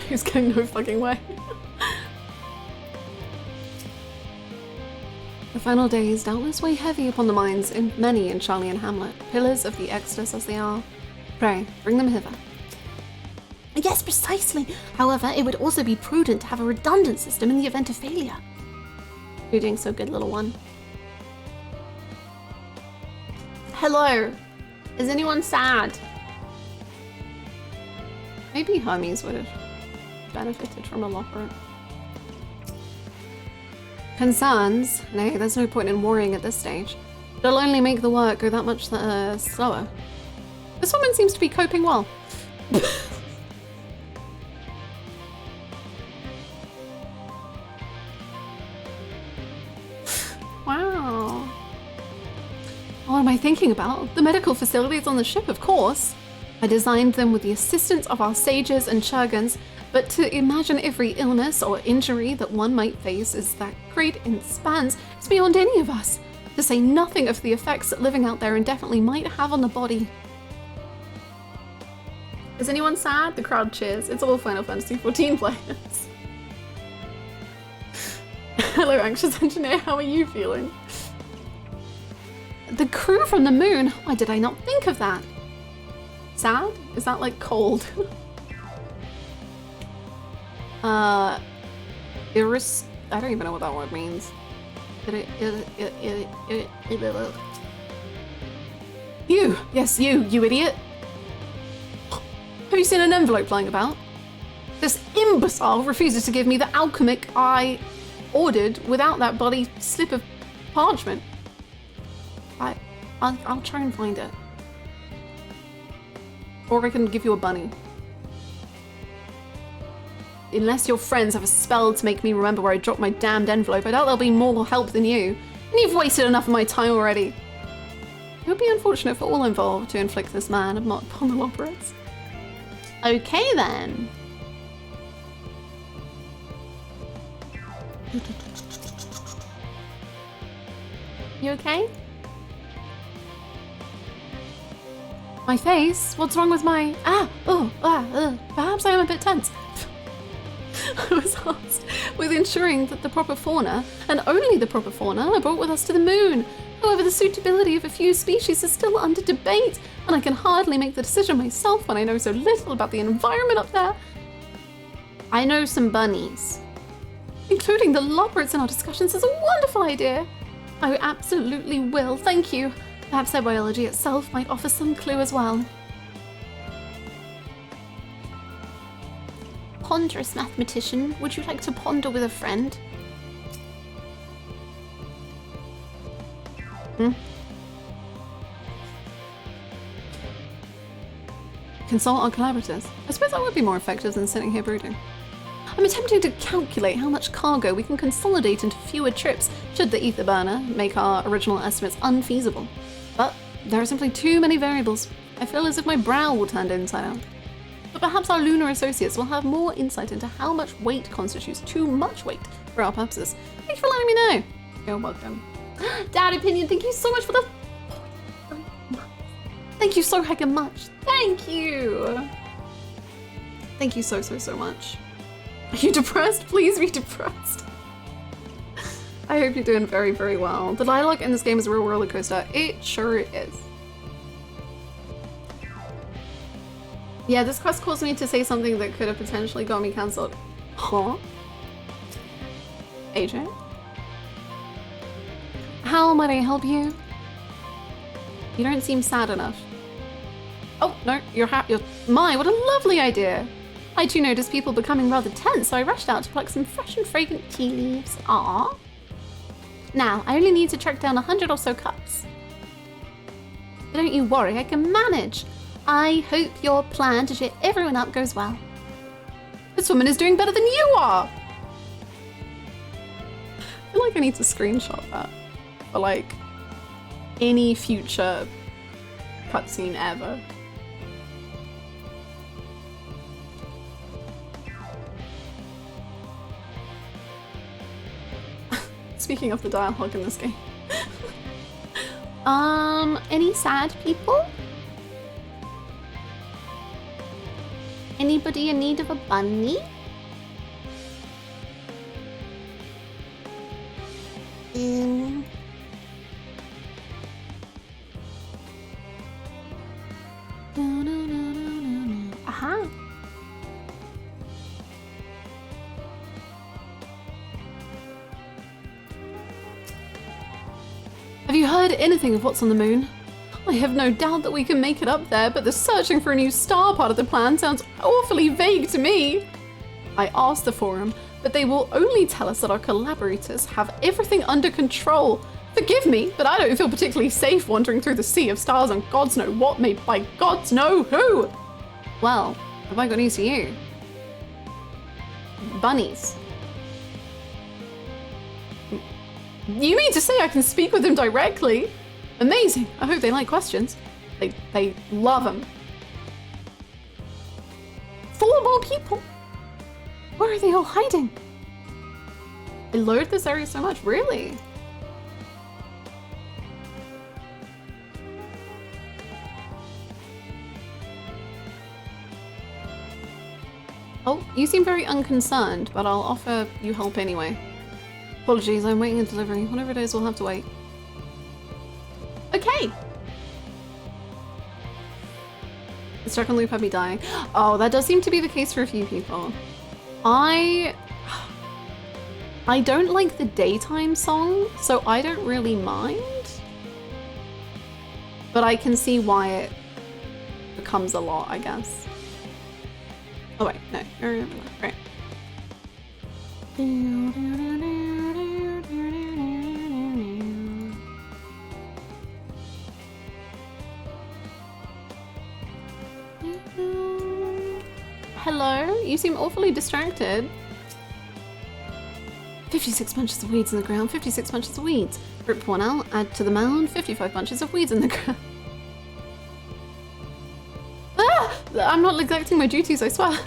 Who's going no fucking way? The final days doubtless weigh heavy upon the minds in many in Sharlayan Hamlet, pillars of the Exodus as they are. Pray, bring them hither. Yes, precisely. However, it would also be prudent to have a redundant system in the event of failure. You're doing so good, little one. Hello. Is anyone sad? Maybe Hermes would have benefited from a Loporrit. Concerns? Nay, there's no point in worrying at this stage. It'll only make the work go that much slower. This woman seems to be coping well. Wow. What am I thinking about? The medical facilities on the ship, of course. I designed them with the assistance of our sages and Churgans, but to imagine every illness or injury that one might face is that great in spans. It's beyond any of us, to say nothing of the effects that living out there indefinitely might have on the body. Is anyone sad? The crowd cheers. It's all Final Fantasy XIV players. Hello, Anxious Engineer, how are you feeling? The crew from the moon? Why did I not think of that? Sad? Is that like cold? I don't even know what that word means. You! Yes, you idiot! Have you seen an envelope lying about? This imbecile refuses to give me the alchemic I ordered without that bloody slip of parchment. I'll try and find it. Or I can give you a bunny. Unless your friends have a spell to make me remember where I dropped my damned envelope, I doubt they'll be more help than you. And you've wasted enough of my time already. It would be unfortunate for all involved to inflict this man upon the Loporrits. Okay then. You okay? My face? What's wrong with my... perhaps I am a bit tense. I was asked with ensuring that the proper fauna, and only the proper fauna, are brought with us to the moon. However, the suitability of a few species is still under debate, and I can hardly make the decision myself when I know so little about the environment up there. I know some bunnies. Including the Loporrits in our discussions is a wonderful idea. I absolutely will, thank you. Perhaps their biology itself might offer some clue as well. Ponderous mathematician, would you like to ponder with a friend? Consult our collaborators. I suppose that would be more effective than sitting here brooding. I'm attempting to calculate how much cargo we can consolidate into fewer trips should the ether burner make our original estimates unfeasible. But there are simply too many variables. I feel as if my brow will turn inside out. But perhaps our lunar associates will have more insight into how much weight constitutes too much weight for our purposes. Thank you for letting me know. You're welcome. Dad Opinion, thank you so much for the... Thank you so heckin' much. Thank you. Thank you so much. Are you depressed? Please be depressed. I hope you're doing very, very well. The dialogue in this game is a real roller coaster. It sure is. Yeah, this quest caused me to say something that could have potentially got me cancelled. Huh? AJ? How might I help you? You don't seem sad enough. Oh, no, you're happy. My, what a lovely idea. I too noticed people becoming rather tense, so I rushed out to pluck some fresh and fragrant tea leaves. Ah. Now, I only need to track down 100 or so cups. But don't you worry, I can manage. I hope your plan to cheer everyone up goes well. This woman is doing better than you are! I feel like I need to screenshot that for like any future cutscene ever. Speaking of the dialogue in this game. Any sad people? Anybody in need of a bunny? Aha. Have you heard anything of what's on the moon? I have no doubt that we can make it up there, but the searching for a new star part of the plan sounds awfully vague to me. I asked the forum, but they will only tell us that our collaborators have everything under control. Forgive me, but I don't feel particularly safe wandering through the sea of stars and gods know what made by gods know who. Well, have I got news for you? Bunnies. You mean to say I can speak with them directly? Amazing. I hope they like questions. They love them. 4 more people? Where are they all hiding? I loathe this area so much, really? Oh, you seem very unconcerned, but I'll offer you help anyway. Apologies, I'm waiting a delivery. Whatever it is, we'll have to wait. Okay. Is Jack and Loop Happy dying? Oh, that does seem to be the case for a few people. I don't like the daytime song, so I don't really mind. But I can see why it becomes a lot, I guess. Oh wait, no, right. Hello? You seem awfully distracted. 56 bunches of weeds in the ground, 56 bunches of weeds. Rip one out, add to the mound, 55 bunches of weeds in the ground. Ah! I'm not neglecting my duties, I swear.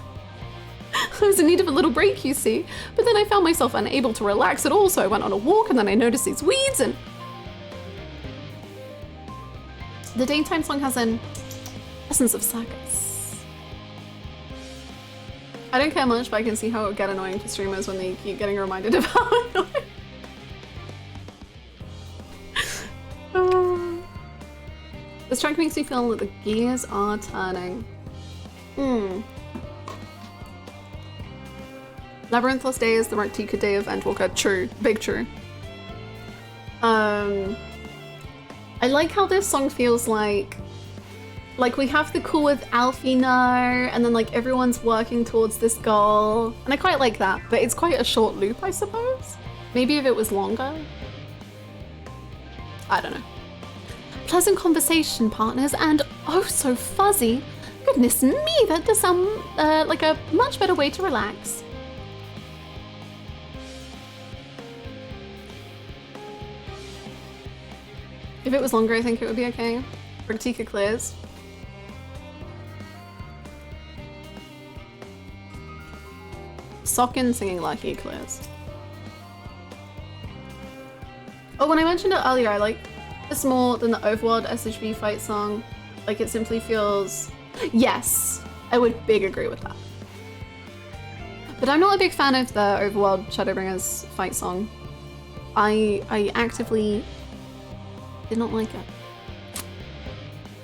I was in need of a little break, you see, but then I found myself unable to relax at all, so I went on a walk and then I noticed these weeds and... The daytime song has an essence of sadness. I don't care much, but I can see how it would get annoying for streamers when they keep getting reminded of how annoying. This track makes me feel that the gears are turning. Labyrinthos Day is the Raktika Day of Endwalker. True. Big true. I like how this song feels like we have the call with Alfie now, and then like everyone's working towards this goal. And I quite like that, but it's quite a short loop, I suppose. Maybe if it was longer. I don't know. Pleasant conversation, partners, and oh so fuzzy. Goodness me, that does sound like a much better way to relax. If it was longer, I think it would be okay. Raktika clears. Sockin singing Lucky clears. Oh, when I mentioned it earlier, I like this more than the Overworld SHV fight song. Like, it simply feels... Yes, I would big agree with that. But I'm not a big fan of the Overworld Shadowbringers fight song. I actively did not like it.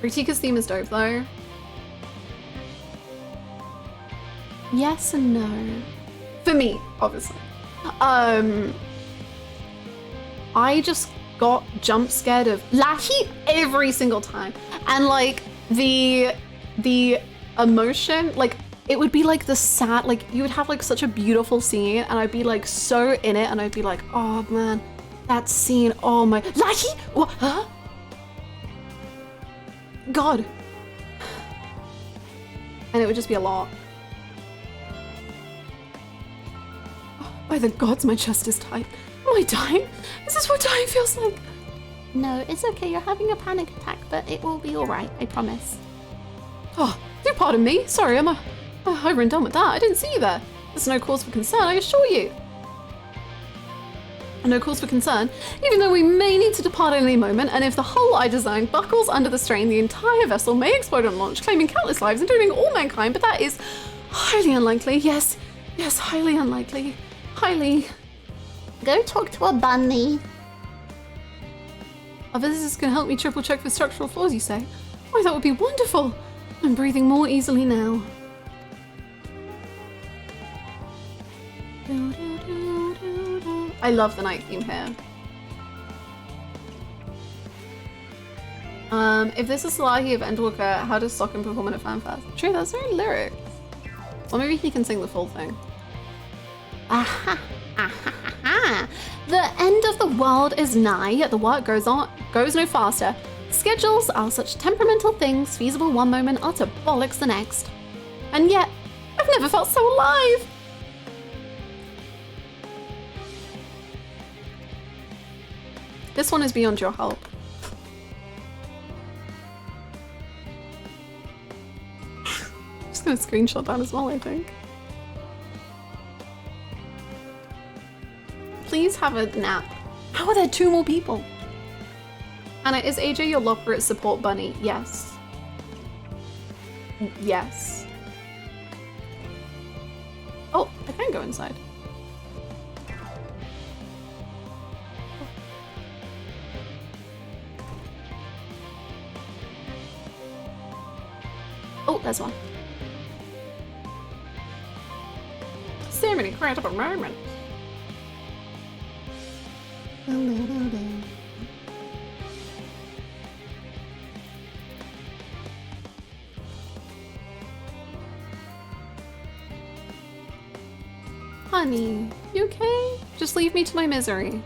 Raktika's theme is dope though. Yes and no. For me, obviously. I just got jump scared of Lahi every single time. And like the emotion, like it would be like the sad, like you would have like such a beautiful scene and I'd be like so in it and I'd be like, oh man, that scene, oh my, Lahi, what, huh? God. And it would just be a lot. Oh, by the gods, my chest is tight. Am I dying? Is this what dying feels like? No, it's okay. You're having a panic attack, but it will be all right. I promise. Oh, do pardon me. Sorry, I'm over and done with that. I didn't see you there. There's no cause for concern, I assure you. No cause for concern, even though we may need to depart at any moment, and if the hull I designed buckles under the strain, the entire vessel may explode on launch, claiming countless lives, including all mankind, but that is highly unlikely. Yes, yes, highly unlikely. Highly. Go talk to a bunny. Oh, this is gonna help me triple check for structural flaws, you say? Why, that would be wonderful. I'm breathing more easily now. I love the night theme here. If this is Salahi of Endwalker, how does Sockin perform in a fanfare? True, that's very lyrics. Or maybe he can sing the full thing. Aha, aha, aha. The end of the world is nigh, yet the work goes no faster. Schedules are such temperamental things, feasible one moment, utter bollocks the next. And yet, I've never felt so alive! This one is beyond your help. Just gonna screenshot that as well, I think. Please have a nap. How are there 2 more people? Anna, is AJ your Loporrit support bunny? Yes. Yes. Oh, I can go inside. Oh, there's one. So many incredible moments. Honey, you okay? Just leave me to my misery.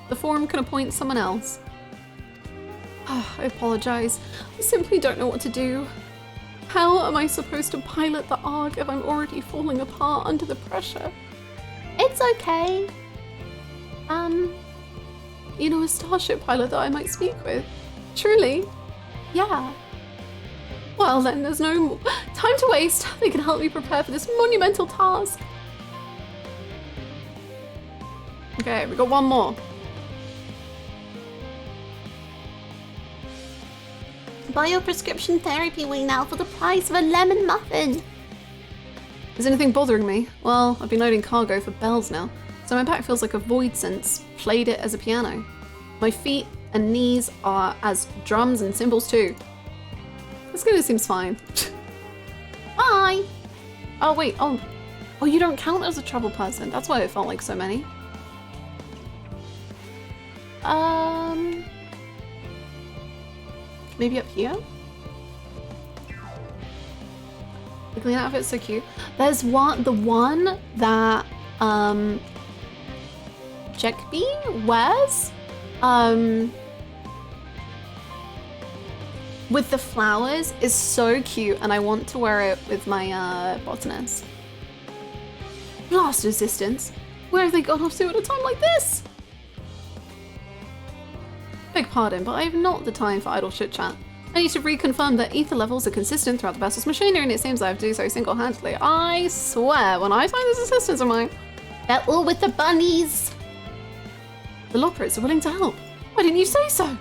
The forum can appoint someone else. I apologize. I simply don't know what to do. How am I supposed to pilot the ARG if I'm already falling apart under the pressure? It's okay. You know, a starship pilot that I might speak with? Truly? Yeah. Well then, there's no time to waste. They can help me prepare for this monumental task. Okay, we got one more. Buy your prescription therapy wing now for the price of a lemon muffin. Is anything bothering me? Well, I've been loading cargo for bells now, so my back feels like a void since played it as a piano. My feet and knees are as drums and cymbals too. This guy seems fine. Bye! Oh, wait. Oh, you don't count as a trouble person. That's why it felt like so many. Maybe up here? The clean outfit's so cute. There's the one that, Jackby wears, with the flowers is so cute, and I want to wear it with my botanist. Blast resistance? Where have they gone off to at a time like this? Beg pardon, but I have not the time for idle chit-chat. I need to reconfirm that ether levels are consistent throughout the vessel's machinery, and it seems I have to do so single-handedly. I swear, when I find this assistance of mine, they're all with the bunnies. The Loporrits are willing to help. Why didn't you say so?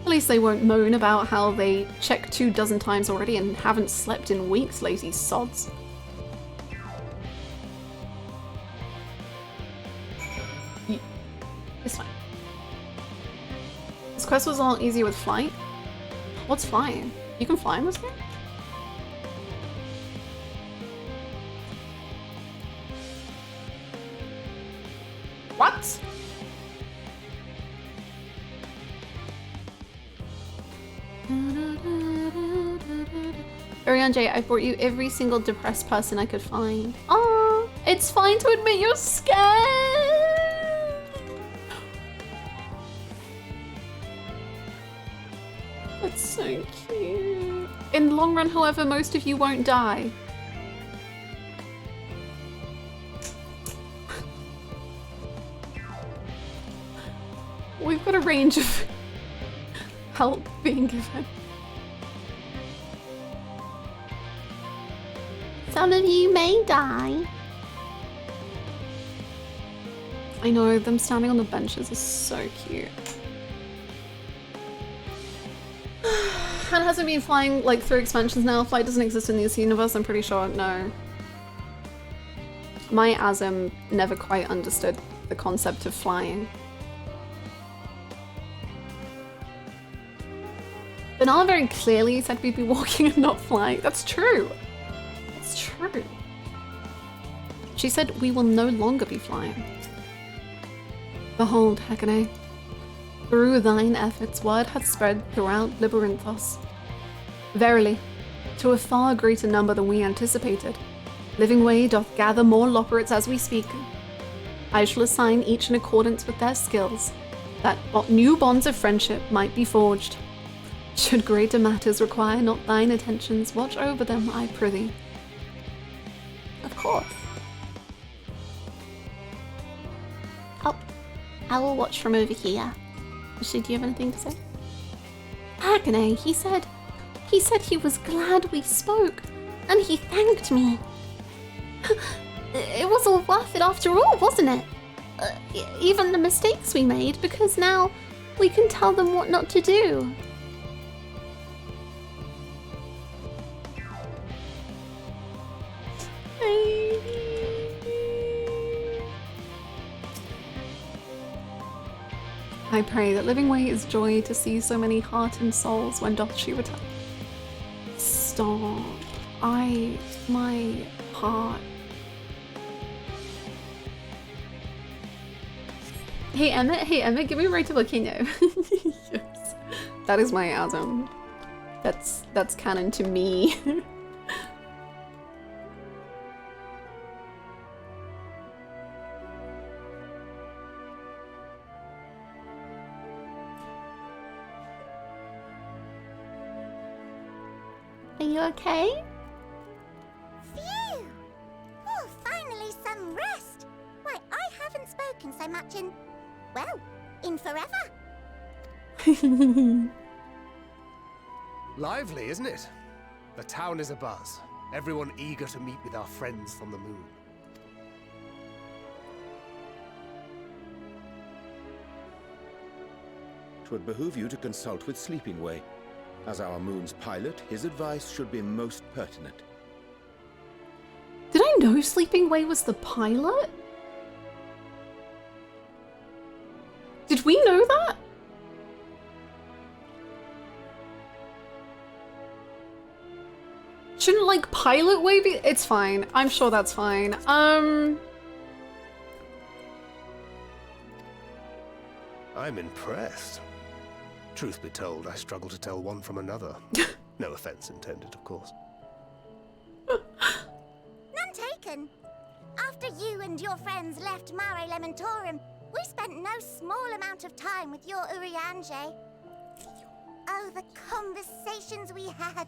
At least they won't moan about how they checked 24 times already and haven't slept in weeks, lazy sods. It's fine. This quest was a lot easier with flight. What's flying? You can fly in this game? What? Ariane, I brought you every single depressed person I could find. Oh, it's fine to admit you're scared. That's so cute. In the long run, however, most of you won't die. We've got a range of help being given. Some of you may die. I know, them standing on the benches is so cute. And hasn't been flying like through expansions now. Flight doesn't exist in this universe, I'm pretty sure. No. My Asm never quite understood the concept of flying. Banana very clearly said we'd be walking and not flying. That's true. That's true. She said we will no longer be flying. Behold, Hekane. Through thine efforts, word hath spread throughout Labyrinthos. Verily, to a far greater number than we anticipated, Living Way doth gather more Loporrits as we speak. I shall assign each in accordance with their skills, that new bonds of friendship might be forged. Should greater matters require not thine attentions, watch over them, I prithee. Of course. Oh, I will watch from over here. Actually, do you have anything to say? Hekane, he said he was glad we spoke, and he thanked me. It was all worth it after all, wasn't it? Even the mistakes we made, because now we can tell them what not to do. I pray that Living Way is joy to see so many heartened souls when doth she return. Stop. My heart. Hey Emmett, give me a right to volcano. Yes. That is my Asm. That's canon to me. Are you okay? Phew! Oh, finally some rest. Why, I haven't spoken so much in, well, in forever. Lively, isn't it? The town is abuzz. Everyone eager to meet with our friends from the moon. Twould behoove you to consult with Sleeping Way. As our moon's pilot, his advice should be most pertinent. Did I know Sleeping Way was the pilot? Did we know that? Shouldn't like pilot way be? It's fine. I'm sure that's fine. I'm impressed. Truth be told, I struggle to tell one from another. No offense intended, of course. None taken. After you and your friends left Mare Elementorum, we spent no small amount of time with your Urianger. Oh, the conversations we had.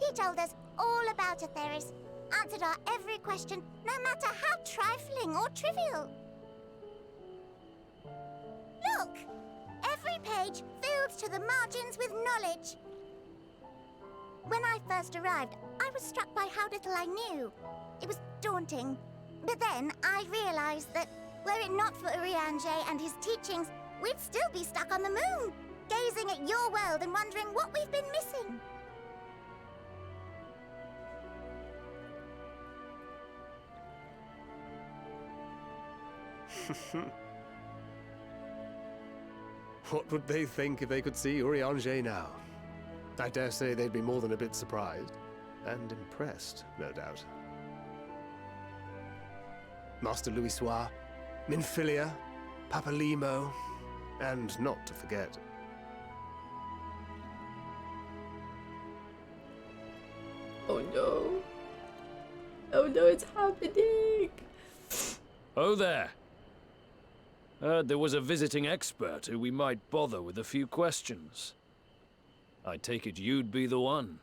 He told us all about Atheris, answered our every question, no matter how trifling or trivial. Look! Every page filled to the margins with knowledge. When I first arrived, I was struck by how little I knew. It was daunting. But then I realized that, were it not for Urianger and his teachings, we'd still be stuck on the moon, gazing at your world and wondering what we've been missing. What would they think if they could see Urianger now? I dare say they'd be more than a bit surprised. And impressed, no doubt. Master Louisoix, Minfilia, Papalimo, and not to forget... Oh no. Oh no, it's happening. Oh there. Heard there was a visiting expert who we might bother with a few questions. I take it you'd be the one.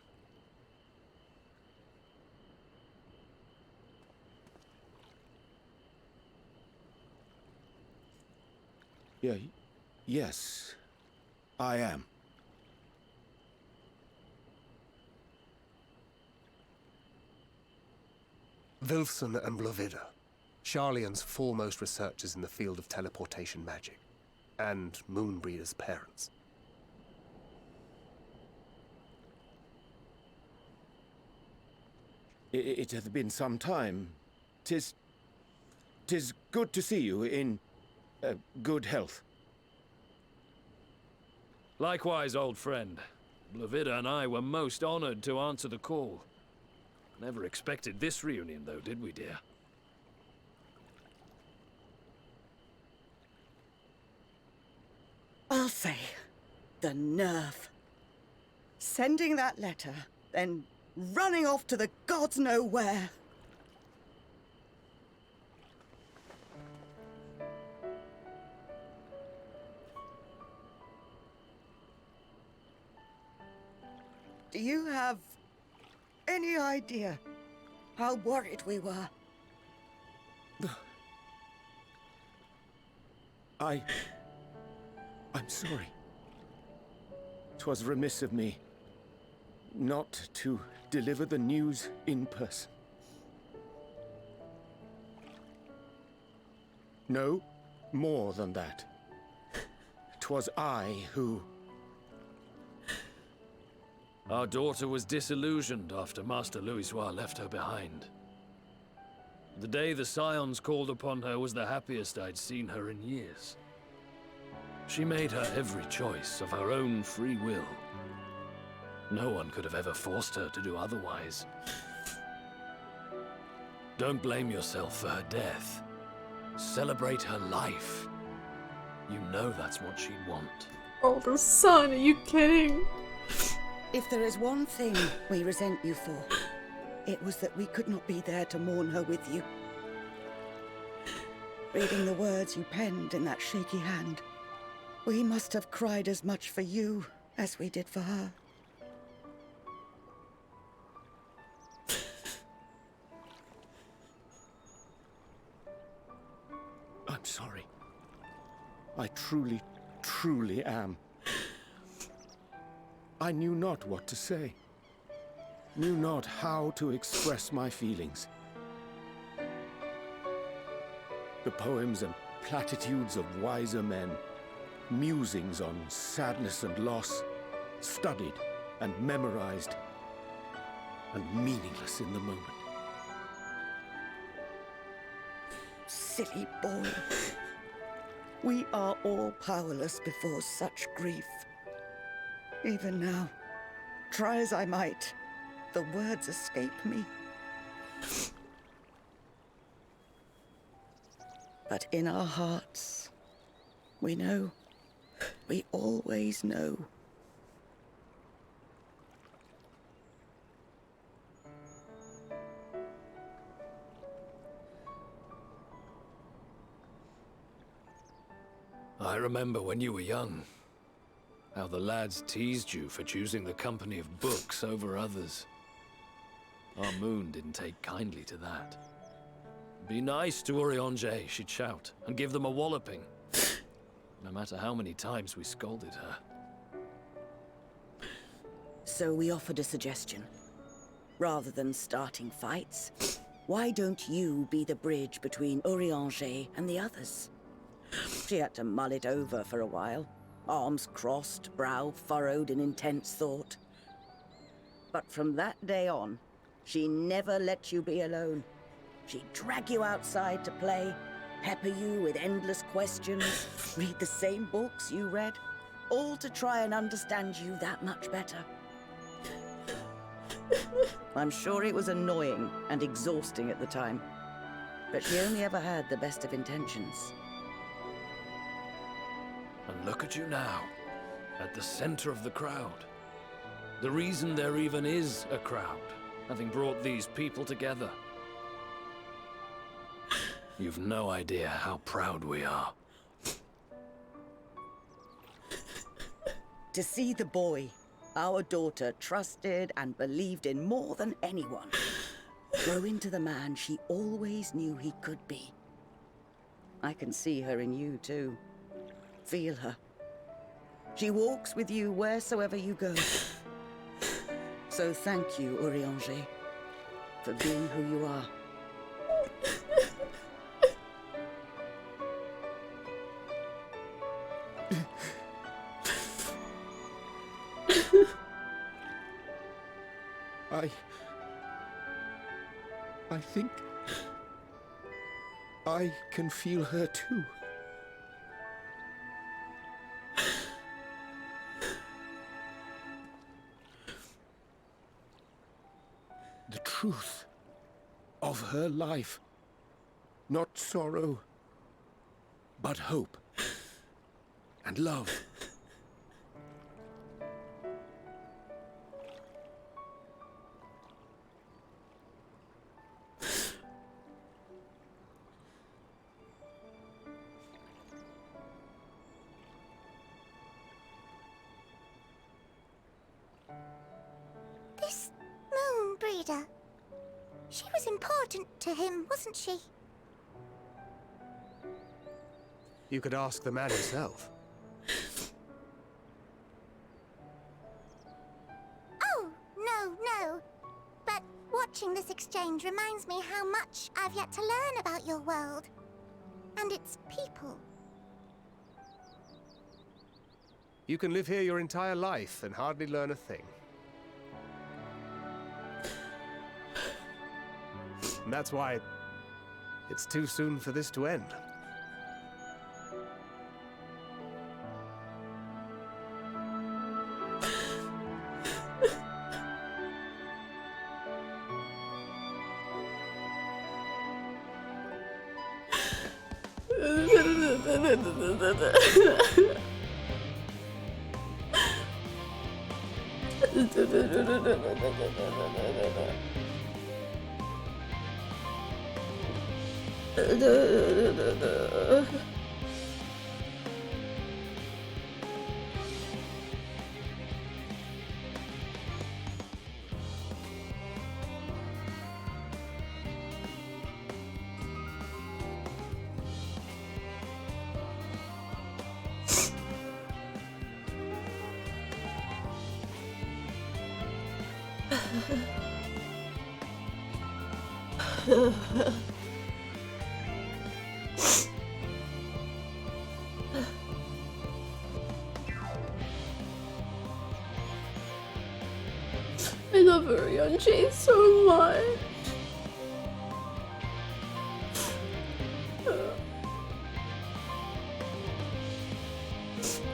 Yes, I am. Wilson and Blovida, Sharlayan's foremost researchers in the field of teleportation magic, and Moonbreeder's parents. It hath been some time. 'Tis good to see you in good health. Likewise, old friend. Blovida and I were most honored to answer the call. Never expected this reunion, though, did we, dear? I'll say, the nerve. Sending that letter, then running off to the gods know where. Do you have any idea how worried we were? I'm sorry. 'Twas remiss of me not to deliver the news in person. No, more than that. 'Twas I who... Our daughter was disillusioned after Master Louisoix left her behind. The day the Scions called upon her was the happiest I'd seen her in years. She made her every choice of her own free will. No one could have ever forced her to do otherwise. Don't blame yourself for her death. Celebrate her life. You know that's what she'd want. Oh, the sun, are you kidding? If there is one thing we resent you for, it was that we could not be there to mourn her with you. Reading the words you penned in that shaky hand, we must have cried as much for you as we did for her. I'm sorry. I truly, truly am. I knew not what to say. Knew not how to express my feelings. The poems and platitudes of wiser men, musings on sadness and loss, studied and memorized, and meaningless in the moment. Silly boy. We are all powerless before such grief. Even now, try as I might, The words escape me. But in our hearts, we know. We always know. I remember when you were young, how the lads teased you for choosing the company of books over others. Our moon didn't take kindly to that. Be nice to Urianger, she'd shout, and give them a walloping. No matter how many times we scolded her. So we offered a suggestion. Rather than starting fights, why don't you be the bridge between Urianger and the others? She had to mull it over for a while. Arms crossed, brow furrowed in intense thought. But from that day on, she never let you be alone. She'd drag you outside to play, pepper you with endless questions, read the same books you read, all to try and understand you that much better. I'm sure it was annoying and exhausting at the time, but she only ever had the best of intentions. And look at you now, at the center of the crowd. The reason there even is a crowd, having brought these people together. You've no idea how proud we are. To see the boy, our daughter, trusted and believed in more than anyone, grow into the man she always knew he could be. I can see her in you too. Feel her. She walks with you wheresoever you go. So thank you, Urianger, for being who you are. I think I can feel her too. The truth of her life. Not sorrow, but hope and love. This moon breeder, she was important to him, wasn't she? You could ask the man himself. Oh, no. But watching this exchange reminds me how much I've yet to learn about your world. And its people. You can live here your entire life and hardly learn a thing. And that's why it's too soon for this to end. I love Urianger so much.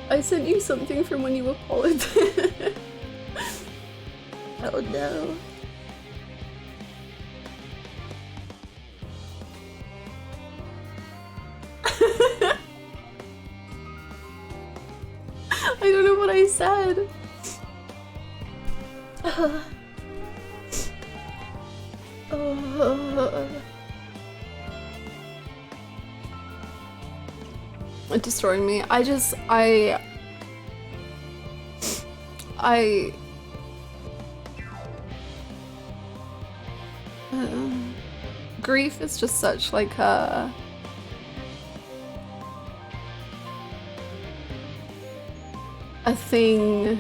I sent you something from when you were polyp. Oh no. I don't know what I said. It destroyed me. Grief is just such like a thing.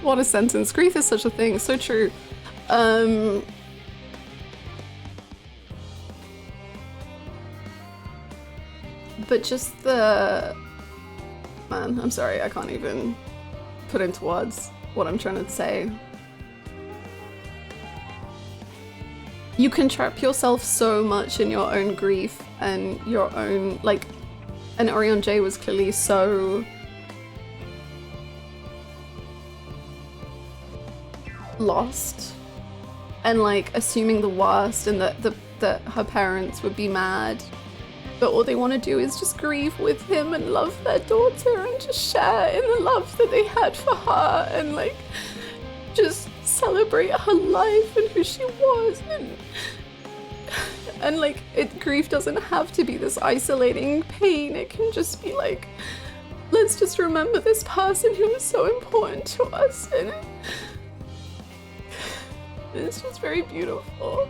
What a sentence. Grief is such a thing. So true. But just the... Man, I'm sorry, I can't even put into words what I'm trying to say. You can trap yourself so much in your own grief and your own, like, and Urianger was clearly so lost and like assuming the worst and that her parents would be mad, but all they want to do is just grieve with him and love their daughter and just share in the love that they had for her and like just celebrate her life and who she was, and like grief doesn't have to be this isolating pain. It can just be like, let's just remember this person who was so important to us, and it's just very beautiful.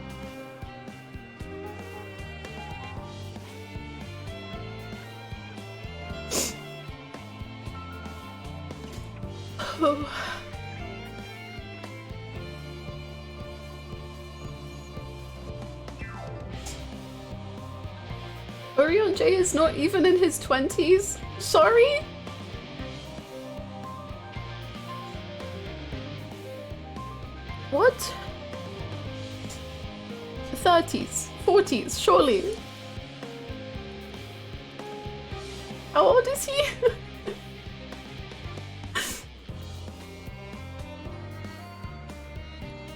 Oh. Urianger is not even in his 20s. Sorry? What? 30s, 40s, surely. How old is he?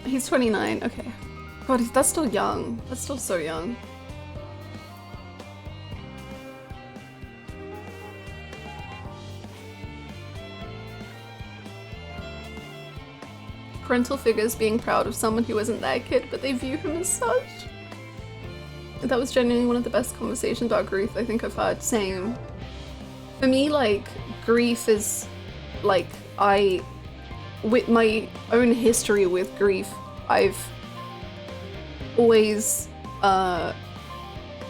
He's 29, okay. God, that's still young. That's still so young. Parental figures being proud of someone who isn't their kid, but they view him as such. That was genuinely one of the best conversations about grief I think I've had. Same. For me, like, grief is, like, with my own history with grief, I've always,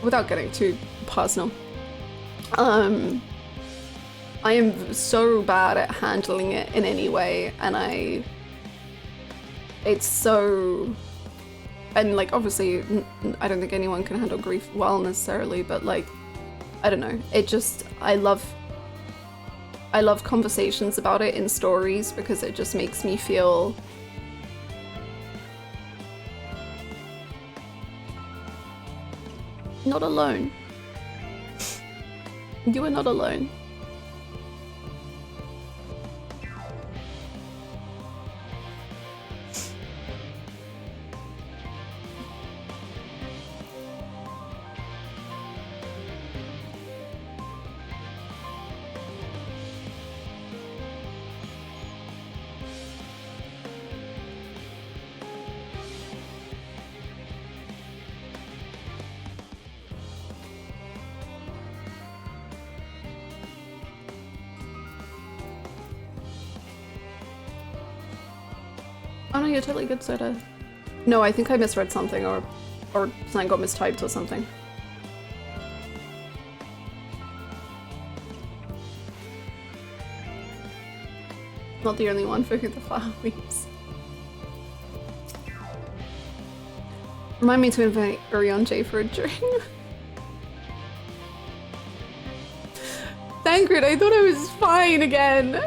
without getting too personal, I am so bad at handling it in any way, and it's so, and like obviously I don't think anyone can handle grief well necessarily, but like, I don't know, it just, I love conversations about it in stories because it just makes me feel not alone. You are not alone. Oh no, you're totally good, Soda. No, I think I misread something or something got mistyped or something. Not the only one for who the flower weeps. Remind me to invite Urianger for a drink. Thancred, I thought I was fine again.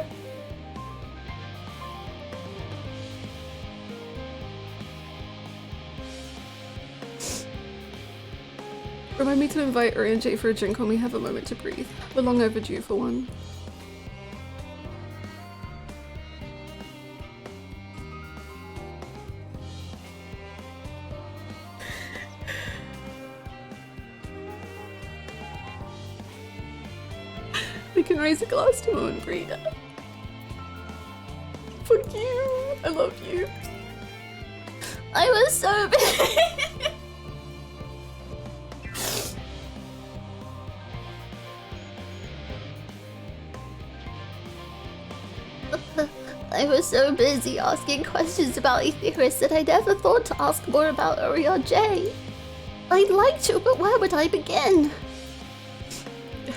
Remind me to invite Urianger for a drink when we have a moment to breathe. We're long overdue for one. We can raise a glass to Moon Breeder. Fuck you. I love you. I was so busy. I was so busy asking questions about Aetheris that I never thought to ask more about Orion J. I'd like to, but where would I begin?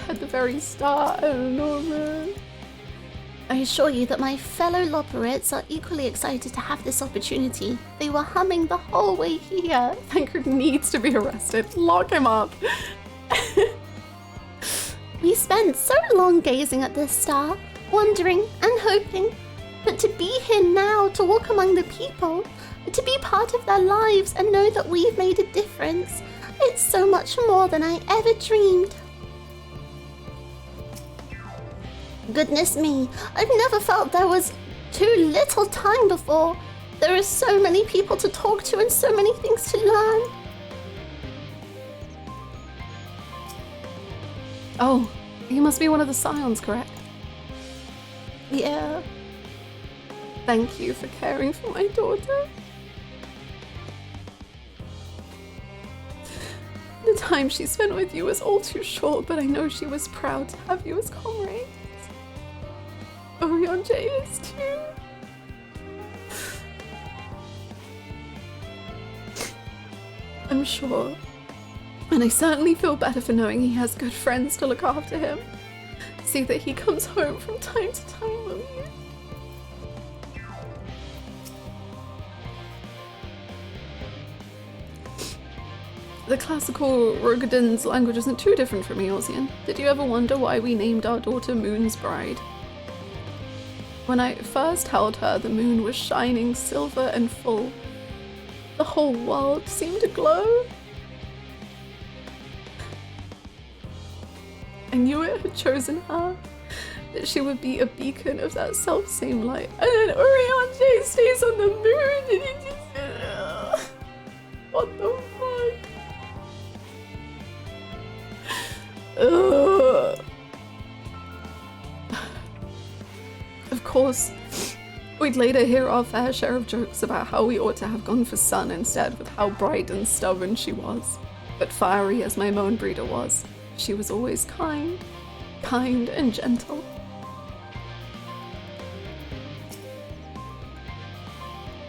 At the very start, I don't know, man. I assure you that my fellow Loporrits are equally excited to have this opportunity. They were humming the whole way here. Thancred needs to be arrested. Lock him up. We spent so long gazing at this star, wondering and hoping. But to be here now, to walk among the people, to be part of their lives and know that we've made a difference, it's so much more than I ever dreamed. Goodness me, I've never felt there was too little time before. There are so many people to talk to and so many things to learn. Oh, he must be one of the Scions, correct? Yeah. Thank you for caring for my daughter. The time she spent with you was all too short, but I know she was proud to have you as comrades. Orion J is too. I'm sure. And I certainly feel better for knowing he has good friends to look after him. See that he comes home from time to time, will you? The classical Rogadin's language isn't too different from Eorzean. Did you ever wonder why we named our daughter Moon's Bride? When I first held her, the moon was shining silver and full. The whole world seemed to glow. I knew it had chosen her, that she would be a beacon of that self-same light. And then Orion J stays on the moon and he just... What the fuck? Ugh. Of course, we'd later hear our fair share of jokes about how we ought to have gone for Sun instead, with how bright and stubborn she was. But fiery as my Moan Breeder was, she was always kind and gentle.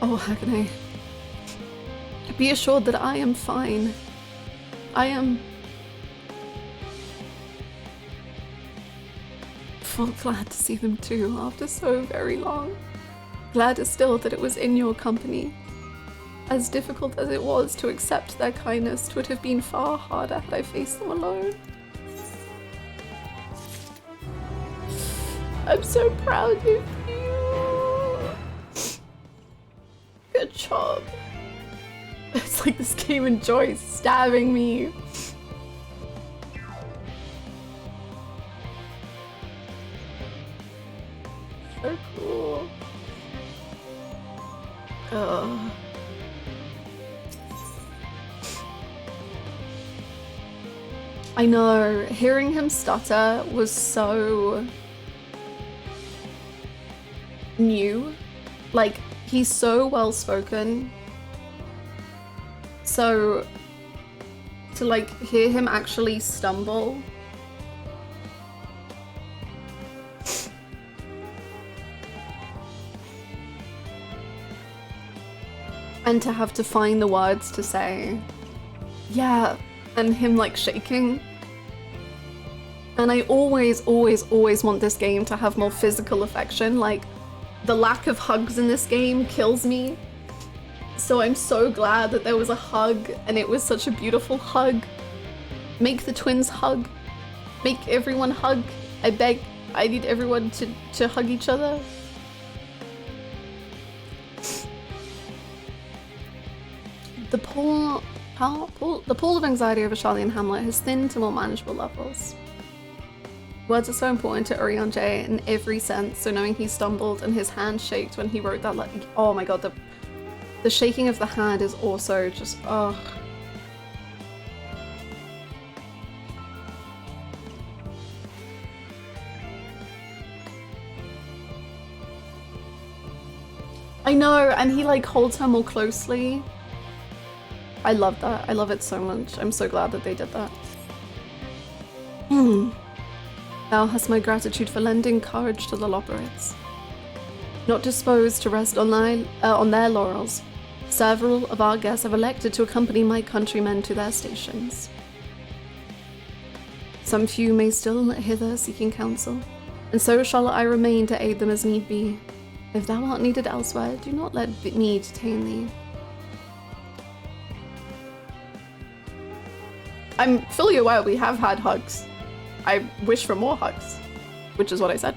Oh, Hackney. Be assured that I am fine. I am... full glad to see them too, after so very long. Gladder still that it was in your company. As difficult as it was to accept their kindness, 'twould have been far harder had I faced them alone. I'm so proud of you. Good job. It's like this game enjoys stabbing me. So cool. Ugh. I know, hearing him stutter was so new. Like, he's so well spoken. So to like hear him actually stumble. And to have to find the words to say, yeah, and him like shaking. And I always want this game to have more physical affection. Like, the lack of hugs in this game kills me. So I'm so glad that there was a hug, and it was such a beautiful hug. Make the twins hug. Make everyone hug. I beg, I need everyone to hug each other. The pool of anxiety over Charlie and Hamlet has thinned to more manageable levels. Words are so important to Orion J in every sense, so knowing he stumbled and his hand shaked when he wrote that, like, oh my god, the shaking of the hand is also just, ugh. I know, and he like holds her more closely. I love that. I love it so much. I'm so glad that they did that. Thou hast my gratitude for lending courage to the Loporrits. Not disposed to rest on their laurels, several of our guests have elected to accompany my countrymen to their stations. Some few may still hither seeking counsel, and so shall I remain to aid them as need be. If thou art needed elsewhere, do not let me detain thee. I'm fully aware we have had hugs. I wish for more hugs, which is what I said.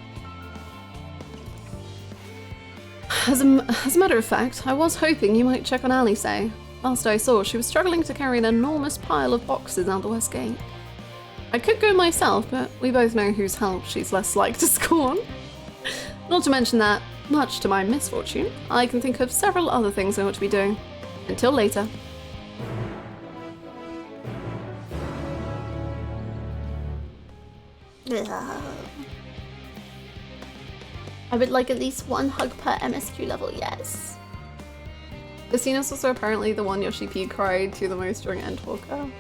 As a matter of fact, I was hoping you might check on Alice. Last I saw, she was struggling to carry an enormous pile of boxes out the west gate. I could go myself, but we both know whose help she's less like to scorn. Not to mention that, much to my misfortune, I can think of several other things I ought to be doing. Until later. I would like at least one hug per MSQ level, yes. The Zenos also apparently the one Yoshi P cried to the most during Endwalker.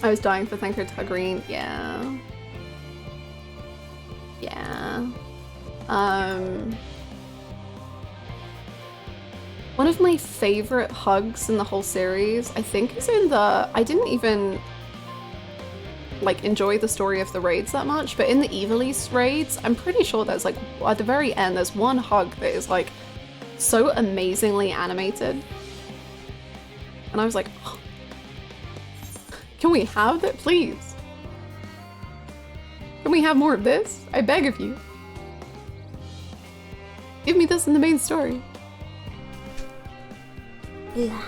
I was dying for Thanker Tugreen, yeah. Yeah. One of my favorite hugs in the whole series, I think, is in the... I didn't even, like, enjoy the story of the raids that much, but in the Evil East raids, I'm pretty sure there's, like, at the very end, there's one hug that is, like, so amazingly animated. And I was like, oh, can we have that, please? Can we have more of this? I beg of you. Give me this in the main story. Yeah.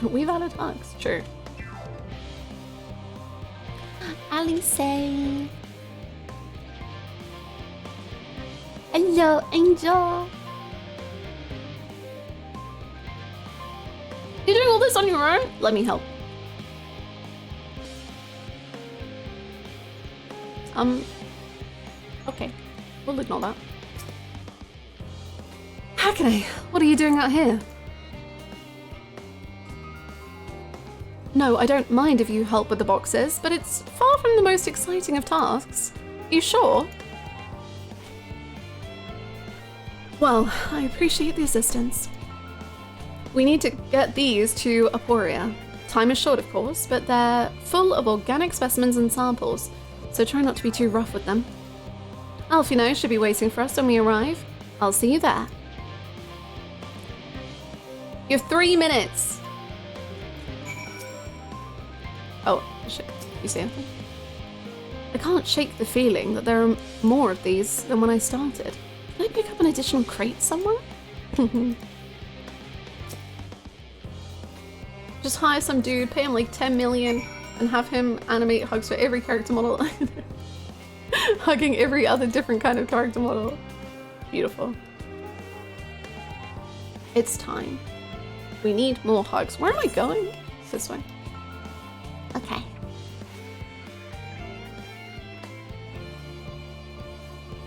We've added hugs, sure. Alice. Hello, Angel. You're doing all this on your own? Let me help. Okay. We'll ignore that. Hakane, what are you doing out here? No, I don't mind if you help with the boxes, but it's far from the most exciting of tasks. You sure? Well, I appreciate the assistance. We need to get these to Aporia. Time is short, of course, but they're full of organic specimens and samples, so try not to be too rough with them. Alfino should be waiting for us when we arrive. I'll see you there. You have 3 minutes! Oh, shit. You see anything? I can't shake the feeling that there are more of these than when I started. Can I pick up an additional crate somewhere? Just hire some dude, pay him like 10 million, and have him animate hugs for every character model. Hugging every other different kind of character model. Beautiful. It's time. We need more hugs. Where am I going? This way. Okay.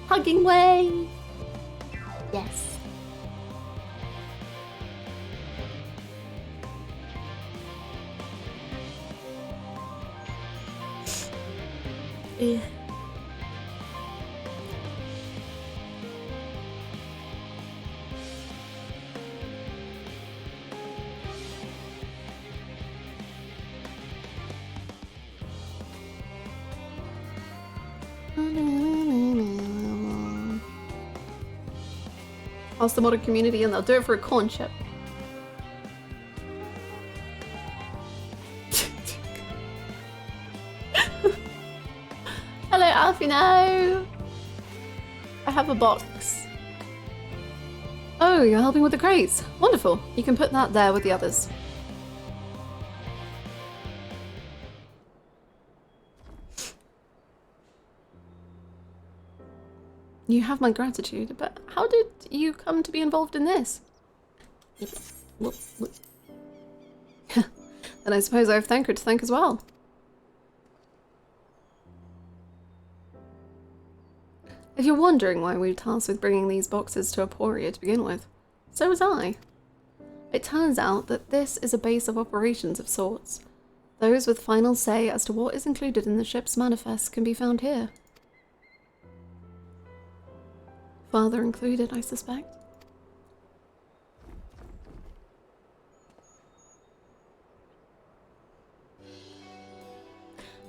Hugging way. Yes. Yeah. Ask the modern community and they'll do it for a corn chip. Hello, Alfino. I have a box. Oh, you're helping with the crates. Wonderful. You can put that there with the others. You have my gratitude, but how did you come to be involved in this? Then I suppose I have Thanker to thank as well. If you're wondering why we were tasked with bringing these boxes to Loporrit to begin with, so was I. It turns out that this is a base of operations of sorts. Those with final say as to what is included in the ship's manifest can be found here. Father included, I suspect.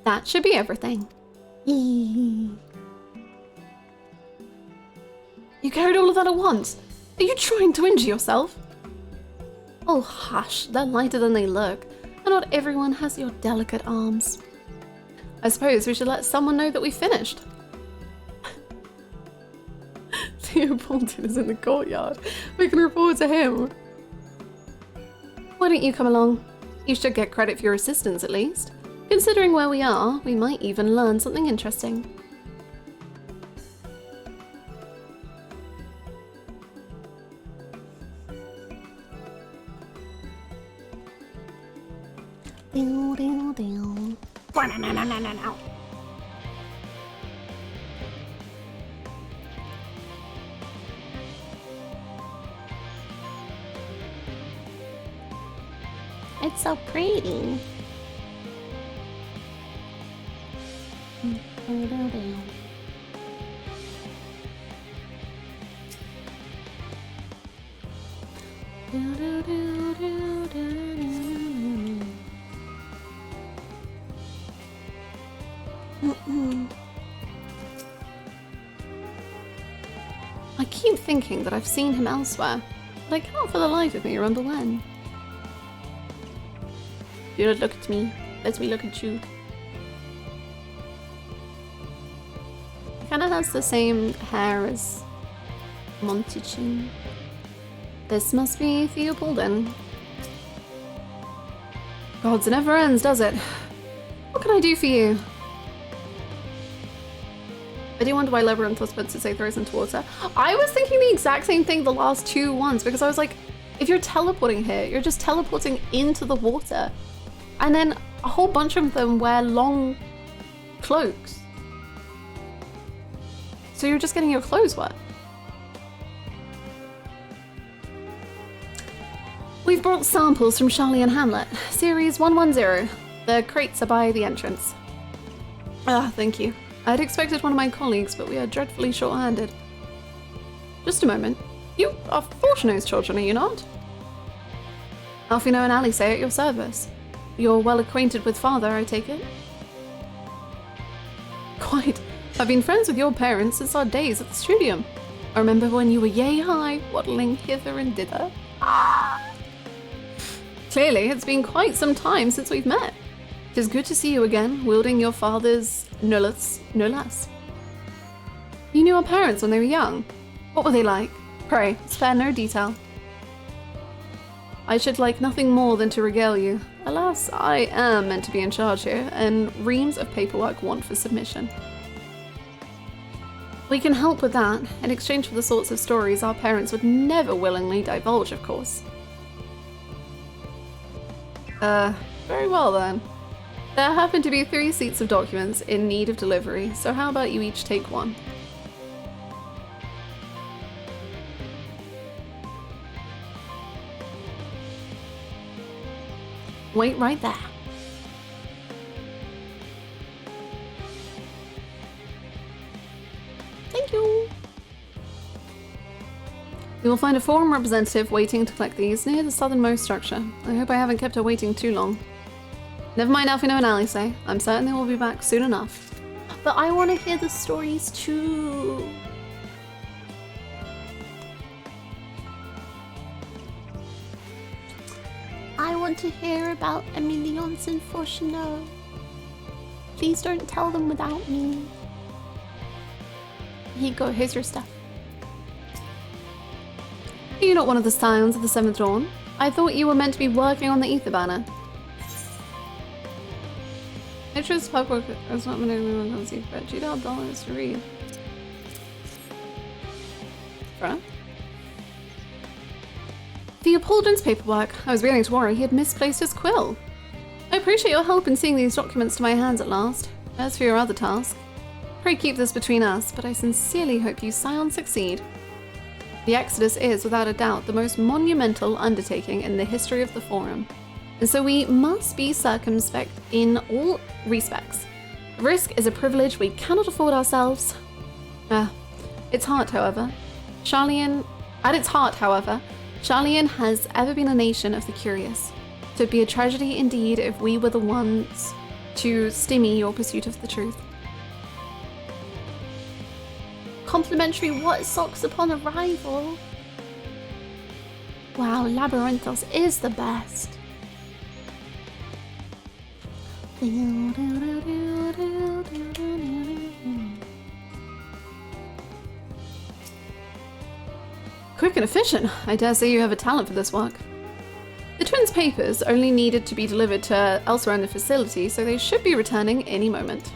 That should be everything. You carried all of that at once? Are you trying to injure yourself? Oh hush, they're lighter than they look, and not everyone has your delicate arms. I suppose we should let someone know that we finished. Theo Bolton is in the courtyard. We can report to him. Why don't you come along? You should get credit for your assistance at least. Considering where we are, we might even learn something interesting. No. It's so pretty. I keep thinking that I've seen him elsewhere, but I can't for the life of me remember when. Do not look at me. Let me look at you. He kind of has the same hair as Montichin. This must be Theo Bolton. Gods, it never ends, does it? What can I do for you? I do wonder why Labyrinthos went to say throws into water. I was thinking the exact same thing the last two ones, because I was like, if you're teleporting here, you're just teleporting into the water. And then a whole bunch of them wear long cloaks. So you're just getting your clothes wet. We've brought samples from Charlie and Hamlet, series 110. The crates are by the entrance. Ah, thank you. I'd expected one of my colleagues, but we are dreadfully short-handed. Just a moment. You are Fortuno's children, are you not? Alfino and Ali say at your service. You're well acquainted with father, I take it? Quite. I've been friends with your parents since our days at the studium. I remember when you were yay high, waddling hither and thither. Clearly, it's been quite some time since we've met. It is good to see you again, wielding your father's nullus, no less. You knew our parents when they were young. What were they like? Pray, spare no detail. I should like nothing more than to regale you. Alas, I am meant to be in charge here, and reams of paperwork want for submission. We can help with that, in exchange for the sorts of stories our parents would never willingly divulge, of course. Very well then. There happen to be 3 seats of documents in need of delivery, so how about you each take one? Wait right there. Thank you. You will find a forum representative waiting to collect these near the southernmost structure. I hope I haven't kept her waiting too long. Never mind Alfino and Ali say. I'm certain they will be back soon enough. But I want to hear the stories too. I want to hear about Emilions and Fortuno. Please don't tell them without me. Here you go, here's your stuff. Are you not one of the Scions of the Seventh Dawn? I thought you were meant to be working on the Ether Banner. Nature's public has not been able to see, but $2 to read. Right. The Pauldron's paperwork. I was beginning to worry he had misplaced his quill. I appreciate your help in seeing these documents to my hands at last. As for your other task, pray keep this between us, but I sincerely hope you Scion succeed. The Exodus is, without a doubt, the most monumental undertaking in the history of the Forum, and so we must be circumspect in all respects. Risk is a privilege we cannot afford ourselves. At its heart, however, Scion has ever been a nation of the curious. So it'd be a tragedy indeed if we were the ones to stymie your pursuit of the truth. Complimentary what socks upon arrival. Wow, Labyrinthos is the best. Quick and efficient. I dare say you have a talent for this work. The twins' papers only needed to be delivered to elsewhere in the facility, so they should be returning any moment.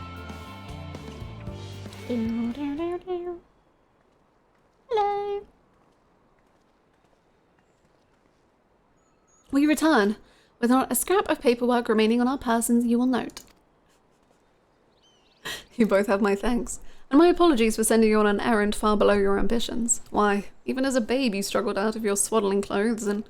Hello. We return with not a scrap of paperwork remaining on our persons, you will note. You both have my thanks, and my apologies for sending you on an errand far below your ambitions. Why, even as a babe you struggled out of your swaddling clothes and...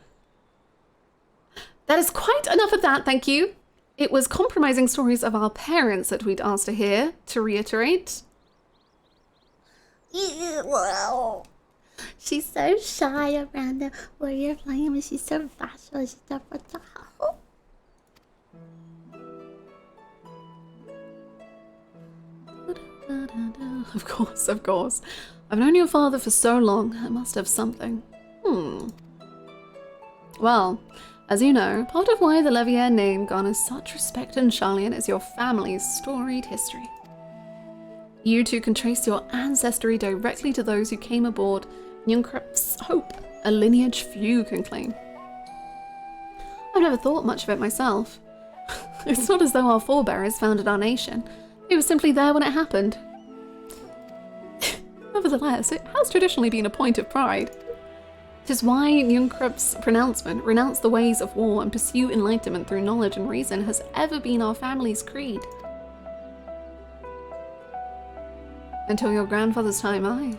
That is quite enough of that, thank you. It was compromising stories of our parents that we'd asked to hear, to reiterate. She's so shy around the warrior flame, and she's so bashful. She's so fragile. Of course, of course. I've known your father for so long, I must have something. Well, as you know, part of why the Levier name garners such respect in Scion is your family's storied history. You two can trace your ancestry directly to those who came aboard Yunkrup's Hope, a lineage few can claim. I've never thought much of it myself. It's not as though our forebears founded our nation. They were simply there when it happened. Nevertheless, it has traditionally been a point of pride. It is why Yunkrup's pronouncement, renounce the ways of war and pursue enlightenment through knowledge and reason, has ever been our family's creed. Until your grandfather's time, aye.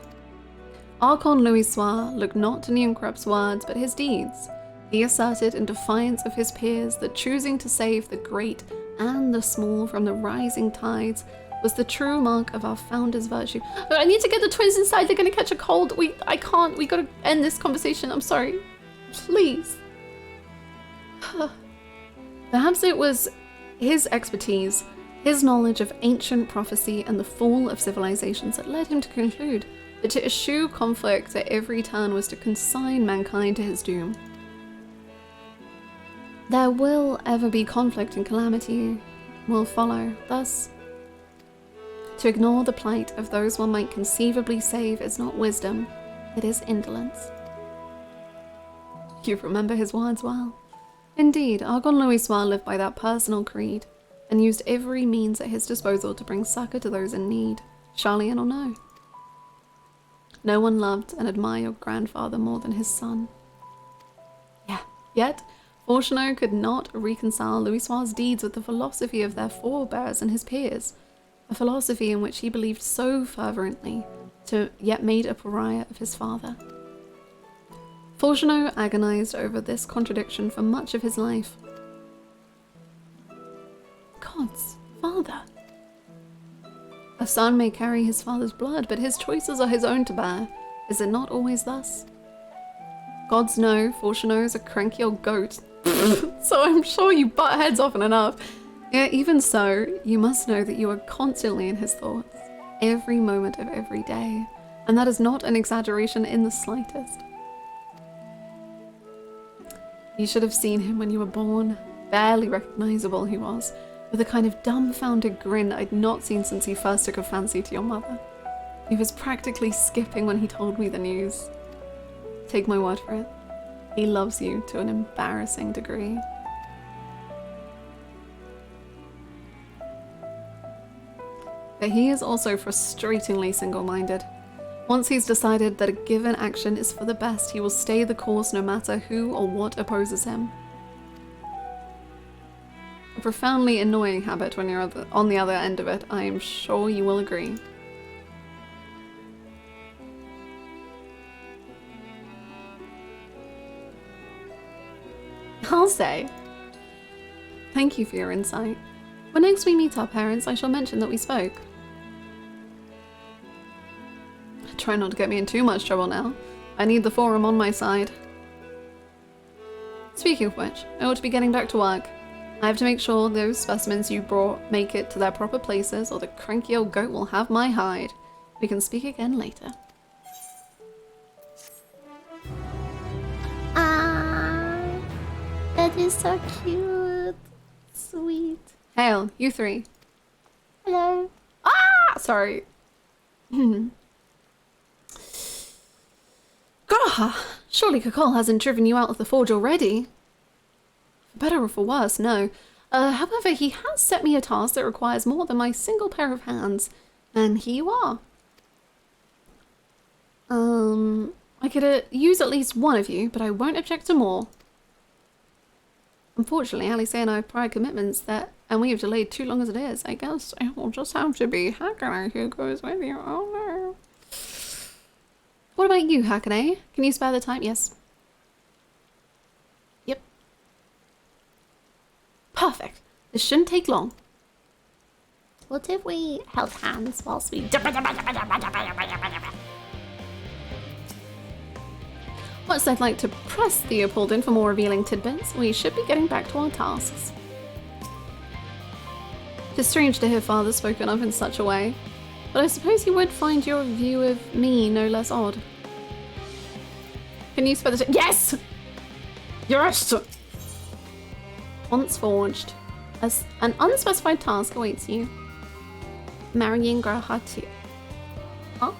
Archon Louisoix looked not to Yunkrup's words, but his deeds. He asserted in defiance of his peers that choosing to save the great and the small from the rising tides was the true mark of our founder's virtue. I need to get the twins inside, they're gonna catch a cold. I can't, we gotta end this conversation, I'm sorry. Please. Perhaps it was his expertise, his knowledge of ancient prophecy and the fall of civilizations that led him to conclude that to eschew conflict at every turn was to consign mankind to his doom. There will ever be conflict and calamity will follow, thus to ignore the plight of those one might conceivably save is not wisdom, it is indolence. You remember his words well. Indeed, Archon Louisoix lived by that personal creed, and used every means at his disposal to bring succor to those in need, Scion or no. No one loved and admired your grandfather more than his son. Yet, Fourchereau could not reconcile Louisoix's deeds with the philosophy of their forebears and his peers, a philosophy in which he believed so fervently, yet made a pariah of his father. Fourchereau agonized over this contradiction for much of his life. God's father. A son may carry his father's blood, but his choices are his own to bear. Is it not always thus? Gods know Fourchereau is a cranky old goat, so I'm sure you butt heads often enough. Yet even so, you must know that you are constantly in his thoughts, every moment of every day, and that is not an exaggeration in the slightest. You should have seen him when you were born. Barely recognizable he was, with a kind of dumbfounded grin I'd not seen since he first took a fancy to your mother. He was practically skipping when he told me the news. Take my word for it, he loves you to an embarrassing degree. But he is also frustratingly single-minded. Once he's decided that a given action is for the best, he will stay the course no matter who or what opposes him. A profoundly annoying habit when you're on the other end of it, I am sure you will agree. I'll say. Thank you for your insight. When next we meet our parents, I shall mention that we spoke. Try not to get me in too much trouble now. I need the forum on my side. Speaking of which, I ought to be getting back to work. I have to make sure those specimens you brought make it to their proper places, or the cranky old goat will have my hide. We can speak again later. That is so cute. Sweet. Hail, you three. Hello. Ah! Sorry. Gah! Surely Kakol hasn't driven you out of the forge already. For better or for worse, no. However, he has set me a task that requires more than my single pair of hands. And here you are. I could use at least one of you, but I won't object to more. Unfortunately, Alice and I have prior commitments and we have delayed too long as it is. I guess it will just have to be Hakane who goes with you. Oh no. What about you, Hakane? Can you spare the time? Yes. Yep. Perfect. This shouldn't take long. What if we held hands whilst we... Once I'd like to press Theopoldin for more revealing tidbits, we should be getting back to our tasks. It is strange to hear father spoken of in such a way, but I suppose he would find your view of me no less odd. Can you spell the... Yes! Yes! Once forged, as an unspecified task awaits you. Marrying Grahati. Huh?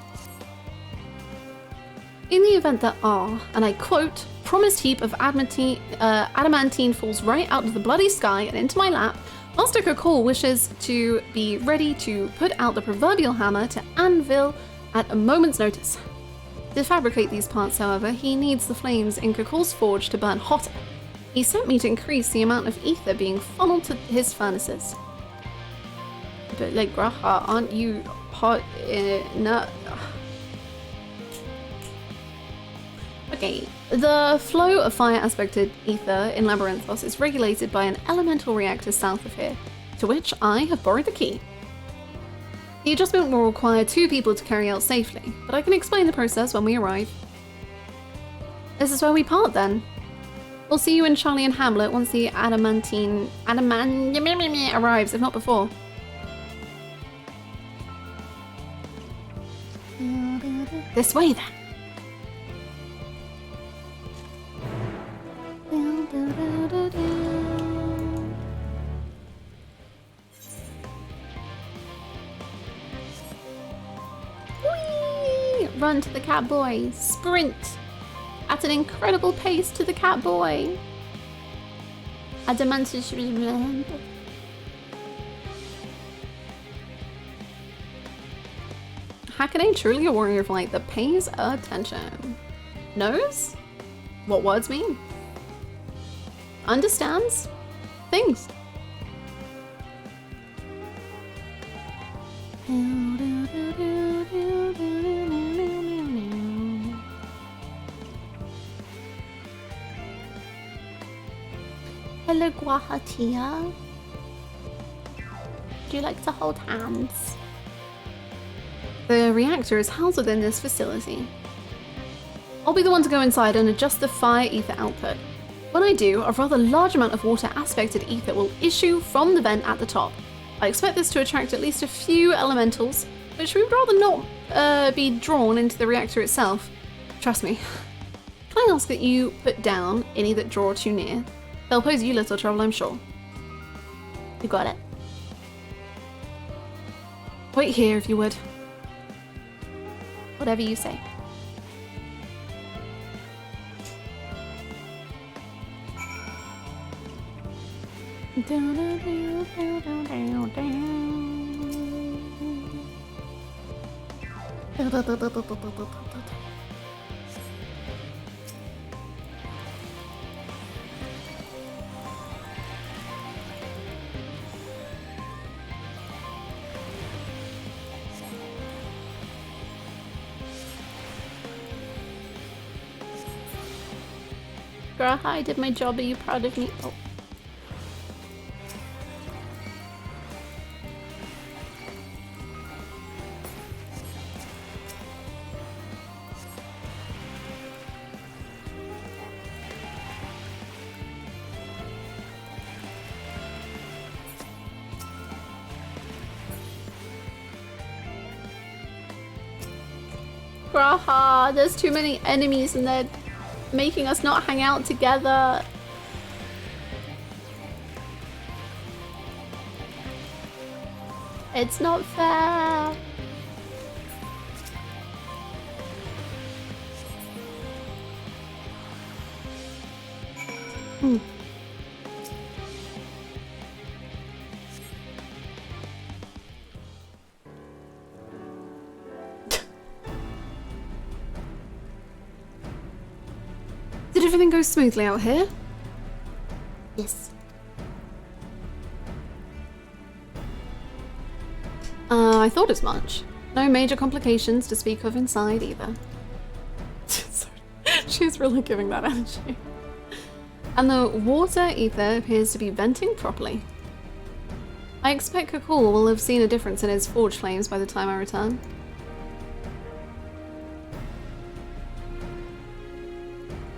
In the event that and I quote, promised heap of adamantine falls right out of the bloody sky and into my lap, Master Kakol wishes to be ready to put out the proverbial hammer to anvil at a moment's notice. To fabricate these parts, however, he needs the flames in Kakol's forge to burn hotter. He sent me to increase the amount of ether being funneled to his furnaces. But like, Graha, aren't you hot? No. Okay, the flow of fire-aspected ether in Labyrinthos is regulated by an elemental reactor south of here, to which I have borrowed the key. The adjustment will require 2 people to carry out safely, but I can explain the process when we arrive. This is where we part then. We'll see you in Charlie and Hamlet once the adamantine arrives, if not before. This way then. Whee! Run to the cat boy. Sprint at an incredible pace to the cat boy. Adamantish. Hakane truly a warrior of light that pays attention. Knows what words mean. Understands things. Hello, Guahatia. Do you like to hold hands? The reactor is housed within this facility. I'll be the one to go inside and adjust the fire ether output. When I do, a rather large amount of water-aspected ether will issue from the vent at the top. I expect this to attract at least a few elementals, which would rather not be drawn into the reactor itself. Trust me. Can I ask that you put down any that draw too near? They'll pose you little trouble, I'm sure. You got it. Wait here, if you would. Whatever you say. Graha, I did my job. Are you proud of me? Oh. Graha, there's too many enemies and they're making us not hang out together. It's not fair. Did everything go smoothly out here? Yes. I thought as much. No major complications to speak of inside either. She's really giving that energy. And the water ether appears to be venting properly. I expect Kakul will have seen a difference in his forge flames by the time I return.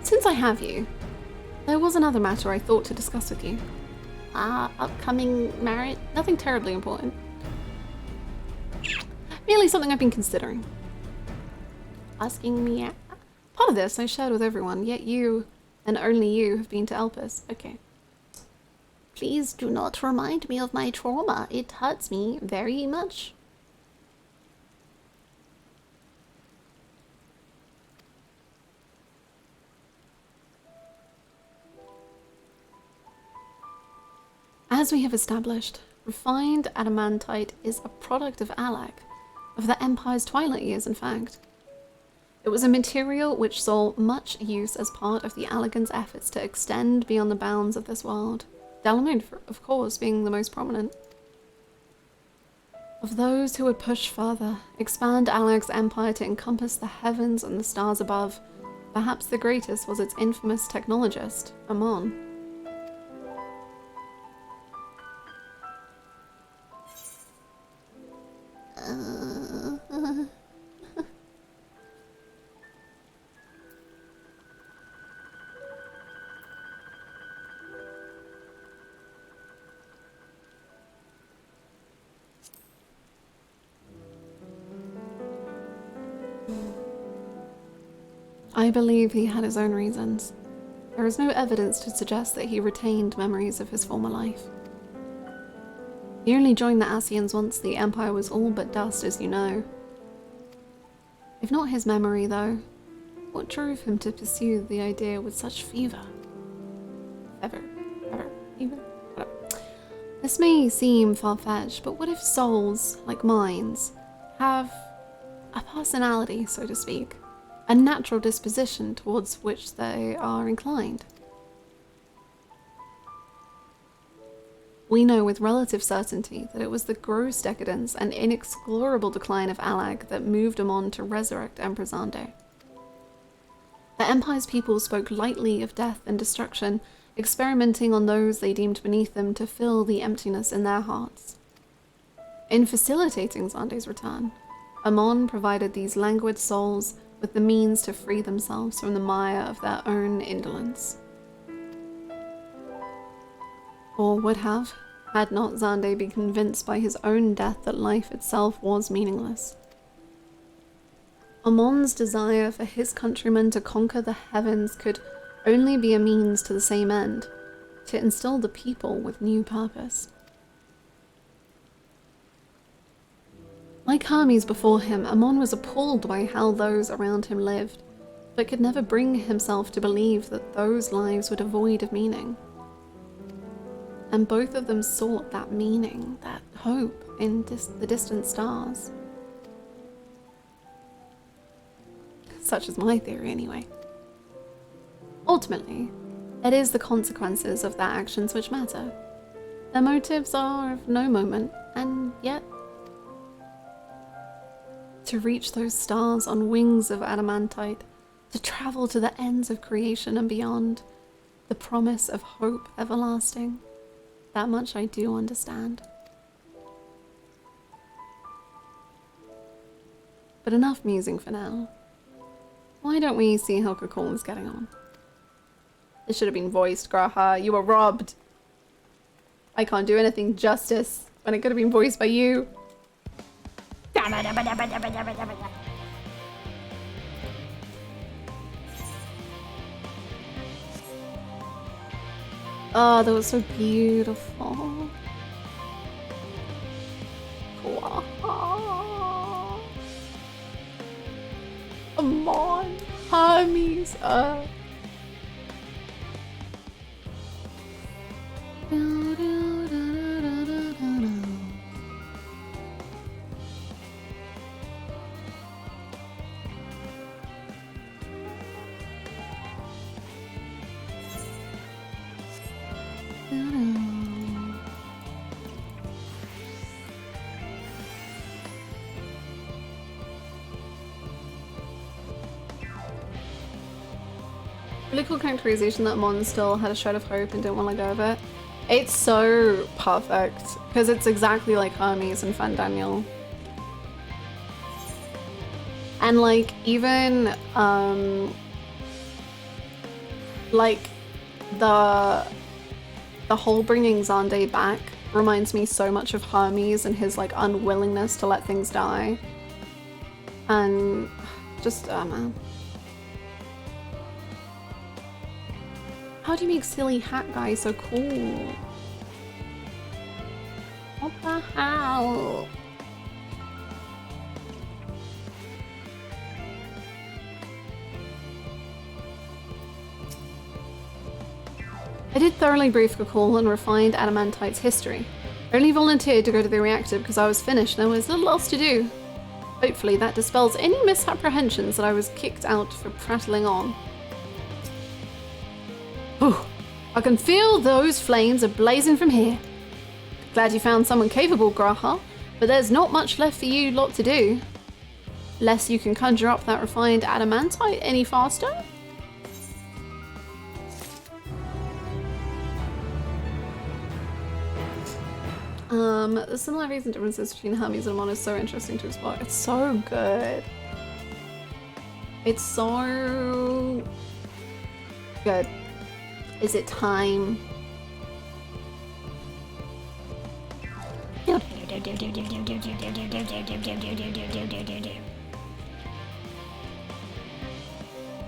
Since I have you, there was another matter I thought to discuss with you. Upcoming marriage? Nothing terribly important. Merely something I've been considering. Asking me out? Part of this I shared with everyone, yet you, and only you, have been to Elpis. Okay. Please do not remind me of my trauma. It hurts me very much. As we have established, refined adamantite is a product of Alak, of the Empire's twilight years in fact. It was a material which saw much use as part of the Allagan's efforts to extend beyond the bounds of this world, Dalamud, of course, being the most prominent. Of those who would push further, expand Alak's empire to encompass the heavens and the stars above, perhaps the greatest was its infamous technologist, Amon. I believe he had his own reasons. There is no evidence to suggest that he retained memories of his former life. He only joined the Ascians once the Empire was all but dust, as you know. If not his memory, though, what drove him to pursue the idea with such fever? Fever. Whatever. This may seem far-fetched, but what if souls, like minds, have a personality, so to speak? A natural disposition towards which they are inclined. We know with relative certainty that it was the gross decadence and inexplorable decline of Alag that moved Amon to resurrect Emperor Zande. The Empire's people spoke lightly of death and destruction, experimenting on those they deemed beneath them to fill the emptiness in their hearts. In facilitating Zande's return, Amon provided these languid souls with the means to free themselves from the mire of their own indolence. Or would have, had not Zande been convinced by his own death that life itself was meaningless. Amon's desire for his countrymen to conquer the heavens could only be a means to the same end, to instill the people with new purpose. Like Hermes before him, Amon was appalled by how those around him lived, but could never bring himself to believe that those lives were devoid of meaning. And both of them sought that meaning, that hope, in the distant stars. such is my theory anyway. Ultimately, it is the consequences of their actions which matter. Their motives are of no moment, and yet, to reach those stars on wings of adamantite, to travel to the ends of creation and beyond, the promise of hope everlasting, that much I do understand. But enough musing for now. Why don't we see how Cocoon's getting on? This should have been voiced, Graha. You were robbed. I can't do anything justice when it could have been voiced by you. Oh, that was so beautiful. Come on, Hermes. Really cool characterization that Mon still had a shred of hope and didn't want to let go of it. It's so perfect because it's exactly like Hermes and Fandaniel. And like even like the whole bringing Xande back reminds me so much of Hermes and his like unwillingness to let things die. And just man. How do you make silly hat guy so cool? What the hell? I did thoroughly brief Kakul and refined Adamantite's history. I only volunteered to go to the reactor because I was finished and there was little else to do. Hopefully that dispels any misapprehensions that I was kicked out for prattling on. Whew. I can feel those flames are blazing from here. Glad you found someone capable, Graha, but there's not much left for you lot to do. Less you can conjure up that refined adamantite any faster. The similarities and differences between Hermes and Mon is so interesting to explore. It's so good. It's so good. Is it time?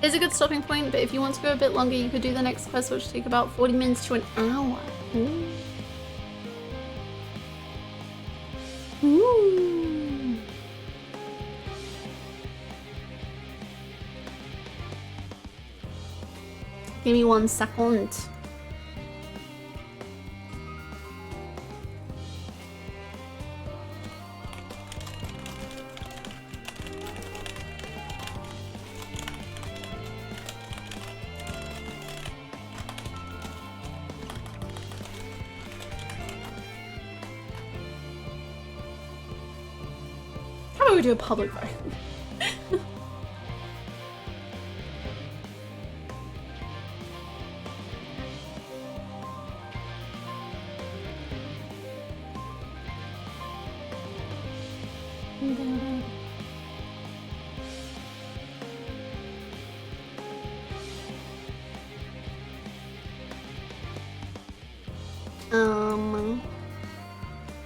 It's a good stopping point, but if you want to go a bit longer, you could do the next quest, which take about 40 minutes to an hour. Ooh. Ooh. Give me 1 second. How about we do a public vote?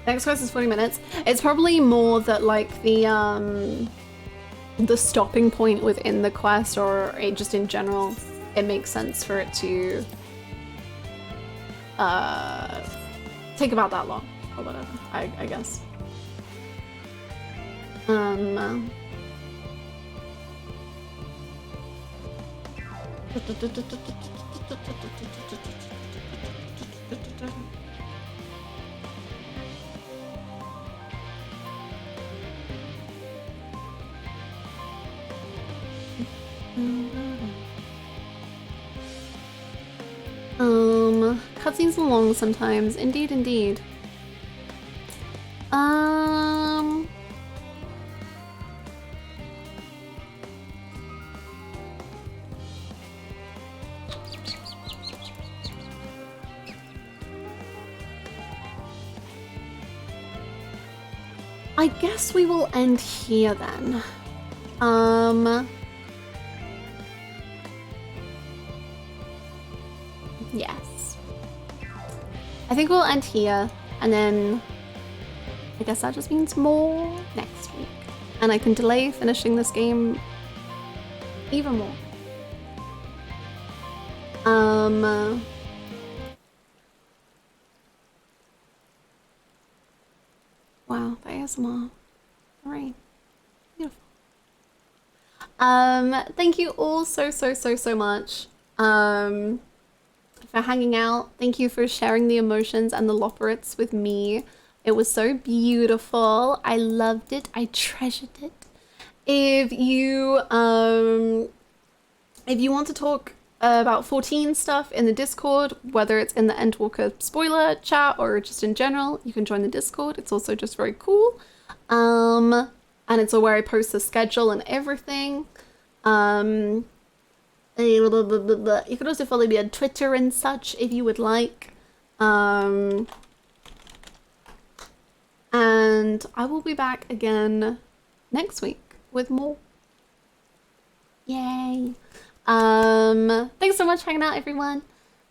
Next quest is 40 minutes. It's probably more that like the stopping point within the quest or just in general, it makes sense for it to take about that long or whatever, I guess. Cutscenes are long sometimes. Indeed, indeed. I guess we will end here then. Yes. I think we'll end here, and then I guess that just means more next week. And I can delay finishing this game even more. Wow, the ASMR. Alright. Beautiful. Thank you all so much for hanging out. Thank you for sharing the emotions and the Loporrits with me. It was so beautiful. I loved it. I treasured it. If you want to talk about 14 stuff in the Discord, whether it's in the Endwalker spoiler chat or just in general, you can join the Discord. It's also just very cool. And it's where I post the schedule and everything. You can also follow me on Twitter and such if you would like. And I will be back again next week with more. Yay. Thanks so much for hanging out, everyone.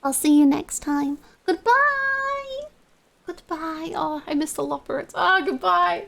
I'll see you next time. Goodbye. Goodbye. Oh, I missed the Loporrits. Oh, goodbye.